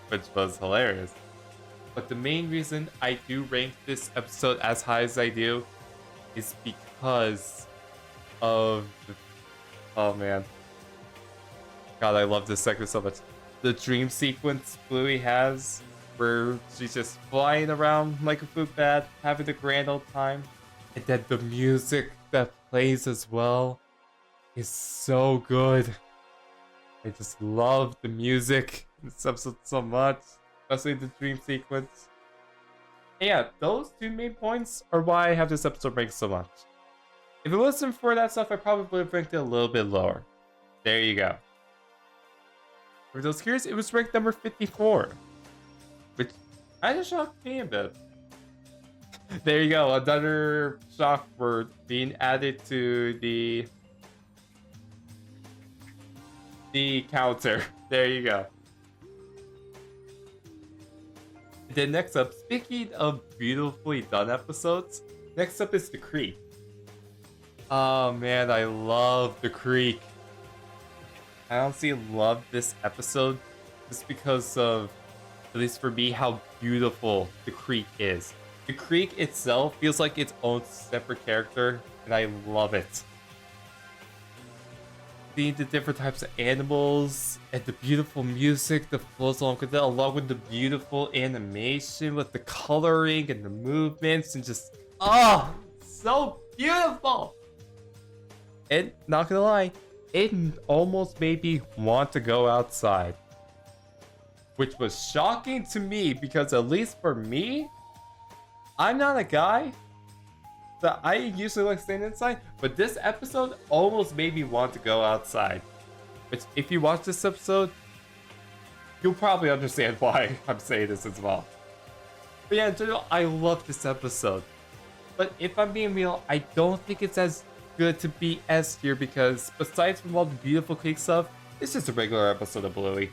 which was hilarious. But the main reason I do rank this episode as high as I do is because of... Oh man. God, I love this segment so much. The dream sequence Bluey has, where she's just flying around like a fruit bat, having a grand old time. And then the music that plays as well is so good. I just love the music in this episode so much, especially the dream sequence. And yeah, those two main points are why I have this episode ranked so much. If it wasn't for that stuff, I probably would have ranked it a little bit lower. There you go. For those curious, it was ranked number 54, which kind of shocked me a bit. There you go, another shock word being added to the counter. There you go. Then next up, speaking of beautifully done episodes, next up is The Creek. Oh man, I love The Creek. I honestly love this episode just because of, at least for me, how beautiful The Creek is. The Creek itself feels like its own separate character, and I love it. Seeing the different types of animals and the beautiful music that flows along with it, along with the beautiful animation with the coloring and the movements, and just, oh, so beautiful! And not gonna lie, it almost made me want to go outside. Which was shocking to me because, at least for me, I'm not a guy that I usually like staying inside, but this episode almost made me want to go outside. Which, if you watch this episode, you'll probably understand why I'm saying this as well. But yeah, in general, I love this episode. But if I'm being real, I don't think it's as good to be S tier because, besides from all the beautiful Creek stuff, it's just a regular episode of Bluey.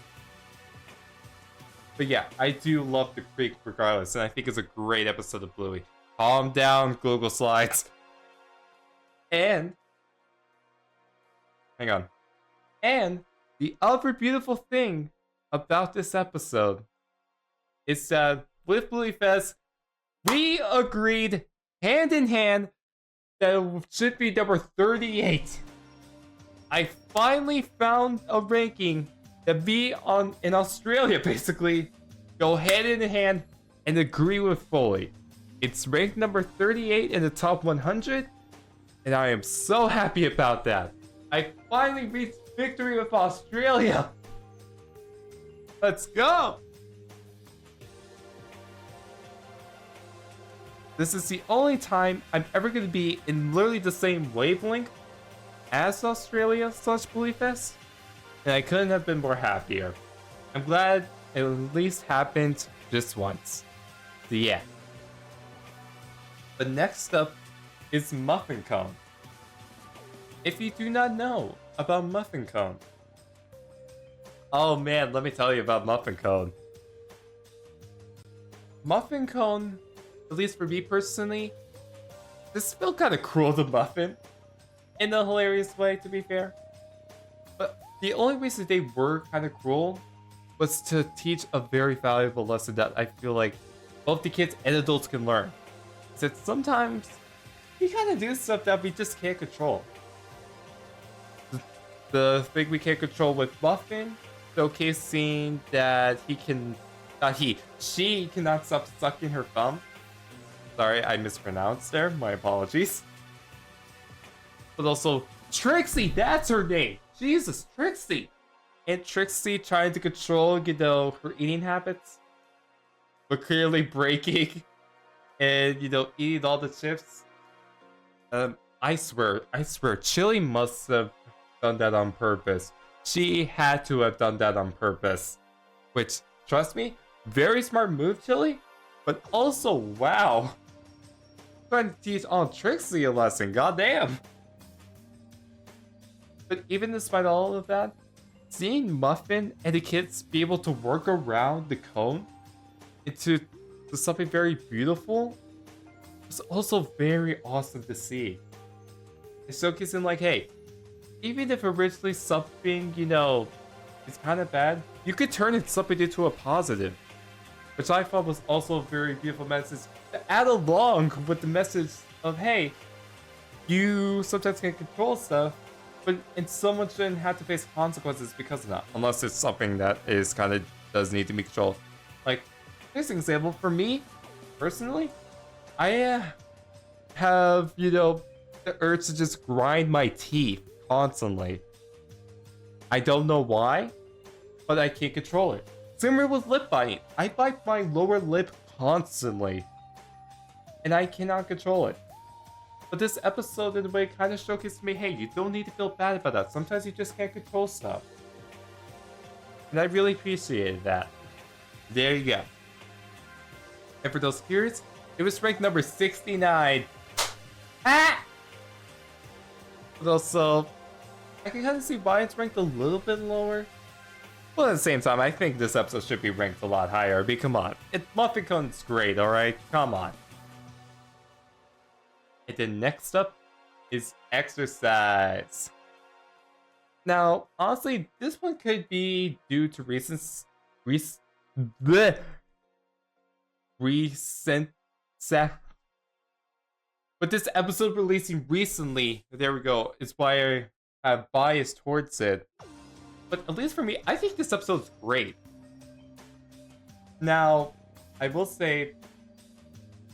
But yeah, I do love The Creek regardless, and I think it's a great episode of Bluey. Calm down, Google Slides. And... hang on. And the other beautiful thing about this episode is that with Bluey Fest, we agreed hand in hand that it should be number 38. I finally found a ranking that we in Australia basically go hand in hand and agree with fully. It's ranked number 38 in the top 100, and I am so happy about that. I finally reached victory with Australia. Let's go! This is the only time I'm ever going to be in literally the same wavelength as Australia / Bluey Fest, and I couldn't have been more happier. I'm glad it at least happened just once. So yeah. But next up is Muffin Cone. If you do not know about Muffin Cone, oh man, let me tell you about Muffin Cone. Muffin Cone, at least for me personally, this felt kind of cruel to Muffin. In a hilarious way, to be fair. But the only reason they were kind of cruel was to teach a very valuable lesson that I feel like both the kids and adults can learn. Is that sometimes he kind of do stuff that we just can't control. The thing we can't control with Muffin, showcasing that she cannot stop sucking her thumb. Sorry, I mispronounced there. My apologies. But also, Trixie, that's her name. Jesus, Trixie. And Trixie trying to control, her eating habits. But clearly breaking. And, eating all the chips. I swear, Chili must have done that on purpose. She had to have done that on purpose. Which, trust me, very smart move, Chili. But also, wow. Trying to teach Aunt Trixie a lesson, goddamn. But even despite all of that, seeing Muffin and the kids be able to work around the cone into something very beautiful was also very awesome to see. It's showcasing like, hey, even if originally something, is kind of bad, you could turn it something into a positive. Which I thought was also a very beautiful message to add along with the message of, hey, you sometimes can control stuff, and someone shouldn't have to face consequences because of that, unless it's something that is does need to be controlled. Like, here's an example. For me, personally, I have, the urge to just grind my teeth constantly. I don't know why, but I can't control it. Similar with lip biting. I bite my lower lip constantly, and I cannot control it. But this episode, in a way, kind of showcased me, hey, you don't need to feel bad about that. Sometimes you just can't control stuff. And I really appreciated that. There you go. And for those curious, it was ranked number 69. Ah! But also, I can kind of see why it's ranked a little bit lower. Well, at the same time, I think this episode should be ranked a lot higher. But come on, Muffin Cone's great, alright? Come on. And then next up is exercise. Now, honestly, this one could be due to recent. But this episode releasing recently, there we go, is why I have bias towards it. But at least for me, I think this episode's great. Now, I will say,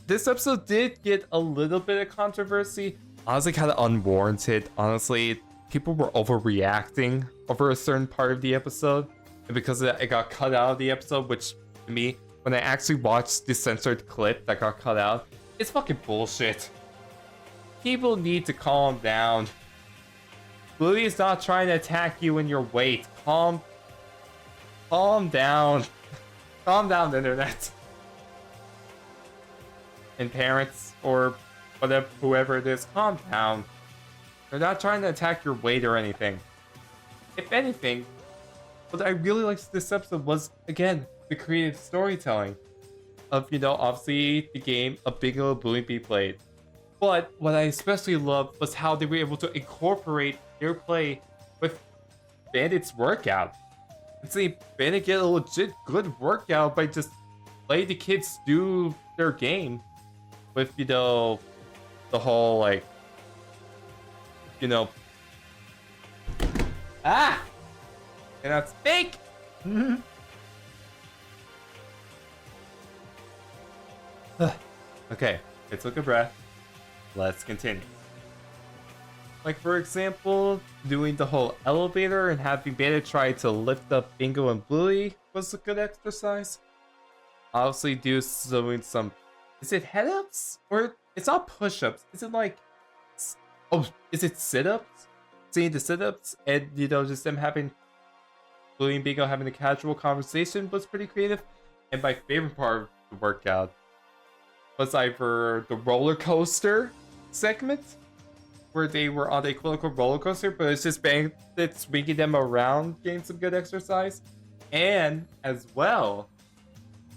this episode did get a little bit of controversy. Honestly, kind of unwarranted. Honestly, people were overreacting over a certain part of the episode. And because of that, it got cut out of the episode, which to me, when I actually watched the censored clip that got cut out, it's fucking bullshit. People need to calm down. Bluey is not trying to attack you in your weight. Calm down. Calm down, internet. And parents, or whatever, whoever it is, calm down. They're not trying to attack your weight or anything. If anything, what I really liked this episode was, again, the creative storytelling of, obviously the game of Bingo and Bluey be played. But what I especially loved was how they were able to incorporate their play with Bandit's workout. And see Bandit get a legit good workout by just letting the kids do their game with, the whole, like, ah! And that's fake! Okay, let's take a breath. Let's continue. Like, for example, doing the whole elevator and having Bandit try to lift up Bingo and Bluey was a good exercise. Obviously, doing some... Is it head-ups? Or it's not push-ups. Is it like... Oh, is it sit-ups? Seeing the sit-ups and, just them having... Bluey and Bingo having a casual conversation was pretty creative. And my favorite part of the workout was either the roller coaster segment, where they were on a quote-unquote roller coaster, but it's just Bandit swinging them around, getting some good exercise. And, as well,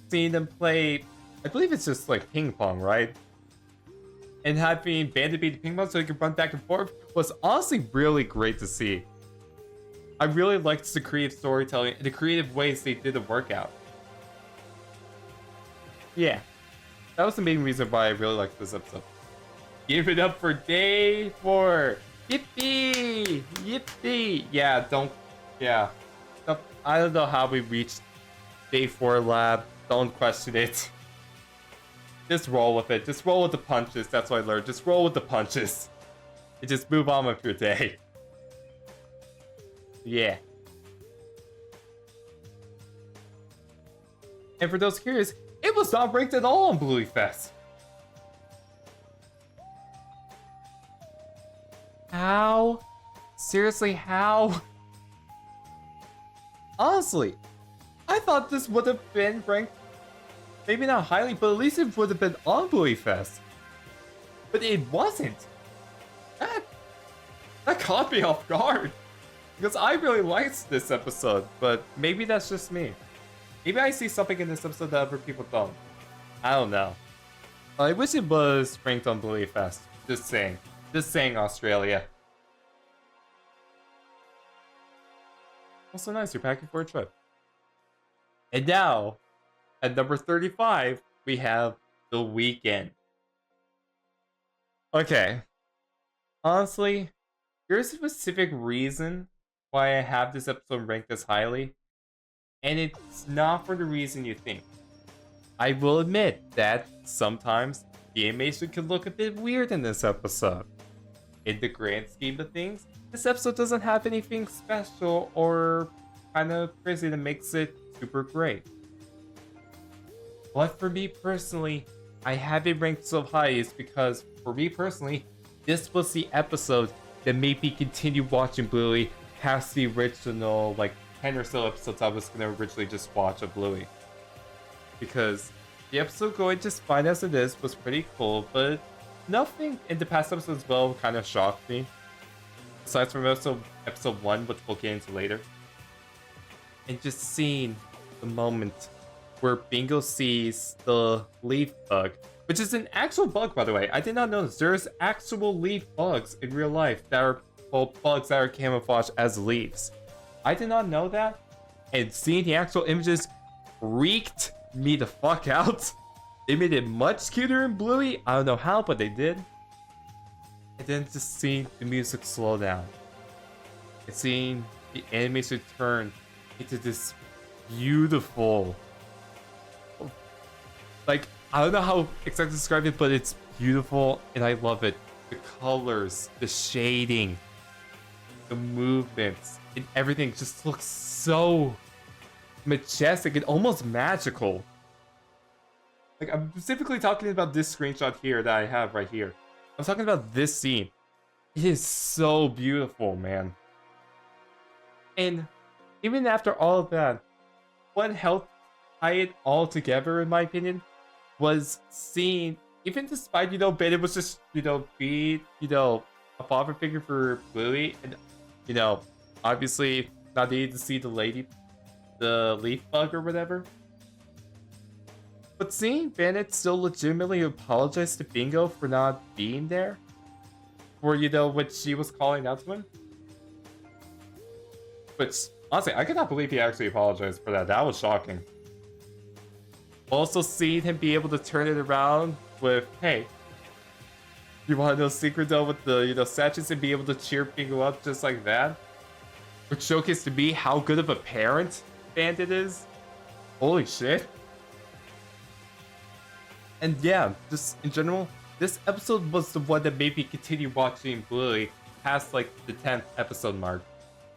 seeing them play... I believe it's just like ping pong, right? And having Bandit beat ping pong so he could run back and forth was honestly really great to see. I really liked the creative storytelling and the creative ways they did the workout. Yeah, that was the main reason why I really liked this episode. Give it up for day 4. Yippee! Yippee! Yeah, yeah. I don't know how we reached day 4 lab. Don't question it. Just roll with it. Just roll with the punches. That's what I learned. Just roll with the punches. And just move on with your day. Yeah. And for those curious, it was not ranked at all on Bluey Fest. How? Seriously, how? Honestly, I thought this would have been ranked, maybe not highly, but at least it would have been on Bluey Fest. But it wasn't. That caught me off guard. Because I really liked this episode, but maybe that's just me. Maybe I see something in this episode that other people don't. I don't know. I wish it was ranked on Bluey Fest. Just saying. Just saying, Australia. Also nice, you're packing for a trip. And now, at number 35, we have The Weeknd. Okay. Honestly, there's a specific reason why I have this episode ranked this highly. And it's not for the reason you think. I will admit that sometimes the animation can look a bit weird in this episode. In the grand scheme of things, this episode doesn't have anything special or kind of crazy that makes it super great. But for me personally, I have it ranked so high is because, for me personally, this was the episode that made me continue watching Bluey past the original, like, 10 or so episodes I was gonna originally just watch of Bluey. Because the episode going just fine as it is was pretty cool, but nothing in the past episodes as well kind of shocked me. Aside from episode 1, which we'll get into later. And just seeing the moment where Bingo sees the leaf bug, which is an actual bug, by the way. I did not know this. There's actual leaf bugs in real life that are, well, bugs that are camouflaged as leaves. I did not know that, and seeing the actual images freaked me the fuck out. They made it much cuter in Bluey. I don't know how, but they did. And then just seeing the music slow down. And seeing the animation turn into this beautiful... Like, I don't know how exactly to describe it, but it's beautiful and I love it. The colors, the shading, the movements, and everything just looks so majestic and almost magical. Like, I'm specifically talking about this screenshot here that I have right here. I'm talking about this scene. It is so beautiful, man. And even after all of that, what helped tie it all together, in my opinion, was seeing, even despite, Bennett was just, be, a father figure for Bluey, and, obviously not needing to see the leaf bug or whatever. But seeing Bennett still legitimately apologize to Bingo for not being there, for, what she was calling out to him. Which, honestly, I cannot believe he actually apologized for that. That was shocking. Also seeing him be able to turn it around with, hey, you want to know secret though with the, statues, and be able to cheer Bingo up just like that? Which showcased to me how good of a parent Bandit is. Holy shit. And yeah, just in general, this episode was the one that made me continue watching Bluey past like the 10th episode mark.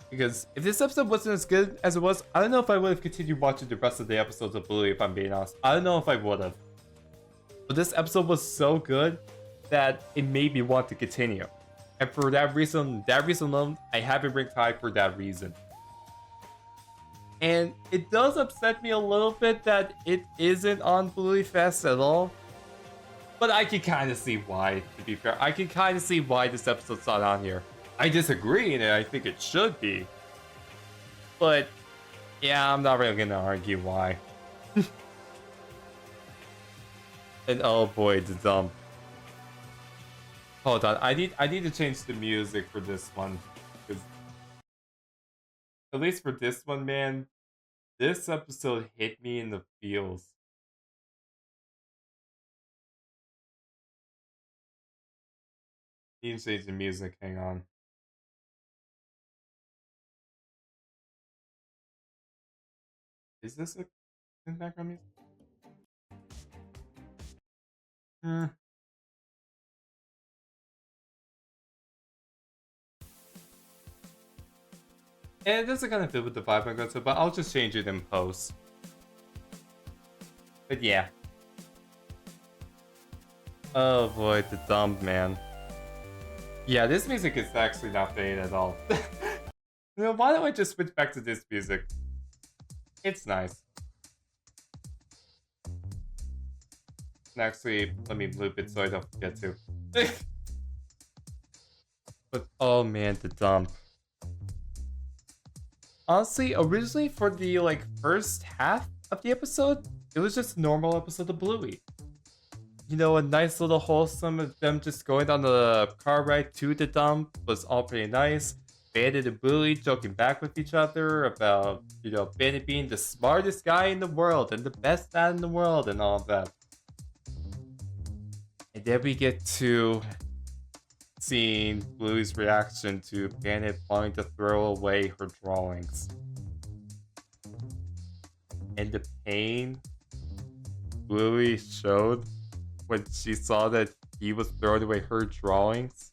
Because if this episode wasn't as good as it was, I don't know if I would have continued watching the rest of the episodes of Bluey, if I'm being honest. I don't know if I would have. But this episode was so good that it made me want to continue. And for that reason alone, I have it ranked high for that reason. And it does upset me a little bit that it isn't on Bluey Fest at all. But I can kind of see why, to be fair. I can kind of see why this episode's not on here. I disagree, and I think it should be. But, yeah, I'm not really gonna argue why. And oh boy, the dump. Hold on, I need to change the music for this one. Because at least for this one, man, this episode hit me in the feels. Change the music, hang on. Is this a background music? Yeah, it doesn't kind of fit with the vibe I'm going to, but I'll just change it in post. But yeah. Oh boy, the dump, man. Yeah, this music is actually not faded at all. You know, why don't I just switch back to this music? It's nice. Actually, let me loop it so I don't forget to. But oh man, the dump. Honestly, originally for the first half of the episode, it was just a normal episode of Bluey. You know, a nice little wholesome of them just going on the car ride to the dump was all pretty nice. Bandit and Bluey joking back with each other about, you know, Bandit being the smartest guy in the world and the best dad in the world and all of that. And then we get to seeing Bluey's reaction to Bandit wanting to throw away her drawings. And the pain Bluey showed when she saw that he was throwing away her drawings.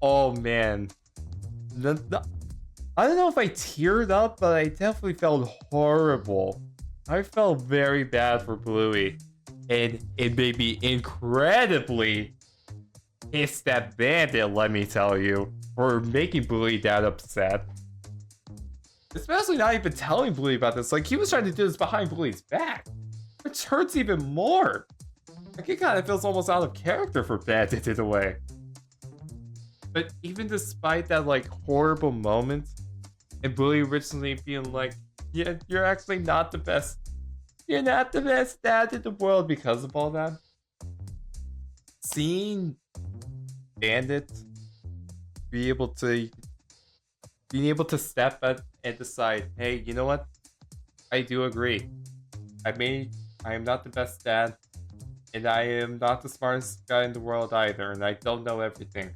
Oh man. I don't know if I teared up, but I definitely felt horrible. I felt very bad for Bluey. And it made me incredibly pissed at Bandit, let me tell you, for making Bluey that upset. Especially not even telling Bluey about this. Like, he was trying to do this behind Bluey's back, which hurts even more. Like, it kind of feels almost out of character for Bandit in a way. But even despite that, horrible moment, and Bluey originally being like, yeah, you're actually not the best. You're not the best dad in the world because of all that. Seeing Bandit being able to step up and decide, hey, you know what? I do agree. I am not the best dad, and I am not the smartest guy in the world either, and I don't know everything.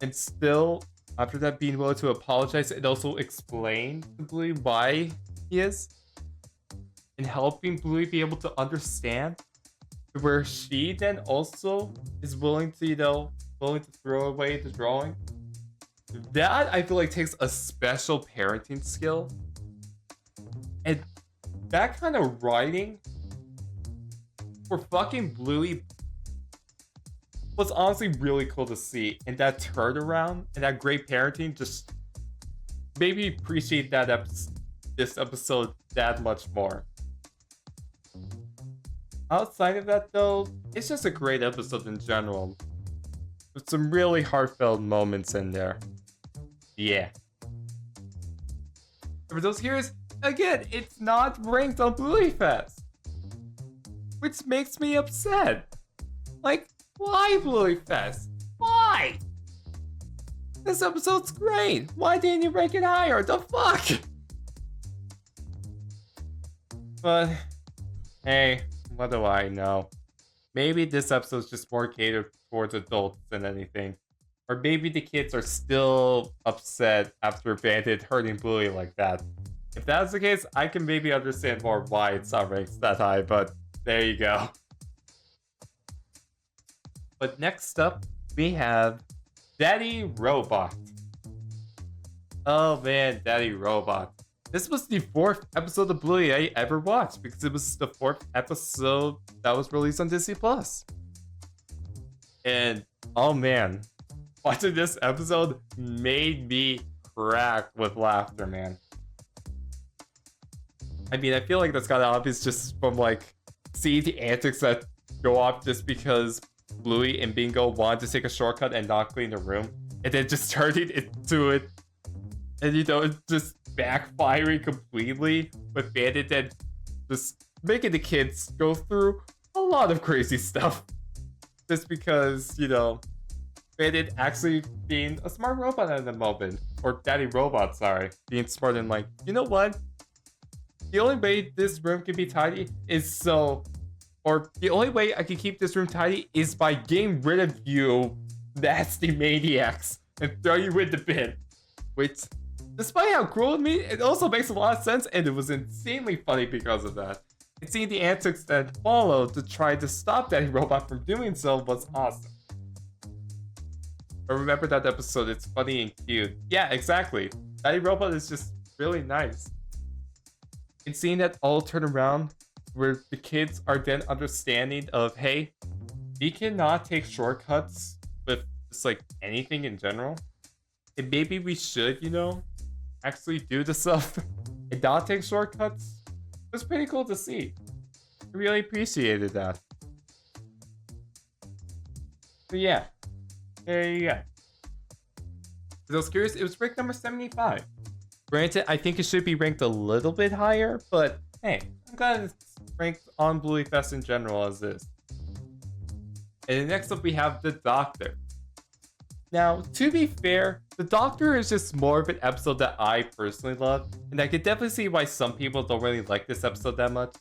And still, after that, being willing to apologize and also explain to Bluey why he is, and helping Bluey be able to understand, where she then also is willing to, willing to throw away the drawing. That, I feel like, takes a special parenting skill. And that kind of writing for fucking Bluey was honestly really cool to see. And that turnaround and that great parenting just made me appreciate this episode that much more. Outside of that though, it's just a great episode in general, with some really heartfelt moments in there. Yeah. For those curious, again, it's not ranked on Bluey Fest, which makes me upset. Like, why Bluey Fest? Why? This episode's great. Why didn't you rank it higher? The fuck? But hey, what do I know? Maybe this episode's just more catered towards adults than anything. Or maybe the kids are still upset after Bandit hurting Bluey like that. If that's the case, I can maybe understand more why it's not ranked that high, but there you go. But next up, we have Daddy Robot. Oh man, Daddy Robot. This was the 4th episode of Bluey I ever watched, because it was the 4th episode that was released on Disney+. And oh man, watching this episode made me crack with laughter, man. I mean, I feel like that's kind of obvious just from seeing the antics that go off just because Bluey and Bingo wanted to take a shortcut and not clean the room, and then just turning into it, and it's just backfiring completely, with Bandit then just making the kids go through a lot of crazy stuff. Just because, Bandit actually being a smart robot at the moment. Or Daddy Robot, sorry. Being smart and you know what? The only way this room can be tidy is so Or the only way I can keep this room tidy is by getting rid of you nasty maniacs and throw you in the bin. Which, despite how cruel of me, it also makes a lot of sense, and it was insanely funny because of that. And seeing the antics that followed to try to stop Daddy Robot from doing so was awesome. I remember that episode, it's funny and cute. Yeah, exactly. Daddy Robot is just really nice. And seeing that all turn around, where the kids are then understanding of, hey, we cannot take shortcuts with just like anything in general. And maybe we should, you know, actually do the stuff and not take shortcuts. It was pretty cool to see. I really appreciated that. So yeah, there you go. For those curious, it was ranked number 75. Granted, I think it should be ranked a little bit higher, but hey, I'm glad it's ranked on Bluey Fest in general as is. And then next up we have The Doctor. Now, to be fair, The Doctor is just more of an episode that I personally love, and I could definitely see why some people don't really like this episode that much.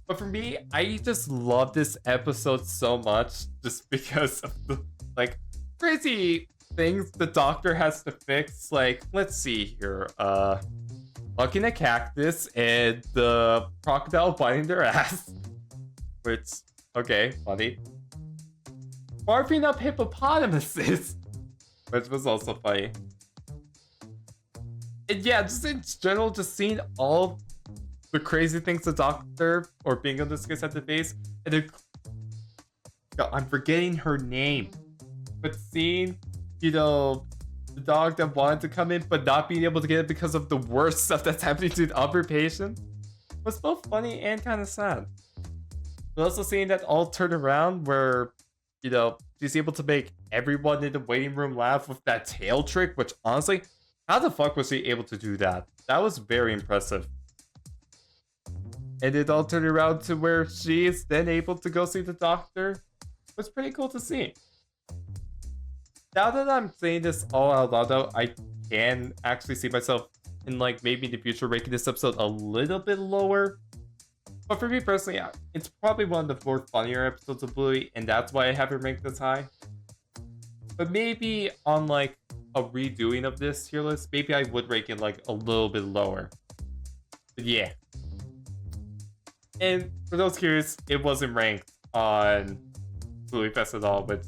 But for me, I just love this episode so much just because of the, like, crazy things the Doctor has to fix. Like, let's see here, fucking a cactus and the crocodile biting their ass. Which, okay, funny. Barfing up hippopotamuses, which was also funny. And yeah, just in general, just seeing all the crazy things the Doctor, or Bingo in this case, had to face. And then, I'm forgetting her name. But seeing, you know, the dog that wanted to come in but not being able to get it because of the worst stuff that's happening to other patients was both funny and kind of sad. But also seeing that all turn around where, you know, she's able to make everyone in the waiting room laugh with that tail trick, which honestly, how the fuck was she able to do that? That was very impressive. And it all turned around to where she is then able to go see the Doctor. It was pretty cool to see. Now that I'm saying this all out loud though, I can actually see myself in, like, maybe in the future ranking this episode a little bit lower. But for me personally, it's probably one of the more funnier episodes of Bluey, and that's why I have it ranked this high. But maybe on, like, a redoing of this tier list, maybe I would rank it, like, a little bit lower. But yeah. And for those curious, it wasn't ranked on Bluey Fest at all, but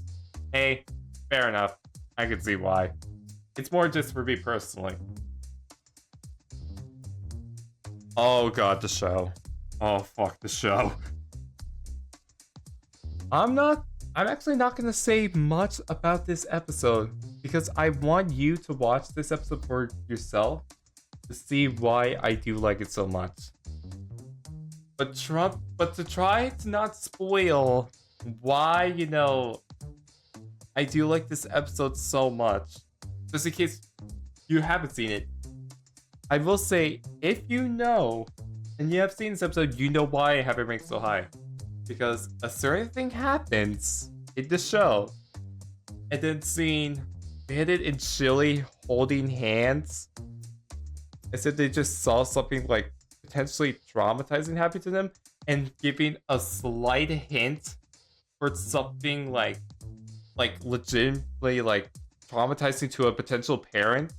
hey, fair enough. I can see why. It's more just for me personally. Oh god, the show. Oh fuck the show. I'm actually not gonna say much about this episode because I want you to watch this episode for yourself to see why I do like it so much. But to try to not spoil why, you know, I do like this episode so much, just in case you haven't seen it, I will say, if you know, and you have seen this episode, you know why I have it ranked so high. Because a certain thing happens in the show, and then seeing Bandit and Chili holding hands, as if they just saw something, like, potentially traumatizing happen to them, and giving a slight hint for something like legitimately, like, traumatizing to a potential parent,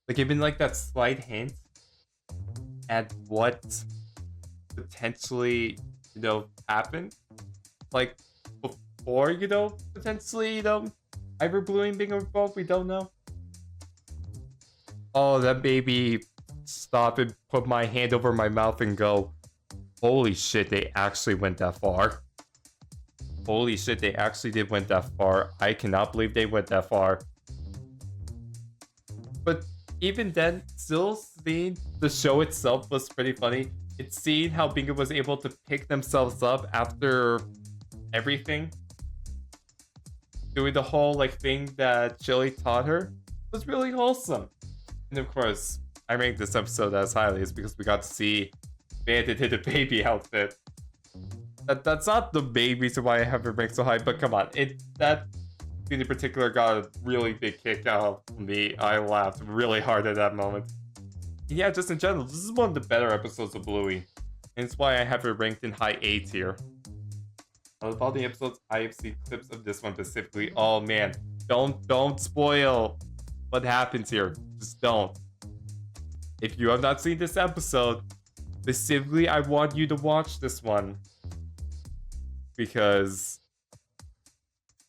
like giving, like, that slight hint at what potentially, you know, happened, like, before, you know, potentially, you know, either Bluey being involved, we don't know. Oh, that baby stop and put my hand over my mouth and go, holy shit, they actually went that far. Holy shit, they actually did went that far. I cannot believe they went that far. But even then, still seeing the show itself was pretty funny. It's seeing how Bingo was able to pick themselves up after everything. Doing the whole, like, thing that Chili taught her was really wholesome. And of course, I ranked this episode as highly is because we got to see Bandit hit a baby outfit. That's not the main reason why I have it ranked so high, but come on, that scene in particular got a really big kick out of me. I laughed really hard at that moment. And yeah, just in general, this is one of the better episodes of Bluey, and it's why I have it ranked in high A tier. Out of all the episodes, I have seen clips of this one specifically. Oh man, don't spoil what happens here. Just don't. If you have not seen this episode, specifically, I want you to watch this one. Because,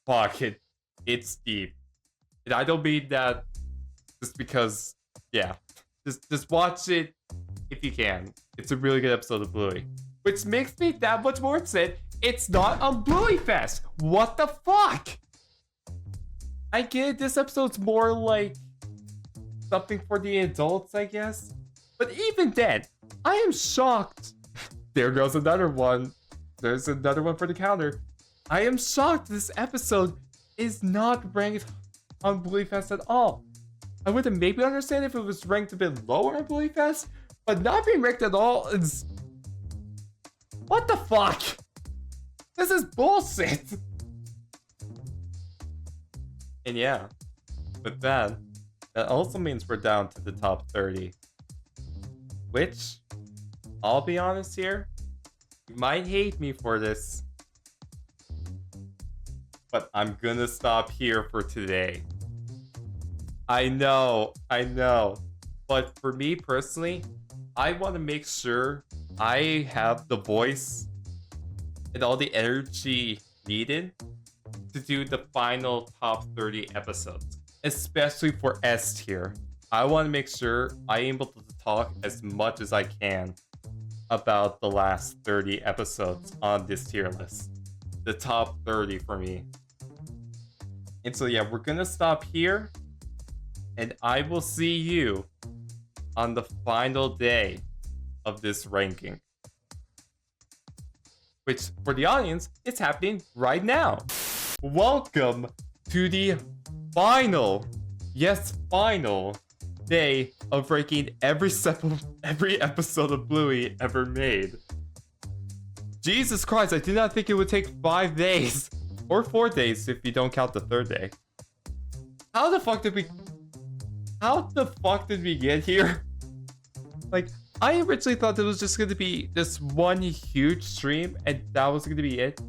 fuck, it's deep. And I don't mean that just because, yeah. Just watch it if you can. It's a really good episode of Bluey. Which makes me that much more upset. It's not a Bluey Fest. What the fuck? I get it, this episode's more like something for the adults, I guess. But even then, I am shocked. There goes another one. There's another one for the counter. I am shocked this episode is not ranked on Bluey Fest at all. I would have maybe understand if it was ranked a bit lower on Bluey Fest, but not being ranked at all is... What the fuck? This is bullshit. And yeah, with that also means we're down to the top 30. Which, I'll be honest here, you might hate me for this, but I'm gonna stop here for today. I know, but for me personally, I want to make sure I have the voice and all the energy needed to do the final top 30 episodes, especially for S tier. I want to make sure I'm able to talk as much as I can about the last 30 episodes on this tier list. The top 30 for me. And so yeah, we're gonna stop here, and I will see you on the final day of this ranking. Which, for the audience, it's happening right now. Welcome to the final, yes, final day of ranking every episode of Bluey ever made. Jesus Christ, I did not think it would take 5 days. Or 4 days if you don't count the third day. How the fuck did we get here? Like, I originally thought it was just gonna be this one huge stream and that was gonna be it.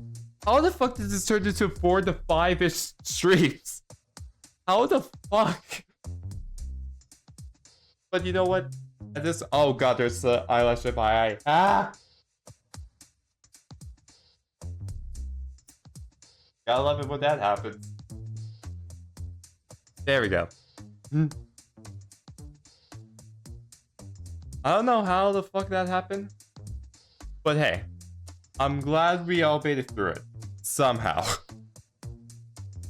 How the fuck did this turn into 4 to 5-ish streams? How the fuck? But you know what? Oh god, there's the eyelash in my eye. Ah! Gotta love it when that happens. There we go. I don't know how the fuck that happened. But hey, I'm glad we all made it through it. Somehow.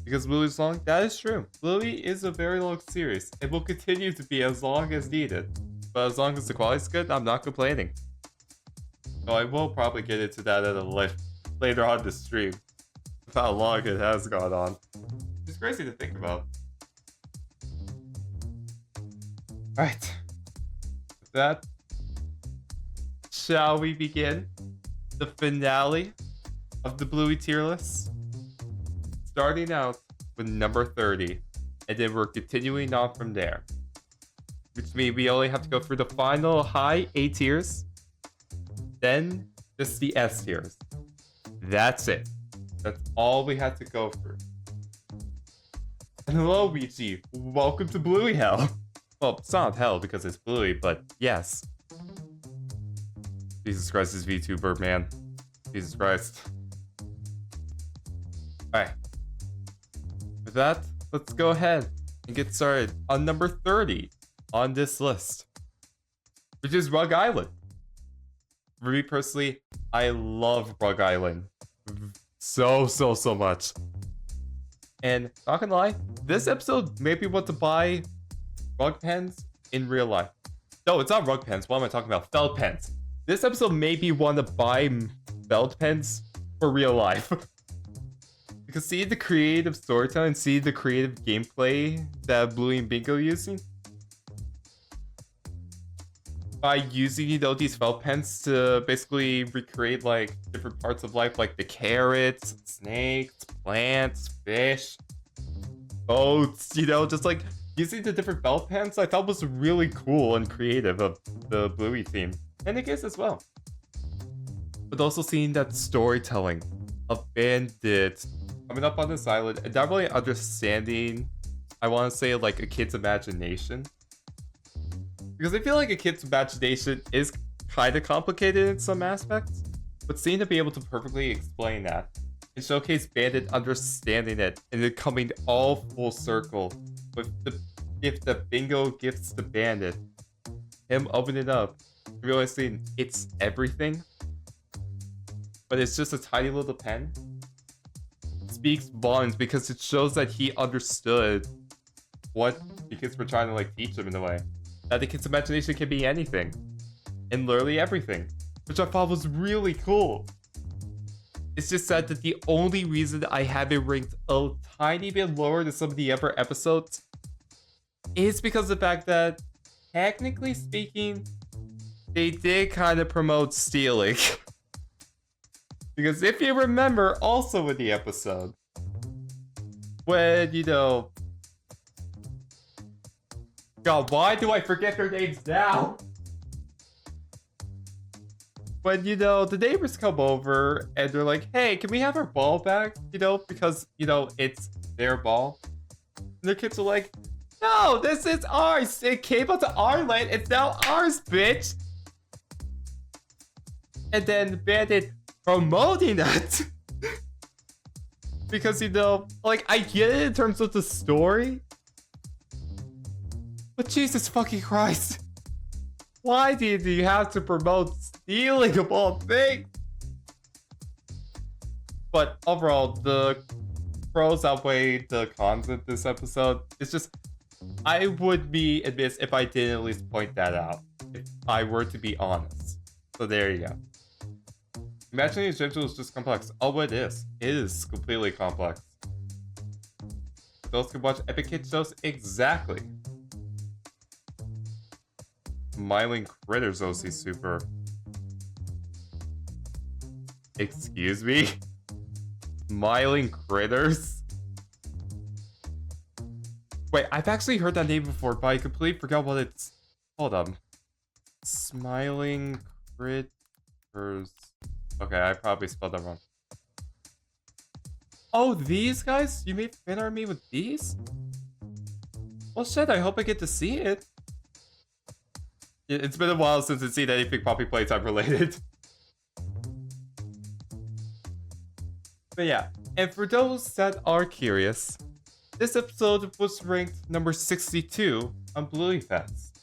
Because Bluey's long? That is true. Bluey is a very long series. It will continue to be as long as needed. But as long as the quality's good, I'm not complaining. So I will probably get into that at later on the stream. How long it has gone on. It's crazy to think about. Alright. With that, shall we begin the finale of the Bluey tier list? Starting out with number 30, and then we're continuing on from there. Which means we only have to go through the final high A tiers, then just the S tiers. That's it. That's all we had to go through. And hello, Weechi. Welcome to Bluey Hell. Well, it's not hell because it's Bluey, but yes. Jesus Christ, this VTuber, man. Jesus Christ. Alright. With that, let's go ahead and get started on number 30 on this list, which is Rug Island. For me personally, I love Rug Island. So much. And not gonna lie, this episode made me want to buy rug pens in real life. No, it's not rug pens. What am I talking about? Felt pens. This episode made me want to buy felt pens for real life. Because see the creative storytelling, see the creative gameplay that Bluey and Bingo using. By using, you know, these felt pens to basically recreate like different parts of life, like the carrots, snakes, plants, fish, boats, you know, just like using the different felt pens, I thought was really cool and creative of the Bluey team, and the kids as well. But also seeing that storytelling a bandit coming up on this island and not really understanding, I want to say, like a kid's imagination. Because I feel like a kid's imagination is kind of complicated in some aspects, but seeing to be able to perfectly explain that and showcase Bandit understanding it and it coming all full circle with the gift that Bingo gifts to Bandit, him opening it up, realizing it's everything, but it's just a tiny little pen, speaks volumes because it shows that he understood what the kids were trying to like teach him in a way. That the kid's imagination can be anything and literally everything, which I thought was really cool. It's just sad that the only reason I have it ranked a tiny bit lower than some of the other episodes is because of the fact that, technically speaking, they did kind of promote stealing. Because if you remember, also in the episode, when, you know... God, why do I forget their names now? When, you know, the neighbors come over and they're like, hey, can we have our ball back? You know, because, you know, it's their ball. And the kids are like, no, this is ours. It came onto our land. It's now ours, bitch. And then Bandit promoting that. Because, you know, like, I get it in terms of the story. But Jesus fucking Christ. Why do you have to promote stealing of all things? But overall, the pros outweigh the cons of this episode. It's just, I would be amiss if I didn't at least point that out, if I were to be honest. So there you go. Imagining Essential is just complex. Oh, it is. It is completely complex. Those can watch Epic Kid shows exactly. Smiling Critters OC Super. Excuse me? Smiling Critters? Wait, I've actually heard that name before, but I completely forgot what it's... Hold on. Smiling Critters... Okay, I probably spelled that wrong. Oh, these guys? You made fan art me with these? Well, shit, I hope I get to see it. It's been a while since I've seen anything Poppy Playtime related. But yeah, and for those that are curious, this episode was ranked number 62 on Bluey Fest.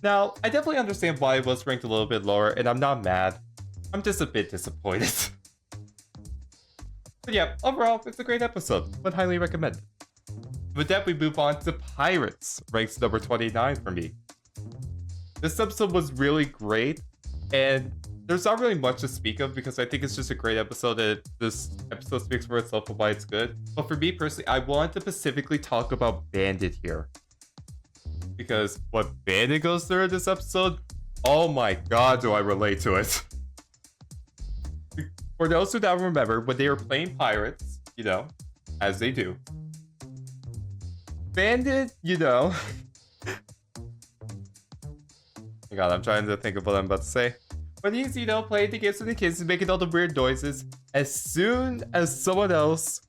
Now, I definitely understand why it was ranked a little bit lower, and I'm not mad. I'm just a bit disappointed. But yeah, overall, it's a great episode. Would highly recommend it. With that, we move on to Pirates, ranked number 29 for me. This episode was really great, and there's not really much to speak of because I think it's just a great episode and this episode speaks for itself of why it's good. But for me personally, I want to specifically talk about Bandit here. Because what Bandit goes through in this episode, oh my god, do I relate to it. For those who don't remember, when they were playing pirates, you know, as they do, Bandit, you know... Oh god, I'm trying to think of what I'm about to say. But he's, you know, playing the games with the kids and making all the weird noises. As soon as someone else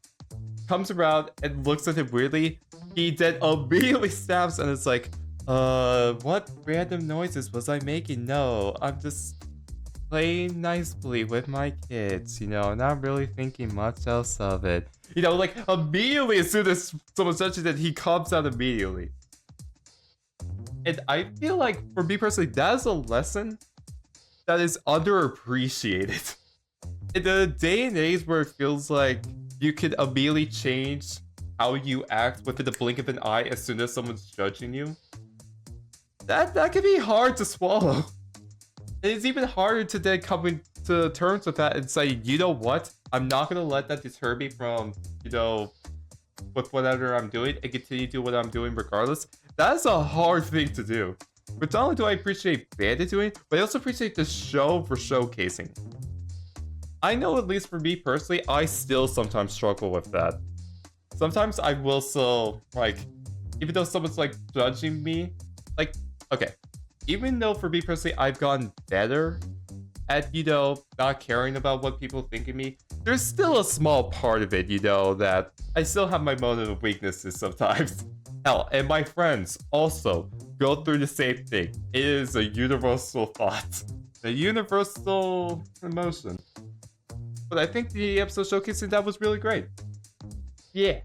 comes around and looks at him weirdly, he then immediately snaps and is like, what random noises was I making? No, I'm just playing nicely with my kids, you know, not really thinking much else of it. You know, like, immediately as soon as someone touches it, he comes out immediately. And I feel like, for me personally, that is a lesson that is underappreciated. In the day and age where it feels like you can immediately change how you act within the blink of an eye as soon as someone's judging you, that can be hard to swallow. And it's even harder to then come to terms with that and say, you know what? I'm not going to let that deter me from, you know, with whatever I'm doing and continue to do what I'm doing regardless. That's a hard thing to do. But not only do I appreciate Bandit doing it, but I also appreciate the show for showcasing. I know, at least for me personally, I still sometimes struggle with that. Sometimes I will still, like, even though someone's, like, judging me, like, okay. Even though for me personally, I've gotten better at, not caring about what people think of me, there's still a small part of it, that I still have my moment of weaknesses sometimes. Hell, and my friends also go through the same thing. It is a universal thought. A universal emotion. But I think the episode showcasing that was really great. Yeah.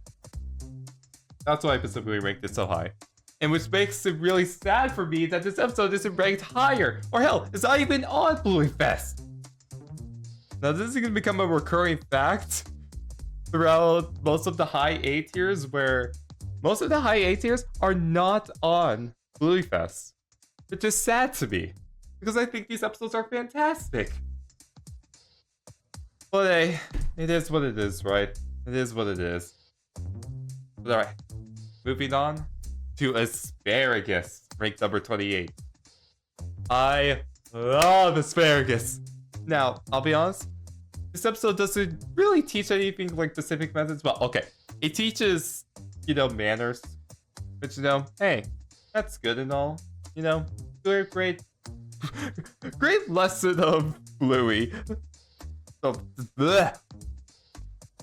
That's why I specifically ranked it so high. And which makes it really sad for me that this episode isn't ranked higher. Or hell, it's not even on Bluey Fest. Now this is going to become a recurring fact throughout most of the high A tiers, where most of the high A tiers are not on Bluey Fest. Which is sad to me, because I think these episodes are fantastic. But hey, it is what it is, right? It is what it is. But alright, moving on to Asparagus, ranked number 28. I love Asparagus. Now, I'll be honest, this episode doesn't really teach anything like specific methods, but okay, it teaches, manners. But hey, that's good and all. Great lesson of Bluey. So, bleh.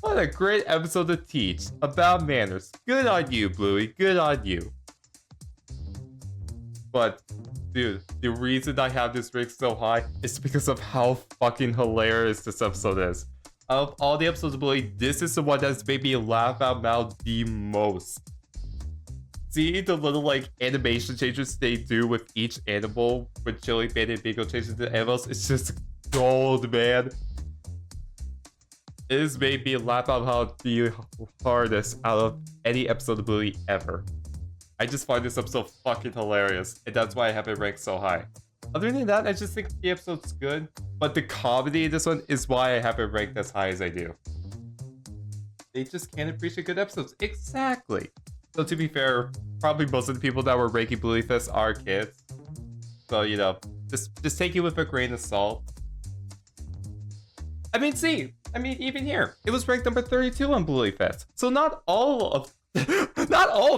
What a great episode to teach about manners. Good on you, Bluey. Good on you. But, dude, the reason I have this ranked so high is because of how fucking hilarious this episode is. Of all the episodes of Bluey, this is the one that's made me laugh out loud the most. See the little animation changes they do with each animal when Chili, Bandit, and Bingo changes the animals, it's just gold, man. It has made me laugh out loud the hardest out of any episode of Bluey ever. I just find this episode fucking hilarious, and that's why I have it ranked so high. Other than that, I just think the episode's good, but the comedy in this one is why I have it ranked as high as I do. They just can't appreciate good episodes. Exactly. So to be fair, probably most of the people that were ranking Bluey Fest are kids. So, just take it with a grain of salt. Even here, it was ranked number 32 on Bluey Fest. So not all of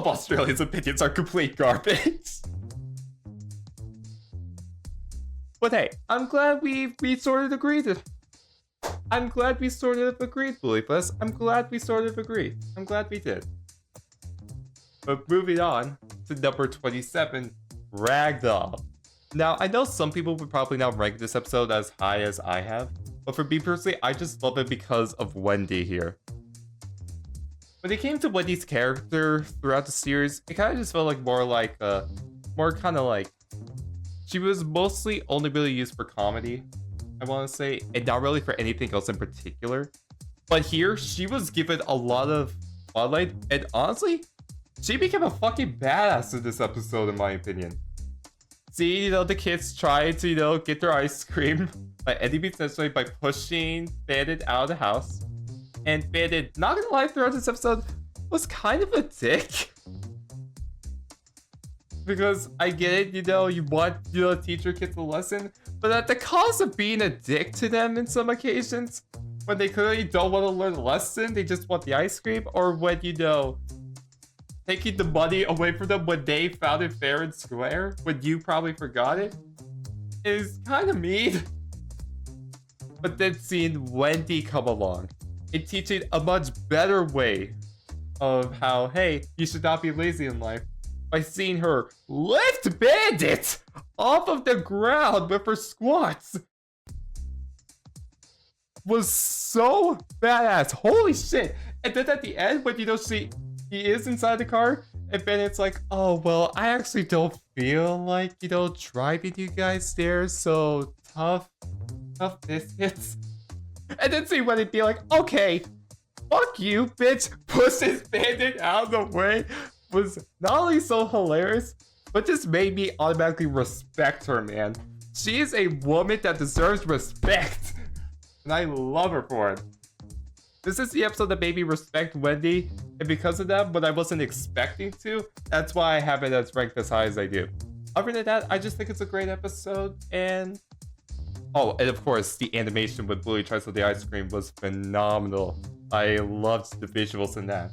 Australia's opinions are complete garbage. But hey, I'm glad we sort of agreed. I'm glad we sort of agreed, Bluey Fest. I'm glad we sort of agreed. I'm glad we did. But moving on to number 27, Ragdoll. Now, I know some people would probably not rank this episode as high as I have, but for me personally, I just love it because of Wendy here. When it came to Wendy's character throughout the series, it kind of just felt like she was mostly only really used for comedy, I want to say, and not really for anything else in particular. But here, she was given a lot of spotlight, and honestly, she became a fucking badass in this episode, in my opinion. See, the kids try to, get their ice cream by any means necessary by pushing Bandit out of the house. And Bandit, not gonna lie, throughout this episode, was kind of a dick. Because I get it, you want, to teach your kids a lesson, but at the cost of being a dick to them in some occasions, when they clearly don't want to learn a lesson, they just want the ice cream, or when, taking the money away from them when they found it fair and square, when you probably forgot it, is kind of mean. But then seeing Wendy come along and teaching a much better way of how, hey, you should not be lazy in life, by seeing her lift Bandit off of the ground with her squats, was so badass. Holy shit. And then at the end, when he is inside the car, and Bandit's like, oh, well, I actually don't feel like, driving you guys there, so tough biscuits. And then see Wendy be like, okay, fuck you, bitch, pushes Bandit out of the way, was not only so hilarious, but just made me automatically respect her, man. She is a woman that deserves respect, and I love her for it. This is the episode that made me respect Wendy, and because of that, but I wasn't expecting to, that's why I have it as ranked as high as I do. Other than that, I just think it's a great episode, and... oh, and of course, the animation with Bluey tries with the ice cream was phenomenal. I loved the visuals in that.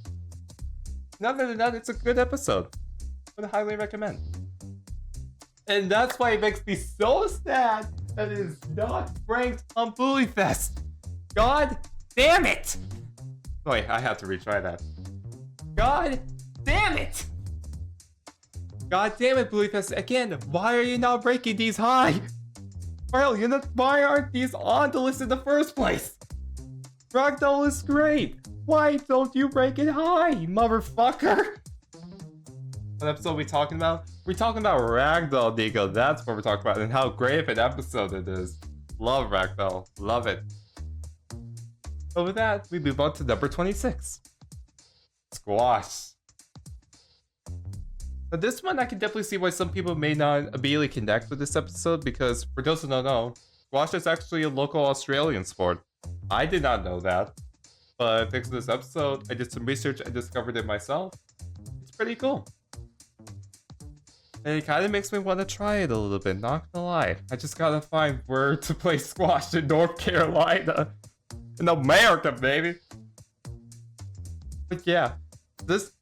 And other than that, it's a good episode. I would highly recommend. And that's why it makes me so sad that is not ranked on Bluey Fest. God damn it! Wait, I have to retry that. God damn it! God damn it, Bluey Fest. Again, why are you not ranking these high? Why aren't these on the list in the first place? Ragdoll is great. Why don't you rank it high, motherfucker? What episode are we talking about? We're talking about Ragdoll, Nico. That's what we're talking about, and how great of an episode it is. Love Ragdoll. Love it. But with that, we move on to number 26. Squash. Now this one, I can definitely see why some people may not immediately connect with this episode, because for those who don't know, squash is actually a local Australian sport. I did not know that, but thanks to this episode, I did some research and discovered it myself. It's pretty cool. And it kind of makes me want to try it a little bit, not gonna lie. I just gotta find where to play squash in North Carolina. In America, baby! But yeah, this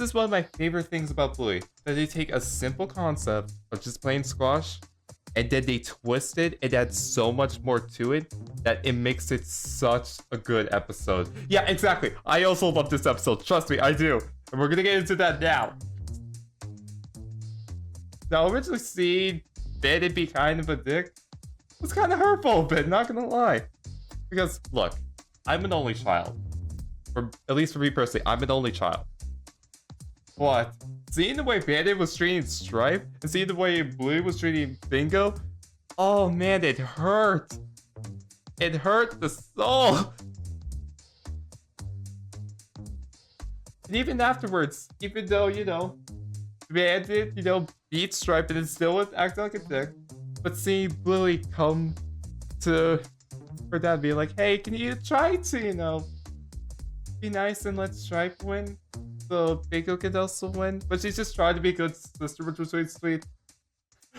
is one of my favorite things about Bluey. That they take a simple concept of just playing squash, and then they twist it and add so much more to it that it makes it such a good episode. Yeah, exactly. I also love this episode. Trust me, I do. And we're gonna get into that now. Now, originally seeing Bandit be kind of a dick was kind of hurtful a bit, not gonna lie. Because, look, I'm an only child. At least for me personally, I'm an only child. But seeing the way Bandit was treating Stripe, and seeing the way Bluey was treating Bingo, oh man, it hurt. It hurt the soul. And even afterwards, even though, you know, Bandit, you know, beat Stripe and then still would act like a dick, but seeing Bluey come to her dad be like, hey, can you try to, you know, be nice and let Stripe win so Bingo can also win? But she's just trying to be a good sister, which was really sweet.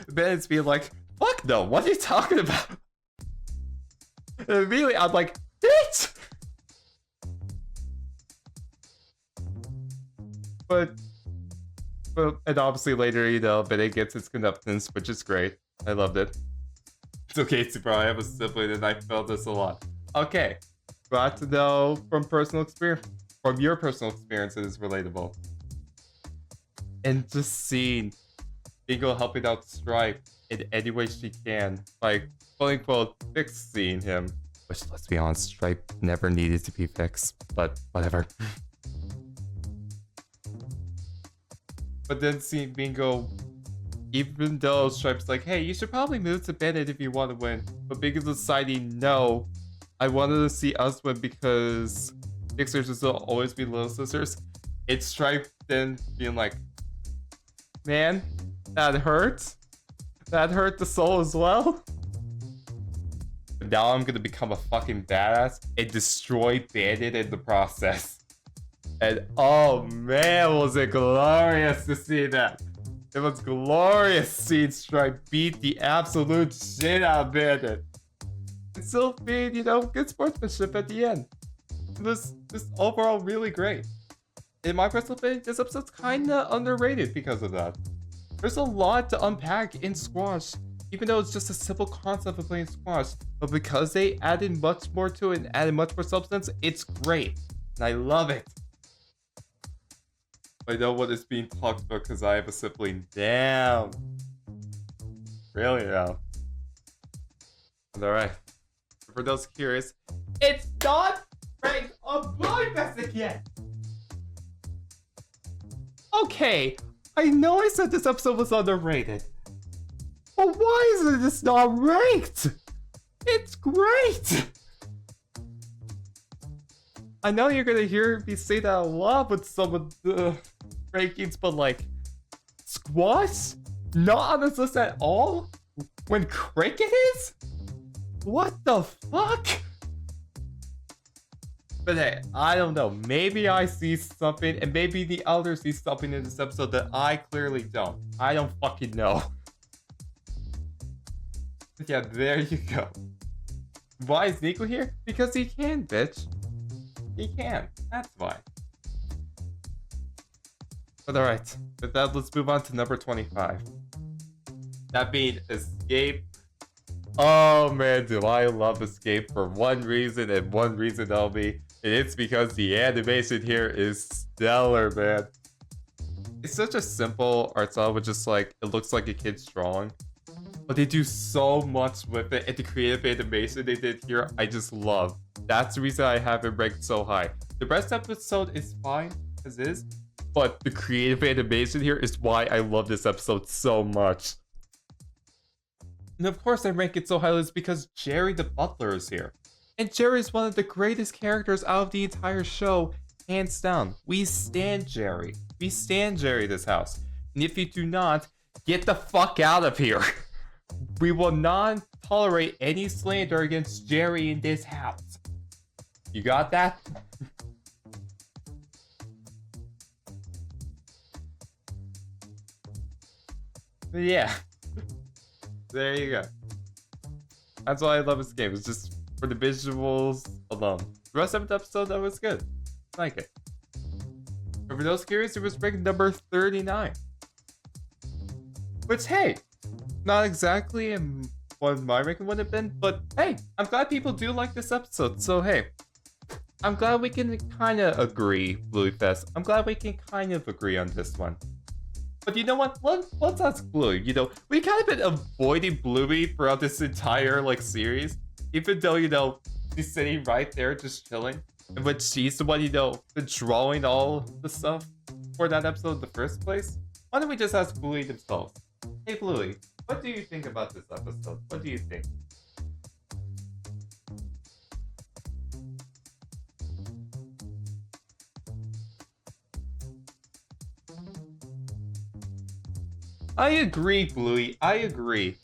Bandit's being like, fuck no, what are you talking about? And immediately I'm like, bitch! But and obviously later, you know, Bandit gets his conductance, which is great. I loved it. It's okay, bro. I have a sibling and I felt this a lot. Okay, glad to know from your personal experiences, relatable. And just seeing Bingo helping out Stripe in any way she can, like, quote unquote, fixing him. Which, let's be honest, Stripe never needed to be fixed, but whatever. But then seeing Bingo, even though Stripe's like, hey, you should probably move to Bandit if you want to win. But Bingo's deciding, no, I wanted to see us win because Big Sisters will always be little sisters. It's Stripe then being like, man, that hurt. That hurt the soul as well. But now I'm gonna become a fucking badass and destroy Bandit in the process. And oh man, was it glorious to see that. It was glorious seeing Stripe beat the absolute shit out of Bandit. And still being, you know, good sportsmanship at the end. It was just overall really great. In my personal opinion, this episode's kinda underrated because of that. There's a lot to unpack in squash, even though it's just a simple concept of playing squash. But because they added much more to it and added much more substance, it's great. And I love it. I know what is being talked about because I have a sibling. Damn. Really now. Alright. For those curious, it's not ranked on Bluey Fest again! Okay, I know I said this episode was underrated. But why is this not ranked? It's great! I know you're gonna hear me say that a lot with some of the rankings, but like, squash? Not on this list at all? When cricket is? What the fuck? But hey, I don't know. Maybe I see something, and maybe the others see something in this episode that I clearly don't. I don't fucking know. But yeah, there you go. Why is Nico here? Because he can, bitch. He can. That's why. But alright, with that, let's move on to number 25. That being Escape Oh man, do I love Escape for one reason and one reason only. And it's because the animation here is stellar, man. It's such a simple art style, which is like, it looks like a kid's drawing. But they do so much with it, and the creative animation they did here, I just love. That's the reason I have it ranked so high. The rest episode is fine as is, but the creative animation here is why I love this episode so much. And of course I rank it so highly is because Jerry the Butler is here. And Jerry is one of the greatest characters out of the entire show, hands down. We stan Jerry. We stan Jerry this house. And if you do not, get the fuck out of here. We will not tolerate any slander against Jerry in this house. You got that? Yeah. There you go. That's why I love this game. It's just for the visuals alone. The rest of the episode, that was good. I like it. And for those curious, it was ranked number 39. Which, hey, not exactly what my ranking would have been, but hey, I'm glad people do like this episode. So hey, I'm glad we can kind of agree, Bluey Fest. I'm glad we can kind of agree on this one. But you know what? Let's ask Bluey. You know, we kind of been avoiding Bluey throughout this entire like series, even though you know she's sitting right there just chilling, and when she's the one you know been drawing all the stuff for that episode in the first place. Why don't we just ask Bluey themselves? Hey Bluey, what do you think about this episode? What do you think? I agree, Bluey. I agree.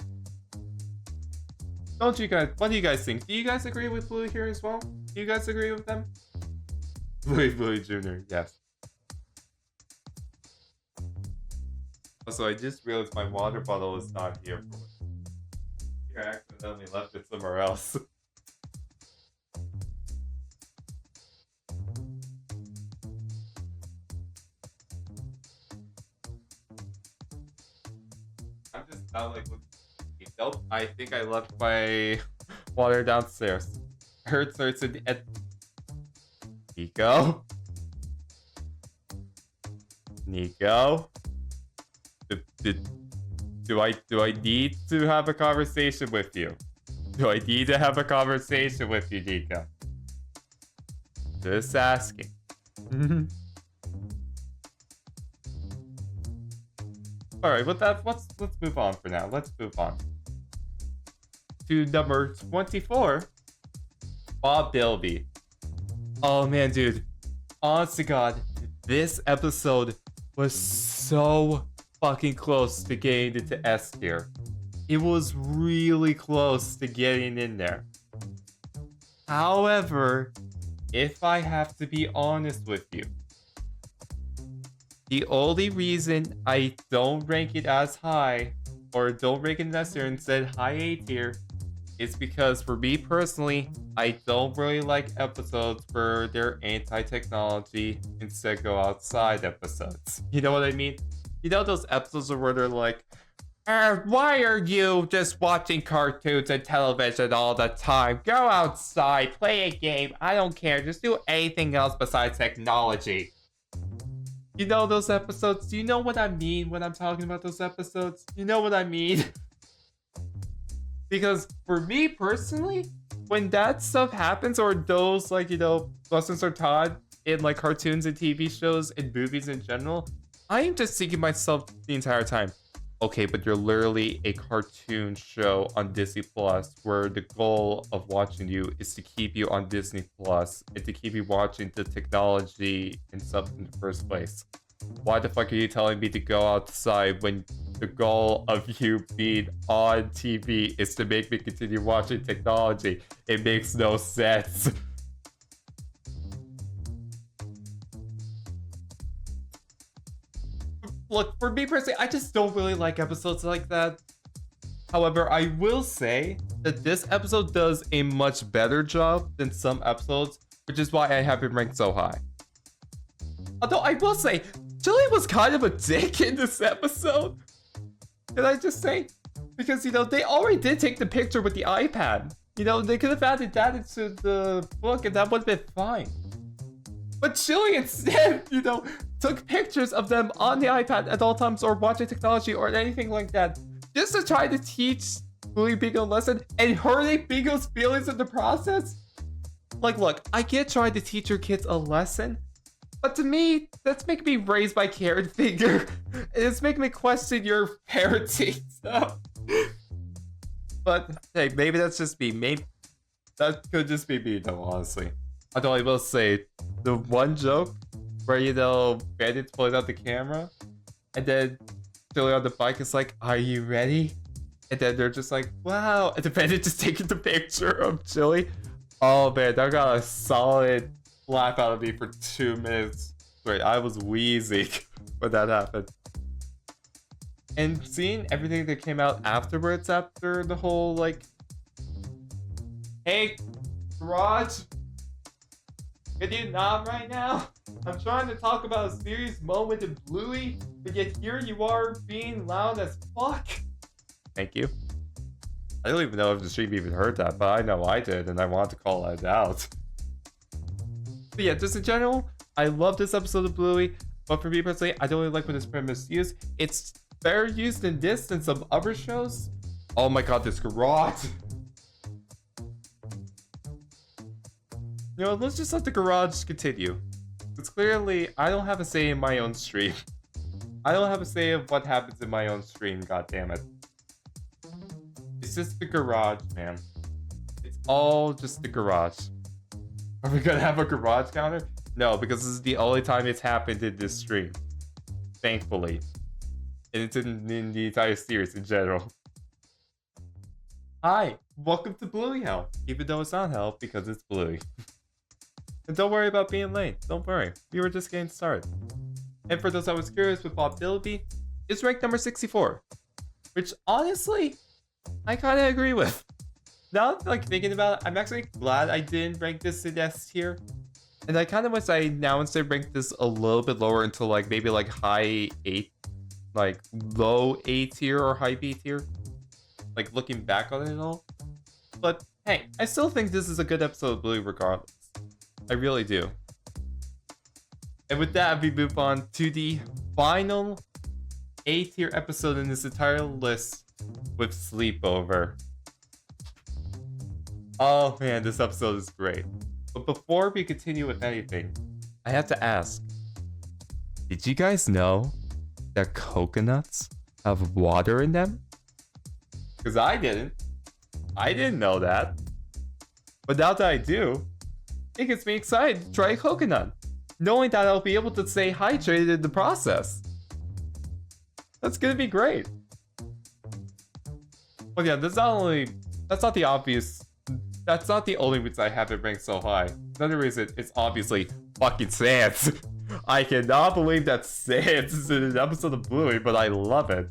Don't you guys? What do you guys think? Do you guys agree with Bluey here as well? Do you guys agree with them? Bluey Jr. Yes. Also, I just realized my water bottle is not here. I accidentally left it somewhere else. I'm just not like looking. Nope, I think I left my water downstairs. Hurts in the Nico? Nico? Do I need to have a conversation with you? Do I need to have a conversation with you, Nico? Just asking. Alright, with that, let's move on for now. Let's move on to number 24, Bob Bilby. Oh man, dude. Honest to God, this episode was so fucking close to getting into S tier. It was really close to getting in there. However, if I have to be honest with you, the only reason I don't rank it as high, or don't rank it as tier and said high A tier, is because for me personally, I don't really like episodes where they're anti-technology, instead go outside episodes. You know what I mean? You know those episodes where they're like, why are you just watching cartoons and television all the time? Go outside, play a game, I don't care, just do anything else besides technology. You know those episodes? Do you know what I mean when I'm talking about those episodes? You know what I mean? Because for me personally, when that stuff happens, or those like, you know, lessons are taught in like cartoons and TV shows and movies in general, I am just thinking myself the entire time, okay, but you're literally a cartoon show on Disney Plus where the goal of watching you is to keep you on Disney Plus and to keep you watching the technology and stuff in the first place. Why the fuck are you telling me to go outside when the goal of you being on TV is to make me continue watching technology? It makes no sense. Look, for me personally, I just don't really like episodes like that. However, I will say that this episode does a much better job than some episodes, which is why I have it ranked so high. Although I will say, Julie was kind of a dick in this episode. Did I just say? Because, you know, they already did take the picture with the iPad. You know, they could have added that into the book and that would have been fine. But Chili instead, you know, took pictures of them on the iPad at all times or watching technology or anything like that. Just to try to teach Bluey Bingo a lesson and hurting Bingo's feelings in the process. Like, look, I get trying to teach your kids a lesson. But to me, that's making me raised by Karen figure. It's making me question your parenting stuff. But hey, maybe that's just me. Maybe that could just be me though, honestly. Although I will say, the one joke where, you know, Bandit's pulling out the camera and then Chili on the bike is like, "Are you ready?" And then they're just like, "Wow." And the Bandit just taking the picture of Chili. Oh man, that got a solid laugh out of me for 2 minutes. Wait, I was wheezing when that happened. And seeing everything that came out afterwards, after the whole, like, "Hey, Garage, can you not right now? I'm trying to talk about a serious moment in Bluey, but yet here you are being loud as fuck." Thank you. I don't even know if the stream even heard that, but I know I did, and I wanted to call that out. But yeah, just in general, I love this episode of Bluey, but for me personally, I don't really like when this premise is used. It's better used in this than some other shows. Oh my god, this garage! You know, let's just let the garage continue. Because clearly, I don't have a say in my own stream. I don't have a say of what happens in my own stream, goddammit. It's just the garage, man. It's all just the garage. Are we gonna have a garage counter? No, because this is the only time it's happened in this stream. Thankfully. And it's in the entire series in general. Hi, welcome to Bluey Hell. Even though it's not Hell, because it's Bluey. And don't worry about being late. Don't worry. We were just getting started. And for those that was curious with Bob Bilby, it's ranked number 64. Which, honestly, I kind of agree with. Now, like, thinking about it, I'm actually glad I didn't rank this in S tier. And I kind of wish I now instead ranked this a little bit lower into, like, maybe, like, high 8, like, low A tier or high B tier. Like, looking back on it all. But, hey, I still think this is a good episode of Bluey regardless. I really do. And with that, we move on to the final A tier episode in this entire list with Sleepover. Oh man, this episode is great. But before we continue with anything, I have to ask, did you guys know that coconuts have water in them? Because I didn't. I didn't know that. But now that I do, it gets me excited to try a coconut, knowing that I'll be able to stay hydrated in the process. That's gonna be great. But yeah, that's not the only reason I have it ranked so high. Another reason is obviously fucking Sans. I cannot believe that Sans is in an episode of Bluey, but I love it.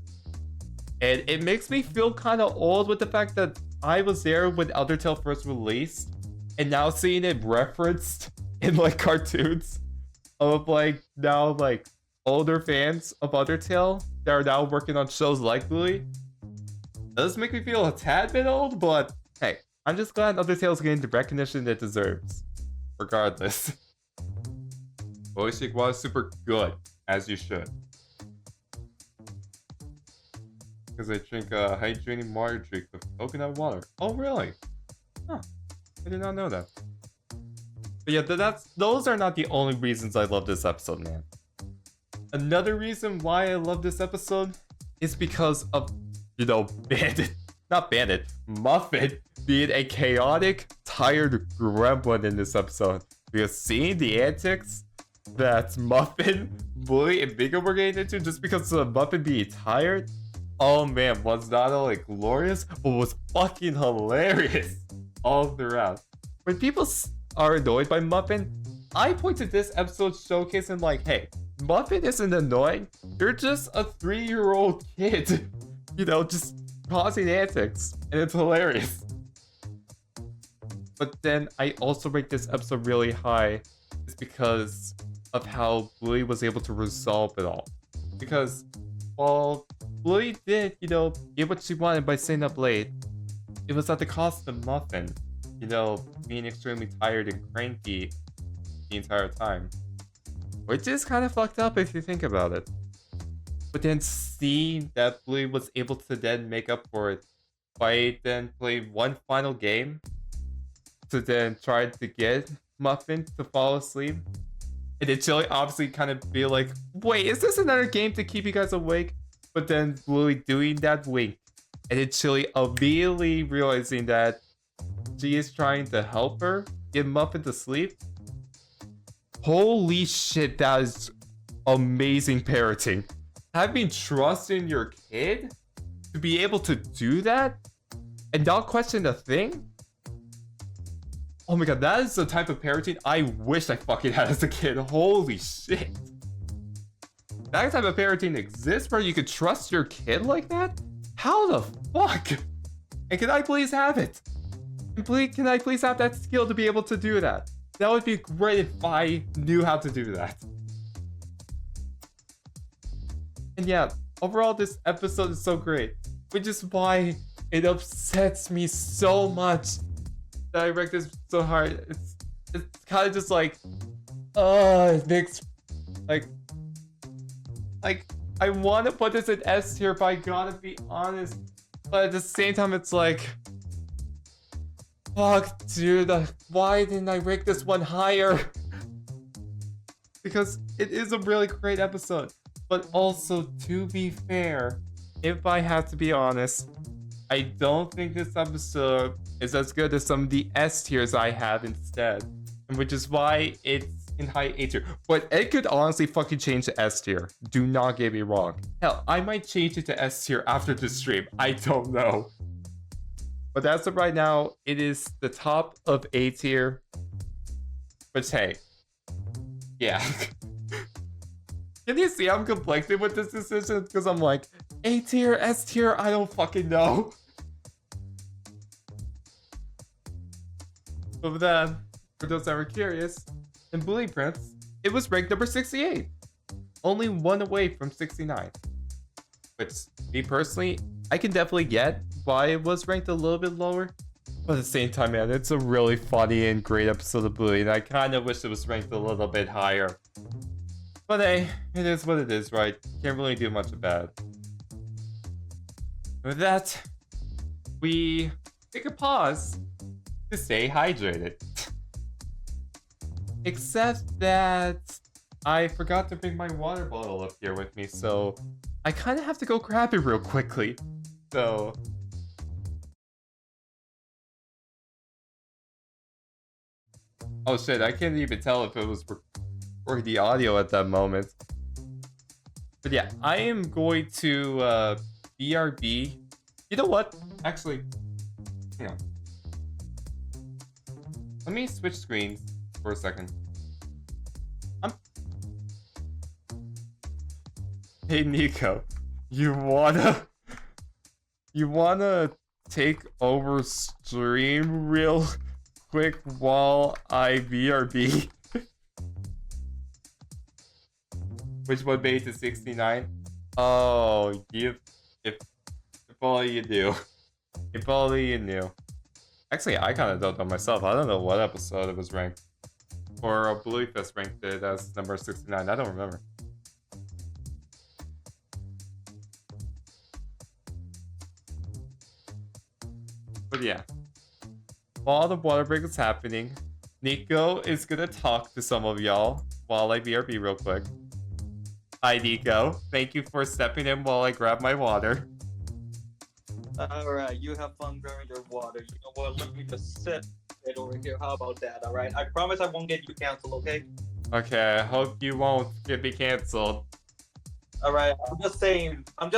And it makes me feel kind of old with the fact that I was there when Undertale first released, and now seeing it referenced in like cartoons of like now like older fans of Undertale that are now working on shows like Bluey. Does make me feel a tad bit old, but hey, I'm just glad Undertale's getting the recognition it deserves. Regardless. Oishik was super good, as you should. Because I drink a hydrating water drink with coconut water. Oh really? Huh. I did not know that. But yeah, those are not the only reasons I love this episode, man. Another reason why I love this episode is because of, you know, Muffin being a chaotic, tired gremlin in this episode. Because seeing the antics that Muffin, Bluey, and Bingo were getting into just because of Muffin being tired, oh man, was not only glorious, but was fucking hilarious all throughout. When people are annoyed by Muffin, I point to this episode showcasing like, hey, Muffin isn't annoying. You're just a 3-year-old kid, you know, just causing antics, and it's hilarious. But then I also rate this episode really high is because of how Bluey was able to resolve it all. Because while Bluey did, get what she wanted by staying up late, it was at the cost of Muffin, being extremely tired and cranky the entire time. Which is kind of fucked up if you think about it. But then seeing that Bluey was able to then make up for it by then playing one final game to then try to get Muffin to fall asleep. And then Chili obviously kind of be like, wait, is this another game to keep you guys awake? But then Bluey doing that wink. And then Chili immediately realizing that she is trying to help her get Muffin to sleep. Holy shit, that is amazing parenting. Having trust in your kid to be able to do that and not question a thing? Oh my god, that is the type of parenting I wish I fucking had as a kid. Holy shit. That type of parenting exists where you could trust your kid like that? How the fuck? And can I please have it? And can I please have that skill to be able to do that? That would be great if I knew how to do that. And yeah, overall this episode is so great. Which is why it upsets me so much that I wrecked this so hard. It's kind of just like, it makes, like I want to put this in S tier, but I gotta be honest. But at the same time, it's like, fuck, dude, why didn't I rank this one higher? Because it is a really great episode. But also, to be fair, if I have to be honest, I don't think this episode is as good as some of the S tiers I have instead. Which is why it's in high A tier. But it could honestly fucking change to S tier. Do not get me wrong. Hell, I might change it to S tier after this stream. I don't know. But as of right now, it is the top of A tier. But hey, yeah. Can you see I'm conflicted with this decision? Because I'm like, A tier, S tier, I don't fucking know. But with that, for those that were curious, in Bluey Prince, it was ranked number 68. Only one away from 69. Which, me personally, I can definitely get why it was ranked a little bit lower. But at the same time, man, it's a really funny and great episode of Bluey, and I kind of wish it was ranked a little bit higher. But hey, it is what it is, right? Can't really do much about it. With that, we take a pause to stay hydrated. Except that I forgot to bring my water bottle up here with me, so I kind of have to go grab it real quickly. So oh shit, I can't even tell if it was recording the audio at that moment. But yeah, I am going to BRB. You know what? Actually, hang on. Let me switch screens for a second. Hey Nico, you wanna take over stream real quick while I BRB? Which one made it to 69? Oh, if only you knew. If only you knew. Actually, I kind of don't know myself. I don't know what episode it was ranked. Or Bluey Fest ranked it as number 69. I don't remember. But yeah. While the water break is happening, Nico is gonna talk to some of y'all while I BRB real quick. Hi Nico, thank you for stepping in while I grab my water. Alright, you have fun grabbing your water. You know what, let me just sit right over here. How about that, alright? I promise I won't get you canceled, okay? Okay, I hope you won't get me canceled. Alright, I'm just saying, I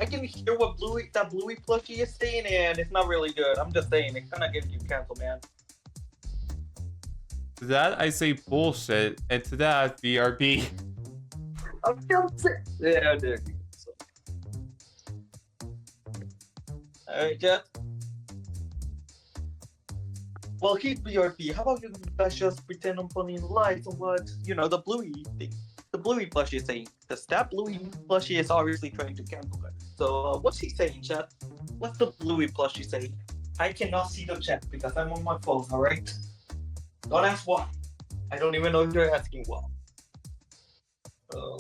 can hear what that Bluey plushie is saying, and it's not really good. I'm just saying, it kinda gets you canceled, man. To that, I say bullshit, and to that, BRB. I'm just saying. Yeah, there you go. Alright, Jeff. Well, keep BRB. How about you guys just pretend I'm putting lights on what, the Bluey thing. The Bluey plushie is saying. Because that Bluey plushie is obviously trying to cancel it. So what's he saying, chat? What's the Bluey plushie saying? I cannot see the chat because I'm on my phone, alright? Don't ask why. I don't even know if you're asking why.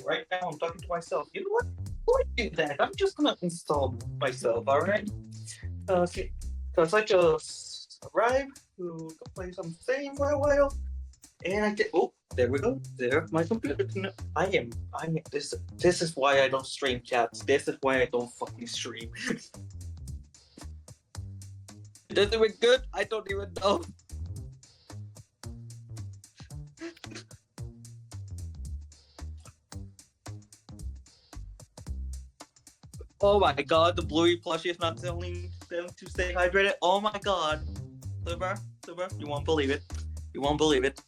Right now I'm talking to myself. You know what? Before I do that, I'm just gonna install myself, alright? Okay. Because I just arrived to play some thing for a while. And I get, oh, there we go. There, my computer. I am. This is why I don't stream chats. This is why I don't fucking stream. Is it even good? I don't even know. Oh my god, the Bluey plushie is not telling them to stay hydrated. Oh my god. Super, you won't believe it. You won't believe it.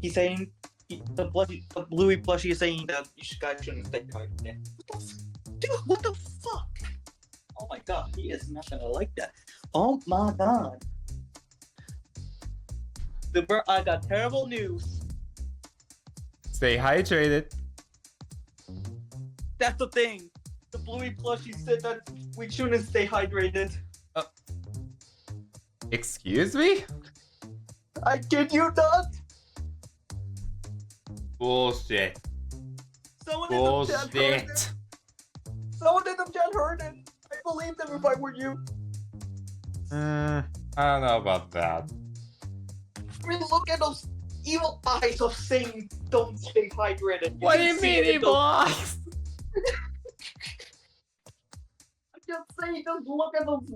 He's saying, the Bluey plushie is saying that you guys shouldn't stay hydrated. Dude, what the fuck? Oh my god, he is not gonna like that. Oh my god. Super, I got terrible news. Stay hydrated. That's the thing. The Bluey plushie said that we shouldn't stay hydrated. Excuse me? I kid you not. Bullshit. Someone in the chat heard it. Bullshit. Someone in the chat heard it. I believe them if I were you. I don't know about that. I mean, look at those evil eyes of saying don't stay hydrated. What do you mean, evil eyes? I'm just saying, just look at those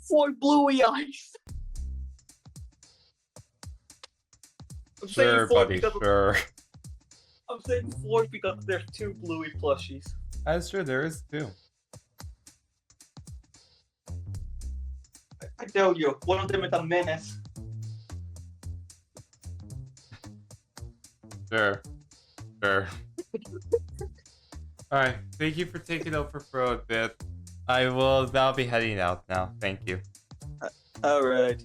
4 Bluey eyes. I'm Sure, saying 4 buddy, because sure. I'm saying 4 because there's 2 Bluey plushies. That's true, there is too. I tell you, one of them is a menace. Sure. Alright, thank you for taking over for a bit. I will now be heading out now. Thank you. Alright.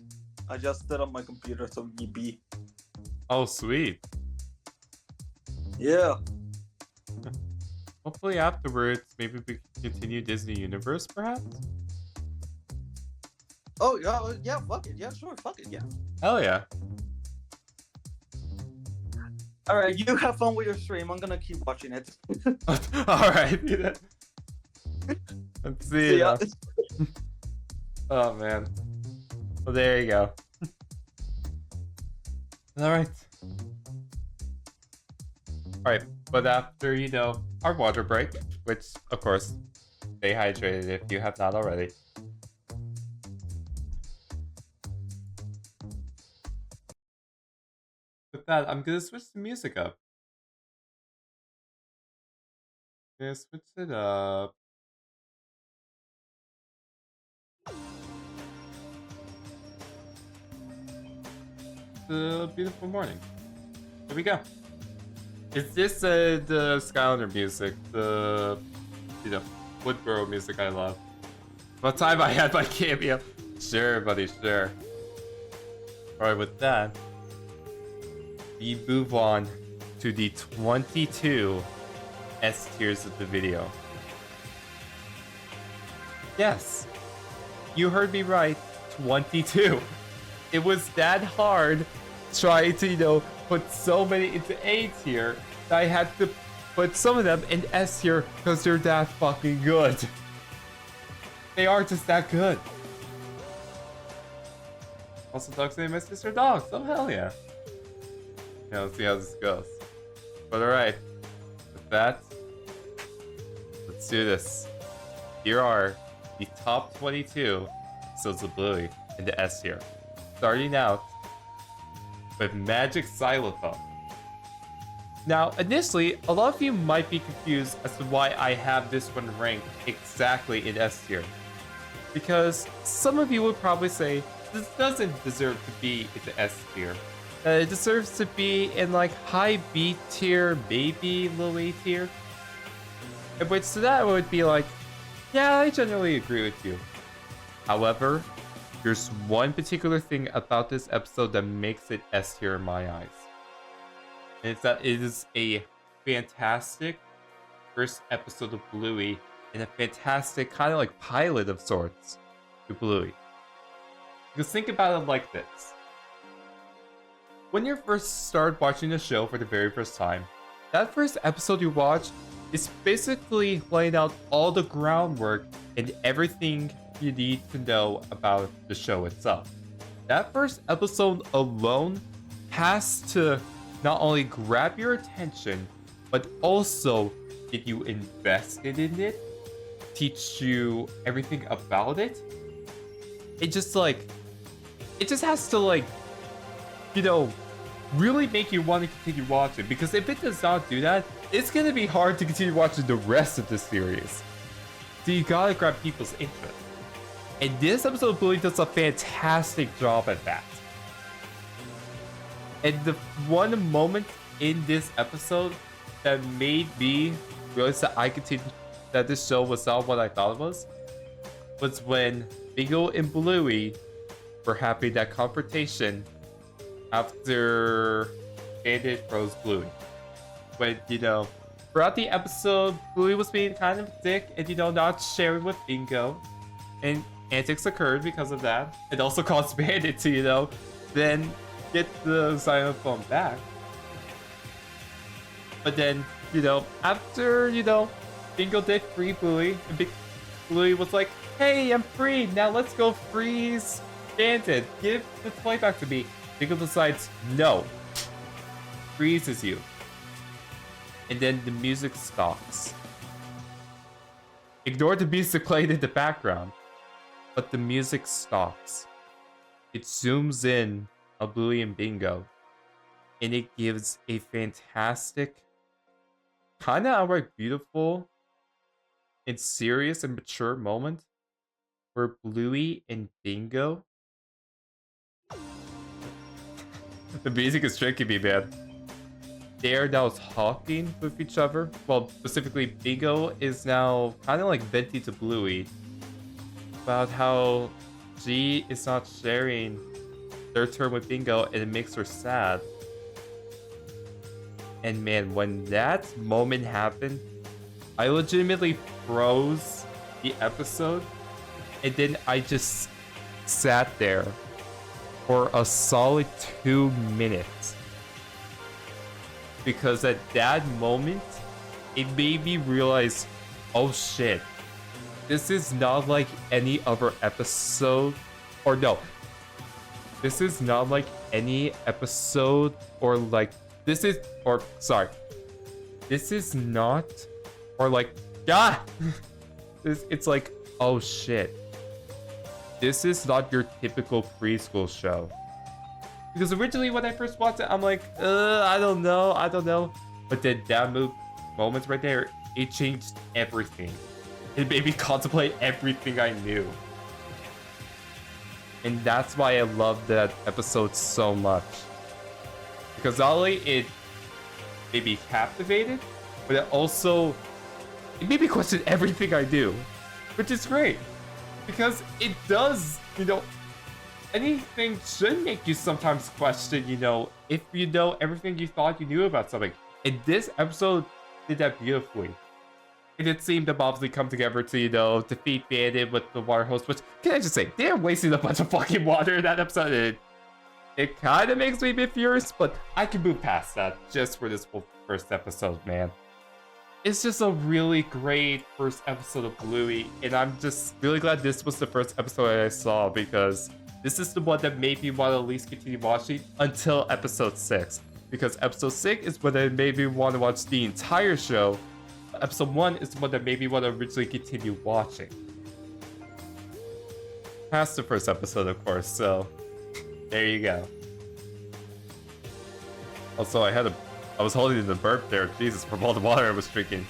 I just set up my computer so yippee. Oh, sweet. Yeah. Hopefully afterwards, maybe we can continue Disney Universe, perhaps? Oh, yeah, fuck it. Yeah, sure, fuck it, yeah. Hell yeah. Alright, you have fun with your stream. I'm gonna keep watching it. Alright. Let's see. Yeah. Oh, man. Well, there you go. Alright. Alright, but after, our water break, which, of course, stay hydrated if you have not already. With that, I'm gonna switch the music up. Gonna switch it up. The beautiful morning. Here we go. Is this the Skylander music? The Woodborough music I love. What time I had my cameo? Sure, buddy, sure. Alright, with that, we move on to the 22 S tiers of the video. Yes, you heard me right, 22. It was that hard trying to, put so many into A tier that I had to put some of them in S tier because they're that fucking good. They are just that good. Also, dogs name my sister Dogs. Oh, hell yeah. Yeah, let's see how this goes. But alright, with that, let's do this. Here are the top 22 episodes of Bluey in the S tier. Starting out with Magic Xylophone. Now, initially, a lot of you might be confused as to why I have this one ranked exactly in S tier. Because some of you would probably say, this doesn't deserve to be in the S tier. It deserves to be in like high B tier, maybe low A tier. Which to that would be like, yeah, I generally agree with you. However, there's one particular thing about this episode that makes it S tier in my eyes. And it's that it is a fantastic first episode of Bluey and a fantastic kind of like pilot of sorts to Bluey. Because think about it like this. When you first start watching the show for the very first time, that first episode you watch is basically laying out all the groundwork and everything you need to know about the show itself. That first episode alone has to not only grab your attention, but also get you invested in it, teach you everything about it. It just has to like, you know, really make you want to continue watching. Because if it does not do that, it's gonna be hard to continue watching the rest of the series. So you gotta grab people's interest. And this episode of Bluey does a fantastic job at that. And the one moment in this episode that made me realize that this show was not what I thought it was when Bingo and Bluey were having that confrontation after Bandit froze Bluey. When, you know, throughout the episode, Bluey was being kind of dick and, you know, not sharing with Bingo. And antics occurred because of that. It also caused Bandit to, you know, then get the xylophone back. But then, you know, after, you know, Bingo did free Bluey, and Bluey was like, hey, I'm free, now let's go freeze Bandit, give the toy back to me. Bingo decides, no, freezes you. And then the music stops. Ignore the music playing in the background, but the music stops. It zooms in on Bluey and Bingo, and it gives a fantastic, kind of outright beautiful, and serious and mature moment where Bluey and Bingo. The music is tricky me, man. They are now talking with each other. Well, specifically, Bingo is now kind of like venting to Bluey about how she is not sharing their turn with Bingo and it makes her sad. And man, when that moment happened, I legitimately froze the episode and then I just sat there for a solid 2 minutes. Because at that moment, it made me realize, oh shit, this is not like any other episode, or no, this is not like any episode, or like, this is not, or like, God, it's like, oh shit, this is not your typical preschool show. Because originally when I first watched it, I'm like, I don't know. But then that moment right there, it changed everything. It made me contemplate everything I knew. And that's why I love that episode so much. Because not only it made me captivated, but it made me question everything I do. Which is great. Because it does, you know, anything should make you sometimes question, you know, if you know everything you thought you knew about something. And this episode did that beautifully. And it seemed to obviously come together to, you know, defeat Bandit with the water hose, which, can I just say, they're wasting a bunch of fucking water in that episode. It kind of makes me a bit furious, but I can move past that just for this first episode, man. It's just a really great first episode of Bluey, and I'm just really glad this was the first episode I saw, because this is the one that made me want to at least continue watching until episode 6. Because episode 6 is what made me want to watch the entire show. Episode 1 is the one that made me want to originally continue watching. Past the first episode, of course, so there you go. Also, I was holding in the burp there, Jesus, from all the water I was drinking.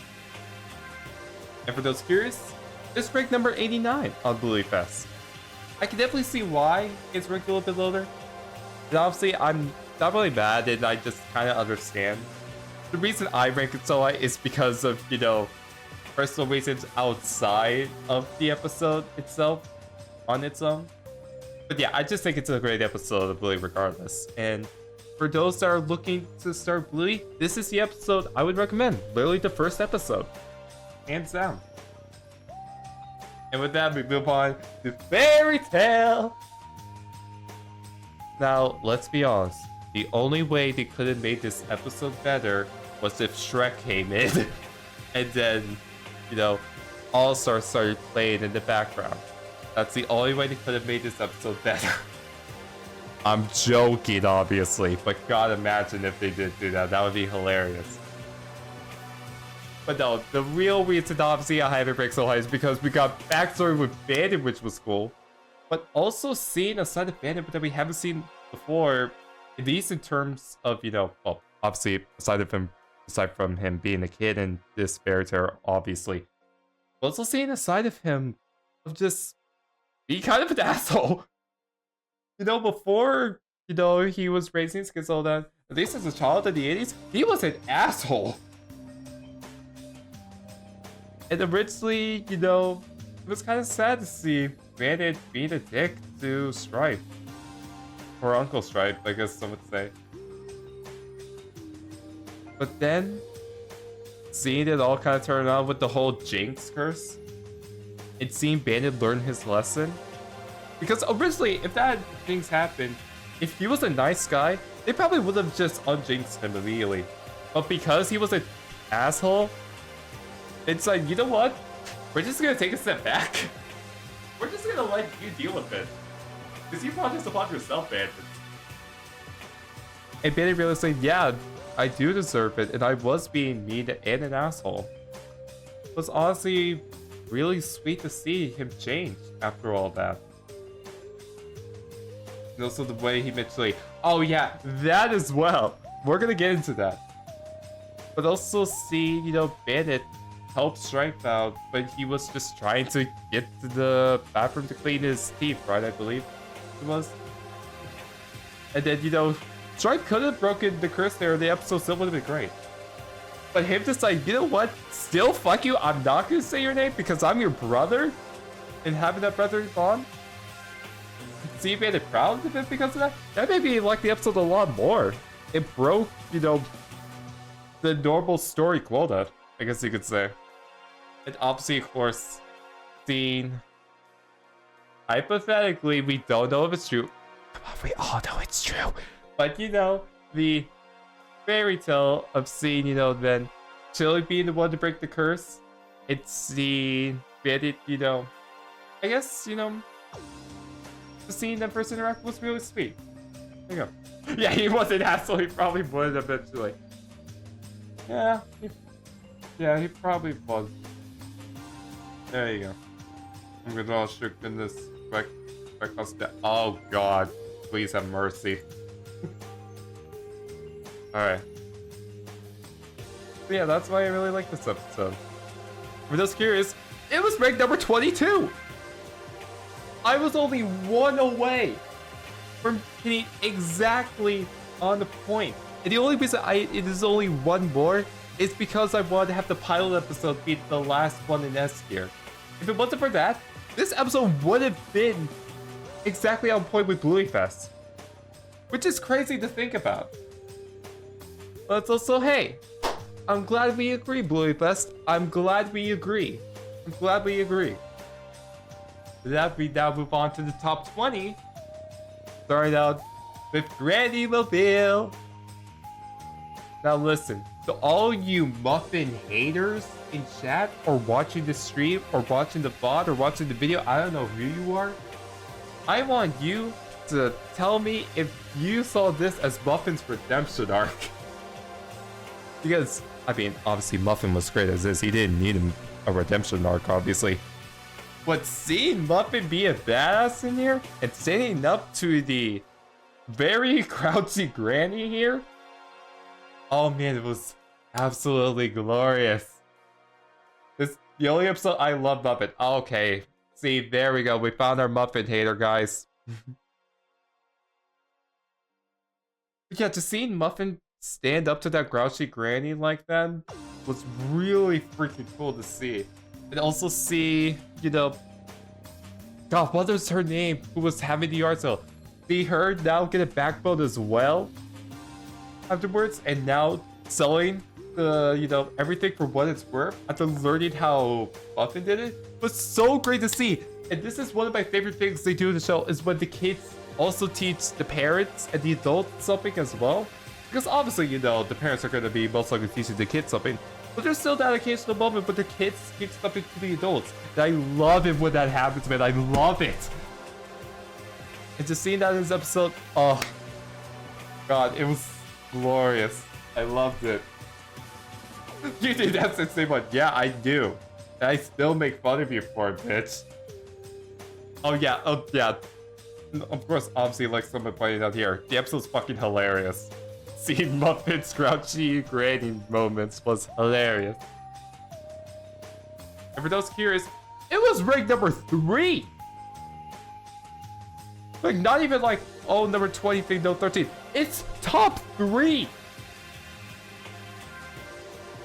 And for those curious, it's ranked number 89 on Bluey Fest. I can definitely see why it's ranked a little bit lower. And obviously, I'm not really mad, and I just kind of understand. The reason I rank it so high is because of, you know, personal reasons outside of the episode itself, on its own. But yeah, I just think it's a great episode of Bluey regardless. And for those that are looking to start Bluey, this is the episode I would recommend. Literally the first episode. Hands down. And with that, we move on to Fairy Tale. Now, let's be honest. The only way they could have made this episode better was if Shrek came in. And then, you know, All-Stars started playing in the background. That's the only way they could have made this episode better. I'm joking, obviously, but God, imagine if they did do that. That would be hilarious. But no, the real reason, obviously, I have it break so high is because we got backstory with Bandit, which was cool. But also seeing a side of Bandit that we haven't seen before, at least in terms of, you know, well, obviously, aside from him being a kid in this fairy tale, obviously. But also seeing a side of him of just being kind of an asshole. You know, before, you know, he was raising his kids all that, at least as a child in the 80s, he was an asshole. And originally, you know, it was kind of sad to see Bandit being a dick to Stripe. Or Uncle Stripe, I guess some would say. But then, seeing it all kind of turn on with the whole Jinx curse, and seeing Bandit learn his lesson. Because originally, if that things happened, if he was a nice guy, they probably would have just unjinxed him immediately. But because he was an asshole, it's like, you know what? We're just gonna take a step back. We're just gonna let you deal with it. Because you brought this upon yourself, Bandit. And Bandit realized, like, yeah, I do deserve it, and I was being mean and an asshole. It was honestly really sweet to see him change after all that. And also the way he mentioned, oh yeah, that as well. We're gonna get into that. But also see, you know, Bandit help Stripe out, but he was just trying to get to the bathroom to clean his teeth, right? I believe it was. And then, you know, Stripe could have broken the curse there, the episode still would have been great. But him just like, you know what? Still, fuck you, I'm not gonna say your name because I'm your brother. And having that brotherly bond. See Bandit proud of it because of that made me like the episode a lot more. It broke, you know, the normal story quota, I guess you could say. And obviously, of course, seeing, hypothetically, we don't know if it's true. Come on, we all know it's true. But, you know, the fairy tale of seeing, you know, then Chili being the one to break the curse. It's seeing Bandit, you know, I guess, you know, seeing them first interact was really sweet. There you go. Yeah, he was an asshole. He probably would eventually. Yeah, he probably was. There you go. I'm gonna all shook in this quick hospital. Oh god, please have mercy. Alright. So yeah, that's why I really like this episode. For those curious, it was ranked number 22! I was only one away from hitting exactly on the point. And the only reason it is only one more is because I wanted to have the pilot episode be the last one in S tier. If it wasn't for that, this episode would have been exactly on point with Bluey Fest. Which is crazy to think about. But it's also, hey, I'm glad we agree, Bluey Fest. I'm glad we agree. I'm glad we agree. With that, we now move on to the top 20. Starting out with Granny Mobile. Now listen, to all you muffin haters in chat, or watching the stream, or watching the VOD, or watching the video, I don't know who you are. I want you to tell me if you saw this as Muffin's redemption arc. Because, I mean, obviously Muffin was great as is. He didn't need a redemption arc, obviously. But seeing Muffin be a badass in here, and standing up to the very grouchy granny here, oh man, it was absolutely glorious. This the only episode I love Muffin. Okay, see, there we go. We found our Muffin hater, guys. Yeah, just seeing Muffin stand up to that grouchy granny like that was really freaking cool to see. And also see, you know, God, what was her name? Who was having the art sale? See her now get a backbone as well. afterwards, and now selling the, you know, everything for what it's worth after learning how Muffin did it was so great to see. And this is one of my favorite things they do in the show, is when the kids also teach the parents and the adults something as well. Because obviously, you know, the parents are going to be most likely teaching the kids something, but there's still that occasional moment where the kids teach something to the adults. And I love it when that happens, man. I love it. And just seeing that in this episode, oh god, it was glorious. I loved it. You do that since day one. Yeah, I do. And I still make fun of you for it, bitch. Oh yeah. Of course, obviously, like someone pointed out here, the episode's fucking hilarious. Seeing Muffin's grouchy granny moments was hilarious. And for those curious, it was ranked number 3. Like, not even like, oh, number 20, no 13. It's top 3.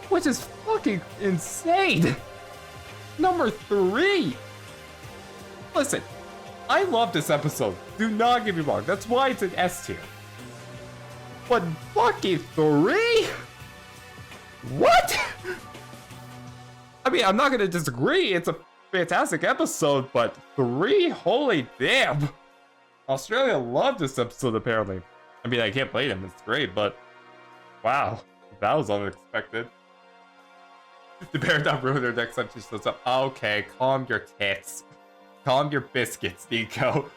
Which is fucking insane. Number 3. Listen, I love this episode. Do not get me wrong. That's why it's an S tier. But fucking 3? What? I mean, I'm not gonna disagree. It's a fantastic episode, but 3? Holy damn. Australia loved this episode, apparently. I mean, I can't blame them. It's great, but wow. That was unexpected. The bear not ruin their next time she shows up. Okay, calm your tits. Calm your biscuits, Nico.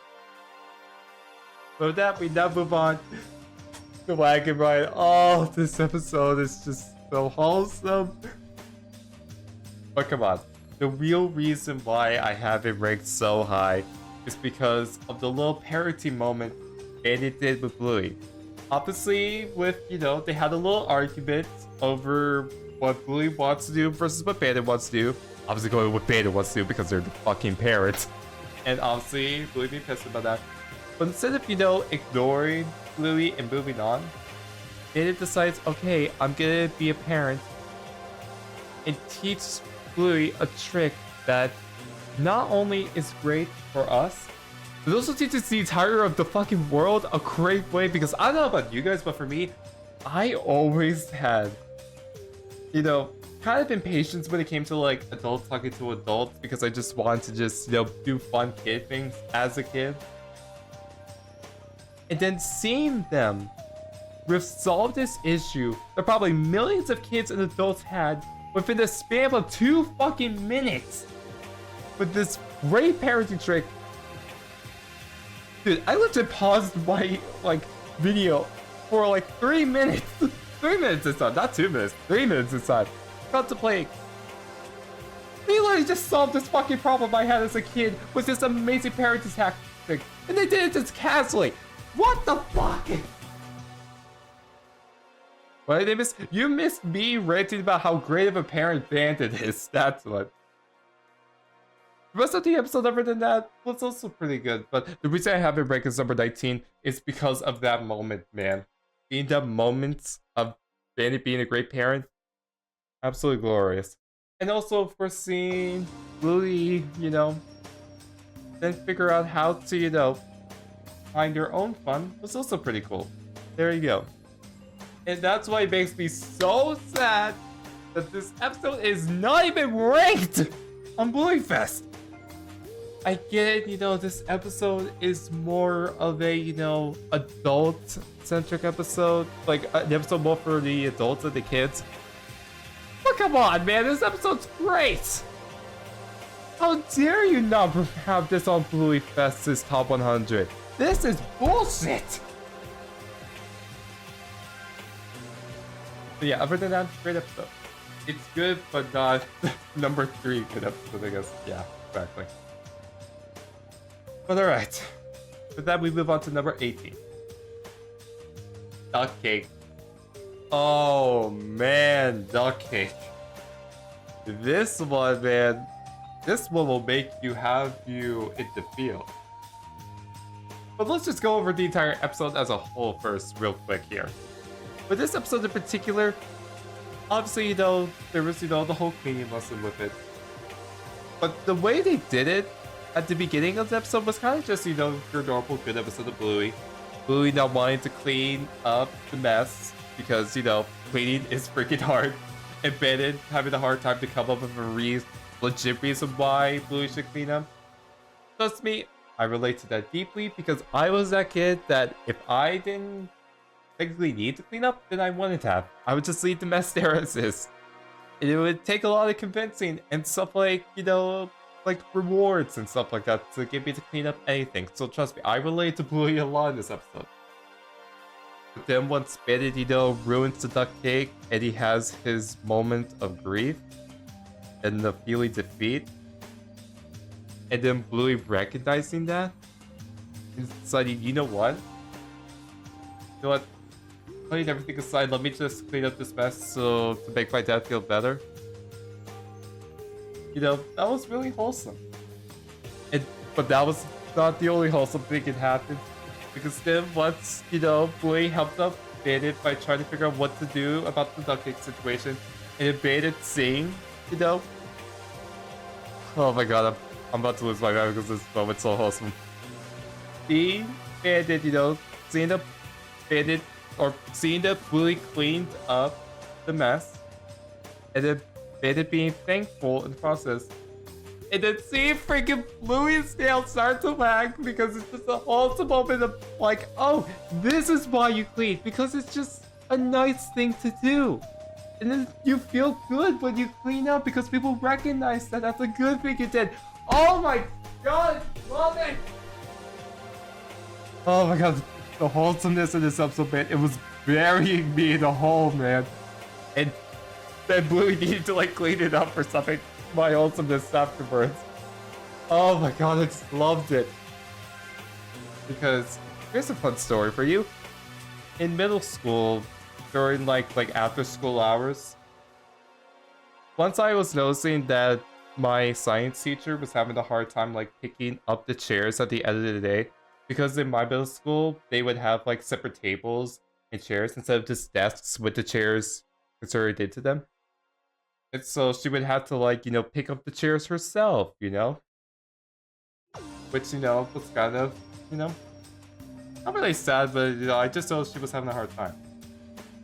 So with that, we now move on to Wagon Ride. Oh, this episode is just so wholesome. But come on. The real reason why I have it ranked so high is because of the little parenting moment Bandit did with Bluey. Obviously, with, you know, they had a little argument over what Bluey wants to do versus what Bandit wants to do. Obviously going with what Bandit wants to do because they're the fucking parents. And obviously, Bluey being pissed about that. But instead of, you know, ignoring Bluey and moving on, Bandit decides, okay, I'm gonna be a parent and teach Bluey a trick that not only is great for us, but also teaches the entire of the fucking world a great way. Because I don't know about you guys, but for me, I always had, you know, kind of impatience when it came to like adults talking to adults, because I just wanted to just, you know, do fun kid things as a kid. And then seeing them resolve this issue that probably millions of kids and adults had within the span of 2 fucking minutes with this great parenting trick. Dude, I legit paused my like video for like 3 minutes. 3 minutes this time, not 2 minutes, 3 minutes this time. Contemplating. They literally just solved this fucking problem I had as a kid with this amazing parenting tactic, and they did it just casually. What the fuck? What did they miss? You missed me ranting about how great of a parent Bandit is. That's what. The rest of the episode, other than that, was also pretty good. But the reason I have it ranked as number 19 is because of that moment, man. Seeing that moment of Bandit being a great parent, absolutely glorious. And also, of course, seeing Bluey, you know, then figure out how to, you know, find your own fun was also pretty cool. There you go. And that's why it makes me so sad that this episode is not even ranked on Bluey Fest. I get it, you know, this episode is more of a, you know, adult-centric episode. Like, an episode more for the adults and the kids. But come on, man, this episode's great! How dare you not have this on Bluey Fest's Top 100? This is bullshit! But yeah, other than that, great episode. It's good, but not number 3 good episode, I guess. Yeah, exactly. But alright. With that, we move on to number 18. Duck Cake. Oh, man, Duck Cake. This one, man. This one will make you have you in the field. But let's just go over the entire episode as a whole first, real quick here. With this episode in particular, obviously, you know, there was, you know, the whole cleaning lesson with it. But the way they did it at the beginning of the episode was kind of just, you know, your normal good episode of Bluey. Bluey not wanting to clean up the mess because, you know, cleaning is freaking hard. And Bennett having a hard time to come up with a legit reason why Bluey should clean up. Trust me, I relate to that deeply because I was that kid that if I didn't technically need to clean up, then I wouldn't have. I would just leave the mess there as is. And it would take a lot of convincing and stuff like, you know, like rewards and stuff like that to get me to clean up anything. So trust me, I relate to Bluey a lot in this episode. But then once Bennett, you know, ruins the duck cake and he has his moment of grief and the feeling defeat, and then Bluey recognizing that and deciding, you know what? You know what? Putting everything aside, let me just clean up this mess so to make my dad feel better. You know, that was really wholesome. But that was not the only wholesome thing that happened. Because then once, you know, Bluey helped up Bennett by trying to figure out what to do about the duck cake situation, and then Bennett saying, you know, oh my god, I'm about to lose my mind because this moment's so wholesome. Seeing Bennett, you know, seeing that Bluey cleaned up the mess, and then Bennett being thankful in the process. And then seeing freaking Bluey's tail start to wag because it's just a wholesome moment of like, oh, this is why you clean, because it's just a nice thing to do. And then you feel good when you clean up because people recognize that that's a good thing you did. Oh my god, love it! Oh my god, the wholesomeness of this episode, man, it was burying me in a hole, man. And then Bluey needed to like clean it up or something. My wholesomeness afterwards. Oh my god, I just loved it. Because here's a fun story for you. In middle school, during like after school hours, once I was noticing that my science teacher was having a hard time like picking up the chairs at the end of the day, because in my middle school they would have like separate tables and chairs instead of just desks with the chairs inserted into them. And so she would have to like, you know, pick up the chairs herself, you know? Which, you know, was kind of, you know, not really sad, but, you know, I just noticed she was having a hard time.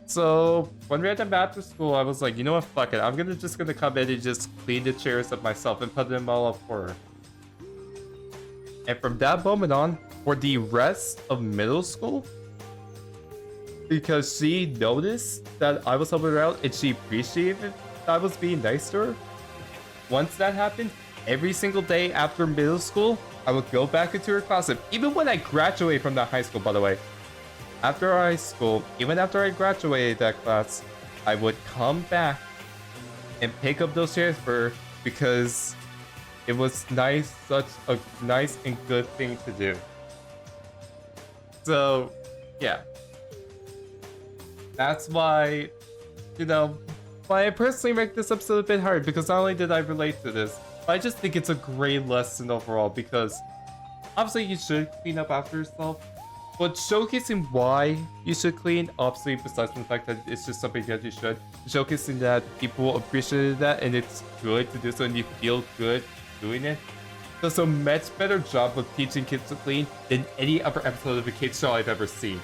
So when we had them after school, I was like, you know what, fuck it. I'm just gonna come in and just clean the chairs up myself and put them all up for her. And from that moment on, for the rest of middle school, because she noticed that I was helping her out and she appreciated I was being nice to her. Once that happened, every single day after middle school, I would go back into her class. And even when I graduated from that high school, by the way, after high school, even after I graduated that class, I would come back and pick up those chairs for her because it was nice, such a nice and good thing to do. So, yeah. That's why, you know, why I personally make this episode a bit hard, because not only did I relate to this, but I just think it's a great lesson overall, because obviously you should clean up after yourself, but showcasing why you should clean, obviously besides from the fact that it's just something that you should, showcasing that people appreciated that and it's good to do so and you feel good doing it, does a much better job of teaching kids to clean than any other episode of a kids show I've ever seen.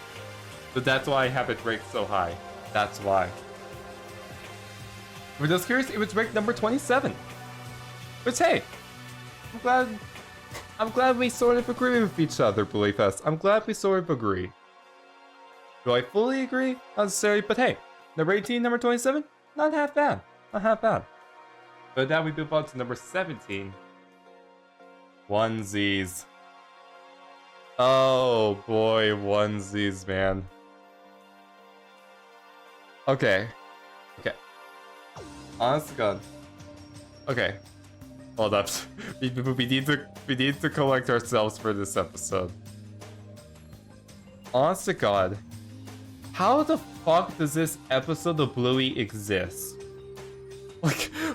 So that's why I have it ranked so high. That's why. For those curious, it was ranked number 27. Which, hey, I'm glad we sort of agree with each other, Bluey Fest. I'm glad we sort of agree. Do I fully agree? Not necessarily, but hey, number 18, number 27, not half bad. Not half bad. But now we move on to number 17. Onesies. Oh boy, onesies, man. Okay. Honest to God. Okay. Hold up. we need to collect ourselves for this episode. Honest to God. How the fuck does this episode of Bluey exist?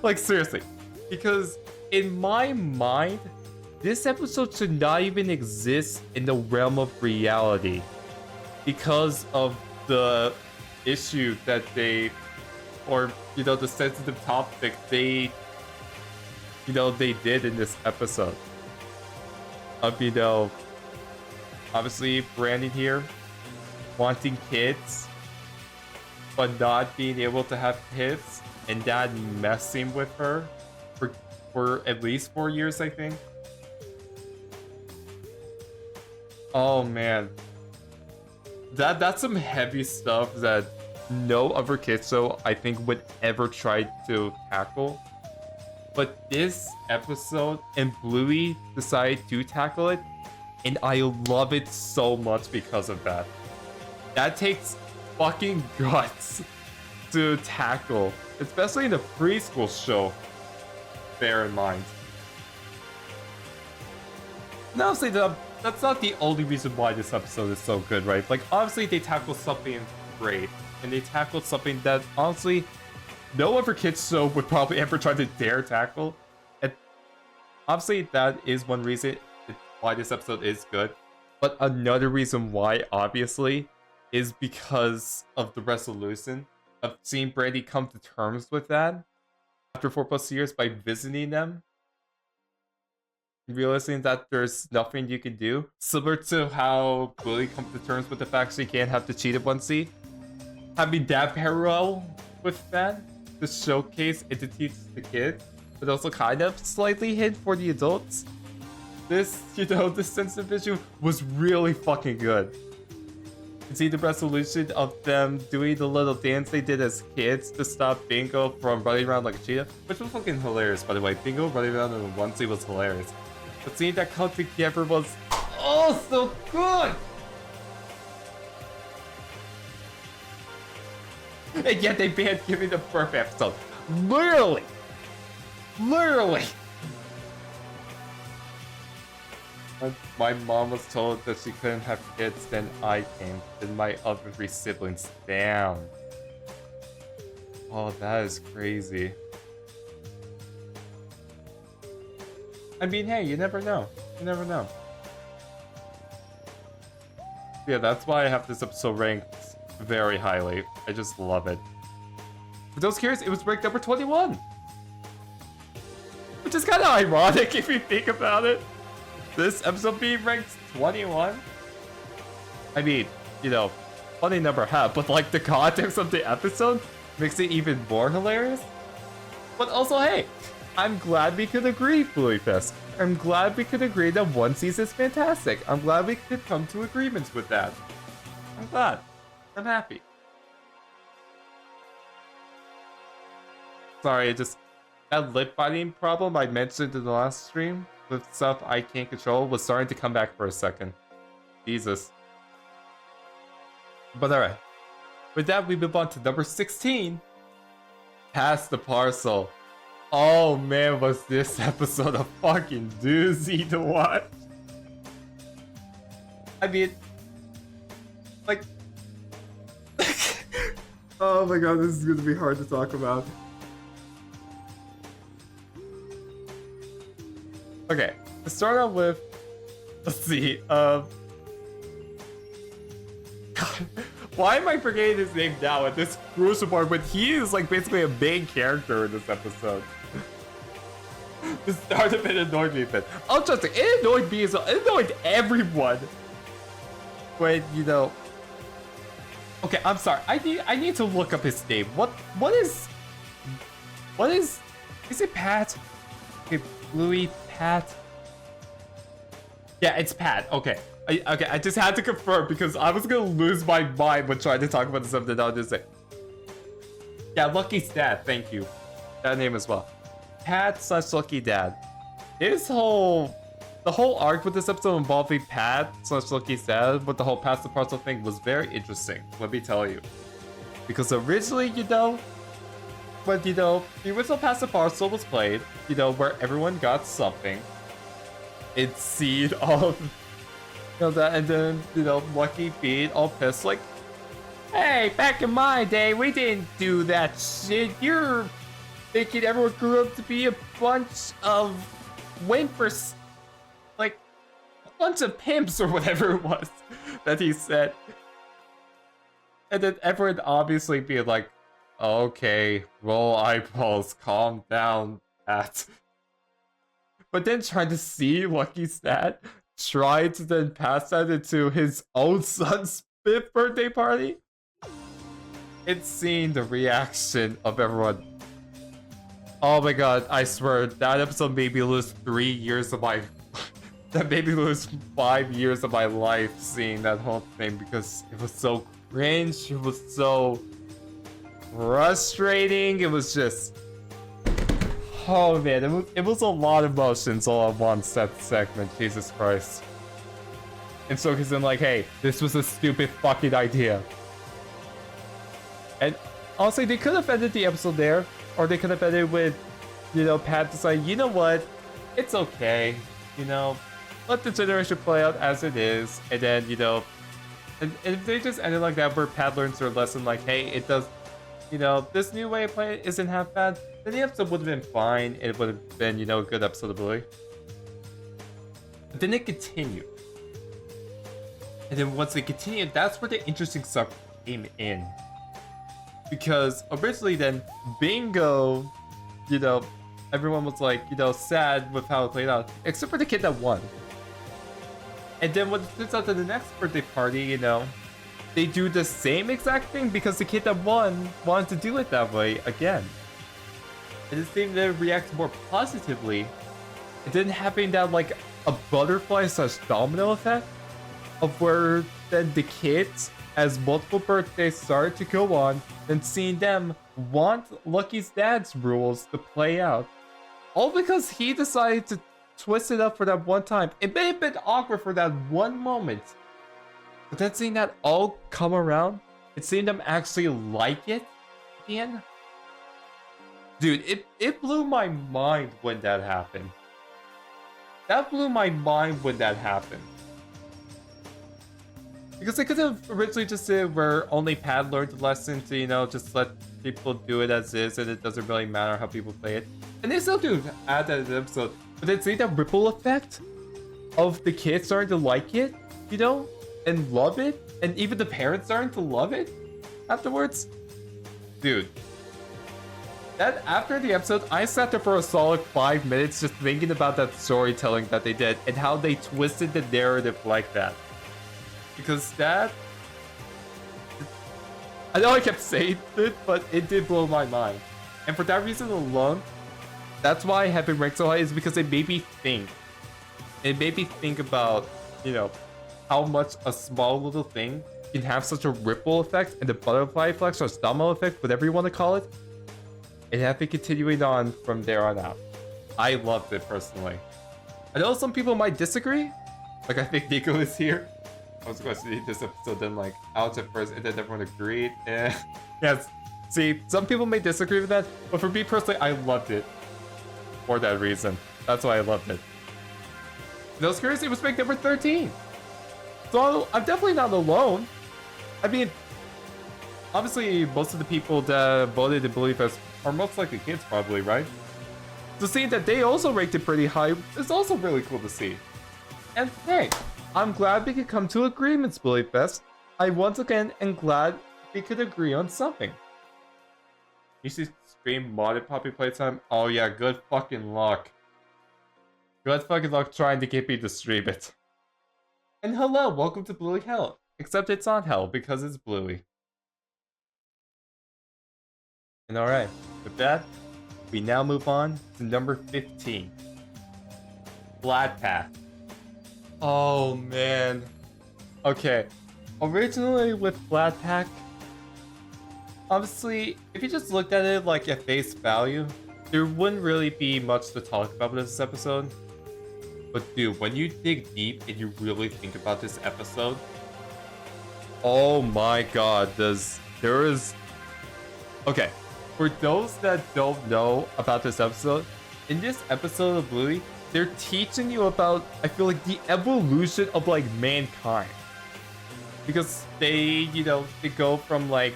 Like seriously. Because in my mind, this episode should not even exist in the realm of reality. Because of the issue that they, or you know, the sensitive topic they, you know, they did in this episode of, you know, obviously Brandon here wanting kids but not being able to have kids, and dad messing with her for at least 4 years, I think. Oh man. That's some heavy stuff that no other kid show I think would ever try to tackle. But this episode and Bluey decided to tackle it, and I love it so much because of that. That takes fucking guts to tackle, especially in a preschool show. Bear in mind. And honestly, that's not the only reason why this episode is so good, right? Like, obviously, they tackle something great, and they tackled something that, honestly, no other kids show would probably ever try to dare tackle. And obviously, that is one reason why this episode is good. But another reason why, obviously, is because of the resolution of seeing Brandy come to terms with that after 4+ years by visiting them. Realizing that there's nothing you can do. Similar to how Bluey comes to terms with the fact she can't have the cheated onesie. Having that parallel with that to showcase and to teach the kids, but also kind of slightly hint for the adults. This, this sense of vision was really fucking good. You see the resolution of them doing the little dance they did as kids to stop Bingo from running around like a cheetah, which was fucking hilarious, by the way. Bingo running around in a onesie was hilarious. But seeing that come together was oh so good! And yet they banned giving the birth episode. Literally! Literally! When my mom was told that she couldn't have kids, then I came. Then my other 3 siblings. Damn. Oh, that is crazy. I mean, hey, you never know. You never know. Yeah, that's why I have this episode ranked very highly. I just love it. For those curious, it was ranked number 21. Which is kind of ironic if you think about it. This episode being ranked 21. I mean, funny number half, but like the context of the episode makes it even more hilarious. But also, hey, I'm glad we could agree, Bluey Fist. I'm glad we could agree that onesies is fantastic. I'm glad we could come to agreements with that. I'm glad. I'm happy. Sorry, that lip biting problem I mentioned in the last stream with stuff I can't control was starting to come back for a second. Jesus. But alright. With that, we move on to number 16. Pass the Parcel. Oh man, was this episode a fucking doozy to watch. I mean, like... oh my god, this is gonna be hard to talk about. Okay, to start out with, let's see, why am I forgetting his name now at this crucial part when he is like basically a main character in this episode? The start of it annoyed me a bit. I'll just say, it annoyed me as well. It annoyed everyone. When, okay, I'm sorry. I need to look up his name. What is it Pat? Okay, Bluey, Pat. Yeah, it's Pat. Okay. Okay, I just had to confirm because I was gonna lose my mind when trying to talk about this something. I'll just say, yeah, Lucky's dad. Thank you. That name as well. Pat/Lucky Dad. The whole arc with this episode involving Pat/Lucky's dad with the whole pass the parcel thing was very interesting. Let me tell you, because originally, when the original pass the parcel was played, where everyone got something, it's seen of. That, and then, Lucky being all pissed, like, hey, back in my day, we didn't do that shit. You're thinking everyone grew up to be a bunch of wimpers, like, a bunch of pimps or whatever it was that he said. And then everyone obviously being like, okay, roll eyeballs, calm down, Pat. But then trying to see Lucky's dad tried to then pass that into his own son's 5th birthday party. it's seeing the reaction of everyone. Oh my god, I swear, that episode made me lose 3 years of my... that made me lose 5 years of my life seeing that whole thing because it was so cringe, it was so frustrating, it was just... Oh man, it was a lot of emotions all at once, that segment, Jesus Christ. And so he's in like, hey, this was a stupid fucking idea. And honestly, they could have ended the episode there, or they could have ended with, you know, Pat deciding, you know what, it's okay, you know, let the generation play out as it is, and then, you know, and if they just ended like that, where Pat learns their lesson, like, hey, it does, you know, this new way of playing isn't half bad, then the episode would have been fine, it would have been, you know, a good episode of Bluey. But then it continued. And then once it continued, that's where the interesting stuff came in. Because originally then, Bingo, you know, everyone was like, you know, sad with how it played out. Except for the kid that won. And then when it turns out to the next birthday party, you know, they do the same exact thing because the kid that won wanted to do it that way again. And it seemed to react more positively. It didn't happen that like a butterfly / domino effect of where then the kids, as multiple birthdays started to go on, then seeing them want Lucky's dad's rules to play out. All because he decided to twist it up for that one time. It may have been awkward for that one moment. But then seeing that all come around, and seeing them actually like it at the end. Dude, it blew my mind when that happened. That blew my mind when that happened. Because they could have originally just said where only Pat learned the lesson to, you know, just let people do it as is and it doesn't really matter how people play it. And they still do add that in the episode. But then see that ripple effect of the kids starting to like it, you know, and love it, and even the parents starting to love it afterwards. Dude, that after the episode, I sat there for a solid 5 minutes just thinking about that storytelling that they did and how they twisted the narrative like that. Because that... I know I kept saying it, but it did blow my mind. And for that reason alone, that's why I have been ranked so high, is because it made me think. It made me think about, you know, how much a small little thing can have such a ripple effect and the butterfly effect or domino effect, whatever you want to call it. And have been continuing on from there on out. I loved it personally. I know some people might disagree. Like, I think Nico is here. I was going to see this episode, then like Alex at first, and then everyone agreed. And yes, see, some people may disagree with that, but for me personally, I loved it for that reason. That's why I loved it. And I was curious, it was ranked number 13. So I'm definitely not alone. I mean, obviously, most of the people that voted in Bluey Fest are most likely kids, probably, right? So seeing that they also ranked it pretty high is also really cool to see. And hey, I'm glad we could come to agreements, Bluey Fest. I once again am glad we could agree on something. You see stream modded Poppy Playtime? Oh yeah, good fucking luck. Good fucking luck trying to get me to stream it. And hello, welcome to Bluey Hell. Except it's not Hell because it's Bluey. And alright, with that, we now move on to number 15. Flat Path. Oh man. Okay. Originally with Flat Pack, obviously, if you just looked at it like at face value, there wouldn't really be much to talk about with this episode. But dude, when you dig deep and you really think about this episode, oh my god, there is... Okay, for those that don't know about this episode, in this episode of Bluey, they're teaching you about, I feel like, the evolution of, like, mankind. Because they, you know, they go from, like,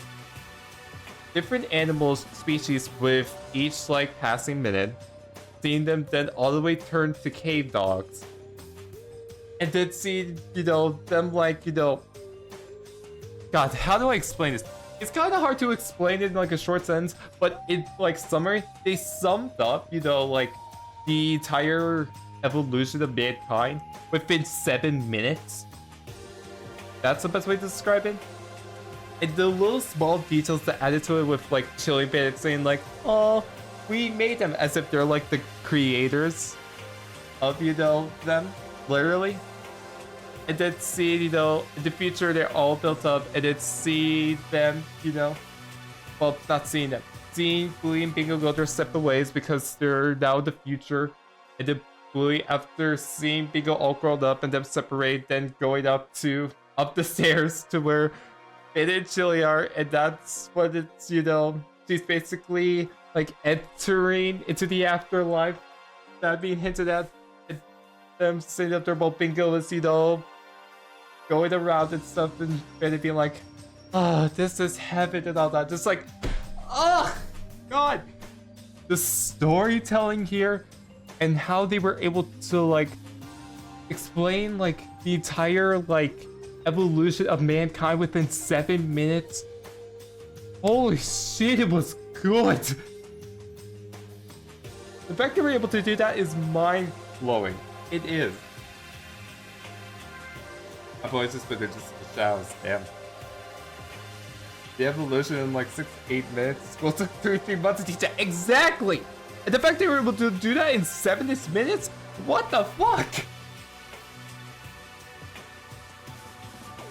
different animals, species with each, like, passing minute, seeing them then all the way turn to cave dogs. And then see, you know, them, like, you know... God, how do I explain this? It's kind of hard to explain it in, like, a short sentence, but in, like, summary, they summed up, you know, like, the entire evolution of mankind within 7 minutes. That's the best way to describe it. And the little small details that added to it with like Chili Bandit saying like, oh, we made them, as if they're like the creators of, you know, them, literally. And then see, you know, in the future they're all built up, and then see them, you know, well, not seeing them, seeing Bluey and Bingo go their separate ways because they're now in the future. And then Bluey, after seeing Bingo all grown up and them separate, then going up the stairs to where Finn and Chili are, and that's what it's, you know, she's basically like entering into the afterlife. That being hinted at, and them saying that they're both Bingo is, you know, going around and stuff, and Finn being like, oh, this is heaven and all that. Just like, oh, God. The storytelling here and how they were able to like explain like the entire like evolution of mankind within 7 minutes. Holy shit, it was good. The fact they were able to do that is mind-blowing. It is. My voice has been just the shadows, damn. The evolution in like 6 to 8 minutes. School took 3 months to teach it. Exactly! And the fact they were able to do that in 7 minutes? What the fuck?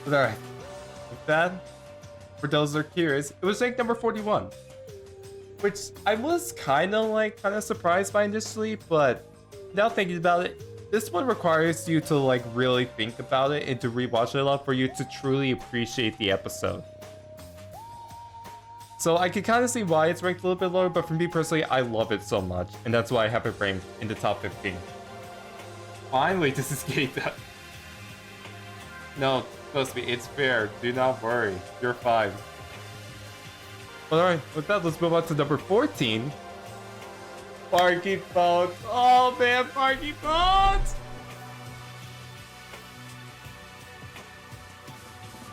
But alright. With that, for those that are curious, it was rank number 41. Which I was kind of surprised by initially, but now thinking about it, this one requires you to like really think about it and to rewatch it a lot for you to truly appreciate the episode. So I can kind of see why it's ranked a little bit lower, but for me personally, I love it so much, and that's why I have it ranked in the top 15. Finally, this is getting done. No, trust me, it's fair. Do not worry. You're fine. But alright, with that, let's move on to number 14. Barky Bones. Oh man, Barky Bones!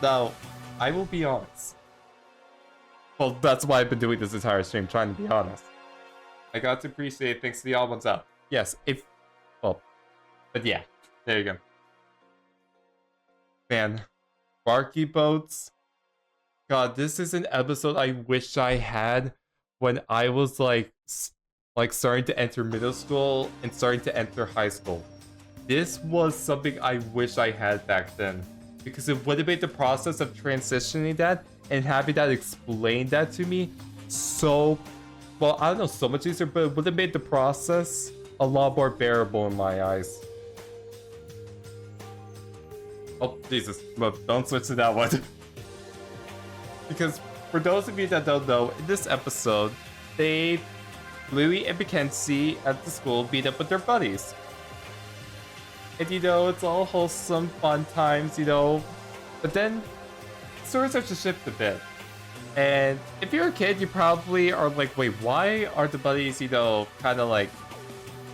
Now, I will be honest. Well, that's why I've been doing this entire stream, trying to be honest. I got to appreciate it thanks to the odd ones out. Yes, but yeah, there you go. Man, Barky Boats. God, this is an episode I wish I had when I was like starting to enter middle school and starting to enter high school. This was something I wish I had back then, because it would have made the process of transitioning that and having that explain that to me so, well, I don't know, so much easier, but it would have made the process a lot more bearable in my eyes. Oh, Jesus, don't switch to that one. Because for those of you that don't know, in this episode, Bluey and Mackenzie at the school meet up with their buddies. And you know, it's all wholesome, fun times, you know, but then stories start to shift a bit. And if you're a kid, you probably are like, wait, why are the buddies, you know, kind of like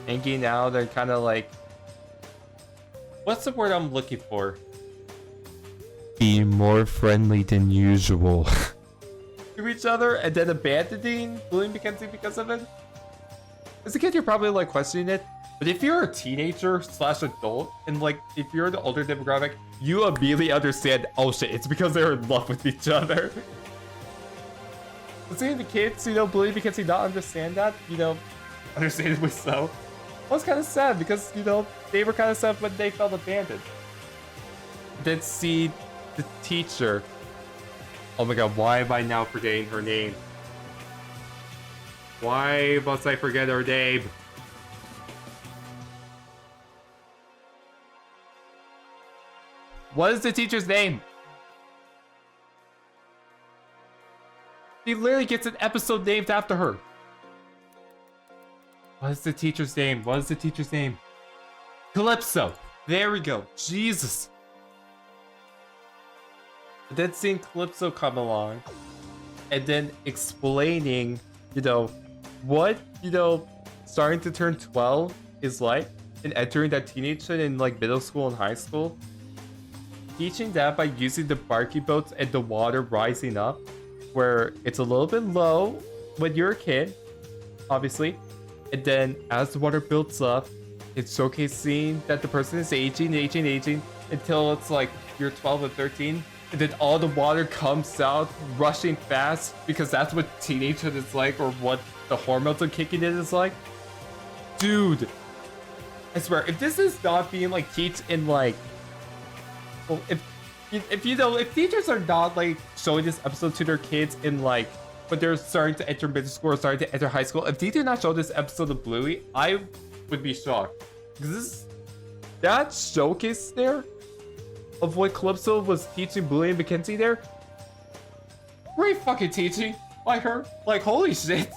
hanging out and kind of like, what's the word I'm looking for? Being more friendly than usual to each other, and then abandoning Bluey and Mackenzie because of it. As a kid, you're probably like questioning it, but if you're a teenager / adult, and like if you're the older demographic, you immediately understand, oh shit, it's because they're in love with each other. But seeing the kids, you know, Bluey and Mackenzie not understand that, you know, understandably so, was kind of sad because, you know, they were kind of sad when they felt abandoned. Then see the teacher. Oh my god, why am I now forgetting her name? Why must I forget her name? What is the teacher's name? She literally gets an episode named after her. What is the teacher's name? What is the teacher's name? Calypso. There we go. Jesus. Then seeing Calypso come along and then explaining, you know, what, you know, starting to turn 12 is like and entering that teenagehood in like middle school and high school. Teaching that by using the Barky boats and the water rising up, where it's a little bit low when you're a kid, obviously, and then as the water builds up, it's showcasing that the person is aging until it's like you're 12 or 13, and then all the water comes out rushing fast because that's what teenagehood is like, or what the hormones are kicking in is like. Dude, I swear, if this is not being like teach in like, well, if you know, if teachers are not like showing this episode to their kids in like, but they're starting to enter middle school or starting to enter high school, if they do not show this episode of Bluey, I would be shocked. Because that showcase there of what Calypso was teaching Bluey and Mackenzie there, great fucking teaching by her. Like, holy shit.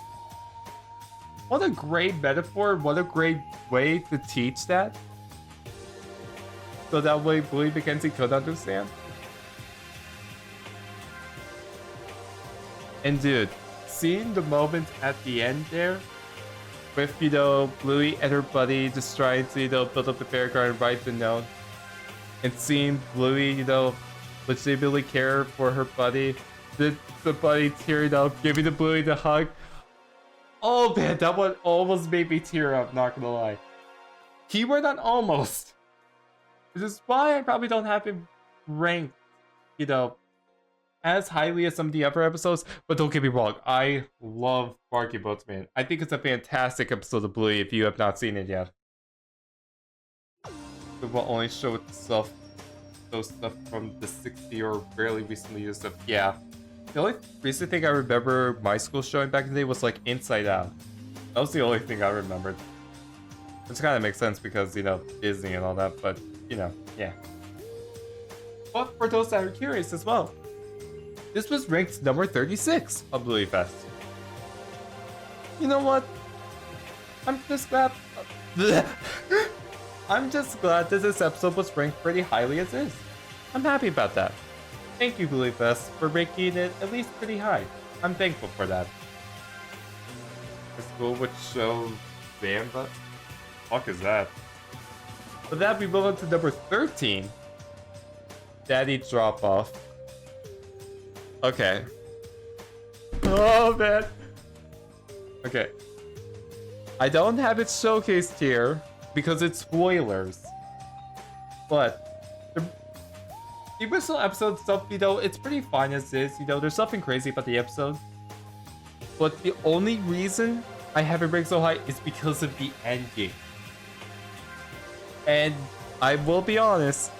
What a great metaphor, what a great way to teach that. So that way Bluey and Mackenzie could understand. And dude, seeing the moment at the end there, with, you know, Bluey and her buddy just trying to, you know, build up the paragraph and write the note, and seeing Bluey, you know, legitimately care for her buddy, the buddy tearing up, giving the Bluey the hug. Oh man, that one almost made me tear up, not gonna lie. Keyword on almost. Which is why I probably don't have him ranked, you know, as highly as some of the other episodes, but don't get me wrong, I love Barky Boatman. I think it's a fantastic episode of Bluey if you have not seen it yet. It will only show itself, those stuff from the 60 or barely recently used stuff. Yeah. The only recent thing I remember my school showing back in the day was like Inside Out. That was the only thing I remembered. Which kind of makes sense because, you know, Disney and all that, but, you know, yeah. But for those that are curious as well, this was ranked number 36 on Bluey Fest. You know what? I'm just glad. I'm just glad that this episode was ranked pretty highly as is. I'm happy about that. Thank you, Bluey Fest, for ranking it at least pretty high. I'm thankful for that. The school would show Bamba? Fuck is that? With that, we move on to number 13. Daddy Drop Off. Okay. Oh man. Okay. I don't have it showcased here because it's spoilers. But the original episode stuff, you know, it's pretty fine as is. You know, there's nothing crazy about the episode. But the only reason I have it ranked so high is because of the ending. And I will be honest,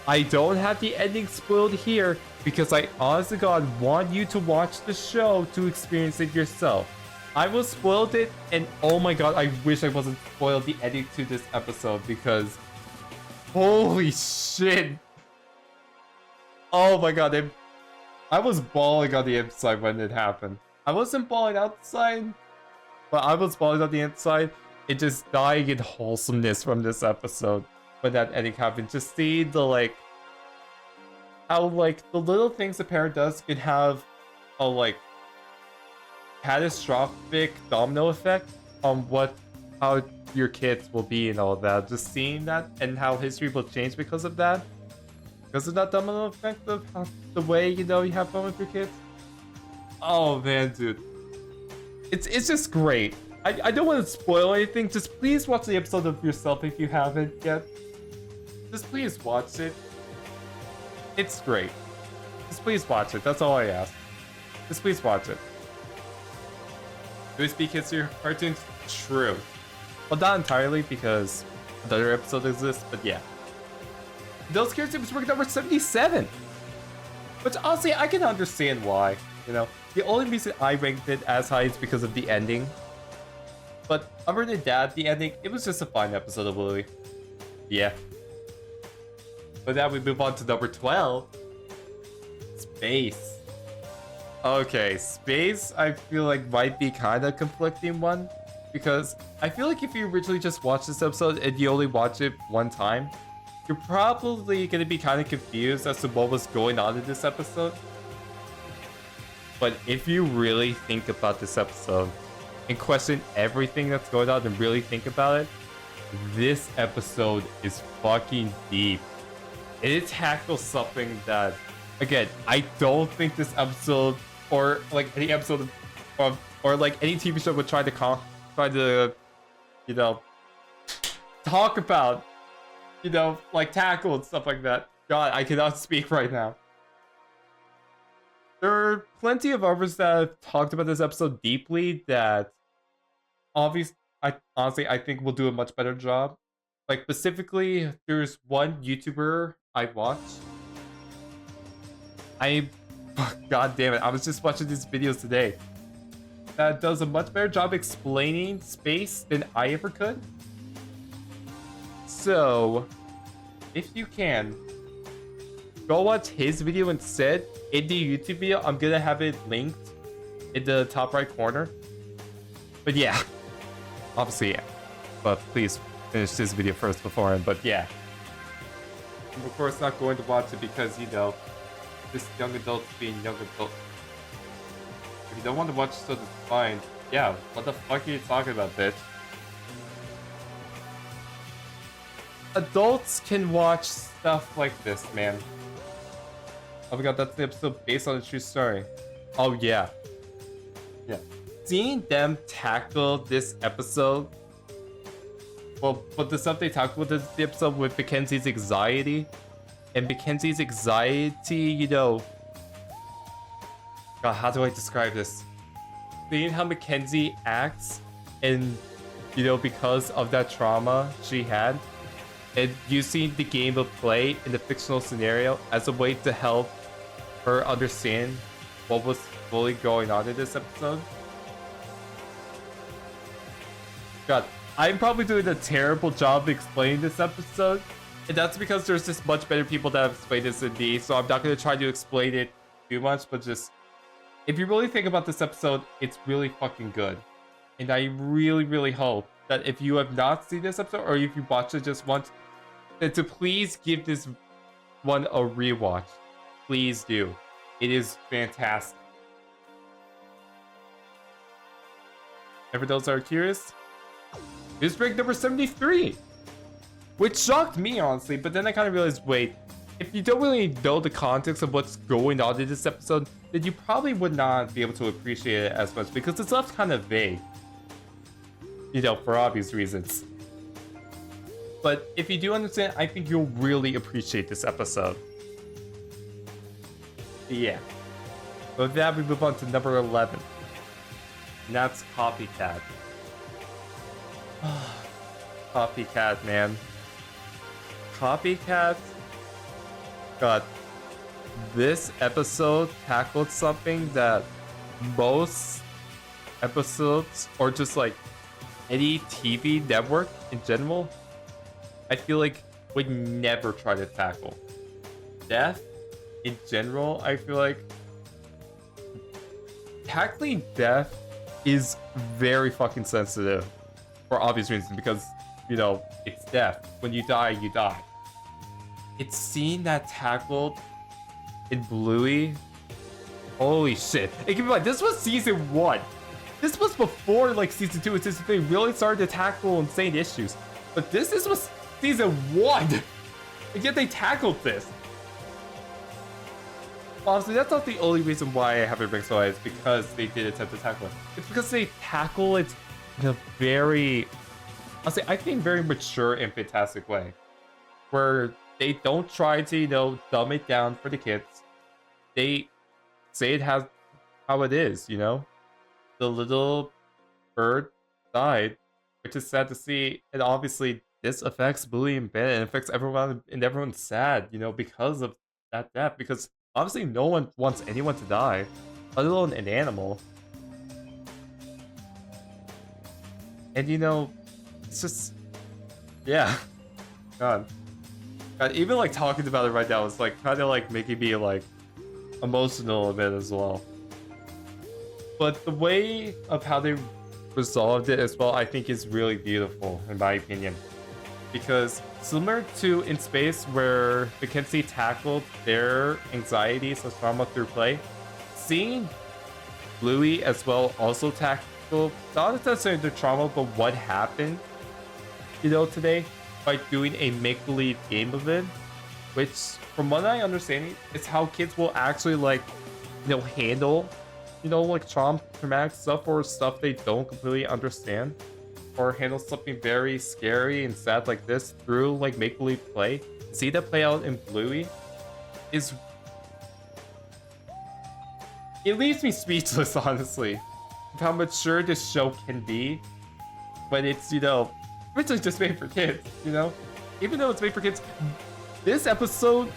I don't have the ending spoiled here because I honest to God want you to watch the show to experience it yourself. I will spoil it, and oh my god, I wish I wasn't spoiled the ending to this episode because holy shit. Oh my god, I was bawling on the inside when it happened. I wasn't bawling outside, but I was bawling on the inside. It just dying in wholesomeness from this episode when that ending happened. Just see the like, how like the little things a parent does can have a like catastrophic domino effect on how your kids will be and all of that. Just seeing that and how history will change because of that. Because of that domino effect of how, the way, you know, you have fun with your kids. Oh man, dude. It's just great. I don't want to spoil anything. Just please watch the episode of yourself if you haven't yet. Just please watch it. It's great. Just please watch it. That's all I ask. Just please watch it. Do we speak history cartoons? True. Well, not entirely because another episode exists, but yeah. Those characters was ranked number 77. Which honestly, I can understand why. You know, the only reason I ranked it as high is because of the ending. But other than that, the ending, it was just a fine episode of Bluey. Yeah. But now we move on to number 12. Space. Okay, Space I feel like might be kind of conflicting one. Because I feel like if you originally just watched this episode and you only watch it one time, you're probably going to be kind of confused as to what was going on in this episode. But if you really think about this episode and question everything that's going on and really think about it, this episode is fucking deep. It tackles something that, again, I don't think this episode or like any episode of or like any TV show would try to, you know, talk about, you know, like tackle and stuff like that. God, I cannot speak right now. there are plenty of others that have talked about this episode deeply that I think will do a much better job. Like specifically, there's one YouTuber I watch. God damn it, I was just watching these videos today. That does a much better job explaining space than I ever could. So, if you can, go watch his video instead. In the YouTube video, I'm gonna have it linked in the top right corner. But yeah, obviously, yeah. But please finish this video first beforehand. But yeah, I'm of course not going to watch it because, you know, this young adults being young adults. If you don't want to watch so that's fine. Yeah, what the fuck are you talking about, bitch? Adults can watch stuff like this, man. Oh my god, that's the episode based on a true story. Oh yeah. Yeah. Seeing them tackle this episode, well, but the stuff they talked about the episode with Mackenzie's anxiety, and Mackenzie's anxiety, you know, God, how do I describe this? Seeing how Mackenzie acts, and you know, because of that trauma she had, and using the game of play in the fictional scenario as a way to help her understand what was fully going on in this episode. God, I'm probably doing a terrible job explaining this episode, and that's because there's just much better people that have explained this than me, so I'm not going to try to explain it too much, but just, if you really think about this episode, it's really fucking good. And I really, really hope that if you have not seen this episode, or if you watched it just once, then to please give this one a rewatch. Please do. It is fantastic. And for those that are curious, here's break number 73. Which shocked me, honestly, but then I kind of realized, wait, if you don't really know the context of what's going on in this episode, then you probably would not be able to appreciate it as much because it's left kind of vague. You know, for obvious reasons. But if you do understand, I think you'll really appreciate this episode. Yeah. With that, we move on to number 11. And that's Copycat. Copycat, man. Copycat. God. This episode tackled something that most episodes, or just like any TV network in general, I feel like would never try to tackle. Death, in general, I feel like tackling death is very fucking sensitive for obvious reasons because, you know, it's death. When you die, you die. It's seeing that tackled in Bluey. Holy shit. And keep in mind, this was season 1. This was before like season 2 and season 3 really started to tackle insane issues. But this was season 1. And yet they tackled this. Honestly, that's not the only reason why I have it ranked so high. It's because they did attempt to tackle it. It's because they tackle it in a very, honestly, I think very mature and fantastic way. Where they don't try to, you know, dumb it down for the kids. They say it has how it is, you know? The little bird died, which is sad to see. And obviously, this affects Bluey and Ben, and affects everyone, and everyone's sad, you know, because of that death. Because obviously, no one wants anyone to die, let alone an animal. And you know, it's just, yeah, God, even like talking about it right now is like kind of like making me like emotional a bit as well. But the way of how they resolved it as well, I think is really beautiful in my opinion. Because similar to in Space, where Mackenzie tackled their anxieties and trauma through play, seeing Bluey as well also tackle not necessarily their trauma, but what happened, you know, today by doing a make-believe game of it, which, from what I understand, is how kids will actually like, you know, handle, you know, like traumatic stuff or stuff they don't completely understand. Or handle something very scary and sad like this through like make-believe play. See that play out in Bluey is it leaves me speechless, honestly, of how mature this show can be when it's, you know, originally just made for kids, you know? Even though it's made for kids, this episode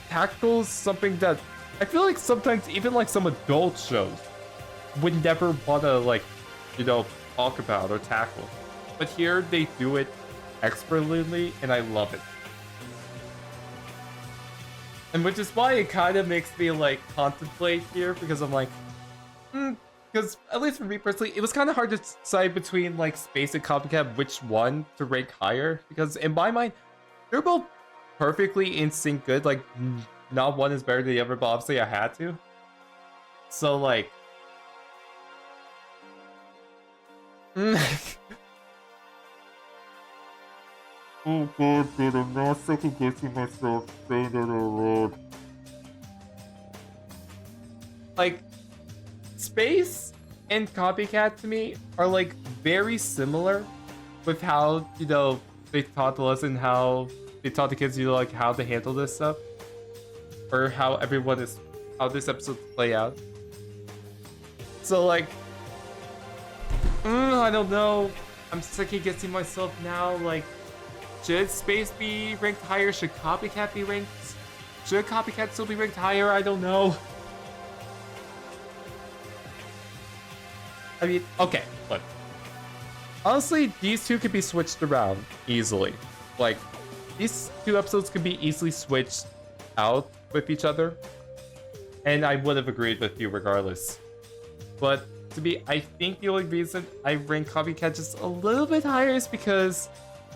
tackles something that I feel like sometimes even like some adult shows would never want to, like, you know, talk about or tackle. But here they do it expertly, and I love it. And which is why it kind of makes me like contemplate here, because I'm like, because at least for me personally, it was kind of hard to decide between like Space and Copycat which one to rank higher, because in my mind, they're both perfectly in sync good. Like, not one is better than the other, but obviously I had to. So like, oh god, dude, I'm now second guessing myself saying that out loud. Like, Space and Copycat to me are like very similar with how, you know, they taught the lesson, how they taught the kids, you know, like how to handle this stuff, or how everyone is, how this episode play out. So like, I don't know. I'm second guessing myself now. Like, should Space be ranked higher? Should Copycat be ranked? Should Copycat still be ranked higher? I don't know. I mean, okay, look. Honestly, these two could be switched around easily. Like, these two episodes could be easily switched out with each other, and I would have agreed with you regardless. But to be, I think the only reason I rank Copycat just a little bit higher is because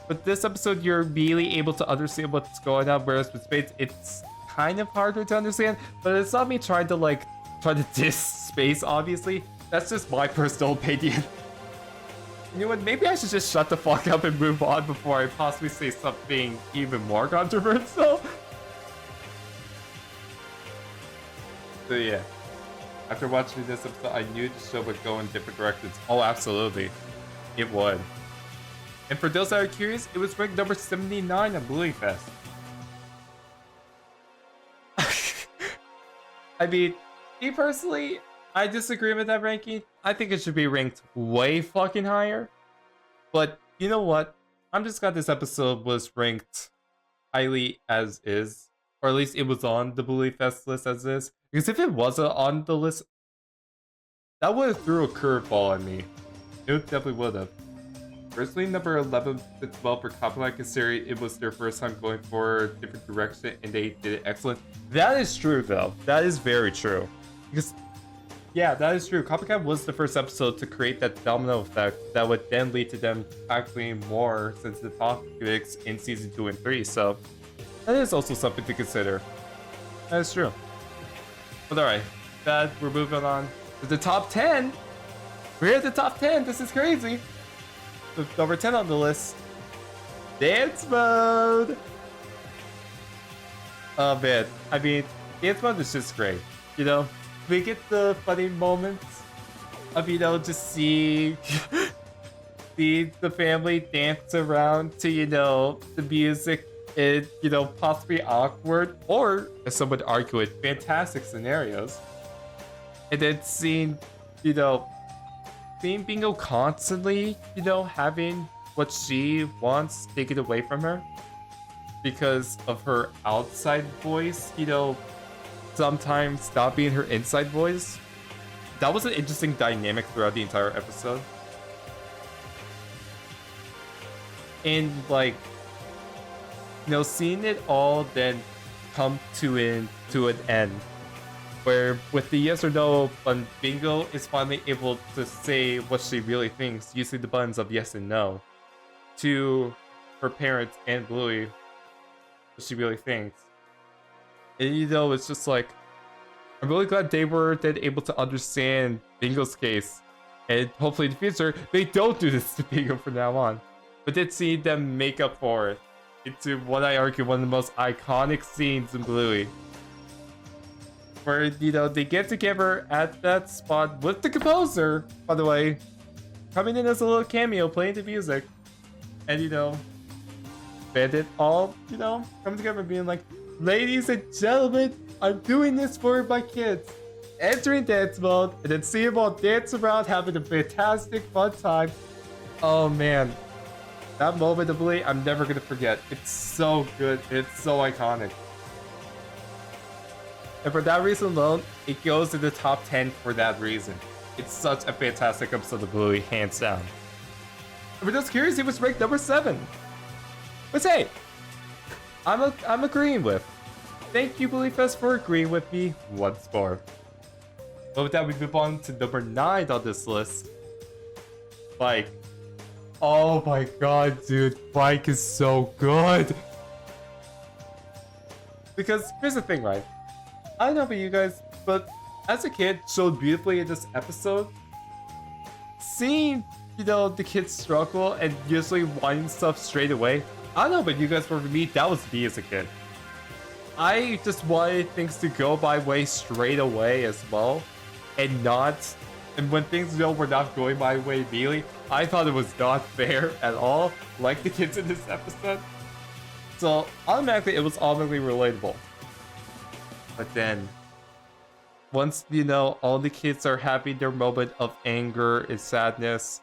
with this episode, you're really able to understand what's going on, whereas with Space, it's kind of harder to understand. But it's not me trying to like try to diss Space, obviously. That's just my personal opinion. You know what? Maybe I should just shut the fuck up and move on before I possibly say something even more controversial. So yeah, after watching this episode, I knew the show would go in different directions. Oh, absolutely, it would. And for those that are curious, it was ranked number 79 on Bluey Fest. I mean, me personally, I disagree with that ranking. I think it should be ranked way fucking higher. But you know what? I'm just glad this episode was ranked highly as is. Or at least it was on the Bluey Fest list as is. Because if it wasn't on the list, that would have threw a curveball at me. It definitely would have. Personally, number 11 to 12 for Copycat, considering it was their first time going for a different direction and they did it excellent. That is true, though. That is very true. Because, yeah, that is true. Copycat was the first episode to create that domino effect that would then lead to them tackling more since the topics in season 2 and 3. So, that is also something to consider. That is true. But alright, that we're moving on to the top 10. We're at the top 10. This is crazy. With number 10 on the list, Dance Mode. Oh man, I mean, Dance Mode is just great. You know, we get the funny moments of, you know, just seeing the family dance around to, you know, the music. It, you know, possibly awkward, or as some would argue it, fantastic scenarios. And then seeing, you know, seeing Bingo constantly, you know, having what she wants taken away from her because of her outside voice, you know, sometimes not being her inside voice. That was an interesting dynamic throughout the entire episode. And like, you know, seeing it all then come to an end, where with the yes or no, when Bingo is finally able to say what she really thinks using the buttons of yes and no to her parents and Bluey, what she really thinks. And you know, it's just like, I'm really glad they were then able to understand Bingo's case, and hopefully in the future they don't do this to Bingo from now on. But then see them make up for it into what I argue one of the most iconic scenes in Bluey, where, you know, they get together at that spot with the composer, by the way, coming in as a little cameo, playing the music, and, you know, Bandit all, you know, coming together and being like, ladies and gentlemen, I'm doing this for my kids. entering dance mode, and then seeing them all dance around, having a fantastic fun time. Oh man, that moment of Bluey, I'm never gonna forget. It's so good. It's so iconic. And for that reason alone, it goes to the top 10 for that reason. It's such a fantastic episode of Bluey, hands down. And for those curious, it was ranked number 7. But hey, I'm agreeing with. Thank you, Bluey Fest, for agreeing with me once more. But with that, we move on to number 9 on this list. Like, oh my god, dude, Bike is so good. Because here's the thing, right? I don't know about you guys, but as a kid, showed beautifully in this episode, seeing, you know, the kids struggle and usually wanting stuff straight away. I don't know about you guys, but for me, that was me as a kid. I just wanted things to go my way straight away as well, and when things, you know, were not going my way immediately, I thought it was not fair at all, like the kids in this episode. So automatically, it was automatically relatable. But then, once, you know, all the kids are having their moment of anger and sadness,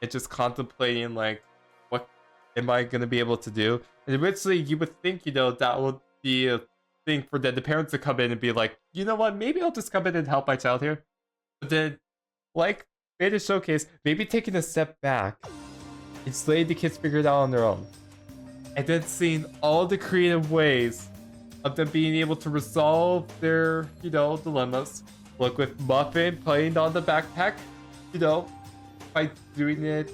and just contemplating, like, what am I going to be able to do? And eventually, you would think, you know, that would be a thing for the parents to come in and be like, you know what, maybe I'll just come in and help my child here. But then, like Beta Showcase, maybe taking a step back and just letting the kids figure it out on their own. And then seeing all the creative ways of them being able to resolve their, you know, dilemmas. Like with Muffin playing on the backpack, you know, by doing it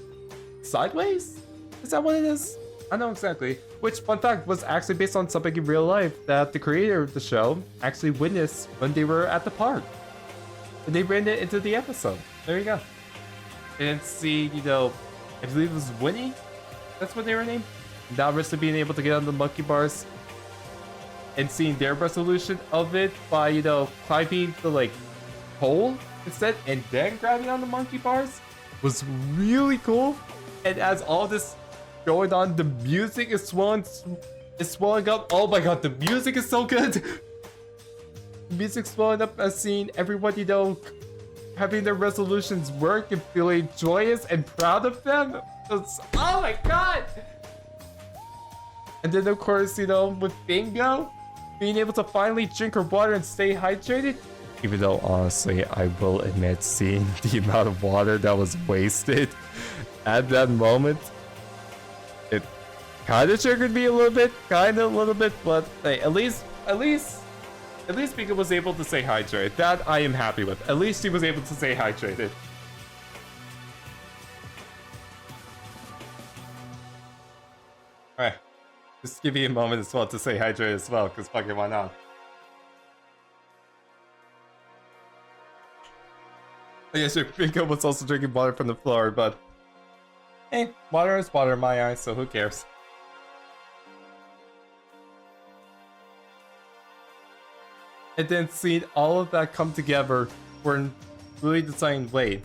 sideways? Is that what it is? I don't know exactly. Which, fun fact, was actually based on something in real life that the creator of the show actually witnessed when they were at the park. And they ran it into the episode. There you go. And see, you know, I believe it was Winnie? That's what they were named? Now risk of being able to get on the monkey bars. And seeing their resolution of it by, you know, climbing the, like, pole instead and then grabbing on the monkey bars was really cool. And as all this going on, the music is swelling up. Oh my god, the music is so good. The music's swelling up as seeing everyone, you know, having their resolutions work and feeling joyous and proud of them. It's, oh my god. And then of course, you know, with Bingo being able to finally drink her water and stay hydrated. Even though honestly, I will admit, seeing the amount of water that was wasted at that moment, it kind of triggered me a little bit, but hey, at least Bingo was able to stay hydrated. That I am happy with. At least he was able to stay hydrated. Alright. Just give me a moment as well to stay hydrated as well, because fucking why not? Oh, yeah, sure, Bingo was also drinking water from the floor, but hey, water is water in my eyes, so who cares? And then seeing all of that come together, we're really deciding, wait,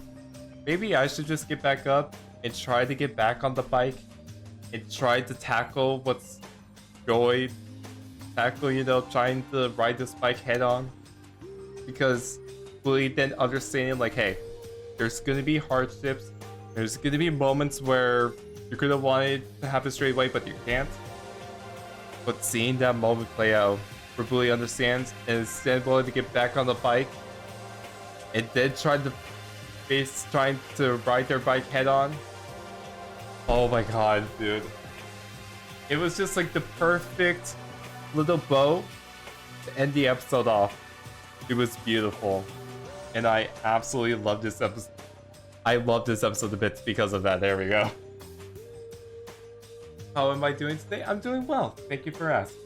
maybe I should just get back up and try to get back on the bike and try to tackle what's going, you know, trying to ride this bike head on. Because Bluey then understanding, like, hey, there's gonna be hardships, there's gonna be moments where you're gonna want it to happen straight away, but you can't. But seeing that moment play out, where Bluey understands and is then willing to get back on the bike, and then trying to ride their bike head on. Oh my god, dude. It was just like the perfect little bow to end the episode off. It was beautiful. And I absolutely love this episode. I love this episode a bit because of that. There we go. How am I doing today? I'm doing well. Thank you for asking.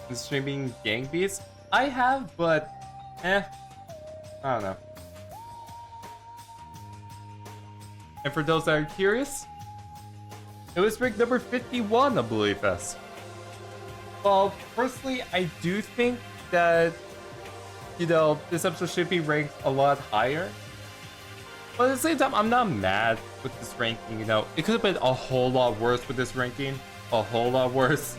I'm streaming Gang Beasts? I have, but I don't know. And for those that are curious, it was ranked number 51 on Bluey Fest. Well, personally, I do think that, you know, this episode should be ranked a lot higher. But at the same time, I'm not mad with this ranking, you know. It could have been a whole lot worse with this ranking. A whole lot worse.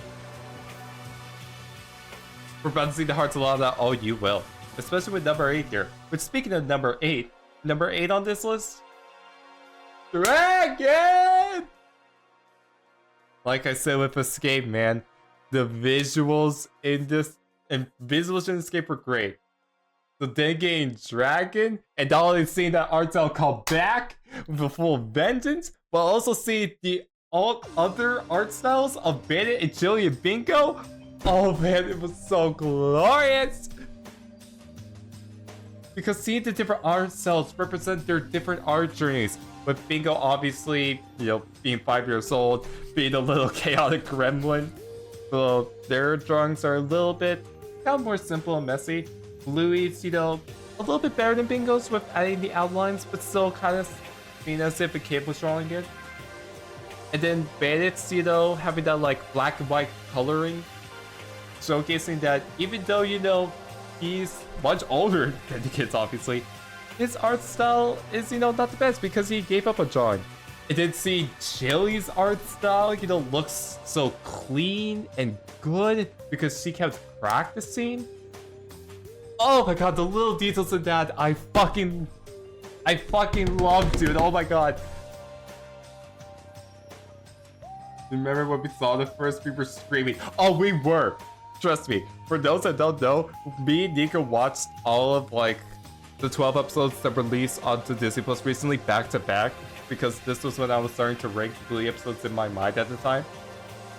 We're about to see the hearts a lot of that. Oh, you will. especially with number 8 here. But speaking of number 8 on this list, Dragon! Like I said with Escape, man, the visuals in this Escape were great. So then getting Dragon, and not only seeing that art style come back with a full vengeance, but also seeing the all other art styles of Bandit and Chili and Bingo. Oh man, it was so glorious! Because seeing the different art styles represent their different art journeys. With Bingo obviously, you know, being 5 years old, being a little chaotic gremlin. So their drawings are a little bit kind of more simple and messy. Bluey's, you know, a little bit better than Bingo's with adding the outlines, but still kind of being as if a kid was drawing it. And then Bandit's, you know, having that like black and white coloring, showcasing that even though, you know, he's much older than the kids, obviously, his art style is, you know, not the best because he gave up on drawing. And then see Chili's art style, you know, looks so clean and good because she kept practicing. Oh my god, the little details of that, I fucking love, dude. Oh my god. Remember when we saw the first, we were screaming. Oh, we were. Trust me. For those that don't know, me and Nico watched all of like the 12 episodes that released onto Disney Plus recently back to back, because this was when I was starting to rank the Bluey episodes in my mind at the time.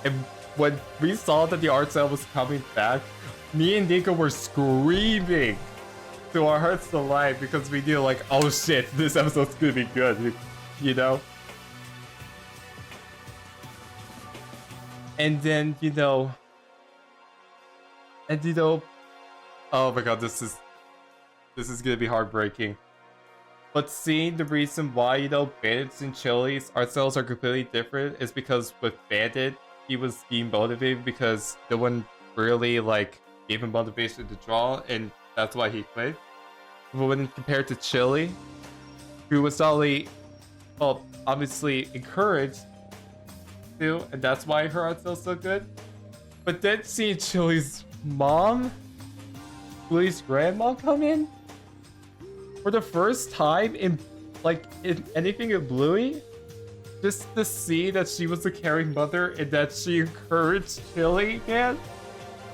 And when we saw that the art style was coming back, me and Nico were screaming to our heart's delight because we knew like, oh shit, this episode's gonna be good, you know? And then, you know, oh my god, this is gonna be heartbreaking. But seeing the reason why, you know, Bandits and Chili's art styles are completely different is because with Bandit, he was being motivated because no one really, like, gave him motivation to draw, and that's why he quit. But when compared to Chili, who was not only, well, obviously encouraged to, and that's why her art style is so good. But then seeing Chili's mom, Bluey's grandma, come in for the first time in anything in Bluey, just to see that she was a caring mother and that she encouraged Chili, man,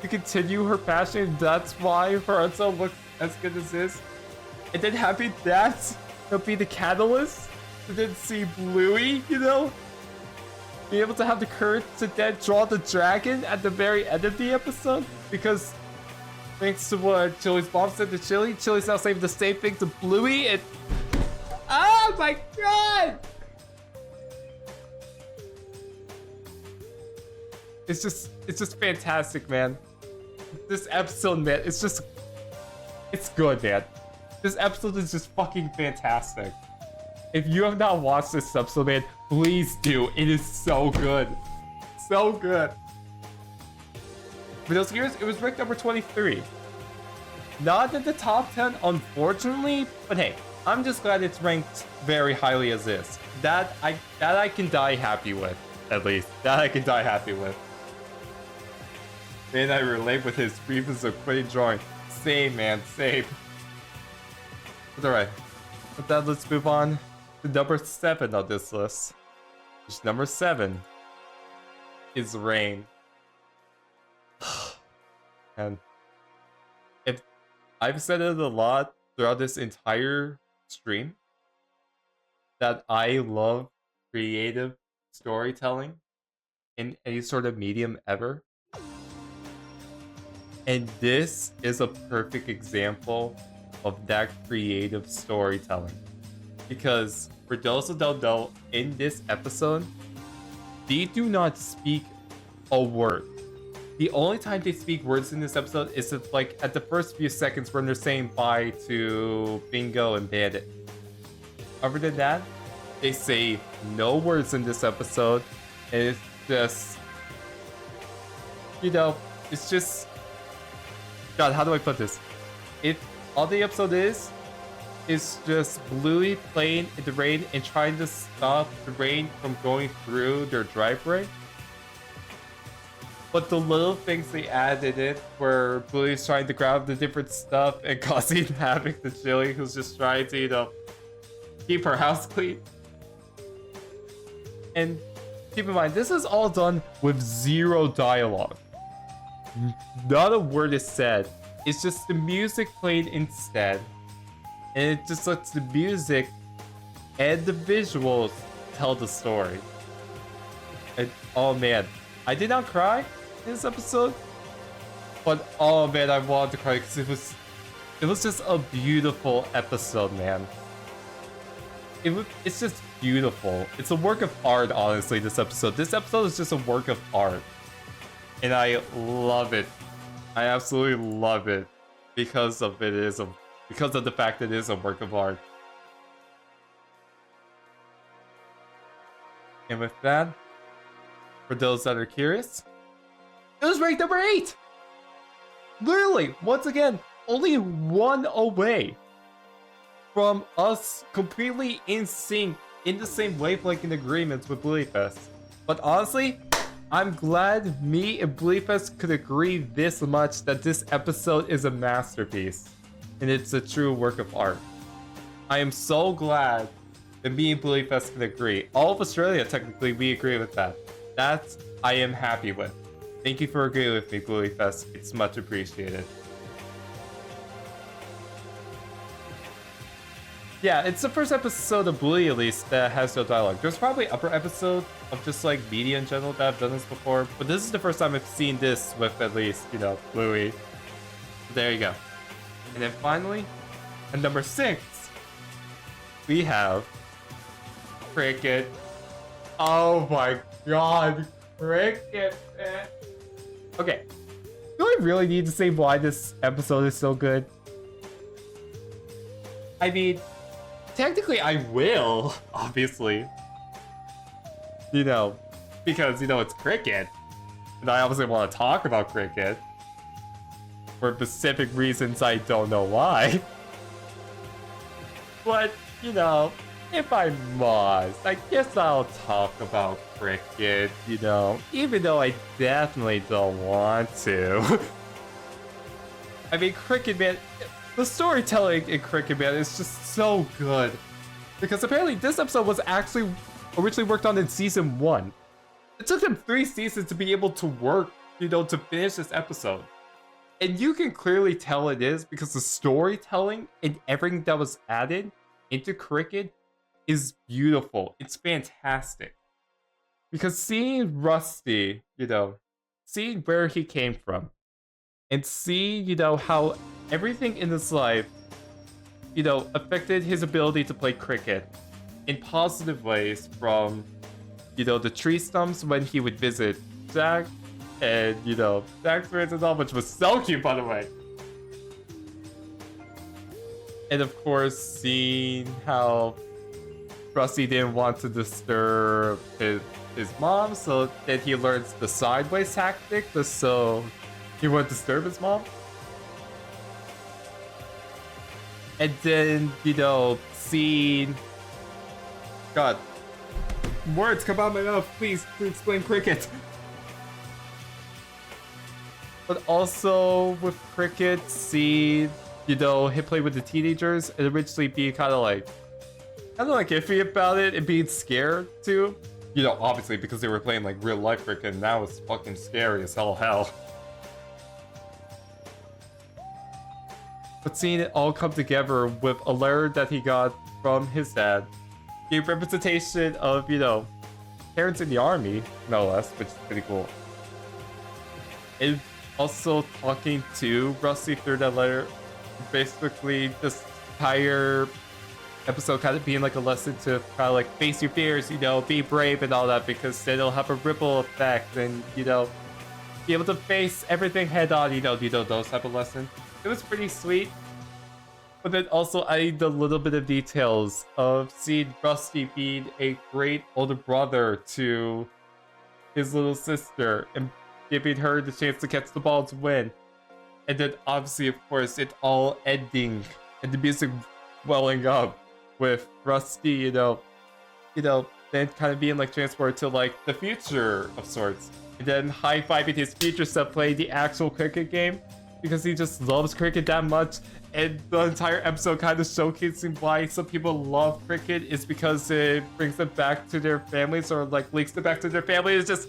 to continue her passion, and that's why her art style looks as good as this. And then having that be the catalyst to then see Bluey, you know, be able to have the courage to then draw the dragon at the very end of the episode, because thanks to what Chili's mom said to Chili, Chili's now saying the same thing to Bluey, and oh my god! It's just fantastic, man. This episode, man, it's good, man. This episode is just fucking fantastic. If you have not watched this episode, man, please do. It is so good. So good. For those viewers, it was ranked number 23. Not in the top 10, unfortunately, but hey, I'm just glad it's ranked very highly as is. That I can die happy with, at least. That I can die happy with. And I relate with his grievance of quitting drawing. Same, man, same. But alright. With that, let's move on to number 7 on this list. Which number 7 is Rain. And if I've said it a lot throughout this entire stream, that I love creative storytelling in any sort of medium ever. And this is a perfect example of that creative storytelling. Because for those who don't know, in this episode, they do not speak a word. The only time they speak words in this episode is like at the first few seconds when they're saying bye to Bingo and Bandit. Other than that, they say no words in this episode, and it's just, you know, it's just, God, how do I put this? All the episode is just Bluey playing in the rain and trying to stop the rain from going through their driveway. But the little things they added in it, where Bluey's trying to grab the different stuff and causing havoc to Chili, who's just trying to, you know, keep her house clean. And keep in mind, this is all done with zero dialogue. Not a word is said. It's just the music played instead. And it just lets the music and the visuals tell the story. And oh man, I did not cry in this episode, but oh man, I wanted to cry because it was just a beautiful episode, man. It's just beautiful. It's a work of art, honestly. This episode is just a work of art, and I love it. I absolutely love it because of because of the fact that it is a work of art. And with that, for those that are curious, it was ranked number 8! Literally, once again, only one away from us completely in sync, in the same wavelength and agreements with Blueyfest. But honestly, I'm glad me and Blueyfest could agree this much that this episode is a masterpiece. And it's a true work of art. I am so glad that me and Blueyfest can agree. All of Australia, technically, we agree with that. That I am happy with. Thank you for agreeing with me, Blueyfest. It's much appreciated. Yeah, it's the first episode of Bluey, at least, that has no dialogue. There's probably upper episodes of just like media in general that have done this before, but this is the first time I've seen this with at least, you know, Bluey. There you go. And then finally, at number 6, we have Cricket. Oh my god, Cricket, man. Okay, do I really need to say why this episode is so good? I mean, technically I will, obviously. You know, because, you know, it's Cricket. And I obviously want to talk about Cricket. For specific reasons I don't know why. But, you know, if I must, I guess I'll talk about Cricket, you know, even though I definitely don't want to. I mean, Cricket, man, the storytelling in Cricket, man, is just so good. Because apparently this episode was actually originally worked on in season 1. It took them 3 seasons to be able to work, you know, to finish this episode. And you can clearly tell it is because the storytelling and everything that was added into Cricket is beautiful. It's fantastic. Because seeing Rusty, you know, seeing where he came from, and seeing, you know, how everything in his life, you know, affected his ability to play cricket in positive ways, from, you know, the tree stumps when he would visit Jack, and, you know, Jack's friends and all, which was so cute, by the way. And of course, seeing how Rusty didn't want to disturb his mom, so then he learns the sideways tactic, just so he wouldn't disturb his mom. And then, you know, seeing... God. Words come out of my mouth, please explain Cricket. But also with Cricket, see, you know, him play with the teenagers and originally being kind of like iffy about it and being scared too. You know, obviously because they were playing like real life Cricket, and now it's fucking scary as hell. But seeing it all come together with a letter that he got from his dad, the representation of, you know, parents in the army, no less, which is pretty cool. And also talking to Rusty through that letter, basically this entire episode kind of being like a lesson to kind of like face your fears, you know, be brave and all that, because then it'll have a ripple effect and, you know, be able to face everything head on, you know, those type of lessons. It was pretty sweet. But then also adding a little bit of details of seeing Rusty being a great older brother to his little sister and giving her the chance to catch the ball to win. And then obviously, of course, it all ending and the music welling up with Rusty, you know, then kind of being like transported to like the future of sorts, and then high-fiving his future self playing the actual cricket game because he just loves cricket that much. And the entire episode kind of showcasing why some people love cricket is because it brings them back to their families or like links them back to their family. It's just,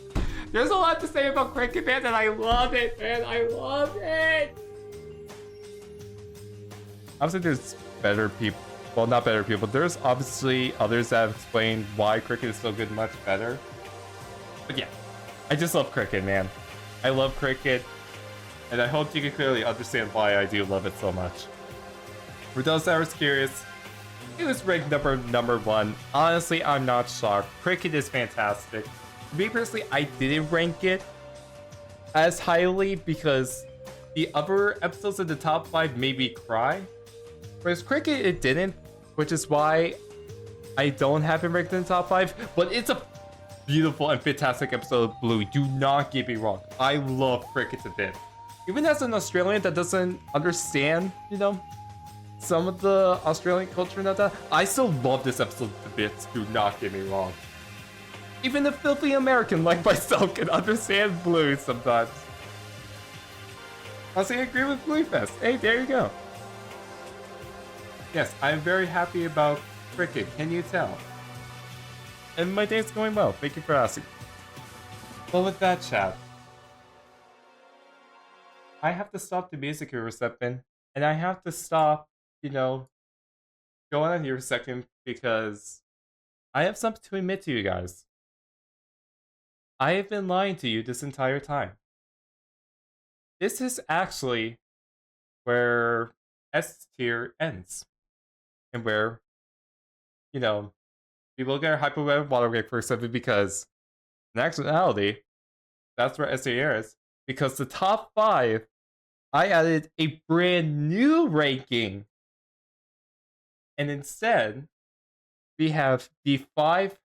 there's a lot to say about cricket, man, and I love it, man. I love it. Obviously, there's better people. Well, not better people. There's obviously others that have explained why cricket is so good much better. But yeah, I just love cricket, man. I love cricket. And I hope you can clearly understand why I do love it so much. For those that are curious, it was ranked number 1. Honestly, I'm not shocked. Cricket is fantastic. For me personally, I didn't rank it as highly because the other episodes in the top 5 made me cry. Whereas cricket, it didn't, which is why I don't have it ranked in the top 5. But it's a beautiful and fantastic episode of Bluey. Do not get me wrong. I love cricket to bits. Even as an Australian that doesn't understand, you know, some of the Australian culture and all that, I still love this episode to bits. Do not get me wrong. Even a filthy American like myself can understand Bluey sometimes. I agree with Bluey Fest. Hey, there you go. Yes, I'm very happy about cricket. Can you tell? And my day's going well. Thank you for asking. Well, with that, chat, I have to stop the music here for a second, and I have to stop, you know, going on here for a second because I have something to admit to you guys. I have been lying to you this entire time. This is actually where S tier ends. And where, you know, people get hyper water break for something because in actuality, that's where S tier is. Because the top 5, I added a brand new ranking. And instead, we have the 5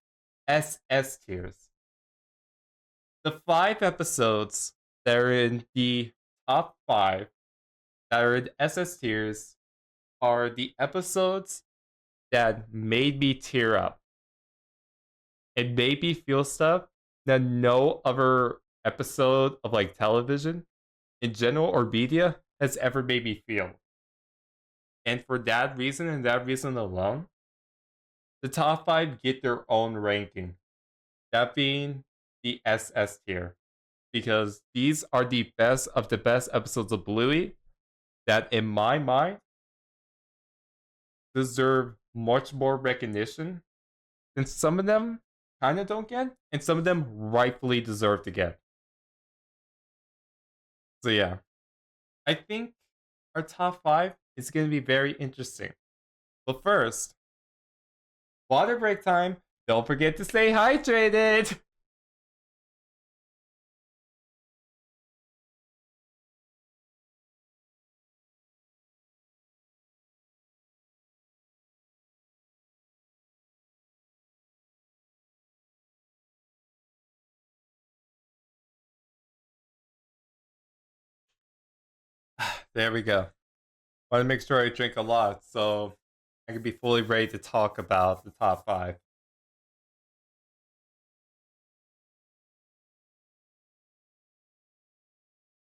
SS tiers. The 5 episodes that are in the top 5 that are in SS tiers are the episodes that made me tear up. It made me feel stuff that no other episode of like television in general or media has ever made me feel. And for that reason and that reason alone, the top 5 get their own ranking. That being the SS tier. Because these are the best of the best episodes of Bluey that in my mind deserve much more recognition. And some of them kind of don't get, and some of them rightfully deserve to get. So yeah, I think our top 5 is going to be very interesting. But first, water break time. Don't forget to stay hydrated. There we go. Want to make sure I drink a lot so I can be fully ready to talk about the top 5.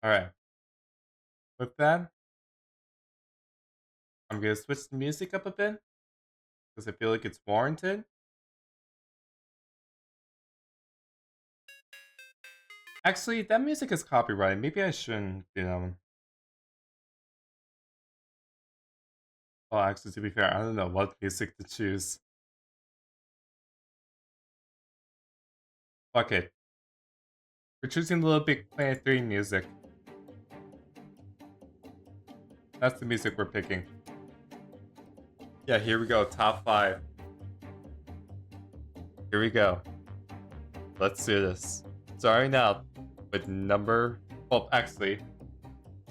Alright. With that, I'm going to switch the music up a bit because I feel like it's warranted. Actually, that music is copyrighted. Maybe I shouldn't, you know. Oh, actually, to be fair, I don't know what music to choose. Fuck it. We're choosing Little Big Planet 3 music. That's the music we're picking. Yeah, here we go. Top 5. Here we go. Let's do this. Starting out with number... Well, actually,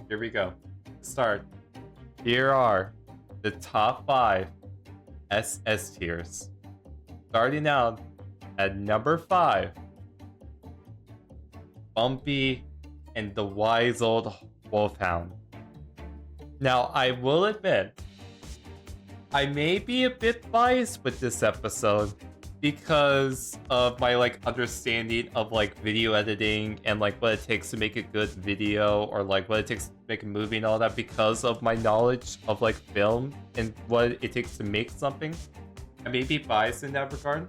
here we go. Start. Here are the top 5 SS tiers. Starting out at number 5, Bumpy and the Wise Old Wolfhound. Now, I will admit, I may be a bit biased with this episode because of my like understanding of like video editing and like what it takes to make a good video, or like what it takes to make a movie and all that, because of my knowledge of like film and what it takes to make something. I may be biased in that regard.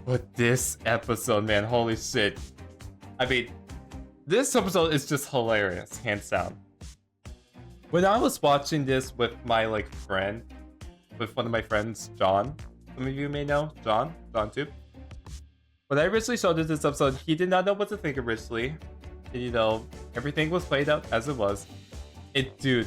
But this episode, man, holy shit. I mean, this episode is just hilarious, hands down. When I was watching this with my like friend, with one of my friends, John, some of you may know, John too. When I originally showed this episode, he did not know what to think originally. And, you know, everything was played out as it was. And dude,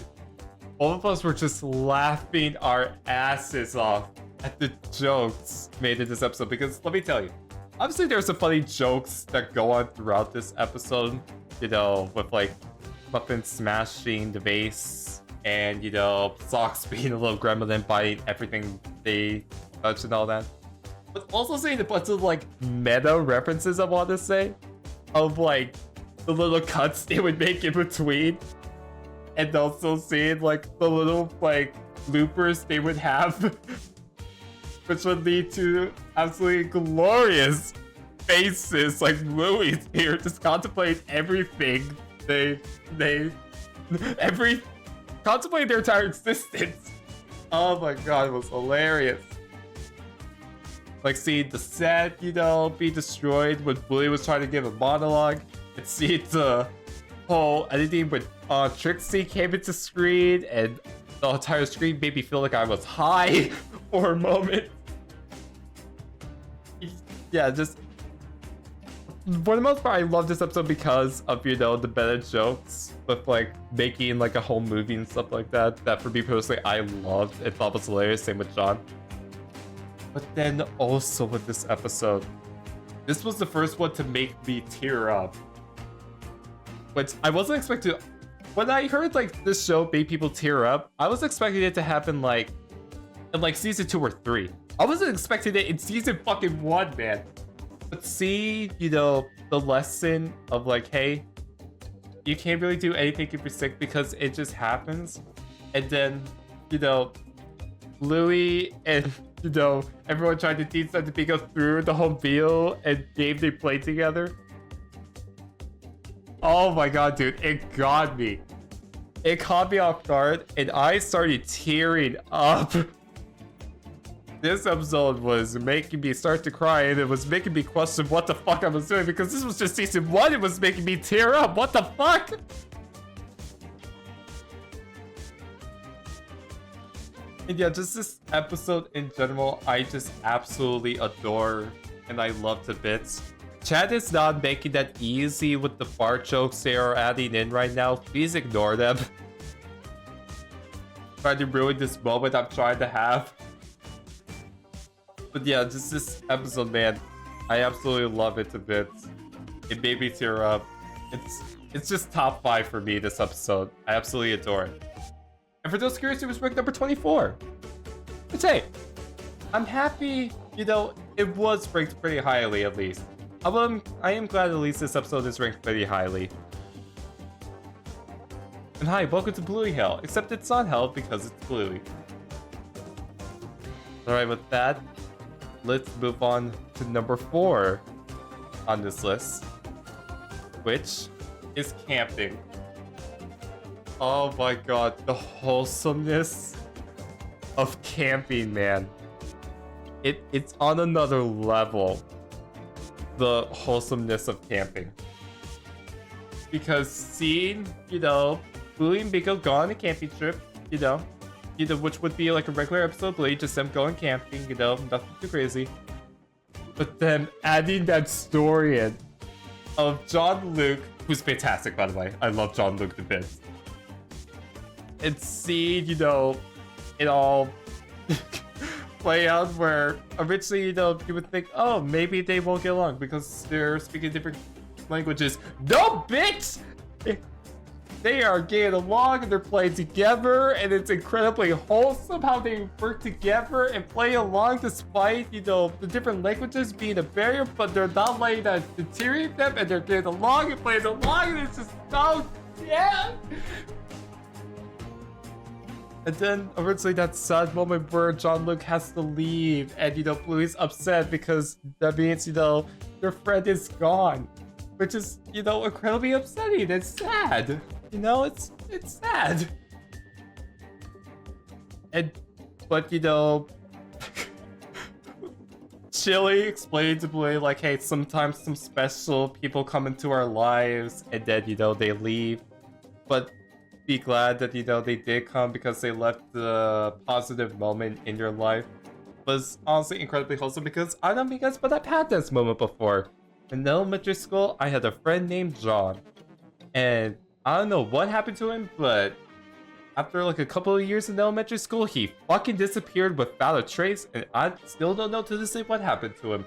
all of us were just laughing our asses off at the jokes made in this episode, because let me tell you, obviously there's some funny jokes that go on throughout this episode, you know, with like Muffin smashing the vase, and you know, Socks being a little gremlin biting everything they touch and all that. But also seeing a bunch of like meta references, I want to say, of like the little cuts they would make in between, and also seeing like the little like bloopers they would have, which would lead to absolutely glorious faces like Bluey's here, just contemplating everything contemplating their entire existence. Oh my god, it was hilarious. Like seeing the set, you know, be destroyed when Bluey was trying to give a monologue, and seeing the whole editing when Trixie came into screen, and the entire screen made me feel like I was high for a moment. Yeah, just for the most part, I love this episode because of, you know, the meta jokes with like making like a whole movie and stuff like that. That for me personally, I loved and thought was hilarious. Same with John. But then also with this episode, this was the first one to make me tear up. But I wasn't expecting. When I heard like this show made people tear up, I was expecting it to happen like in like season 2 or 3. I wasn't expecting it in season fucking 1, man. But see, you know, the lesson of like, hey, you can't really do anything if you're sick because it just happens. And then, you know, Bluey and, you know, everyone tried to teach them to go through the whole meal and game they played together. Oh my god, dude, it got me. It caught me off guard and I started tearing up. This episode was making me start to cry, and it was making me question what the fuck I was doing, because this was just season 1. It was making me tear up. What the fuck? And yeah, just this episode in general, I just absolutely adore and I love to bits. Chad is not making that easy with the fart jokes they are adding in right now. Please ignore them. Trying to ruin this moment I'm trying to have. But yeah, just this episode, man, I absolutely love it to bits. It made me tear up. It's just top 5 for me this episode. I absolutely adore it. And for those curious, it was ranked number 24. But hey, I'm happy, you know, it was ranked pretty highly at least. I am glad at least this episode is ranked pretty highly. And hi, welcome to Bluey Hell, except it's not Hell because it's Bluey. Alright, with that, let's move on to number 4 on this list, which is camping. Oh my god, the wholesomeness of camping, man. It's on another level, the wholesomeness of camping. Because seeing, you know, Bluey and Big O go on a camping trip, you know, which would be like a regular episode, Bluey, just them going camping, you know, nothing too crazy. But then adding that story in of John Luke, who's fantastic, by the way. I love John Luke to bits. And seeing, you know, it all play out where originally, you know, you would think, oh, maybe they won't get along because they're speaking different languages. No, bitch! They are getting along and they're playing together, and it's incredibly wholesome how they work together and play along despite, you know, the different languages being a barrier, but they're not letting that deteriorate them, and they're getting along and playing along, and it's just so, yeah! And then originally that sad moment where Jean-Luc has to leave and, you know, Bluey's upset because that means, you know, their friend is gone. Which is, you know, incredibly upsetting. It's sad. You know, it's sad. But, you know, Chili explained to Bluey, like, hey, sometimes some special people come into our lives and then, you know, they leave. But be glad that, you know, they did come because they left a positive moment in your life. Was honestly incredibly wholesome because I don't know if you guys, but I've had this moment before. In elementary school, I had a friend named John. And I don't know what happened to him, but after like a couple of years in elementary school, he fucking disappeared without a trace, and I still don't know to this day what happened to him.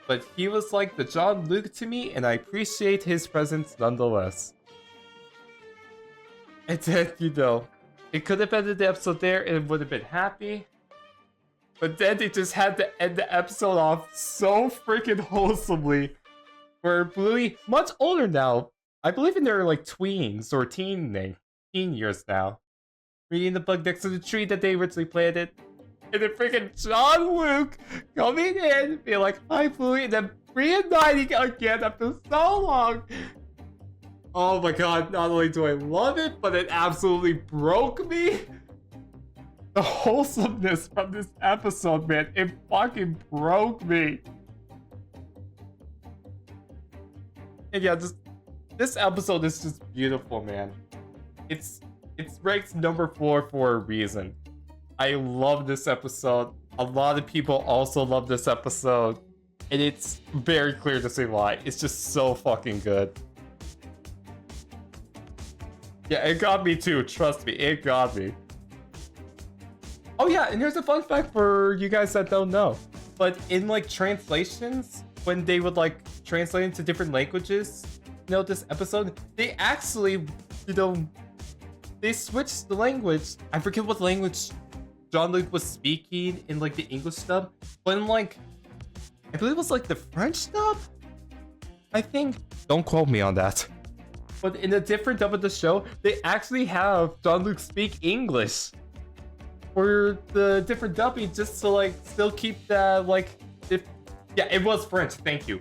But he was like the Jean-Luc to me, and I appreciate his presence nonetheless. And then, you know, it could have ended the episode there and it would have been happy. But then they just had to end the episode off so freaking wholesomely. Where Bluey, much older now, I believe in their like tweens or teen years now, reading the book next to the tree that they originally planted. And then freaking Jean-Luc coming in, being like, hi Bluey, and then reuniting again after so long. Oh my god, not only do I love it, but it absolutely broke me. The wholesomeness from this episode, man, it fucking broke me. And yeah, this episode is just beautiful, man. It's ranked number 4 for a reason. I love this episode. A lot of people also love this episode. And it's very clear to see why. It's just so fucking good. Yeah, it got me too. Trust me, it got me. Oh yeah, and here's a fun fact for you guys that don't know. But in like translations, when they would like translate into different languages, you know, this episode, they actually, you know, they switched the language. I forget what language Jean-Luc was speaking in like the English dub, but in like, I believe it was like the French dub? I think. Don't quote me on that. But in a different dub of the show, they actually have Jean-Luc speak English for the different dubbing just to like still keep that like, yeah, it was French, thank you.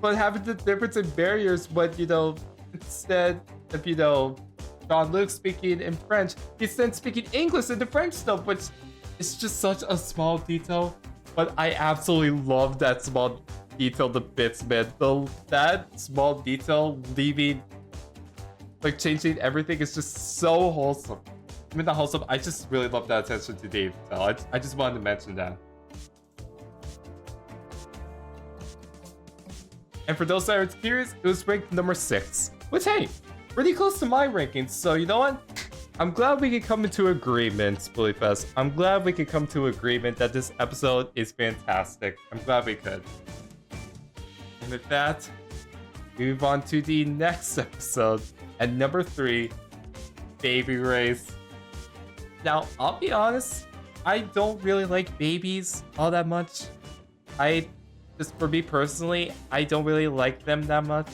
But having the difference in barriers, but you know, instead of, you know, Jean-Luc speaking in French, he's then speaking English in the French stuff, which is just such a small detail. But I absolutely love that small detail to bits, man. That small detail leaving, like changing everything is just so wholesome. I mean, not wholesome, I just really love that attention to detail. I just wanted to mention that. And for those that are curious, it was ranked number 6. Which, hey, pretty close to my rankings, so you know what? I'm glad we could come into agreement, Blueyfest. I'm glad we could come to agreement that this episode is fantastic. I'm glad we could. And with that, we move on to the next episode. At number 3, Baby Race. Now, I'll be honest, I don't really like babies all that much. Just for me personally, I don't really like them that much.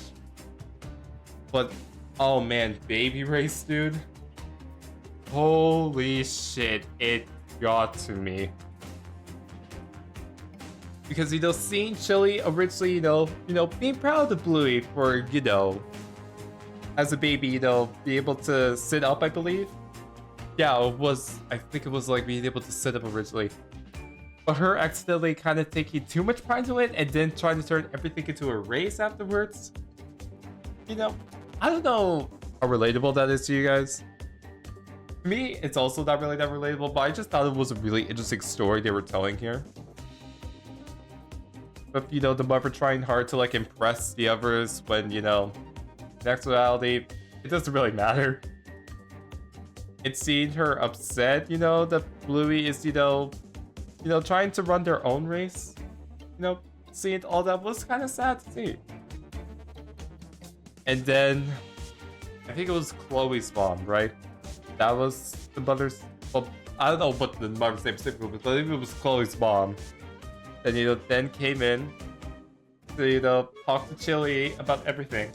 But, oh man, Baby Race, dude. Holy shit, it got to me. Because, you know, seeing Chili originally, you know, being proud of Bluey for, you know, as a baby, you know, be able to sit up, I believe. Yeah, I think it was like being able to sit up originally. But her accidentally kind of taking too much pride into it and then trying to turn everything into a race afterwards. You know, I don't know how relatable that is to you guys. To me, it's also not really that relatable, but I just thought it was a really interesting story they were telling here. But, you know, the mother trying hard to, like, impress the others when, you know, in actuality, it doesn't really matter. It's seeing her upset, you know, that Bluey is, you know, trying to run their own race. You know, seeing all that was kind of sad to see. And then, I think it was Chloe's mom, right? That was the mother's, well, I don't know what the mother's name specifically was, but I think it was Chloe's mom. And, you know, then came in to, you know, talk to Chili about everything.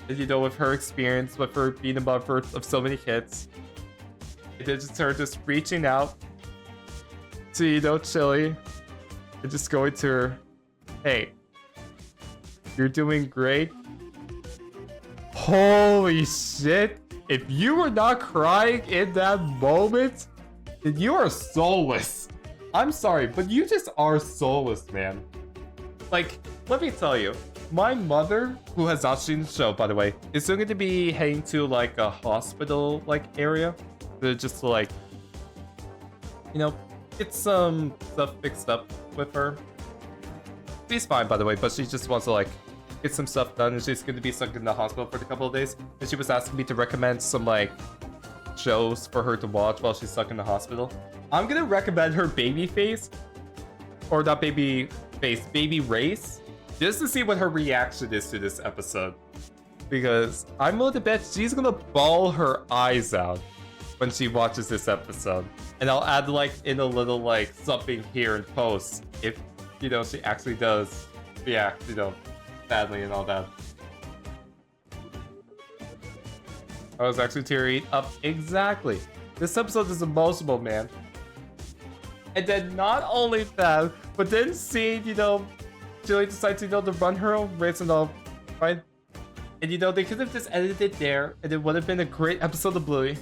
And you know, with her experience, with her being a mother of so many kids, and then just her just reaching out to, you know, Chili, and just going to her, hey, you're doing great. Holy shit. If you were not crying in that moment, then you are soulless. I'm sorry, but you just are soulless, man. Like, let me tell you, my mother, who has not seen the show, by the way, is still going to be heading to like a hospital like area to just like, you know, get some stuff fixed up with her. She's fine, by the way, but she just wants to like get some stuff done, and she's going to be stuck in the hospital for a couple of days. And she was asking me to recommend some like shows for her to watch while she's stuck in the hospital. I'm going to recommend her Baby Face, or not Baby Face, Baby Race, just to see what her reaction is to this episode. Because I'm willing to bet she's going to bawl her eyes out when she watches this episode. And I'll add like in a little like something here in post if, you know, she actually does react, you know, badly and all that. I was actually tearing up. Exactly. This episode is emotional, man. And then not only that, but then seeing, you know, Julie decides, you know, to run her own race and all, right? And you know, they could have just edited it there, and it would have been a great episode of Bluey.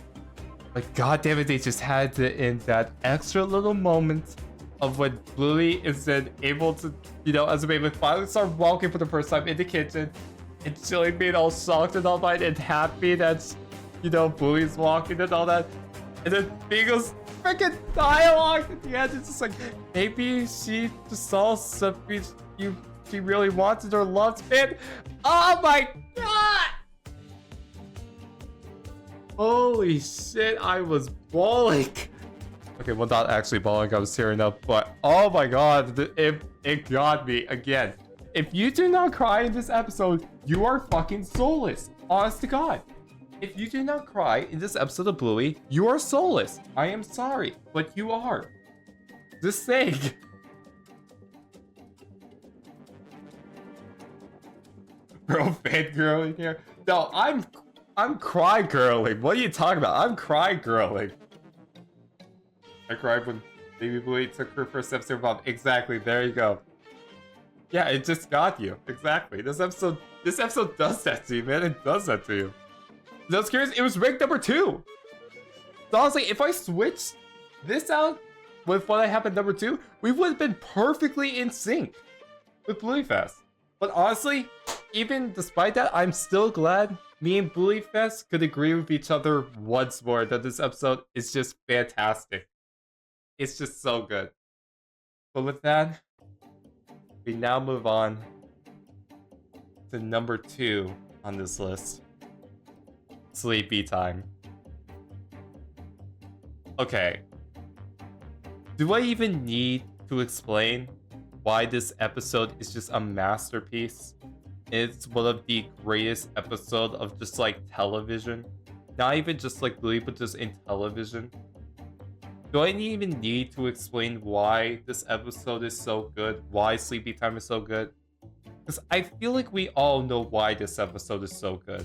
Like, god damn it, they just had to end that extra little moment of when Bluey is then able to, you know, as a baby, finally start walking for the first time in the kitchen, and Chili being all shocked and all that, and happy that, you know, Bluey's walking and all that. And then Beagle's freaking dialogue at the end, it's just like, maybe she just saw something she really wanted or loved, man. Oh my god! Holy shit, I was bawling. Okay, well, not actually bawling, I was tearing up, but oh my god, it got me again. If you do not cry in this episode, you are fucking soulless. Honest to god. If you do not cry in this episode of Bluey, you are soulless. I am sorry, but you are. Just saying. Bro, fangirling here. No, I'm cry girling. What are you talking about? I'm cry girling. I cried when Baby Bluey took her first steps to her mom. Exactly. There you go. Yeah, it just got you. Exactly. This episode does that to you, man. It does that to you. I was curious. It was ranked number 2. So honestly, if I switched this out with what I have at number 2, we would have been perfectly in sync with Bluey Fest. But honestly, even despite that, I'm still glad me and Bluey Fest could agree with each other once more that this episode is just fantastic. It's just so good. But with that, we now move on to number 2 on this list. Sleepy time. Okay. Do I even need to explain why this episode is just a masterpiece? It's one of the greatest episodes of just like television. Not even just like Bluey, but just in television. Do I even need to explain why this episode is so good? Why Sleepy Time is so good? Because I feel like we all know why this episode is so good.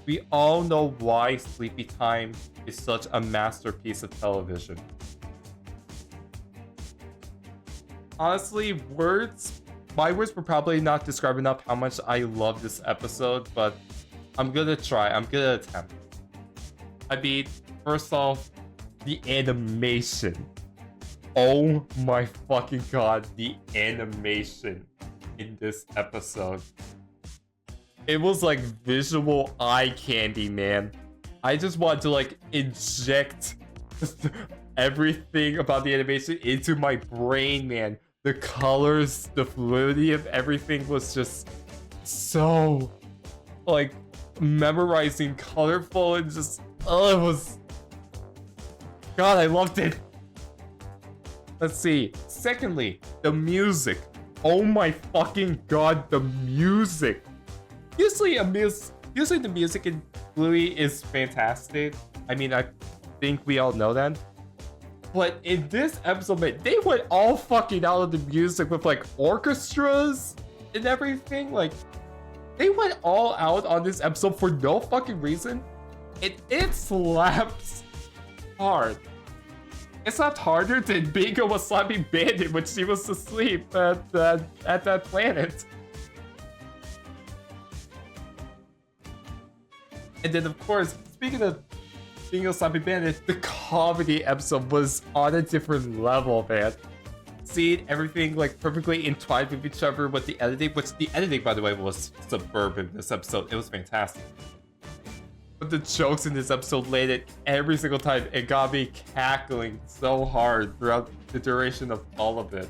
We all know why Sleepy Time is such a masterpiece of television. Honestly, my words were probably not describe enough how much I love this episode, but I'm gonna try. I'm gonna attempt. I mean, first off, the animation. Oh my fucking god, the animation in this episode. It was like visual eye candy, man. I just wanted to like inject everything about the animation into my brain, man. The colors, the fluidity of everything was just so like memorizing, colorful, and just it was, god, I loved it. Let's see. Secondly, the music. Oh my fucking god, the music. Usually the music in Bluey is fantastic. I mean, I think we all know that. But in this episode, man, they went all fucking out of the music with like orchestras and everything. Like, They went all out on this episode for no fucking reason. It slaps hard. It slapped harder than Bingo was slapping Bandit when she was asleep at that planet. And then, of course, speaking of Bingo slapping Bandit, the comedy episode was on a different level, man. Seeing everything like perfectly entwined with each other with the editing, which the editing, by the way, was superb in this episode. It was fantastic. But the jokes in this episode landed every single time. It got me cackling so hard throughout the duration of all of it.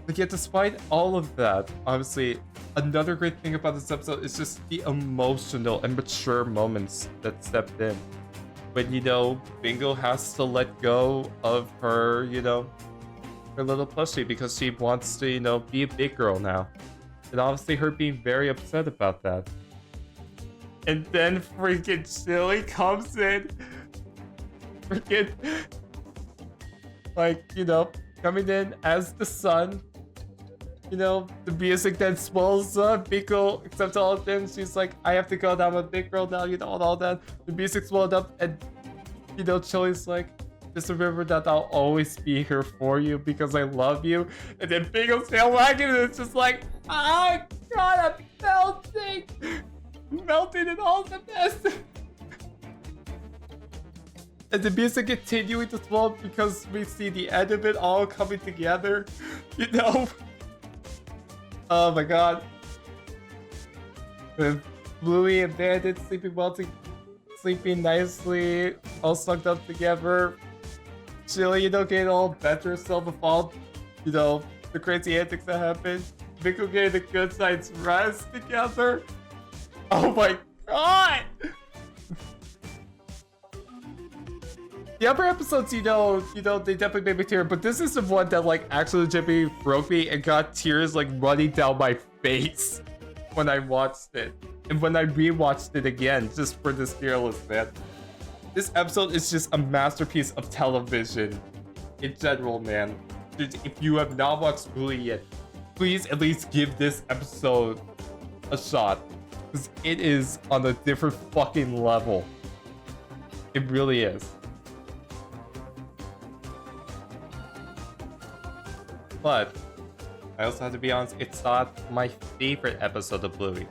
But yet, despite all of that, obviously, another great thing about this episode is just the emotional and mature moments that stepped in. When, you know, Bingo has to let go of her, you know, her little plushie because she wants to, you know, be a big girl now. And obviously her being very upset about that. And then freaking Chili comes in. Freaking, like, you know, coming in as the sun. You know, the music then swells up. Bingo accepts all of them. She's like, I have to go now. I'm a big girl now, you know, and all that. The music swelled up, and, you know, Chili's like, just remember that I'll always be here for you because I love you. And then Bingo's tail wagging, and it's just like, oh god, I'm melting. Melting in all the best. And the music continuing to swell because we see the end of it all coming together, you know. Oh my god. With Bluey and Bandit sleeping nicely, all sucked up together. Chili, you know, getting all better self with all, you know, the crazy antics that happen. Bingo getting the good night's rest together. Oh my god! The other episodes, you know, they definitely made me tear, but this is the one that, like, actually legitimately broke me and got tears, like, running down my face when I watched it. And when I rewatched it again, just for this fearless, man. This episode is just a masterpiece of television in general, man. Dude, if you have not watched Bluey yet, please at least give this episode a shot. Because it is on a different fucking level. It really is. But I also have to be honest, it's not my favorite episode of Bluey.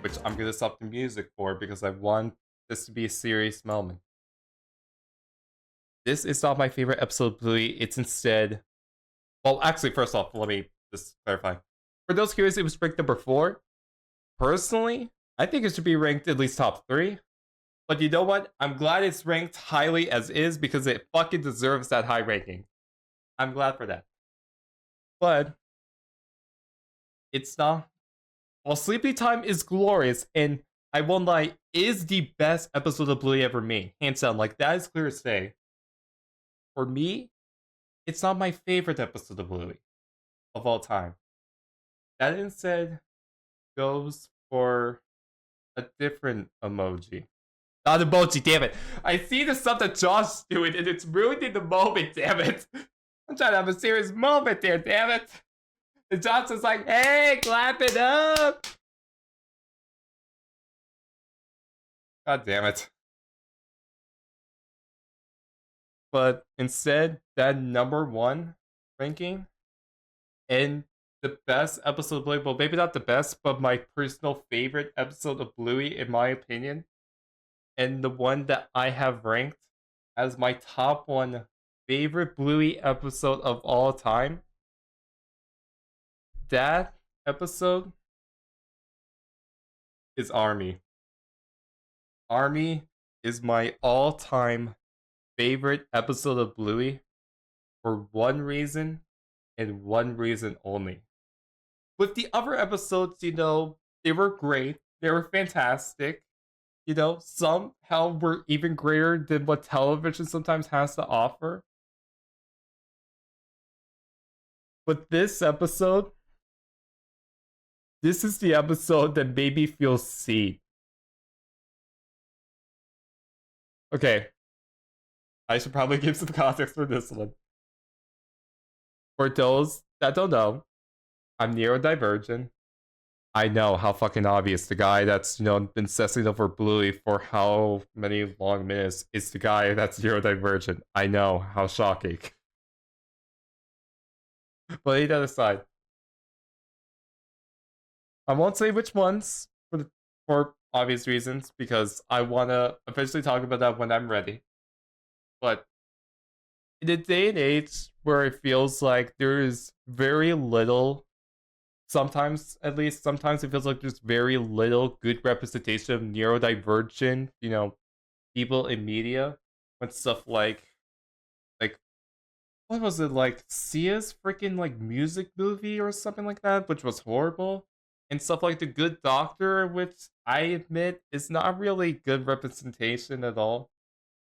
Which I'm gonna stop the music for because I want this to be a serious moment. This is not my favorite episode of Bluey, it's instead... Well, actually, first off, let me just clarify. For those curious, it was ranked number 4. Personally, I think it should be ranked at least top 3. But you know what? I'm glad it's ranked highly as is because it fucking deserves that high ranking. I'm glad for that. But it's not. While Sleepy Time is glorious and I won't lie, is the best episode of Bluey ever made. Hands down, like that is clear as day. For me, it's not my favorite episode of Bluey of all time. That instead goes for a different emoji. Not emoji, damn it. I see the stuff that Josh's doing and it's ruining the moment, damn it. I'm trying to have a serious moment there, damn it. And Josh is like, hey, clap it up. God damn it. But instead, that number 1 ranking and the best episode of Bluey, well, maybe not the best, but my personal favorite episode of Bluey, in my opinion, and the one that I have ranked as my top 1 favorite Bluey episode of all time. That episode is Army. Army is my all-time favorite episode of Bluey for one reason and one reason only. With the other episodes, you know, they were great. They were fantastic. You know, somehow were even greater than what television sometimes has to offer. But this episode, this is the episode that made me feel seen. Okay. I should probably give some context for this one. For those that don't know, I'm neurodivergent. I know, how fucking obvious. The guy that's, been obsessing over Bluey for how many long minutes is the guy that's neurodivergent. I know, how shocking. But leave that aside. I won't say which ones for obvious reasons, because I want to eventually talk about that when I'm ready. But in a day and age where it feels like there is very little, sometimes at least, sometimes it feels like there's very little good representation of neurodivergent, people in media, when stuff like what was it, like Sia's freaking like music movie or something like that, which was horrible, and stuff like The Good Doctor, which I admit is not really good representation at all,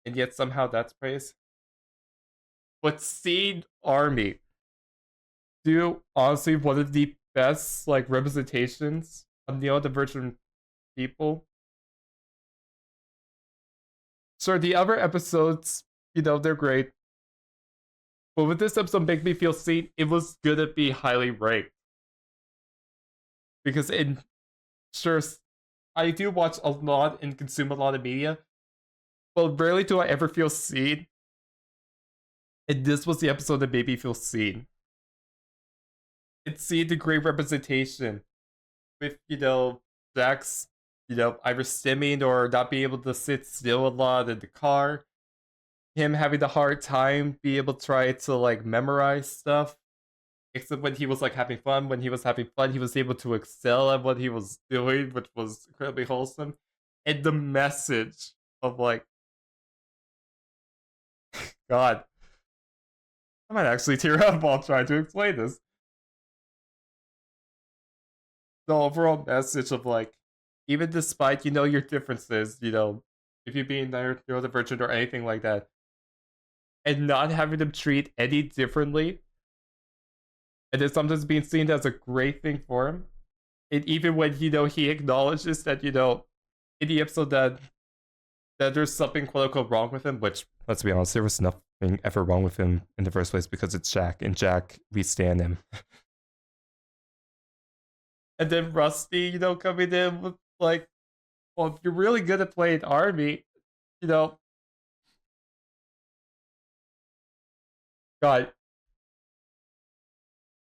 and yet somehow that's praised. But seeing Army do honestly one of the best like representations of neurodivergent people. Sure, the other episodes, they're great. But with this episode make me feel seen, it was gonna be highly ranked. Because sure, I do watch a lot and consume a lot of media, but rarely do I ever feel seen. And this was the episode that made me feel seen. It seemed a great representation with, Jack's, either stimming or not being able to sit still a lot in the car. Him having the hard time be able to try to like memorize stuff. Except when he was like having fun, he was able to excel at what he was doing, which was incredibly wholesome. And the message of like, God, I might actually tear up while trying to explain this. The overall message of like, even despite, your differences, if you're being neurodivergent or anything like that, and not having them treat any differently, and it's sometimes being seen as a great thing for him. And even when, he acknowledges that, in the episode that there's something quote unquote wrong with him, which, let's be honest, there was nothing ever wrong with him in the first place because it's Jack, and Jack, we stand him. And then Rusty, coming in with like, well, if you're really good at playing Army, God,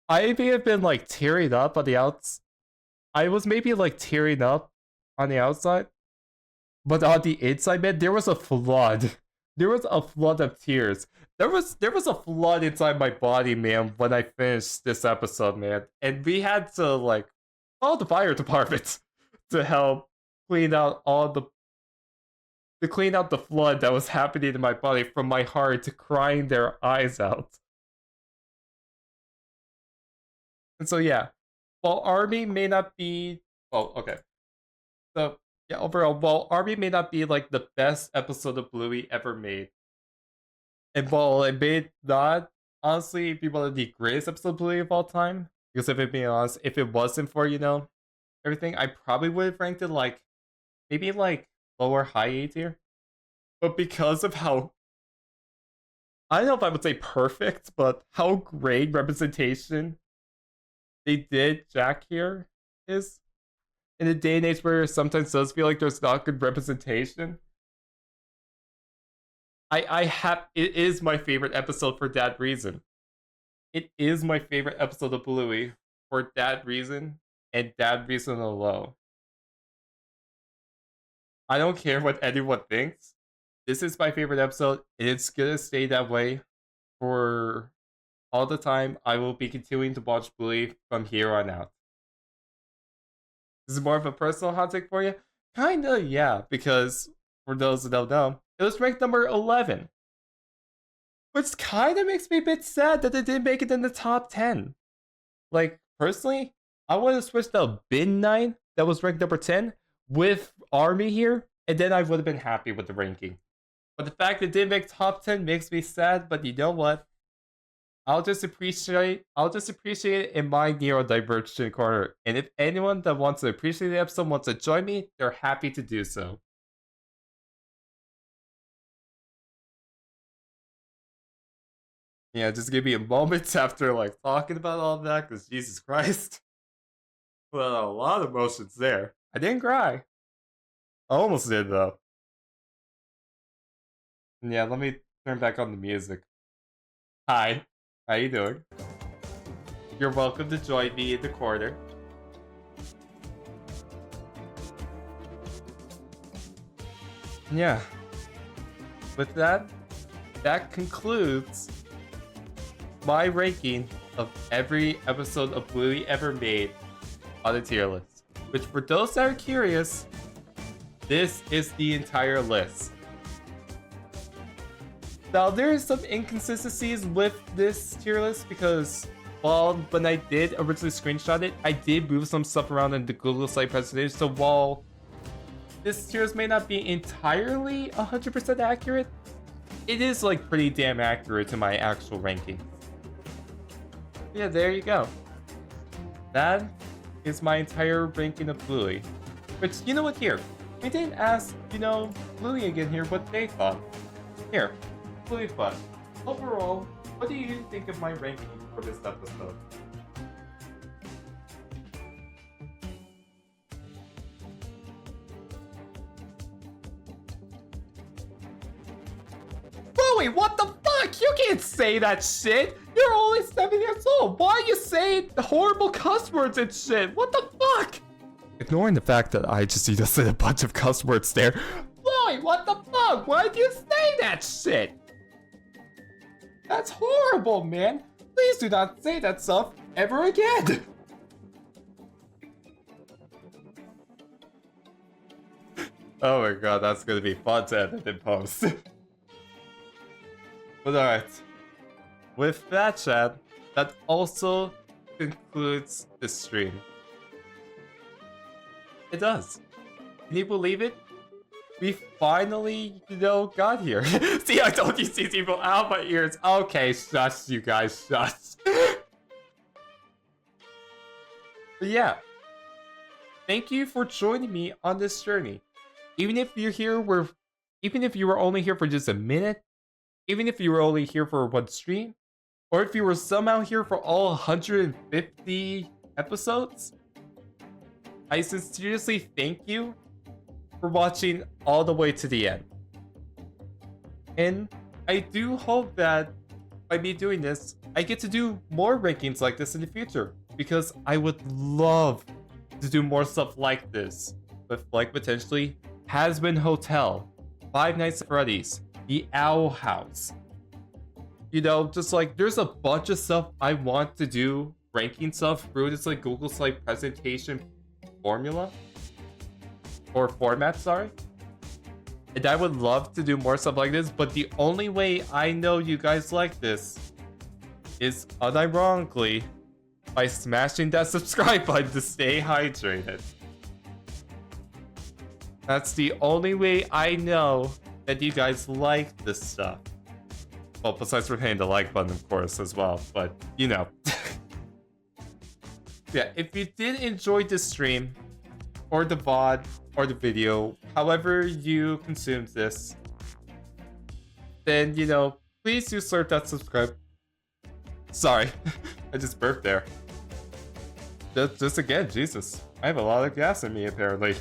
I may have been like tearing up on the outs. I was maybe like tearing up on the outside, but on the inside, man, there was a flood. There was a flood of tears. There was a flood inside my body, man, when I finished this episode, man. And we had to like call the fire department to help clean out clean out the flood that was happening in my body, from my heart to crying their eyes out. And so yeah, while Army may not be, well, okay. So yeah, overall, while Army may not be like the best episode of Bluey ever made, and while it may not honestly be one of the greatest episodes of Bluey of all time, because if it being honest, if it wasn't for, everything, I probably would have ranked it like maybe like lower high A tier. But because of how, I don't know if I would say perfect, but how great representation they did Jack here is, in a day and age where it sometimes does feel like there's not good representation. It is my favorite episode for that reason. It is my favorite episode of Bluey for that reason, and that reason alone. I don't care what anyone thinks. This is my favorite episode, and it's gonna stay that way for all the time. I will be continuing to watch Bluey from here on out. This is more of a personal hot take for you? Kinda, yeah, because for those that don't know, it was ranked number 11. Which kinda makes me a bit sad that it didn't make it in the top 10. Like, personally, I would have switched out Bin 9, that was ranked number 10, with Army here, and then I would have been happy with the ranking. But the fact that it didn't make top 10 makes me sad, but you know what? I'll just appreciate it in my neurodivergent corner. And if anyone that wants to appreciate the episode wants to join me, they're happy to do so. Yeah, just give me a moment after like talking about all of that, because Jesus Christ. Well, a lot of emotions there. I didn't cry. I almost did though. Yeah, let me turn back on the music. Hi, how you doing? You're welcome to join me in the corner. Yeah. With that, that concludes my ranking of every episode of Bluey ever made on the tier list. Which, for those that are curious, this is the entire list. Now, there is some inconsistencies with this tier list because, well, when I did originally screenshot it, I did move some stuff around in the Google site presentation. So while this tier list may not be entirely 100% accurate, it is like pretty damn accurate to my actual ranking. Yeah, there you go. That is my entire ranking of Bluey. Which, you know what, here, we didn't ask, Bluey again here what they thought. Here, Bluey Fun. Overall, what do you think of my ranking for this episode? Bluey, what the fuck? You can't say that shit! You're only 7 years old! Why are you saying horrible cuss words and shit? What the fuck? Ignoring the fact that I just said a bunch of cuss words there. Bluey, what the fuck? Why'd you say that shit? That's horrible, man. Please do not say that stuff ever again. Oh my god, that's gonna be fun to edit in post. But alright. With that, chat, that also concludes the stream. It does. Can you believe it? We finally, got here. See, I told you see people out my ears. Okay, shush, you guys, shush. But yeah. Thank you for joining me on this journey. Even if you're here, even if you were only here for just a minute, even if you were only here for one stream, or if you were somehow here for all 150 episodes, I sincerely thank you for watching all the way to the end. And I do hope that by me doing this, I get to do more rankings like this in the future, because I would love to do more stuff like this with, like, potentially Has-Been Hotel, Five Nights at Freddy's, The Owl House. Just like there's a bunch of stuff I want to do, ranking stuff through this like Google Slide presentation formula or format, sorry. And I would love to do more stuff like this, but the only way I know you guys like this is unironically by smashing that subscribe button to stay hydrated. That's the only way I know that you guys like this stuff. Well, besides for hitting the like button, of course, as well, but Yeah, if you did enjoy this stream, or the VOD, or the video, however you consumed this, then, please do slurp that subscribe. Sorry, I just burped there. Just again, Jesus. I have a lot of gas in me, apparently.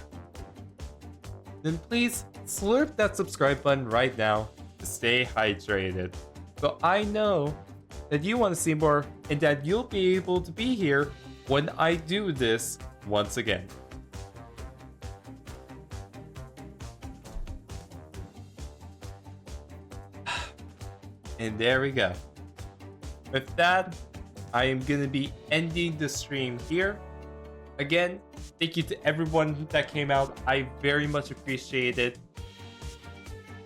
Then please slurp that subscribe button right now to stay hydrated. So I know that you want to see more and that you'll be able to be here when I do this once again. And there we go. With that, I am going to be ending the stream here. Again, thank you to everyone that came out. I very much appreciate it.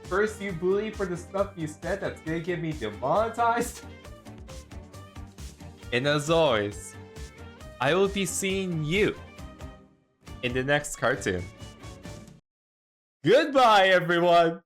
First, you bully for the stuff you said that's gonna get me demonetized. And as always, I will be seeing you in the next cartoon. Goodbye, everyone!